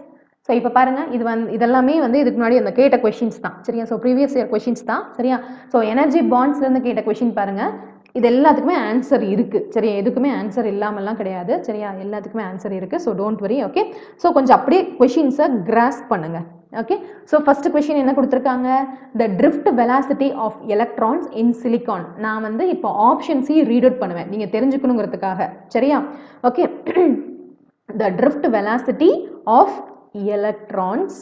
ஸோ இப்போ பாருங்கள், இதெல்லாமே இதுக்கு முன்னாடி அந்த கேட்ட கொஷின்ஸ் தான், சரியா? ஸோ ப்ரீவியஸ் இயர் கொஷின்ஸ் தான், சரியா? ஸோ எனர்ஜி பாண்ட்ஸ்லேருந்து கேட்ட கொஷின் பாருங்கள். இது எல்லாத்துக்குமே ஆன்சர் இருக்குது, சரியா? எதுக்குமே ஆன்சர் இல்லாமல்லாம் கிடையாது, சரியா? எல்லாத்துக்குமே ஆன்சர் இருக்குது. So don't worry, okay? So கொஞ்சம் அப்படியே கொஷின்ஸை கிராஸ்ப் பண்ணுங்கள், ஓகே? ஸோ ஃபர்ஸ்ட் கொஷின் என்ன கொடுத்துருக்காங்க? The drift velocity of electrons in silicon. நான் இப்போ ஆப்ஷன் சி ரீட் அவுட் பண்ணுவேன், நீங்கள் தெரிஞ்சுக்கணுங்கிறதுக்காக, சரியா? Okay. The drift velocity of electrons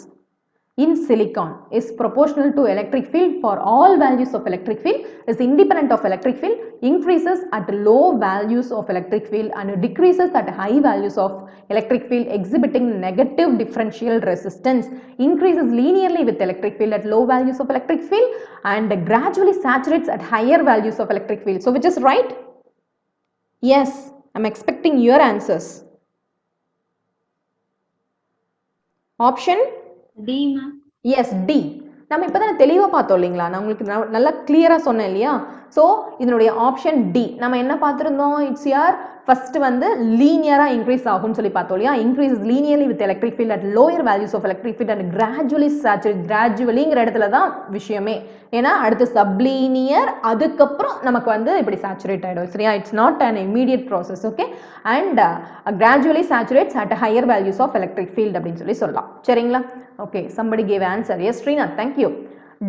in silicon is proportional to electric field for all values of electric field, is independent of electric field, increases at low values of electric field and decreases at high values of electric field exhibiting negative differential resistance, increases linearly with electric field at low values of electric field and gradually saturates at higher values of electric field. So which is right? Yes, I'm expecting your answers. Option D ma'am. Yes, D. நம்ம இப்போ தான் தெளிவாக பார்த்தோம் இல்லைங்களா? நான் உங்களுக்கு நல்லா கிளியராக சொன்னேன் இல்லையா? ஸோ இதனுடைய ஆப்ஷன் டி. நம்ம என்ன பார்த்துருந்தோம்? இட்ஸ் யார் ஃபர்ஸ்ட் லீனியராக இன்க்ரீஸ் ஆகும்னு சொல்லி பார்த்தோம் இல்லையா? Increase linearly with electric field at lower values of electric field and gradually saturate. கிராஜுவலிங்கிற இடத்துல தான் விஷயமே. ஏன்னா அடுத்து சப்லீனியர், அதுக்கப்புறம் நமக்கு இப்படி சேச்சுரேட் ஆகிடும், சரியா? It's not an immediate process, okay? And gradually saturates at higher values of electric field அப்படின்னு சொல்லலாம், சரிங்களா? Okay, somebody gave answer. Yes, Srinath, thank you.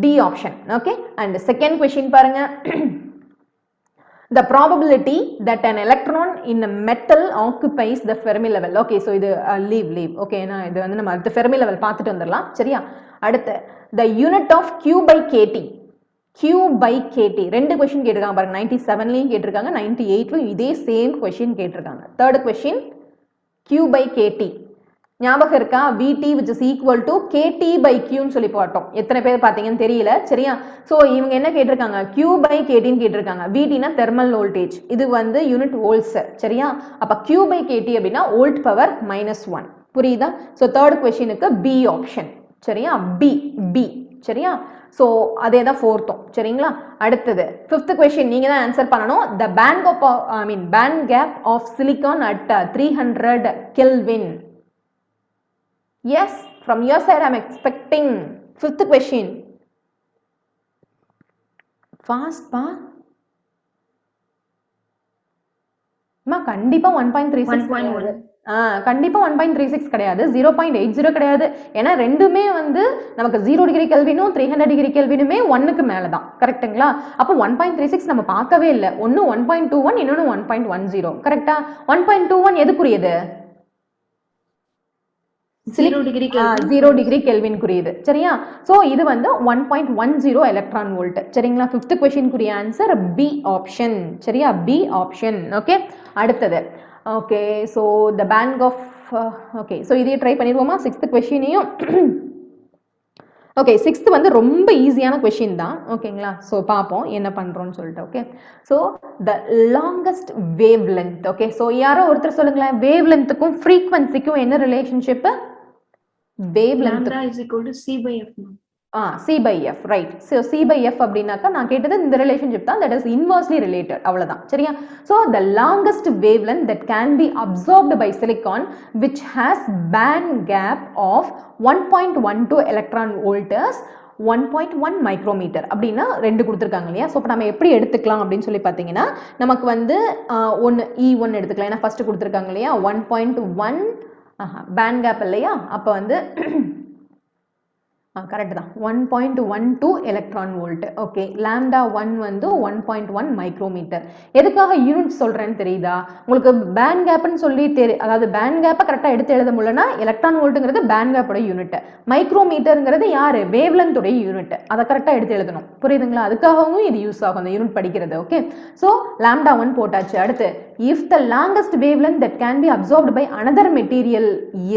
D option, okay? And second question பாருங்க. The probability that an electron in a metal occupies the Fermi level. Okay, so இது leave. Okay, நான் இது நம்ம அடுத்த Fermi level பார்த்துட்டு வந்துடலாம், சரியா? அடுத்து the unit of Q by KT. Q by KT. ரெண்டு question கேட்டிருக்காங்க பாருங்க. 97லையும் கேட்டிருக்காங்க, 98லையும் இதே சேம் question கேட்டிருக்காங்க. Third question, Q by KT. ஞாபகம் இருக்கா? VT which is equal to KT by Q ன்னு சொல்லி பார்த்தோம். எத்தனை பேர் பார்த்தீங்கன்னு தெரியல, சரியா? ஸோ இவங்க என்ன கேட்டிருக்காங்க? Q by KT ன்னு கேட்டிருக்காங்க. VTனா தெர்மல் வோல்டேஜ், இது யூனிட் வோல்ட்ஸ், சரியா? அப்போ Q by KT அப்படின்னா வோல்ட் பவர் -1. புரியுதா? ஸோ தேர்ட் கொஸ்டினுக்கு பி ஆப்ஷன், சரியா? பி, சரியா? ஸோ அதே தான் ஃபோர்த்தும், சரிங்களா? அடுத்தது ஃபிஃப்த் கொஸ்டின் நீங்க தான் ஆன்சர் பண்ணணும். The band gap of silicon at 300 Kelvin. Yes, from your side I'm expecting. Fifth question. Fast pa? Ma கண்டிப்பா 1.36 கிடையாது. கண்டிப்பா 1.36 கிடையாது, 0.80 கிடையாது. ஏன்னா ரெண்டுமே நமக்கு 0 டிகிரி கெல்வினும் 300 டிகிரி கெல்வினுமே 1க்கு மேல தான், கரெக்ட்டுங்களா? அப்போ 1.36 நம்ம பார்க்கவே இல்லை. ஒன்னு 1.21, இன்னொன்னு 1.10. கரெக்டா? 1.21 எதுக்குரியது? 0 டிகிரி கெல்வின் குறியது, சரியா? சோ இது 1.10 எலக்ட்ரான் வோல்ட், சரிங்களா? ஃபிஃப்த் क्वेश्चनக்குரிய ஆன்சர் பி ஆப்ஷன், சரியா? B option, okay? அடுத்தது okay, so the band of okay, so இதையே ட்ரை பண்ணிடுவோமா? சிக்ஸ்த் क्वेश्चनையும். ஓகே, சிக்ஸ்த் ரொம்ப ஈஸியான क्वेश्चन தான், ஓகேங்களா? சோ பாப்போம் என்ன பண்றோம்னு சொல்லிட்டு. ஓகே, சோ தி longest wave length. Okay, so யாரோ ஒருத்தர் சொல்லுங்களேன், வேவ் லெந்த்க்கும் ஃப்ரீக்வென்சிக்கும் என்ன relationship? wavelength lambda is equal to C by F. C by F, right. So C by F அப்படினாக்கா நான் கேட்டது இந்த ரிலேஷன்ஷிப் தான், that is inversely related, அவ்வளவுதான் சரியா. So the longest wavelength that can be absorbed by silicon which has band gap of 1.12 electron volts 1.1 micrometre அப்படின்னா ரெண்டு கொடுத்துருக்காங்க இல்லையா. ஸோ இப்போ நம்ம எப்படி எடுத்துக்கலாம் அப்படின்னு சொல்லி பார்த்தீங்கன்னா நமக்கு வந்து ஒன்று E1 எடுத்துக்கலாம், ஏன்னா ஃபர்ஸ்ட் கொடுத்துருக்காங்க இல்லையா 1.1 பேண்ட் கேப் இல்லையா. அப்போ வந்து கரெக்ட் தான் 1.12 எலக்ட்ரான் வோல்ட். ஓகே, லாம்டா 1 வந்து 1.1 மைக்ரோமீட்டர். எதுக்காக யூனிட் சொல்றேன்னு தெரியுதா உங்களுக்கு? பேண்ட் கேப்னு சொல்லி அதாவது பேண்ட் கேப்பை கரெக்டாக எடுத்து எழுத முடியலன்னா எலக்ட்ரான் வோல்ட்டுங்கிறது பேண்ட் கேப்போட யூனிட், மைக்ரோமீட்டருங்கிறது யாரு வேவ்லென்த்துடைய யூனிட், அதை கரெக்டாக எடுத்து எழுதணும். புரியுதுங்களா? அதுக்காகவும் இது யூஸ் ஆகும் அந்த யூனிட் படிக்கிறது. ஓகே, ஸோ லாம்டா 1 போட்டாச்சு. அடுத்து if the longest wavelength that can be absorbed by another material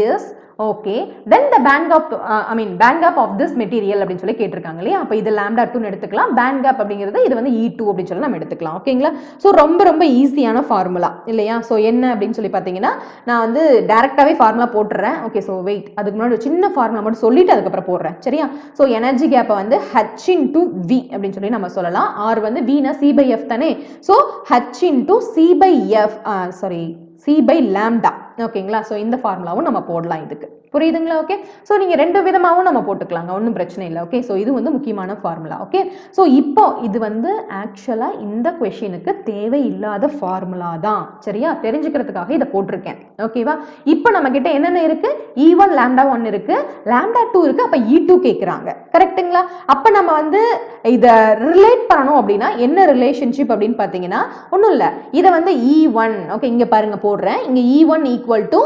is okay, then the band gap of this material அப்படினு சொல்லி கேட்டிருக்காங்க இல்லையா. அப்ப இது lambda 2 னு எடுத்துக்கலாம். band gap அப்படிங்கிறது இது வந்து E2 அப்படி சொல்லி நம்ம எடுத்துக்கலாம். ஓகேங்களா? சோ ரொம்ப ஈஸியான ஃபார்முலா இல்லையா. சோ என்ன அப்படினு சொல்லி பாத்தீங்கன்னா நான் வந்து டைரக்டாவே ஃபார்முலா போட்டுறேன். ஓகே, சோ வெயிட், அதுக்கு முன்னாடி ஒரு சின்ன ஃபார்முலா மட்டும் சொல்லிட்டு அதுக்கு அப்புறம் போடுறேன் சரியா. சோ எனர்ஜி கேப்பை வந்து H into V அப்படினு சொல்லி நம்ம சொல்லலாம். R வந்து V னா C by F தானே. So H into C by F C by lambda. ஓகேங்களா? சோ இந்த ஃபார்முலாவும் நம்ம போடலாம் இதுக்கு. புரியுதுங்களா? ஓகே, சோ நீங்க ரெண்டு விதமாவும் நம்ம போட்டுக்கலாங்க, ஒன்றும் பிரச்சனை இல்லை. ஓகே, சோ இது வந்து முக்கியமான ஃபார்முலா. ஓகே, சோ இப்போ இது வந்து ஆக்சுவலா இந்த क्वेश्चनக்கு தேவை இல்லாத ஃபார்முலா தான் சரியா. தெரிஞ்சுக்கிறதுக்காக இதை போட்டிருக்கேன். ஓகேவா? இப்போ நம்ம கிட்ட என்னென்ன இருக்கு? E1 lambda 1 இருக்கு, lambda 2 இருக்கு, அப்ப E2 கேக்குறாங்க. கரெக்ட்டுங்களா? அப்ப நம்ம வந்து இத ரிலேட் பண்ணணும் அப்படின்னா என்ன ரிலேஷன்ஷிப் அப்படின்னு பாத்தீங்கன்னா ஒண்ணும் இல்ல, இத வந்து E1 ஓகே இங்க பாருங்க போடுறேன். இங்க E1 equal to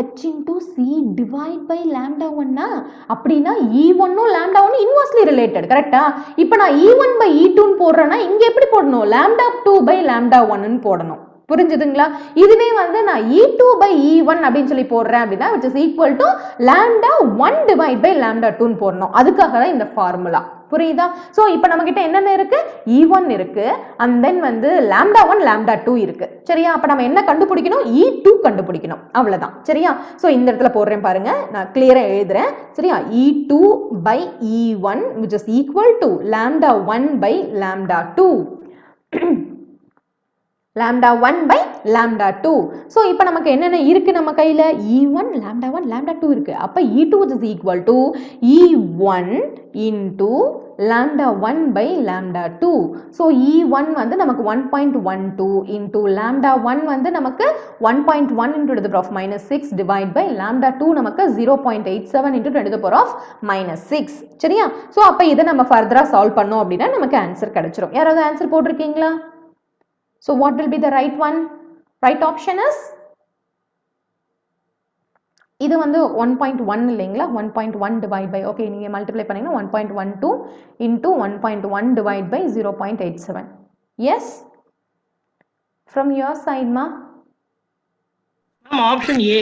H into C divide by lambda 1 அப்படினா E1 உம் lambda 1 inversely related. கரெக்ட்டா? இப்போ நான் E1 by E2 ன்னு போடுறேன்னா இங்க எப்படி போடணும்? lambda 2 by lambda 1 ன்னு போடணும். புரிஞ்சுதுங்களா? இதுவே வந்து நான் E2 by E1 அப்படின்னு சொல்லி போடுறேன் அப்படின்னா which is equal to lambda 1 divide by lambda 2 ன்னு போடணும். அதுக்காக தான் இந்த ஃபார்முலா. புரியுதா? சோ இப்போ நம்ம கிட்ட என்னென்ன இருக்கு? E1 இருக்கு, and then வந்து lambda 1 lambda 2 இருக்கு சரியா. அப்ப நம்ம என்ன கண்டுபிடிக்கணும்? E2 கண்டுபிடிக்கணும், அவ்வளவுதான் சரியா. சோ இந்த இடத்துல போடுறேன் பாருங்க, நான் கிளியரா எழுதுறேன் சரியா. E2 by E1 which is equal to lambda 1 by lambda 2 lambda 1 by lambda 2. so இப்போ நமக்கு என்னென்ன இருக்கு நம்ம கையில? E1 lambda 1 lambda 2 இருக்கு. அப்ப E2 is equal to E1 into lambda 1 by lambda 2. so E1 வந்து நமக்கு 1.12 into lambda 1 வந்து நமக்கு 1.1 into the power of minus 6 divide by lambda 2 நமக்கு 0.87 into 10 to the power of minus 6 சரியா. so அப்ப இதை நம்ம ஃபர்தரா சால்வ் பண்ணோம் அப்படின்னா நமக்கு ஆன்சர் கிடைச்சிரும். யாராவது ஆன்சர் போட்டிருக்கீங்களா? So what will be the right one? Right option is இது வந்து 1.1 இல்லைங்களா. 1.1 divide by okay நீங்க மல்டிப்ளை பண்ணீங்கன்னா 1.12 into 1.1 divide by 0.87. yes from your side ma. option A.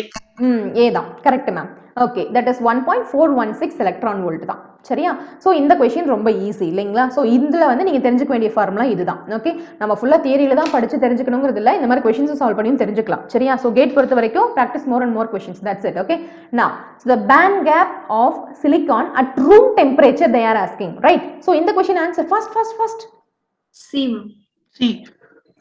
A தான் correct ma'am. Okay, that is 1.416 electron volt தான் சரியா. So இந்த question ரொம்ப ஈஸி இல்லைங்களா. சோ இதுல வந்து நீங்க தெரிஞ்சுக்க வேண்டிய ஃபார்முலா இதுதான். ஓகே, நம்ம ஃபுல்லா தியரியில தான் படிச்சு தெரிஞ்சுக்கணும்ங்கிறது இல்ல, இந்த மாதிரி क्वेश्चंस சால்வ் பண்ணியும் தெரிஞ்சுக்கலாம் சரியா. சோ கேட் பொறுத்த வரைக்கும் practice more and more questions, that's it. okay, now so the band gap of silicon at room temperature they are asking, right? so இந்த question answer first C.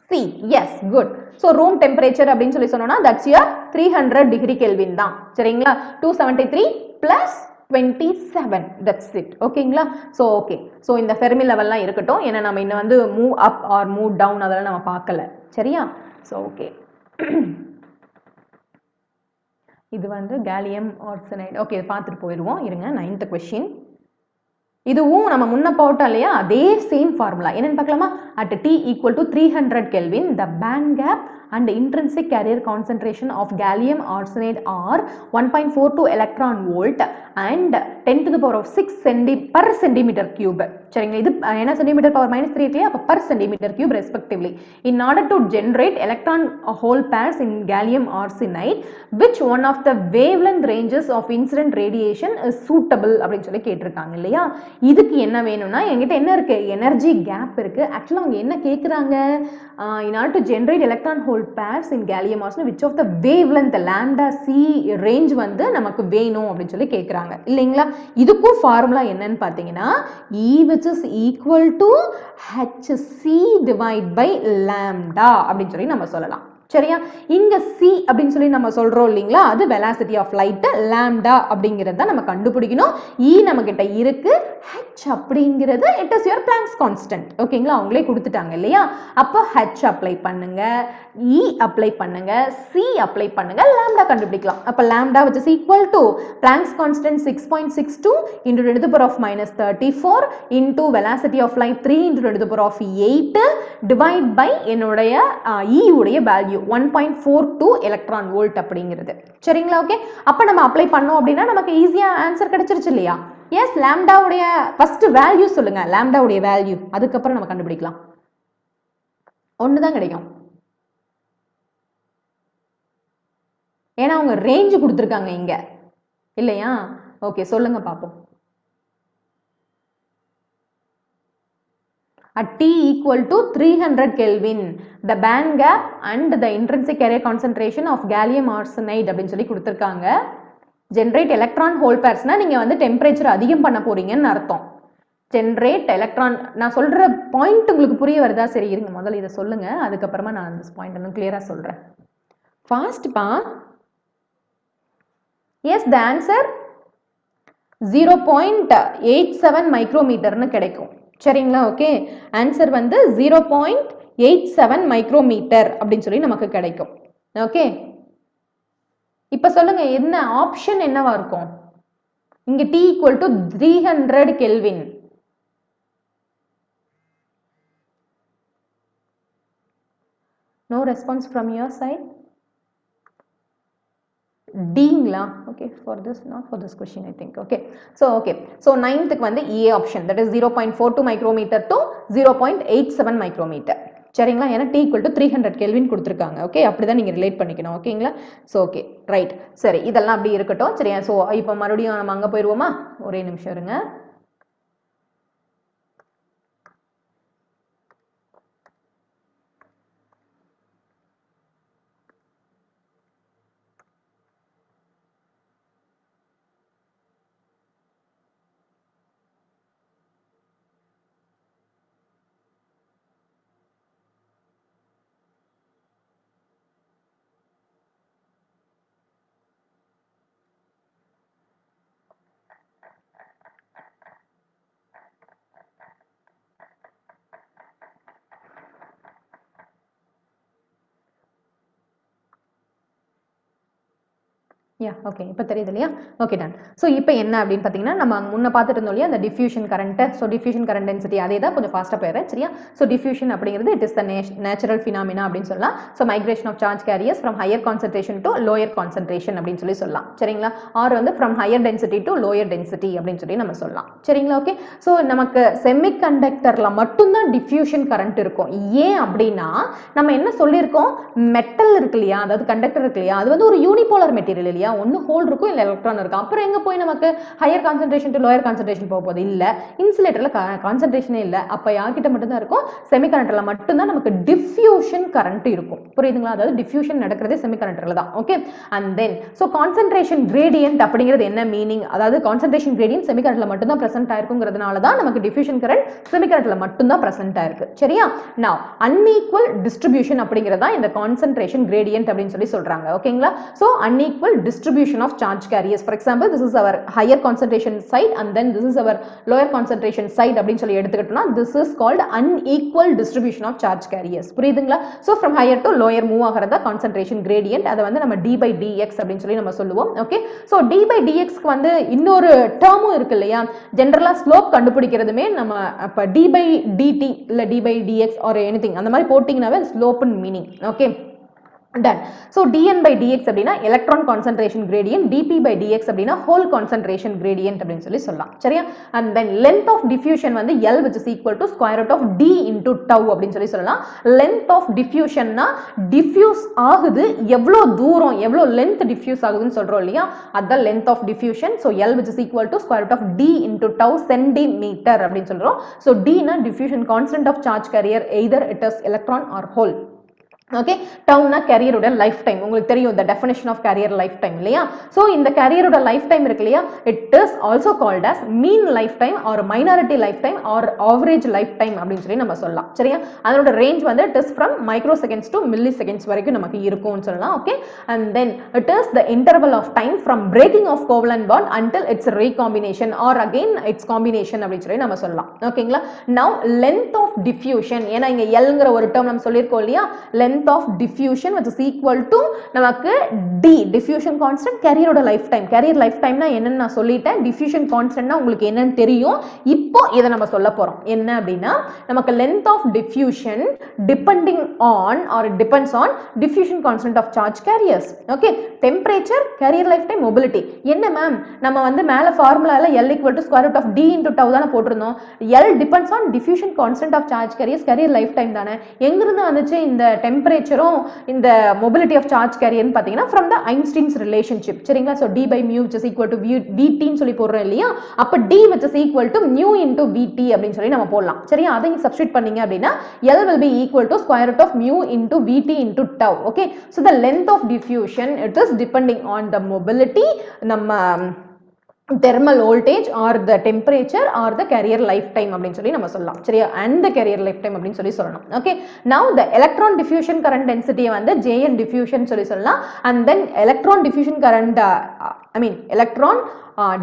C, yes, good. so room temperature அப்படினு சொல்லி சொன்னோம்னா that's your 300 degree Kelvin தான் சரிங்களா. 273 plus 27, that's it. ஓகேங்களா. so okay, so இந்த Fermi லெவல்லாம் இருக்கட்டும், ஏன்னா நம்ம இன்னும் வந்து move up or move down அதெல்லாம் நம்ம பார்க்கல சரியா. so okay இது வந்து gallium arsenide. ஓகே, பார்த்துட்டு போயிடுவோம் இருங்க. 9th question இதுவும் நம்ம முன்ன போட்டோம் இல்லையா, அதே சேம் ஃபார்முலா. என்னன்னு பார்க்கலாமா? at T equal to 300 Kelvin the band gap and intrinsic carrier concentration of gallium arsenide are 1.42 electron volt and 10 to the power of 6 per centimeter cube சரிங்களா. இது என்ன சென்டிமீட்டர் பவர் -3 இல்லையா, அப்ப per centimeter cube respectively. in order to generate electron hole pairs in gallium arsenide which one of the wavelength ranges of incident radiation is suitable அப்படின்னு சொல்லி கேட்டிருக்காங்க இல்லையா. இதுக்கு என்ன வேணும்னா என்கிட்ட என்ன இருக்கு? எனர்ஜி கேப் இருக்கு. ஆக்சுவலா அவங்க என்ன கேக்குறாங்க? in order to generate electron hole hole pairs in gallium arsenide which of the wavelength lambda c range வந்து நமக்கு வேணும் அப்படின்னு சொல்லி கேட்குறாங்க இல்லைங்களா. இதுக்கும் ஃபார்முலா என்னன்னு பார்த்தீங்கன்னா E which is equal to hc divide by lambda அப்படின்னு சொல்லி நம்ம சொல்லலாம். சரியா, இங்க c அப்படின்னு சொல்லி நம்ம சொல்றோம் இல்லீங்களா, அது velocity of light, lambda அப்படிங்கறத நம்ம கண்டுபிடிக்கணும். E நம்ம கிட்ட இருக்கு, h அப்படிங்கிறது it is your Planck's constant. ஓகேங்களா, அவங்களே கொடுத்துட்டாங்க இல்லையா. அப்ப h அப்ளை பண்ணுங்க, E அப்ளை பண்ணுங்க, c அப்ளை பண்ணுங்க, lambda கண்டுபிடிக்கலாம். அப்ப lambda which is equal to Planck's constant 6.62 into 10 to the power of minus 34 into velocity of light 3 into 10 to the power of 8 divide by என்னுடைய E உடைய value 1.42 electron volt அப்படிங்கிறது. சரிங்களா, okay. அப்ப நம்ம apply பண்ணோம் அப்படின்னா நமக்கு ஈஸியா ஆன்சர் கிடைச்சிருச்சு இல்லையா. எஸ், லாம்டா உடைய ஃபர்ஸ்ட் வேல்யூ சொல்லுங்க, லாம்டா உடைய வேல்யூ, அதுக்கப்புறம் நம்ம கண்டுபிடிக்கலாம். ஒண்ணுதான் கிடைக்கும், ஏன்னா அவங்க ரேஞ்ச் கொடுத்துருக்காங்க இங்க இல்லையா. ஓகே, சொல்லுங்க பாப்போம். At T equal to 300 Kelvin, the band gap and the intrinsic carrier concentration of gallium arsenide அப்படின்னு சொல்லி கொடுத்துருக்காங்க. generate electron hole pairs னா நீங்க வந்து டெம்பரேச்சர் அதிகம் பண்ண போறீங்கன்னு அர்த்தம். generate electron, நான் சொல்ற பாயிண்ட் உங்களுக்கு புரிய வருதா? சரி இருங்க, முதல்ல இதை சொல்லுங்க, அதுக்கப்புறமா நான் அந்த பாயிண்ட் இன்னும் கிளியரா சொல்றேன். ஃபாஸ்ட் பா. yes, the answer 0.87 மைக்ரோமீட்டர்னு கிடைக்கும். சரிங்களா, ஓகே. ஆன்சர் வந்து 0.87 மைக்ரோமீட்டர் அப்படின்னு சொல்லி நமக்கு கிடைக்கும். ஓகே, இப்ப சொல்லுங்க என்ன ஆப்ஷன் என்னவா இருக்கும்? இங்க T equal to 300 Kelvin. No response from your side. Dங்களா? okay, for this, not for this question I think. okay, so 9th க்கு வந்து A option, that is 0.42 micrometer to 0.87 micrometer. சரிங்களா, ஏன்னா T equal to 300 Kelvin கொடுத்துருக்காங்க. Okay, அப்படிதான் நீங்க relate பண்ணிக்கணும். ஓகேங்களா, so okay right, சரி இதெல்லாம் அப்படி இருக்கட்டும். சரியா, ஸோ இப்போ மறுபடியும் நம்ம அங்கே போயிடுவோமா? ஒரே நிமிஷம் இருங்க. ஓகே, இப்போ தெரியுது இல்லையா. Okay done. ஸோ இப்போ என்ன அப்படின்னு பார்த்தீங்கன்னா, நம்ம முன்ன பார்த்துட்டு இருந்தோம் இல்லையா, அந்த diffusion current. So diffusion current density அதே தான், கொஞ்சம் ஃபாஸ்ட்டாக போயிடுறேன். சரியா, ஸோ டிஃப்யூஷன் அப்படிங்கிறது it is the natural phenomena அப்படின்னு சொல்லலாம். So migration of charge carriers from higher concentration to lower concentration அப்படின்னு சொல்லலாம். சரிங்களா, ஆர் வந்து from higher density to lower density அப்படின்னு சொல்லி நம்ம சொல்லலாம். சரிங்களா, ஓகே. ஸோ நமக்கு செமிகண்டக்டரில் மட்டும்தான் டிஃப்யூஷன் கரண்ட் இருக்கும். ஏன் அப்படின்னா நம்ம என்ன சொல்லியிருக்கோம், மெட்டல் இருக்கு இல்லையா, அதாவது கண்டக்டர் இருக்கு இல்லையா, அது வந்து ஒரு யூனிபோலர் மெட்டீரியல் இல்லையா, ஒன்று ஹோல் இருக்கும் இல்லை எலக்ட்ரான் இருக்கும். அப்புறம் எங்க போய் நமக்கு higher concentration to lower concentration போக போகுது இல்லை, இன்சுலேட்டர்ல கான்சன்ட்ரேஷனே இல்லை. அப்போ யார்கிட்ட மட்டும்தான் இருக்கும், செமிகண்டக்டர்ல மட்டும்தான் நமக்கு டிஃப்யூஷன் கரண்ட் இருக்கும். புரியுதுங்களா, அதாவது டிஃப்யூஷன் நடக்கிறதே செமிகண்டக்டர்ல தான். Okay, and then so concentration gradient அப்படிங்கிறது என்ன மீனிங், அதாவது கான்சன்ட்ரேஷன் கிரேடியன்ட் செமிகண்டக்டர்ல மட்டும்தான் பிரசன்ட் ஆயிருக்குங்கிறதுனால தான் நமக்கு டிஃப்யூஷன் கரண்ட் செமிகண்டக்டர்ல மட்டும்தான் பிரசன்ட் ஆயிருக்கு. சரியா, now unequal distribution அப்படிங்கிறது தான் இந்த கான்சன்ட்ரேஷன் கிரேடியன்ட் அப்படின்னு சொல்லி சொல்றாங்க. ஓகேங்களா, so unequal distribution of charge carriers. For example, this is our higher concentration side and then this is our lower concentration side அப்படின்னு சொல்லி எடுத்துக்கிட்டோம்னா this is called unequal distribution of charge carriers. புரியுதுங்களா, so from higher to lower move ஆகிறதா concentration gradient. அதை வந்து நம்ம d by dx அப்படின்னு சொல்லி நம்ம சொல்லுவோம். Okay, so d by dx க்கு வந்து இன்னொரு டேர்மும் இருக்கு இல்லையா, ஜெனரலா ஸ்லோப் கண்டுபிடிக்கிறதுமே நம்ம அப்ப d by dt இல்ல d by dx or anything அந்த மாதிரி போட்டிங்கனாவே ஸ்லோப்னு மீனிங். Okay, done. So dn by dx அப்படினா electron concentration gradient, dp by dx அப்படினா whole concentration gradient அப்படினு சொல்லலாம். சரியா, and then length of diffusion வந்து L which is equal to square root of d into tau அப்படினு சொல்லலாம். length of diffusion னா diffuse ஆகுது எவ்வளவு தூரம், எவ்வளவு length diffuse ஆகுதுன்னு சொல்றோம் இல்லையா, அதான் length of diffusion. So L which is equal to square root of d into tau centimeter அப்படினு சொல்றோம். So d னா diffusion constant of charge carrier, either it is electron or hole. Okay டவுன்னா கேரியரோட lifetime உங்களுக்கு தெரியும் the definition of carrier lifetime இல்லையா so இந்த கேரியரோட லைஃப் டைம் இருக்கு இல்லையா it is also called as mean lifetime or minority lifetime or average lifetime அப்படின்னு சொல்லி நம்ம சொல்லலாம் சரியா அதனோட ரேஞ்ச் வந்து it is from microseconds to milliseconds வரைக்கும் நமக்கு இருக்கும்னு சொல்லலாம் okay and then it is the interval of time from braking of covalent bond until its recombination or again its combination அப்படின்னு சொல்லி நம்ம சொல்லலாம் ஓகேங்களா now length of diffusion ஏன்னா இங்க Lங்கிற ஒரு டேர்ம் நம்ம சொல்லியிருக்கோம் இல்லையா length of diffusion which is equal to நமக்கு D diffusion constant carrier lifetime carrier lifetime னா என்னன்னு நான் சொல்லிட்டேன் diffusion constant னா உங்களுக்கு என்னன்னு தெரியும் இப்போ இத நம்ம சொல்ல போறோம் என்ன அப்படினா நமக்கு length of diffusion depending on or it depends on diffusion constant of charge carriers okay temperature carrier lifetime mobility என்ன மேம் நம்ம வந்து மேல ஃபார்முலால L equal to square root of D into tau தான போட்டுறோம் L depends on diffusion constant of charge carriers carrier lifetime தானே எங்க இருந்து வந்துச்சு இந்த temperature இந்த mobility of charge carrier ன்னு பாத்தீங்கன்னா from the Einstein's relationship சரிங்களா so d by mu which is equal to vt ன்னு சொல்லி போடுறோம் இல்லையா அப்ப d which is equal to mu into vt அப்படினு சொல்லி நம்ம போடலாம் சரியா அதை நீங்க சப்ஸ்டிட்யூட் பண்ணீங்க அப்படினா L will be equal to square root of mu into vt into tau okay so the length of diffusion it is depending on the mobility நம்ம thermal voltage or the temperature or the carrier lifetime அப்படினு சொல்லி நம்ம சொல்லலாம் சரியா and the carrier lifetime அப்படினு சொல்லி சொல்லணும் okay now the electron diffusion current density வந்து JN diffusion சொல்லி சொல்லலாம் and then electron diffusion current electron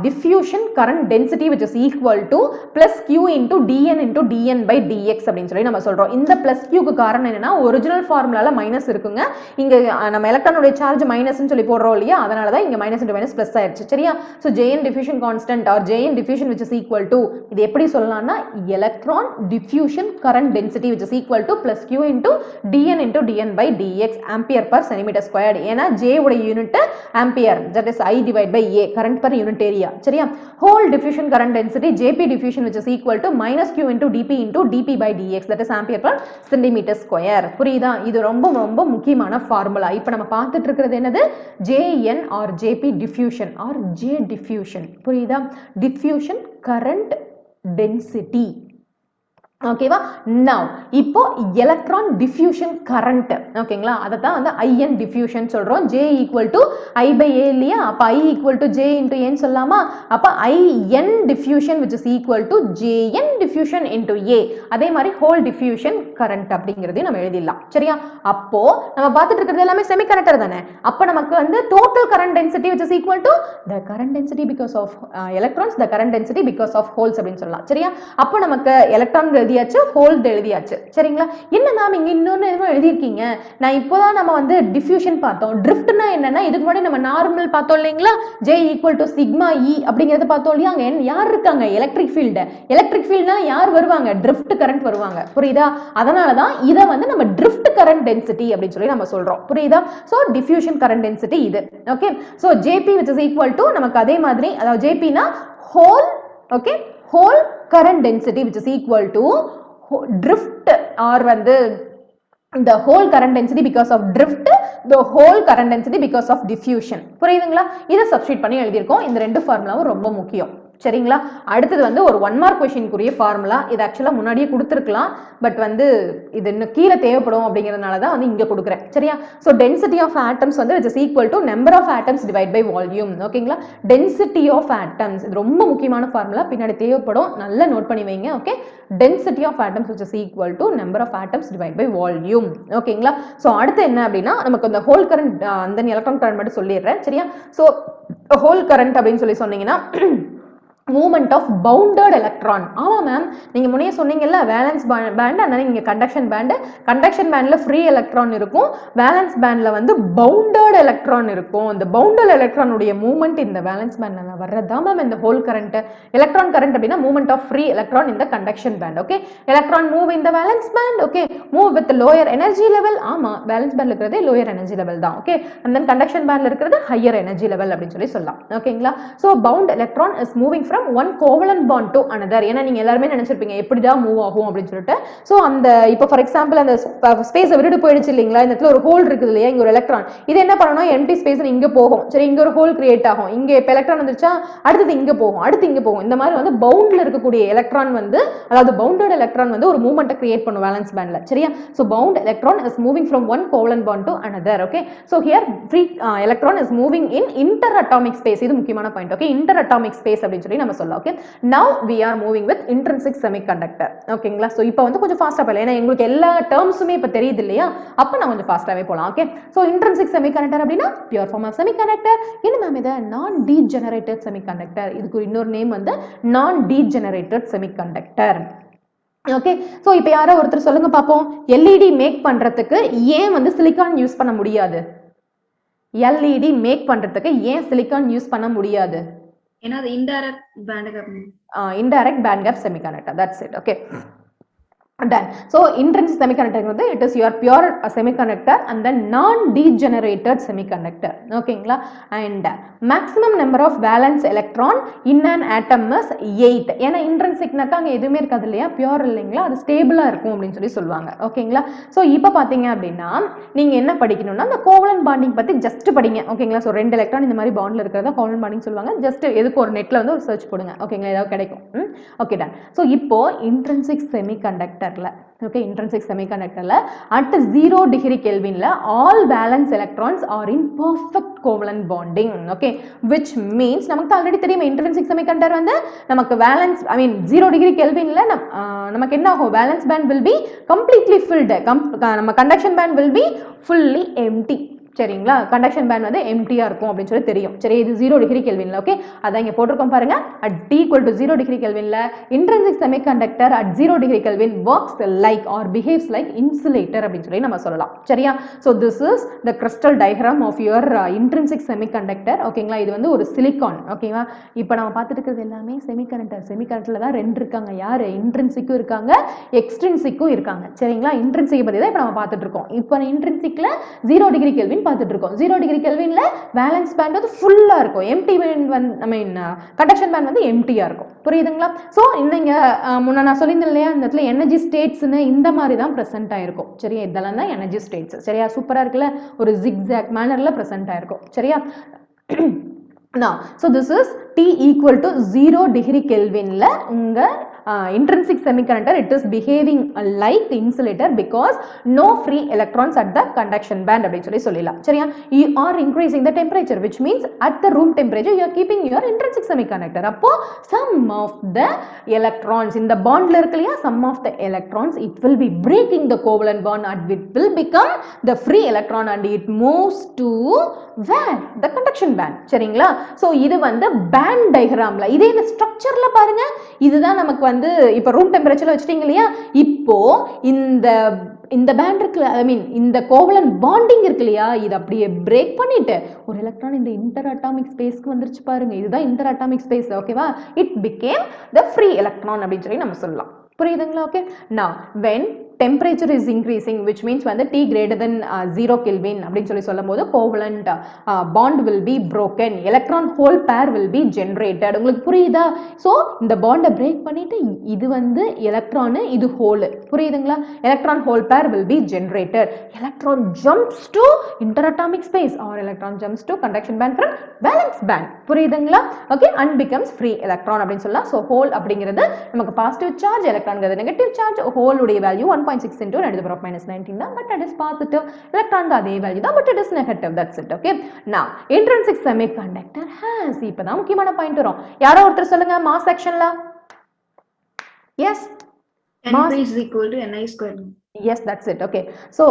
diffusion current density which is equal to plus q into dn into dn by dx அப்படினு சொல்லி நம்ம சொல்றோம் இந்த plus q க்கு காரணம் என்னன்னா ஒரிஜினல் ஃபார்முலால மைனஸ் இருக்குங்க இங்க நம்ம எலக்ட்ரானோட சார்ஜ் மைனஸ் னு சொல்லி போடுறோம் இல்லையா அதனால தான் இங்க மைனஸ் into மைனஸ் பிளஸ் ஆயிருச்சு சரியா so jn diffusion constant or jn diffusion which is equal to இது எப்படி சொல்லலாம்னா electron diffusion current density which is equal to plus q into dn by dx ampere per centimeter squared ஏனா j உடைய unit ampere that is I divided by a current per unit area சரியா whole diffusion current density jp diffusion which is equal to minus q into dp by dx that is ampere per centimeter square புரியுதா இது ரொம்ப ரொம்ப முக்கியமான formula இப்போ நம்ம பார்த்துட்டு இருக்கிறது என்னது jn or jp diffusion or j diffusion புரியுதா diffusion current density ஓகேவா now இப்போ electron diffusion current ஓகேங்களா அத தான் வந்து IN diffusion சொல்றோம் J equal to I by A இல்லையா அப்ப I equal to J into N சொல்லலாமா அப்ப IN diffusion which is equal to JN diffusion into A அதே மாதிரி whole diffusion current அப்படிங்கறதையும் நம்ம எழுதிடலாம் சரியா அப்போ நம்ம பார்த்துட்டு இருக்கிறது எல்லாமே semiconductor தானே அப்ப நமக்கு வந்து total current density which is equal to the current density because of electrons the current density because of holes அப்படினு சொல்லலாம் சரியா அப்ப நமக்கு electron எழுதியாச்சு ஹோல் எழுதியாச்சு சரிங்களா என்ன மேம் இங்க இன்னொன்னு எதுவும் எழுதி இருக்கீங்க நான் இப்போதான் நம்ம வந்து டிஃப்யூஷன் பார்த்தோம் ட்ரிஃப்ட்னா என்னன்னா இதுக்கு முன்னாடி நம்ம நார்மல் பார்த்தோம் இல்லைங்களா J equal to sigma E அப்படிங்கறத பார்த்தோம் இல்லையா அங்க யார் இருக்காங்க எலக்ட்ரிக் ஃபீல்ட்னா யார் வருவாங்க ட்ரிஃப்ட் கரண்ட் வருவாங்க புரியுதா அதனால தான் இத வந்து நம்ம ட்ரிஃப்ட் கரண்ட் டென்சிட்டி அப்படி சொல்லி நம்ம சொல்றோம் புரியுதா சோ டிஃப்யூஷன் கரண்ட் டென்சிட்டி இது okay so JP which is equal to நமக்கு அதே மாதிரி அதாவது JP னா whole okay whole current density which is equal to drift or வந்து the whole current density because of drift the whole current density because of diffusion புரியுதுங்களா இத substitute பண்ணி எழுதி இருக்கோம் இந்த ரெண்டு ஃபார்முலாவும் ரொம்ப முக்கியம் சரிங்களா அடுத்து வந்து ஒரு 1 மார்க் क्वेश्चन குரிய ஃபார்முலா இது एक्चुअली முன்னாடியே கொடுத்திருக்கலாம் பட் வந்து இது இன்னும் கீழ தேவைப்படும் அப்படிங்கறதனால தான் வந்து இங்க கொடுக்கிறேன் சரியா சோ density of atoms வந்து which is equal to number of atoms divided by volume ஓகேங்களா density of atoms இது ரொம்ப முக்கியமான ஃபார்முலா பின்னாடி தேவைப்படும் நல்லா நோட் பண்ணி வைங்க okay density of atoms which is equal to number of atoms divided by volume ஓகேங்களா சோ அடுத்து என்ன அப்படினா நமக்கு இந்த whole current and then electron current மட்டும் சொல்லிறேன் சரியா சோ whole current அப்படினு சொல்லி சொன்னீங்கன்னா movement of bounded electron ஆமா மேம் நீங்க முன்னே சொன்னீங்கல்ல வேலன்ஸ் பேண்ட் அதனால இங்க கண்டக்ஷன் பேண்ட்ல ஃப்ரீ எலக்ட்ரான் இருக்கும் வேலன்ஸ் பேண்ட்ல வந்து பவுண்டட் எலக்ட்ரான் இருக்கும் இந்த பவுண்டட் எலக்ட்ரான் உடைய மூவ்மெண்ட் இந்த வேலன்ஸ் பேண்ட்ல வர்றதா மேம் இந்த ஹோல் கரண்ட் எலக்ட்ரான் கரண்ட் அப்படினா movement of free electron in the conduction band okay electron move in the valence band okay move with lower energy level ஆமா valence பேண்ட்ல இருக்கிறது lower energy level தான் okay and then conduction பேண்ட்ல இருக்கிறது higher energy level அப்படி சொல்லி சொல்லலாம் ஓகேங்களா so bound electron is moving from from one covalent bond to another. ஏன்னா நீங்க எல்லாரும் நினைச்சிருப்பீங்க எப்படிதான் மூவ் ஆகும் அப்படின்னு சொல்லிட்டு. சோ அந்த இப்போ ஃபார் எக்ஸாம்பிள் அந்த ஸ்பேஸ் விட்டுட்டு போயிடுச்சு இல்லீங்களா, இந்த இடத்துல ஒரு ஹோல் இருக்குது இல்லையா, இங்க ஒரு எலக்ட்ரான், இது என்ன பண்ணணும்னா எம்டி ஸ்பேஸ் இங்க போகும். சரி, இங்க ஒரு ஹோல் கிரியேட் ஆகும், இங்க இப்ப எலக்ட்ரான் வந்துருச்சா அடுத்தது இங்க போகும், அடுத்து இங்க போகும். இந்த மாதிரி வந்து பவுண்ட்ல இருக்கக்கூடிய எலக்ட்ரான் வந்து, அதாவது பவுண்டட் எலக்ட்ரான் வந்து ஒரு மூவ்மெண்ட்டை கிரியேட் பண்ணும் வேலன்ஸ் பேண்ட்ல. சரியா? So bound electron is moving from one covalent bond to another. Okay, so here free electron is moving in interatomic space. இது முக்கியமான பாயிண்ட். ஓகே, interatomic space அப்படி சொல்லி நம்ம சொல்லலாம். Okay, now we are moving with intrinsic semiconductor. ஓகேங்களா? So இப்போ வந்து கொஞ்சம் ஃபாஸ்டா போலாம், ஏன்னா உங்களுக்கு எல்லா டேர்ம்ஸுமே இப்போ தெரியுது இல்லையா, அப்ப நான் கொஞ்சம் ஃபாஸ்டாவே போலாம். ஓகே, சோ intrinsic semiconductor அப்படின்னா பியூர் ஃபார்ம் ஆஃப் semiconductor. என்ன மேம் இது? நான் டீஜெனரேட்டட் செமிகண்டக்டர். இதுக்கு இன்னொரு நேம் வந்து நான் டீஜெனரேட்டட் செமிகண்டக்டர். ஓகே, சோ இப்போ யாரோ ஒருத்தர் சொல்லுங்க பாப்போம், எல்இடி மேக் பண்றதுக்கு ஏன் வந்து சிலிக்கான் யூஸ் பண்ண முடியாது? எல்இடி மேக் பண்றதுக்கு ஏன் சிலிக்கான் யூஸ் பண்ண முடியாது? ஏன்னா அது indirect band gap. Indirect band gap semiconductor. That's it. Okay, done. So intrinsic semiconductor வந்து it is your pure semiconductor and then non degenerated semiconductor. ஓகேங்களா? and maximum number of valence electron in an atom is 8. ஏன்னா இன்ட்ரின்சிக்னாக்கா அங்க எதுவுமே இருக்காது இல்லையா, pure இல்லைங்களா, அது ஸ்டேபிளா இருக்கும் அப்படின்னு சொல்லி சொல்லுவாங்க. ஓகேங்களா? சோ இப்போ பாத்தீங்க அப்படின்னா நீங்க என்ன படிக்கணும்னா அந்த கோவலன்ட் பாண்டிங் பத்தி ஜஸ்ட் படிங்க. ஓகேங்களா? சோ 2 எலக்ட்ரான் இந்த மாதிரி பாண்ட்ல இருக்கிறதா கோவலன்ட் பாண்டிங் சொல்லுவாங்க. ஜஸ்ட் எதுக்கு ஒரு நெட்ல வந்து ஒரு சர்ச் போடுங்க. ஓகேங்களா? ஏதாவது கிடைக்கும். Okay, done. சோ இப்போ இன்ட்ரின்சிக் செமிகண்டக்டர்ல, okay, intrinsic semiconductor at 0 degree Kelvin all valence electrons are in perfect covalent bonding. Okay, which means நமக்கு ஆல்ரெடி தெரியும் intrinsic semiconductor வந்து நமக்கு valence, I mean 0 degree Kelvin நமக்கு என்ன ஆகும், valence band will be completely filled, நம்ம conduction band will be fully empty. சரிங்களா? Conduction pant வந்து எம்டியா இருக்கும் அப்படின்னு சொல்லி தெரியும். சரி, இது 0 டிகிரி கெல்வின்ல. ஓகே, அதான் இங்க போட்டிருக்கோம் பாருங்க. at t equal to 0 degree கெல்வின்ல intrinsic semiconductor at 0 degree Kelvin works like or behaves like insulator அப்படின்னு சொல்லி நம்ம சொல்லலாம். சரியா? so this is the crystal diagram of your intrinsic semiconductor. ஓகேங்களா? இது வந்து ஒரு சிலிகான். ஓகேவா? இப்போ நம்ம பார்த்துட்டு இருக்கிறது எல்லாமே செமிகண்டக்டர். செமிகண்டக்டர்ல தான் 2 இருக்காங்க. யாரு? இன்ட்ரின்சிக்கும் இருக்காங்க, எக்ஸ்ட்ரின்சிக்கும் இருக்காங்க. சரிங்களா? இன்ட்ரின்சிக் பத்தி தான் இப்போ நம்ம பார்த்துட்டு இருக்கோம். இப்போ இன்ட்ரின்சிக்ல 0 டிகிரி கெல்வின் பார்த்துட்டு இருக்கோம். 0 டிகிரி கெல்வின்ல வேலன்ஸ் பேண்ட் வந்து ஃபுல்லா இருக்கும், எம்டி பேண்ட் வந்து ஐ மீன் கண்டக்ஷன் பேண்ட் வந்து எம்டியா இருக்கும். புரியுதுங்களா? சோ இன்னங்க முன்ன நான் சொல்லியிருந்தேன் இல்லையா, இந்த இடத்துல எனர்ஜி ஸ்டேட்ஸ்னு இந்த மாதிரி தான் பிரசன்ட் ஆயிருக்கும். சரியா? இதெல்லாம் தான் எனர்ஜி ஸ்டேட்ஸ். சரியா? சூப்பரா இருக்குல்ல, ஒரு ஜிக்ஸாக் மேனர்ல பிரசன்ட் ஆயிருக்கும். சரியா? now so this is t equal to 0 degree kelvin la unga intrinsic semiconductor it is behaving like the insulator because no free electrons at the conduction band appdi solli sollala. Seriya? You are increasing the temperature, which means at the room temperature you are keeping your intrinsic semiconductor. appo some of the electrons in the bond la irukliya, some of the electrons it will be breaking the covalent bond and it will become the free electron and it moves to where? The conduction band. சரிங்களா? So இது வந்து pant டயகிராம்ல, இதே இந்த ஸ்ட்ரக்சர்ல பாருங்க, இதுதான் நமக்கு வந்து இப்போ ரூம் டெம்பரேச்சர்ல வச்சிட்டீங்க இல்லையா, இப்போ இந்த பேண்ட் இருக்கு, ஐ மீன் இந்த கோவலன்ட் பாண்டிங் இருக்கு இல்லையா, இது அப்படியே பிரேக் பண்ணிட்டு ஒரு எலக்ட்ரான் இந்த இன்டர் அட்டாமிக் ஸ்பேஸ்க்கு வந்துருச்சு பாருங்க, இதுதான் இன்டர் அட்டாமிக் ஸ்பேஸ். ஓகேவா? It became the free electron அப்படின்னு சொல்லி நம்ம சொல்லலாம். புரியுதுங்களா? Okay, now when temperature is increasing, which means when the t greater than 0 Kelvin அப்படின்னு சொல்லி சொல்லும்போது covalent bond will be broken, electron hole pair will be generated. உங்களுக்கு புரியுதா? so இந்த bond break பண்ணிட்டு இது வந்து எலக்ட்ரான், இது ஹோல். புரியுதுங்களா? electron hole pair will be generated. electron jumps to interatomic space or electron jumps to conduction band from valence band. புரியுதுங்களா? okay, and becomes free electron அப்படின்னு சொல்லலாம். so hole அப்படிங்கிறது நமக்கு பாசிட்டிவ் சார்ஜ், எலக்ட்ரான்ங்கிறது negative charge. Hole உடைய value 1.6 into 10 to the power of minus 19 தான், but it is positive. electron அதே value தான், but it is negative. that's it. okay, now intrinsic semiconductor has, இப்பதான் முக்கியமான point வரும். யாரோ ஒருத்தர் சொல்லுங்க மாஸ் செக்ஷன்ல. yes, mass is equal to ni square. yes, that's it. okay, so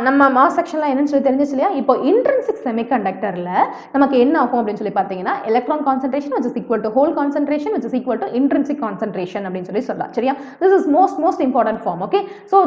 நம்ம மாஸ் செக்ஷன்ல என்னன்னு சொல்லி தெரிஞ்சிச்சு இல்லையா. இப்போ இன்ட்ரின்சிக் செமிகண்டக்டர்ல நமக்கு என்ன ஆகும் அப்படின்னு சொல்லி பார்த்தீங்கன்னா electron concentration which is equal to whole concentration which is equal to intrinsic concentration அப்படின்னு சொல்லி சொல்லலாம். சரியா? this is most important form. okay, so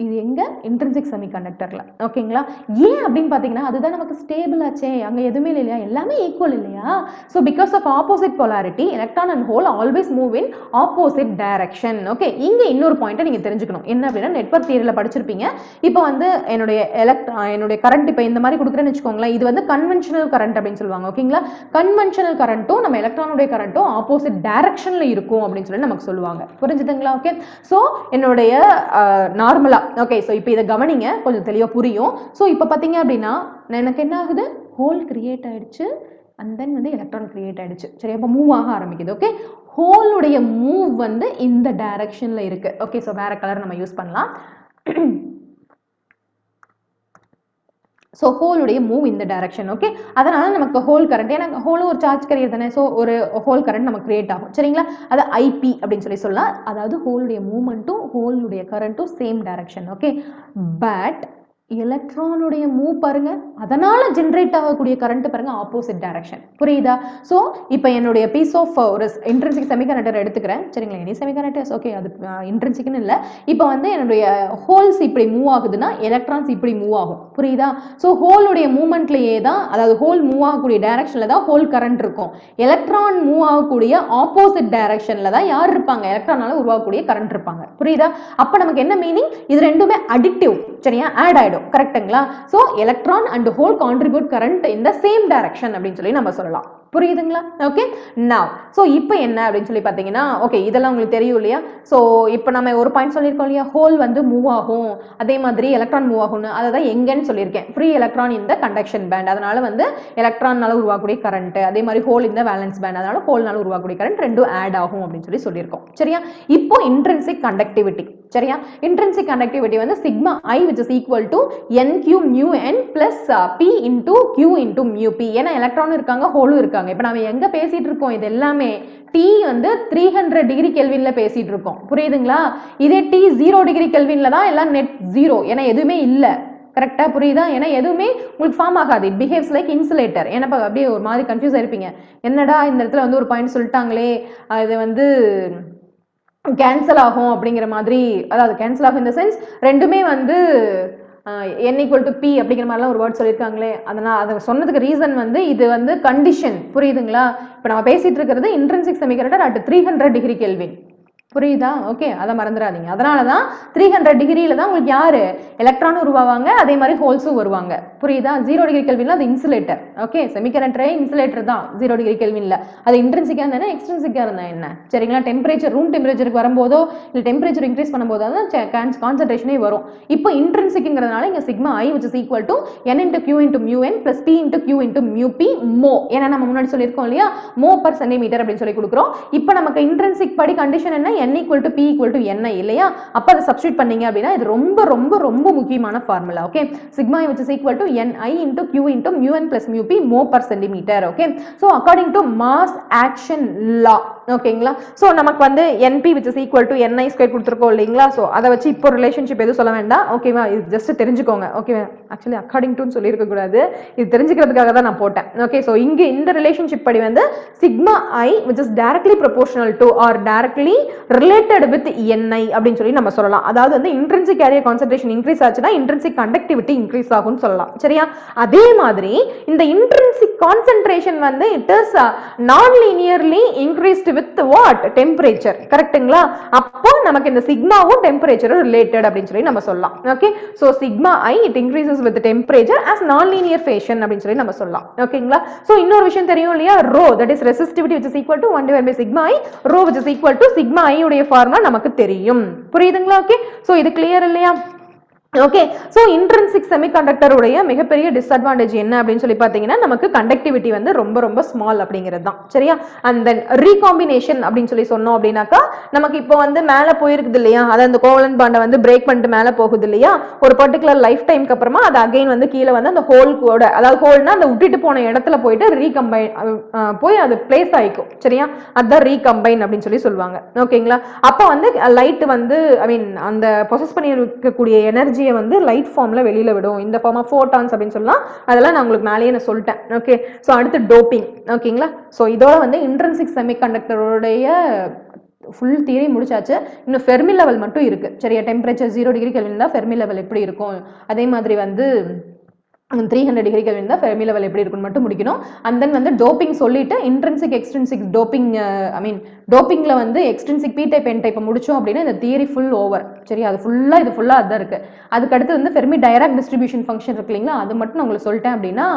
இது எங்க இன்ட்ரின்சிக் செமிகண்டக்டர்ல. ஓகேங்களா? ஏன் அப்படின்னு பார்த்தீங்கன்னா அதுதான் நமக்கு ஸ்டேபிள் ஆச்சே, அங்கே எதுவுமே இல்லையா, எல்லாமே ஈக்குவல் இல்லையா. So because of opposite polarity electron and hole always move in opposite direction. Okay, இங்கே இன்னொரு பாயிண்ட்டை நீங்கள் தெரிஞ்சுக்கணும். என்ன அப்படின்னா நெட்வொர்க் தியரியில் படிச்சிருப்பீங்க. இப்போ வந்து என்னுடைய கரண்ட் இப்போ இந்த மாதிரி கொடுக்குறேன்னு வச்சுக்கோங்களேன், இது வந்து கன்வென்ஷனல் கரண்ட் அப்படின்னு சொல்லுவாங்க. ஓகேங்களா? கன்வென்ஷனல் கரண்ட்டும் நம்ம எலக்ட்ரானுடைய கரண்ட்டும் ஆப்போசிட் டைரக்ஷன்ல இருக்கும் அப்படின்னு சொல்லி நமக்கு சொல்லுவாங்க. புரிஞ்சுதுங்களா? ஓகே, ஸோ என்னுடைய நார்மலா ஓகே, ஸோ இப்போ இதை கவனிங்க, கொஞ்சம் தெளிவாக புரியும். ஸோ இப்போ பார்த்தீங்க அப்படின்னா எனக்கு என்ன ஆகுது, ஹோல் கிரியேட் ஆயிடுச்சு அண்ட் தென் வந்து எலக்ட்ரான் கிரியேட் ஆயிடுச்சு. சரி, அப்போ மூவ் ஆக ஆரம்பிக்குது. ஓகே, ஹோலுடைய மூவ் வந்து இந்த டைரக்ஷன்ல இருக்கு. ஓகே, ஸோ வேற கலர் நம்ம யூஸ் பண்ணலாம். ஸோ ஹோலுடைய மூவ் இந்த டைரக்ஷன். ஓகே, அதனால நமக்கு ஹோல் கரண்ட், ஏன்னா ஹோலும் ஒரு சார்ஜ் கேரியர் தானே, ஸோ ஒரு ஹோல் கரண்ட் நமக்கு கிரியேட் ஆகும். சரிங்களா? அது ஐபி அப்படின்னு சொல்லலாம். அதாவது ஹோலுடைய மூவ்மெண்ட்டும் ஹோலுடைய கரண்ட்டும் சேம் டைரக்ஷன். ஓகே, பட் எலக்ட்ரானுடைய மூவ் பாருங்க, அதனால ஜென்ரேட் ஆகக்கூடிய கரண்ட் பாருங்க ஆப்போசிட் டைரக்ஷன். புரியுதா? ஸோ இப்போ என்னுடைய பீஸ் ஆஃப் ஒரு இன்ட்ரின்சிக் செமிகண்டக்டர் எடுத்துக்கிறேன். சரிங்களா? எனி செமிகண்டக்டர்ஸ் ஓகே, அது இன்ட்ரின்சிக்னு இல்லை. இப்போ வந்து என்னுடைய ஹோல்ஸ் இப்படி மூவ் ஆகுதுன்னா எலக்ட்ரான்ஸ் இப்படி மூவ் ஆகும். புரியுதா? ஸோ ஹோலுடைய மூவ்மெண்ட்லேயே தான், அதாவது ஹோல் மூவ் ஆகக்கூடிய டைரக்ஷனில் தான் ஹோல் கரண்ட் இருக்கும். எலக்ட்ரான் மூவ் ஆகக்கூடிய ஆப்போசிட் டைரக்ஷனில் தான் யார் இருப்பாங்க, எலக்ட்ரானால உருவாகக்கூடிய கரண்ட் இருப்பாங்க. புரியுதா? அப்போ நமக்கு என்ன மீனிங், இது ரெண்டுமே அடிக்டிவ். சரியா? ஆட் ஆயிடும். கரெக்ட்டுங்களா? So electron and whole contribute current in the same direction அப்படின்னு சொல்லி நம்ம சொல்லலாம். புரியுதுங்களா? ஓகே, நவ் ஸோ இப்போ என்ன அப்படின்னு சொல்லி பார்த்தீங்கன்னா, ஓகே இதெல்லாம் உங்களுக்கு தெரியும் இல்லையா. ஸோ இப்போ நம்ம ஒரு பாயிண்ட் சொல்லியிருக்கோம் இல்லையா, ஹோல் வந்து மூவ் ஆகும், அதே மாதிரி எலக்ட்ரான் மூவ் ஆகும்னு. அதை தான் எங்கன்னு சொல்லியிருக்கேன், ஃப்ரீ எலக்ட்ரான் இந்த கண்டக்ஷன் பேண்ட், அதனால வந்து எலக்ட்ரான்னால உருவாகக்கூடிய கரண்ட், அதே மாதிரி ஹோல் இந்த வேலன்ஸ் பேண்ட், அதனால ஹோல்னால உருவாகக்கூடிய கரண்ட் ரெண்டும் ஆட் ஆகும் அப்படின்னு சொல்லியிருக்கோம். சரியா? இப்போ இன்ட்ரின்சிக் கண்டக்டிவிட்டி. சரியா? இன்ட்ரின்சிக் கண்டக்டிவிட்டி வந்து sigma I which is equal to n q mu n plus p into q into mu p. ஏன்னா எலக்ட்ரானும் இருக்காங்க ஹோலும் இருக்காங்க. இப்போ நாம எங்க பேசிட்டு இருக்கோம், இது எல்லாமே T வந்து 300 டிகிரி கெல்வின்ல பேசிட்டு இருக்கோம். புரியுதுங்களா? இதே T 0 டிகிரி கெல்வின்ல தான் எல்லாம் நெட் ஜீரோ, ஏன்னா எதுவுமே இல்லை. கரெக்டா? புரியுதா? ஏன்னா எதுவுமே உங்களுக்கு ஃபார்ம் ஆகாது. It behaves like insulator. ஏன்னா அப்படியே ஒரு மாதிரி கன்ஃபியூஸ் ஆயிருப்பீங்க, என்னடா இந்த இடத்துல வந்து ஒரு பாயிண்ட் சொல்லிட்டாங்களே, அது வந்து கேன்சல் ஆகும் அப்படிங்கிற மாதிரி. அதாவது கேன்சல் ஆகும் இந்த சென்ஸ் ரெண்டுமே வந்து n equal to p அப்படிங்கிற மாதிரிலாம் ஒரு வேர்ட் சொல்லியிருக்காங்களே, அதனால் அதை சொன்னதுக்கு ரீசன் வந்து இது வந்து கண்டிஷன். புரியுதுங்களா? இப்போ நம்ம பேசிட்டு இருக்கிறது intrinsic semiconductor at 300 degree kelvin. புரியுதா? ஓகே, அதை மறந்துடாதீங்க. அதனால தான் 300 டிகிரியில தான் உங்களுக்கு யாரு எலக்ட்ரானும் உருவாவாங்க, அதே மாதிரி ஹோல்ஸும் வருவாங்க. புரியுதா? 0 டிகிரி கெல்வின்ல அது இன்சுலேட்டர். ஓகே, செமிகண்டக்டரே இன்சுலேட்டர் தான் 0 டிகிரி கெல்வின்ல. அது இன்ட்ரின்சிக்கா இருந்தா என்ன, எக்ஸ்ட்ரின்சிக்கா இருந்தா என்ன? சரிங்களா? டெம்பரேச்சர் ரூம் டெம்பரேச்சருக்கு வரும்போதோ இல்லை டெம்பரேச்சர் இன்க்ரீஸ் பண்ணும்போது தான் கான்சன்ட்ரேஷனே வரும். இப்போ இன்ட்ரின்சிக்ங்கிறதுனால இங்க sigma I which is equal to n into q into mu n plus p into q into mu p மோ. ஏன்னா நம்ம முன்னாடி சொல்லியிருக்கோம் இல்லையா, மோ பர் சென்டிமீட்டர் அப்படின்னு சொல்லி கொடுக்குறோம். இப்போ நமக்கு இன்ட்ரின்சிக் படி கண்டிஷன் என்ன, n equal to p equal to ni இல்லையா. அப்ப அதை சப்ஸ்டிட்யூட் பண்ணீங்க அப்படின்னா இது ரொம்ப ரொம்ப ரொம்ப முக்கியமான formula. Okay, sigma which is equal to ni into q into mu n plus mu p mho per centimeter. Okay, so according to mass action law. ஓகேங்களா? ஸோ நமக்கு வந்து NP which is equal to ni square கொடுத்துருக்கோம் இல்லைங்களா. So அதை வச்சு இப்போ relationship எதுவும் சொல்ல வேண்டாம். ஓகேவா? இது ஜஸ்ட் தெரிஞ்சுக்கோங்க. ஓகேவா? ஆக்சுவலி அக்கார்டிங் டுன்னு சொல்லியிருக்க கூடாது, இது தெரிஞ்சுக்கிறதுக்காக தான் நான் போட்டேன். ஓகே, ஸோ இங்கே இந்த ரிலேஷன்ஷிப் படி வந்து sigma I which is directly proportional to or directly related with ni அப்படின்னு சொல்லி நம்ம சொல்லலாம். அதாவது வந்து இன்ட்ரின்சிக் கேரியர் கான்சன்ட்ரேஷன் இன்க்ரீஸ் ஆச்சுன்னா இன்ட்ரின்சிக் கண்டக்டிவிட்டி இன்க்ரீஸ் ஆகும்னு சொல்லலாம். சரியா? அதே மாதிரி இந்த இன்ட்ரின்சிக் கான்சன்ட்ரேஷன் வந்து இட் இஸ் நான் linearly increased with what, temperature. கரெக்ட்டுங்களா? அப்போ நமக்கு இந்த சிக்மாவும் டெம்பரேச்சரும் ரிலேட்டட் அப்படின்னு சொல்லி நம்ம சொல்லலாம். Okay, so sigma I it increases with temperature as நான் லீனியர் ஃபேஷன் அப்படின்னு சொல்லி நம்ம சொல்லலாம். ஓகேங்களா? ஸோ இன்னொரு விஷயம் தெரியும் இல்லையா, rho that is resistivity which is equal to 1 divided by sigma i, rho which is equal to sigma i உடைய ஃபார்முலா நமக்கு தெரியும். புரியுதுங்களா? ஓகே, ஸோ இது கிளியர் இல்லையா? ஓகே, ஸோ இன்ட்ரின்சிக் செமிகண்டக்டர் உடைய மிகப்பெரிய டிஸ்அட்வான்டேஜ் என்ன அப்படின்னு சொல்லி பார்த்தீங்கன்னா நமக்கு கண்டக்டிவிட்டி வந்து ரொம்ப ரொம்ப ஸ்மால் அப்படிங்கிறது தான். சரியா? அண்ட் தென் ரீகாம்பினேஷன் அப்படின்னு சொல்லி சொன்னோம் அப்படின்னாக்கா நமக்கு இப்போ வந்து மேலே போயிருக்குது இல்லையா, அதாவது அந்த கோவலன்ட் பாண்டை வந்து பிரேக் பண்ணிட்டு மேலே போகுது இல்லையா, ஒரு பர்டிகுலர் லைஃப் டைம்க்கு அப்புறமா அது அகைன் வந்து கீழே வந்து அந்த ஹோல் கூட, அதாவது ஹோல்னா அந்த விட்டுட்டு போன இடத்துல போயிட்டு ரீகம்பைன் போய் அது பிளேஸ் ஆயிக்கும். சரியா? அதுதான் ரீகம்பைன் அப்படின்னு சொல்லி சொல்லுவாங்க. ஓகேங்களா? அப்போ வந்து லைட் வந்து ஐ மீன் அந்த பொசஸ் பண்ணி இருக்கக்கூடிய எனர்ஜி வந்து லைட் ஃபார்ம்ல வெளியில விடும், இந்த ஃபார்ம் ஆஃப் ஃபோட்டான்ஸ் அப்படின்னு சொல்லலாம். அதெல்லாம் நான் உங்களுக்கு மேலேயே நான் சொல்லிட்டேன். ஓகே, ஸோ அடுத்து டோப்பிங். ஓகேங்களா? ஸோ இதோட வந்து இன்ட்ரின்சிக் செமிகண்டக்டருடைய ஃபுல் தியரி முடிச்சாச்சு. இன்னும் ஃபெர்மி லெவல் மட்டும் இருக்குது சரியா. டெம்பரேச்சர் 0 டிகிரி கெல்வின் தான் ஃபெர்மி லெவல் எப்படி இருக்கும், அதே மாதிரி வந்து 300 டிகிரி கெல்வின் தான் ஃபெர்மி லெவல் எப்படி இருக்குன்னு மட்டும் முடிக்கணும். அண்ட் தென் வந்து டோப்பிங் சொல்லிட்டு இன்ட்ரின்சிக் எக்ஸ்ட்ரின்சிக் டோப்பிங் ஐ மீன் டோப்பிங்கில் வந்து எக்ஸ்ட்ரின்சிக் பி டைப் என் டைப்பை முடிச்சோம் அப்படின்னா இந்த தியரி ஃபுல் ஓவர் சரியா. அது ஃபுல்லாக இது ஃபுல்லாக அதுதான் இருக்குது. அதுக்கடுத்து வந்து ஃபெர்மி டைரக்ட் டிஸ்ட்ரிபியூஷன் ஃபங்க்ஷன் இருக்கு இல்லைங்களா, அது மட்டும் நான் உங்களுக்கு சொல்லிட்டேன் அப்படின்னா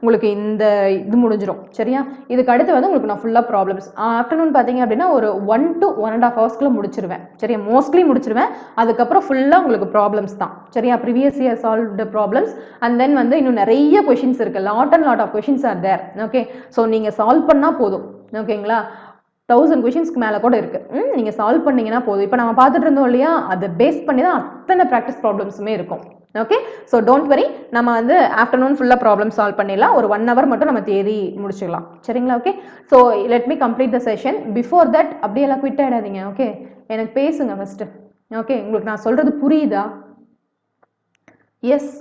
உங்களுக்கு இந்த இது முடிஞ்சிடும் சரியா. இதுக்கு அடுத்து வந்து உங்களுக்கு நான் ஃபுல்லாக ப்ராப்ளம்ஸ் ஆஃப்டர்நூன் பார்த்தீங்க அப்படின்னா ஒரு 1 to 1.5 ஹவர்ஸ்க்குள்ள முடிச்சிருவேன் சரியா. மோஸ்ட்லி முடிச்சிருவேன். அதுக்கப்புறம் ஃபுல்லாக உங்களுக்கு ப்ராப்ளம்ஸ் தான் சரியா. Previous year solved problems and then வந்து இன்னும் நிறைய கொஷின்ஸ் இருக்கு. Lot and lot of questions are there. Okay, so நீங்க சால்வ் பண்ணா போதும். ஓகேங்களா, 1000 கொஷின்ஸ்க்கு மேல கூட இருக்கு. நீங்க சால்வ் பண்ணீங்கன்னா போதும். இப்போ நம்ம பார்த்துட்டு இருந்தோம் இல்லையா, அதை பேஸ் பண்ணி தான் அத்தனை ப்ராக்டிஸ் ப்ராப்ளம்ஸுமே இருக்கும். ஓகே, ஸோ டோன்ட் வரி, நம்ம வந்து ஆஃப்டர்நூன் ஃபுல்லாக ப்ராப்ளம் சால்வ் பண்ணிடலாம். ஒரு 1 hour மட்டும் நம்ம தேதி முடிச்சுக்கலாம் சரிங்களா. Okay, so let me complete the session. Before that அப்படியெல்லாம் குவிட் ஆகிடாதீங்க. ஓகே, எனக்கு பேசுங்க ஃபர்ஸ்ட். ஓகே, உங்களுக்கு நான் சொல்றது புரியுதா? எஸ்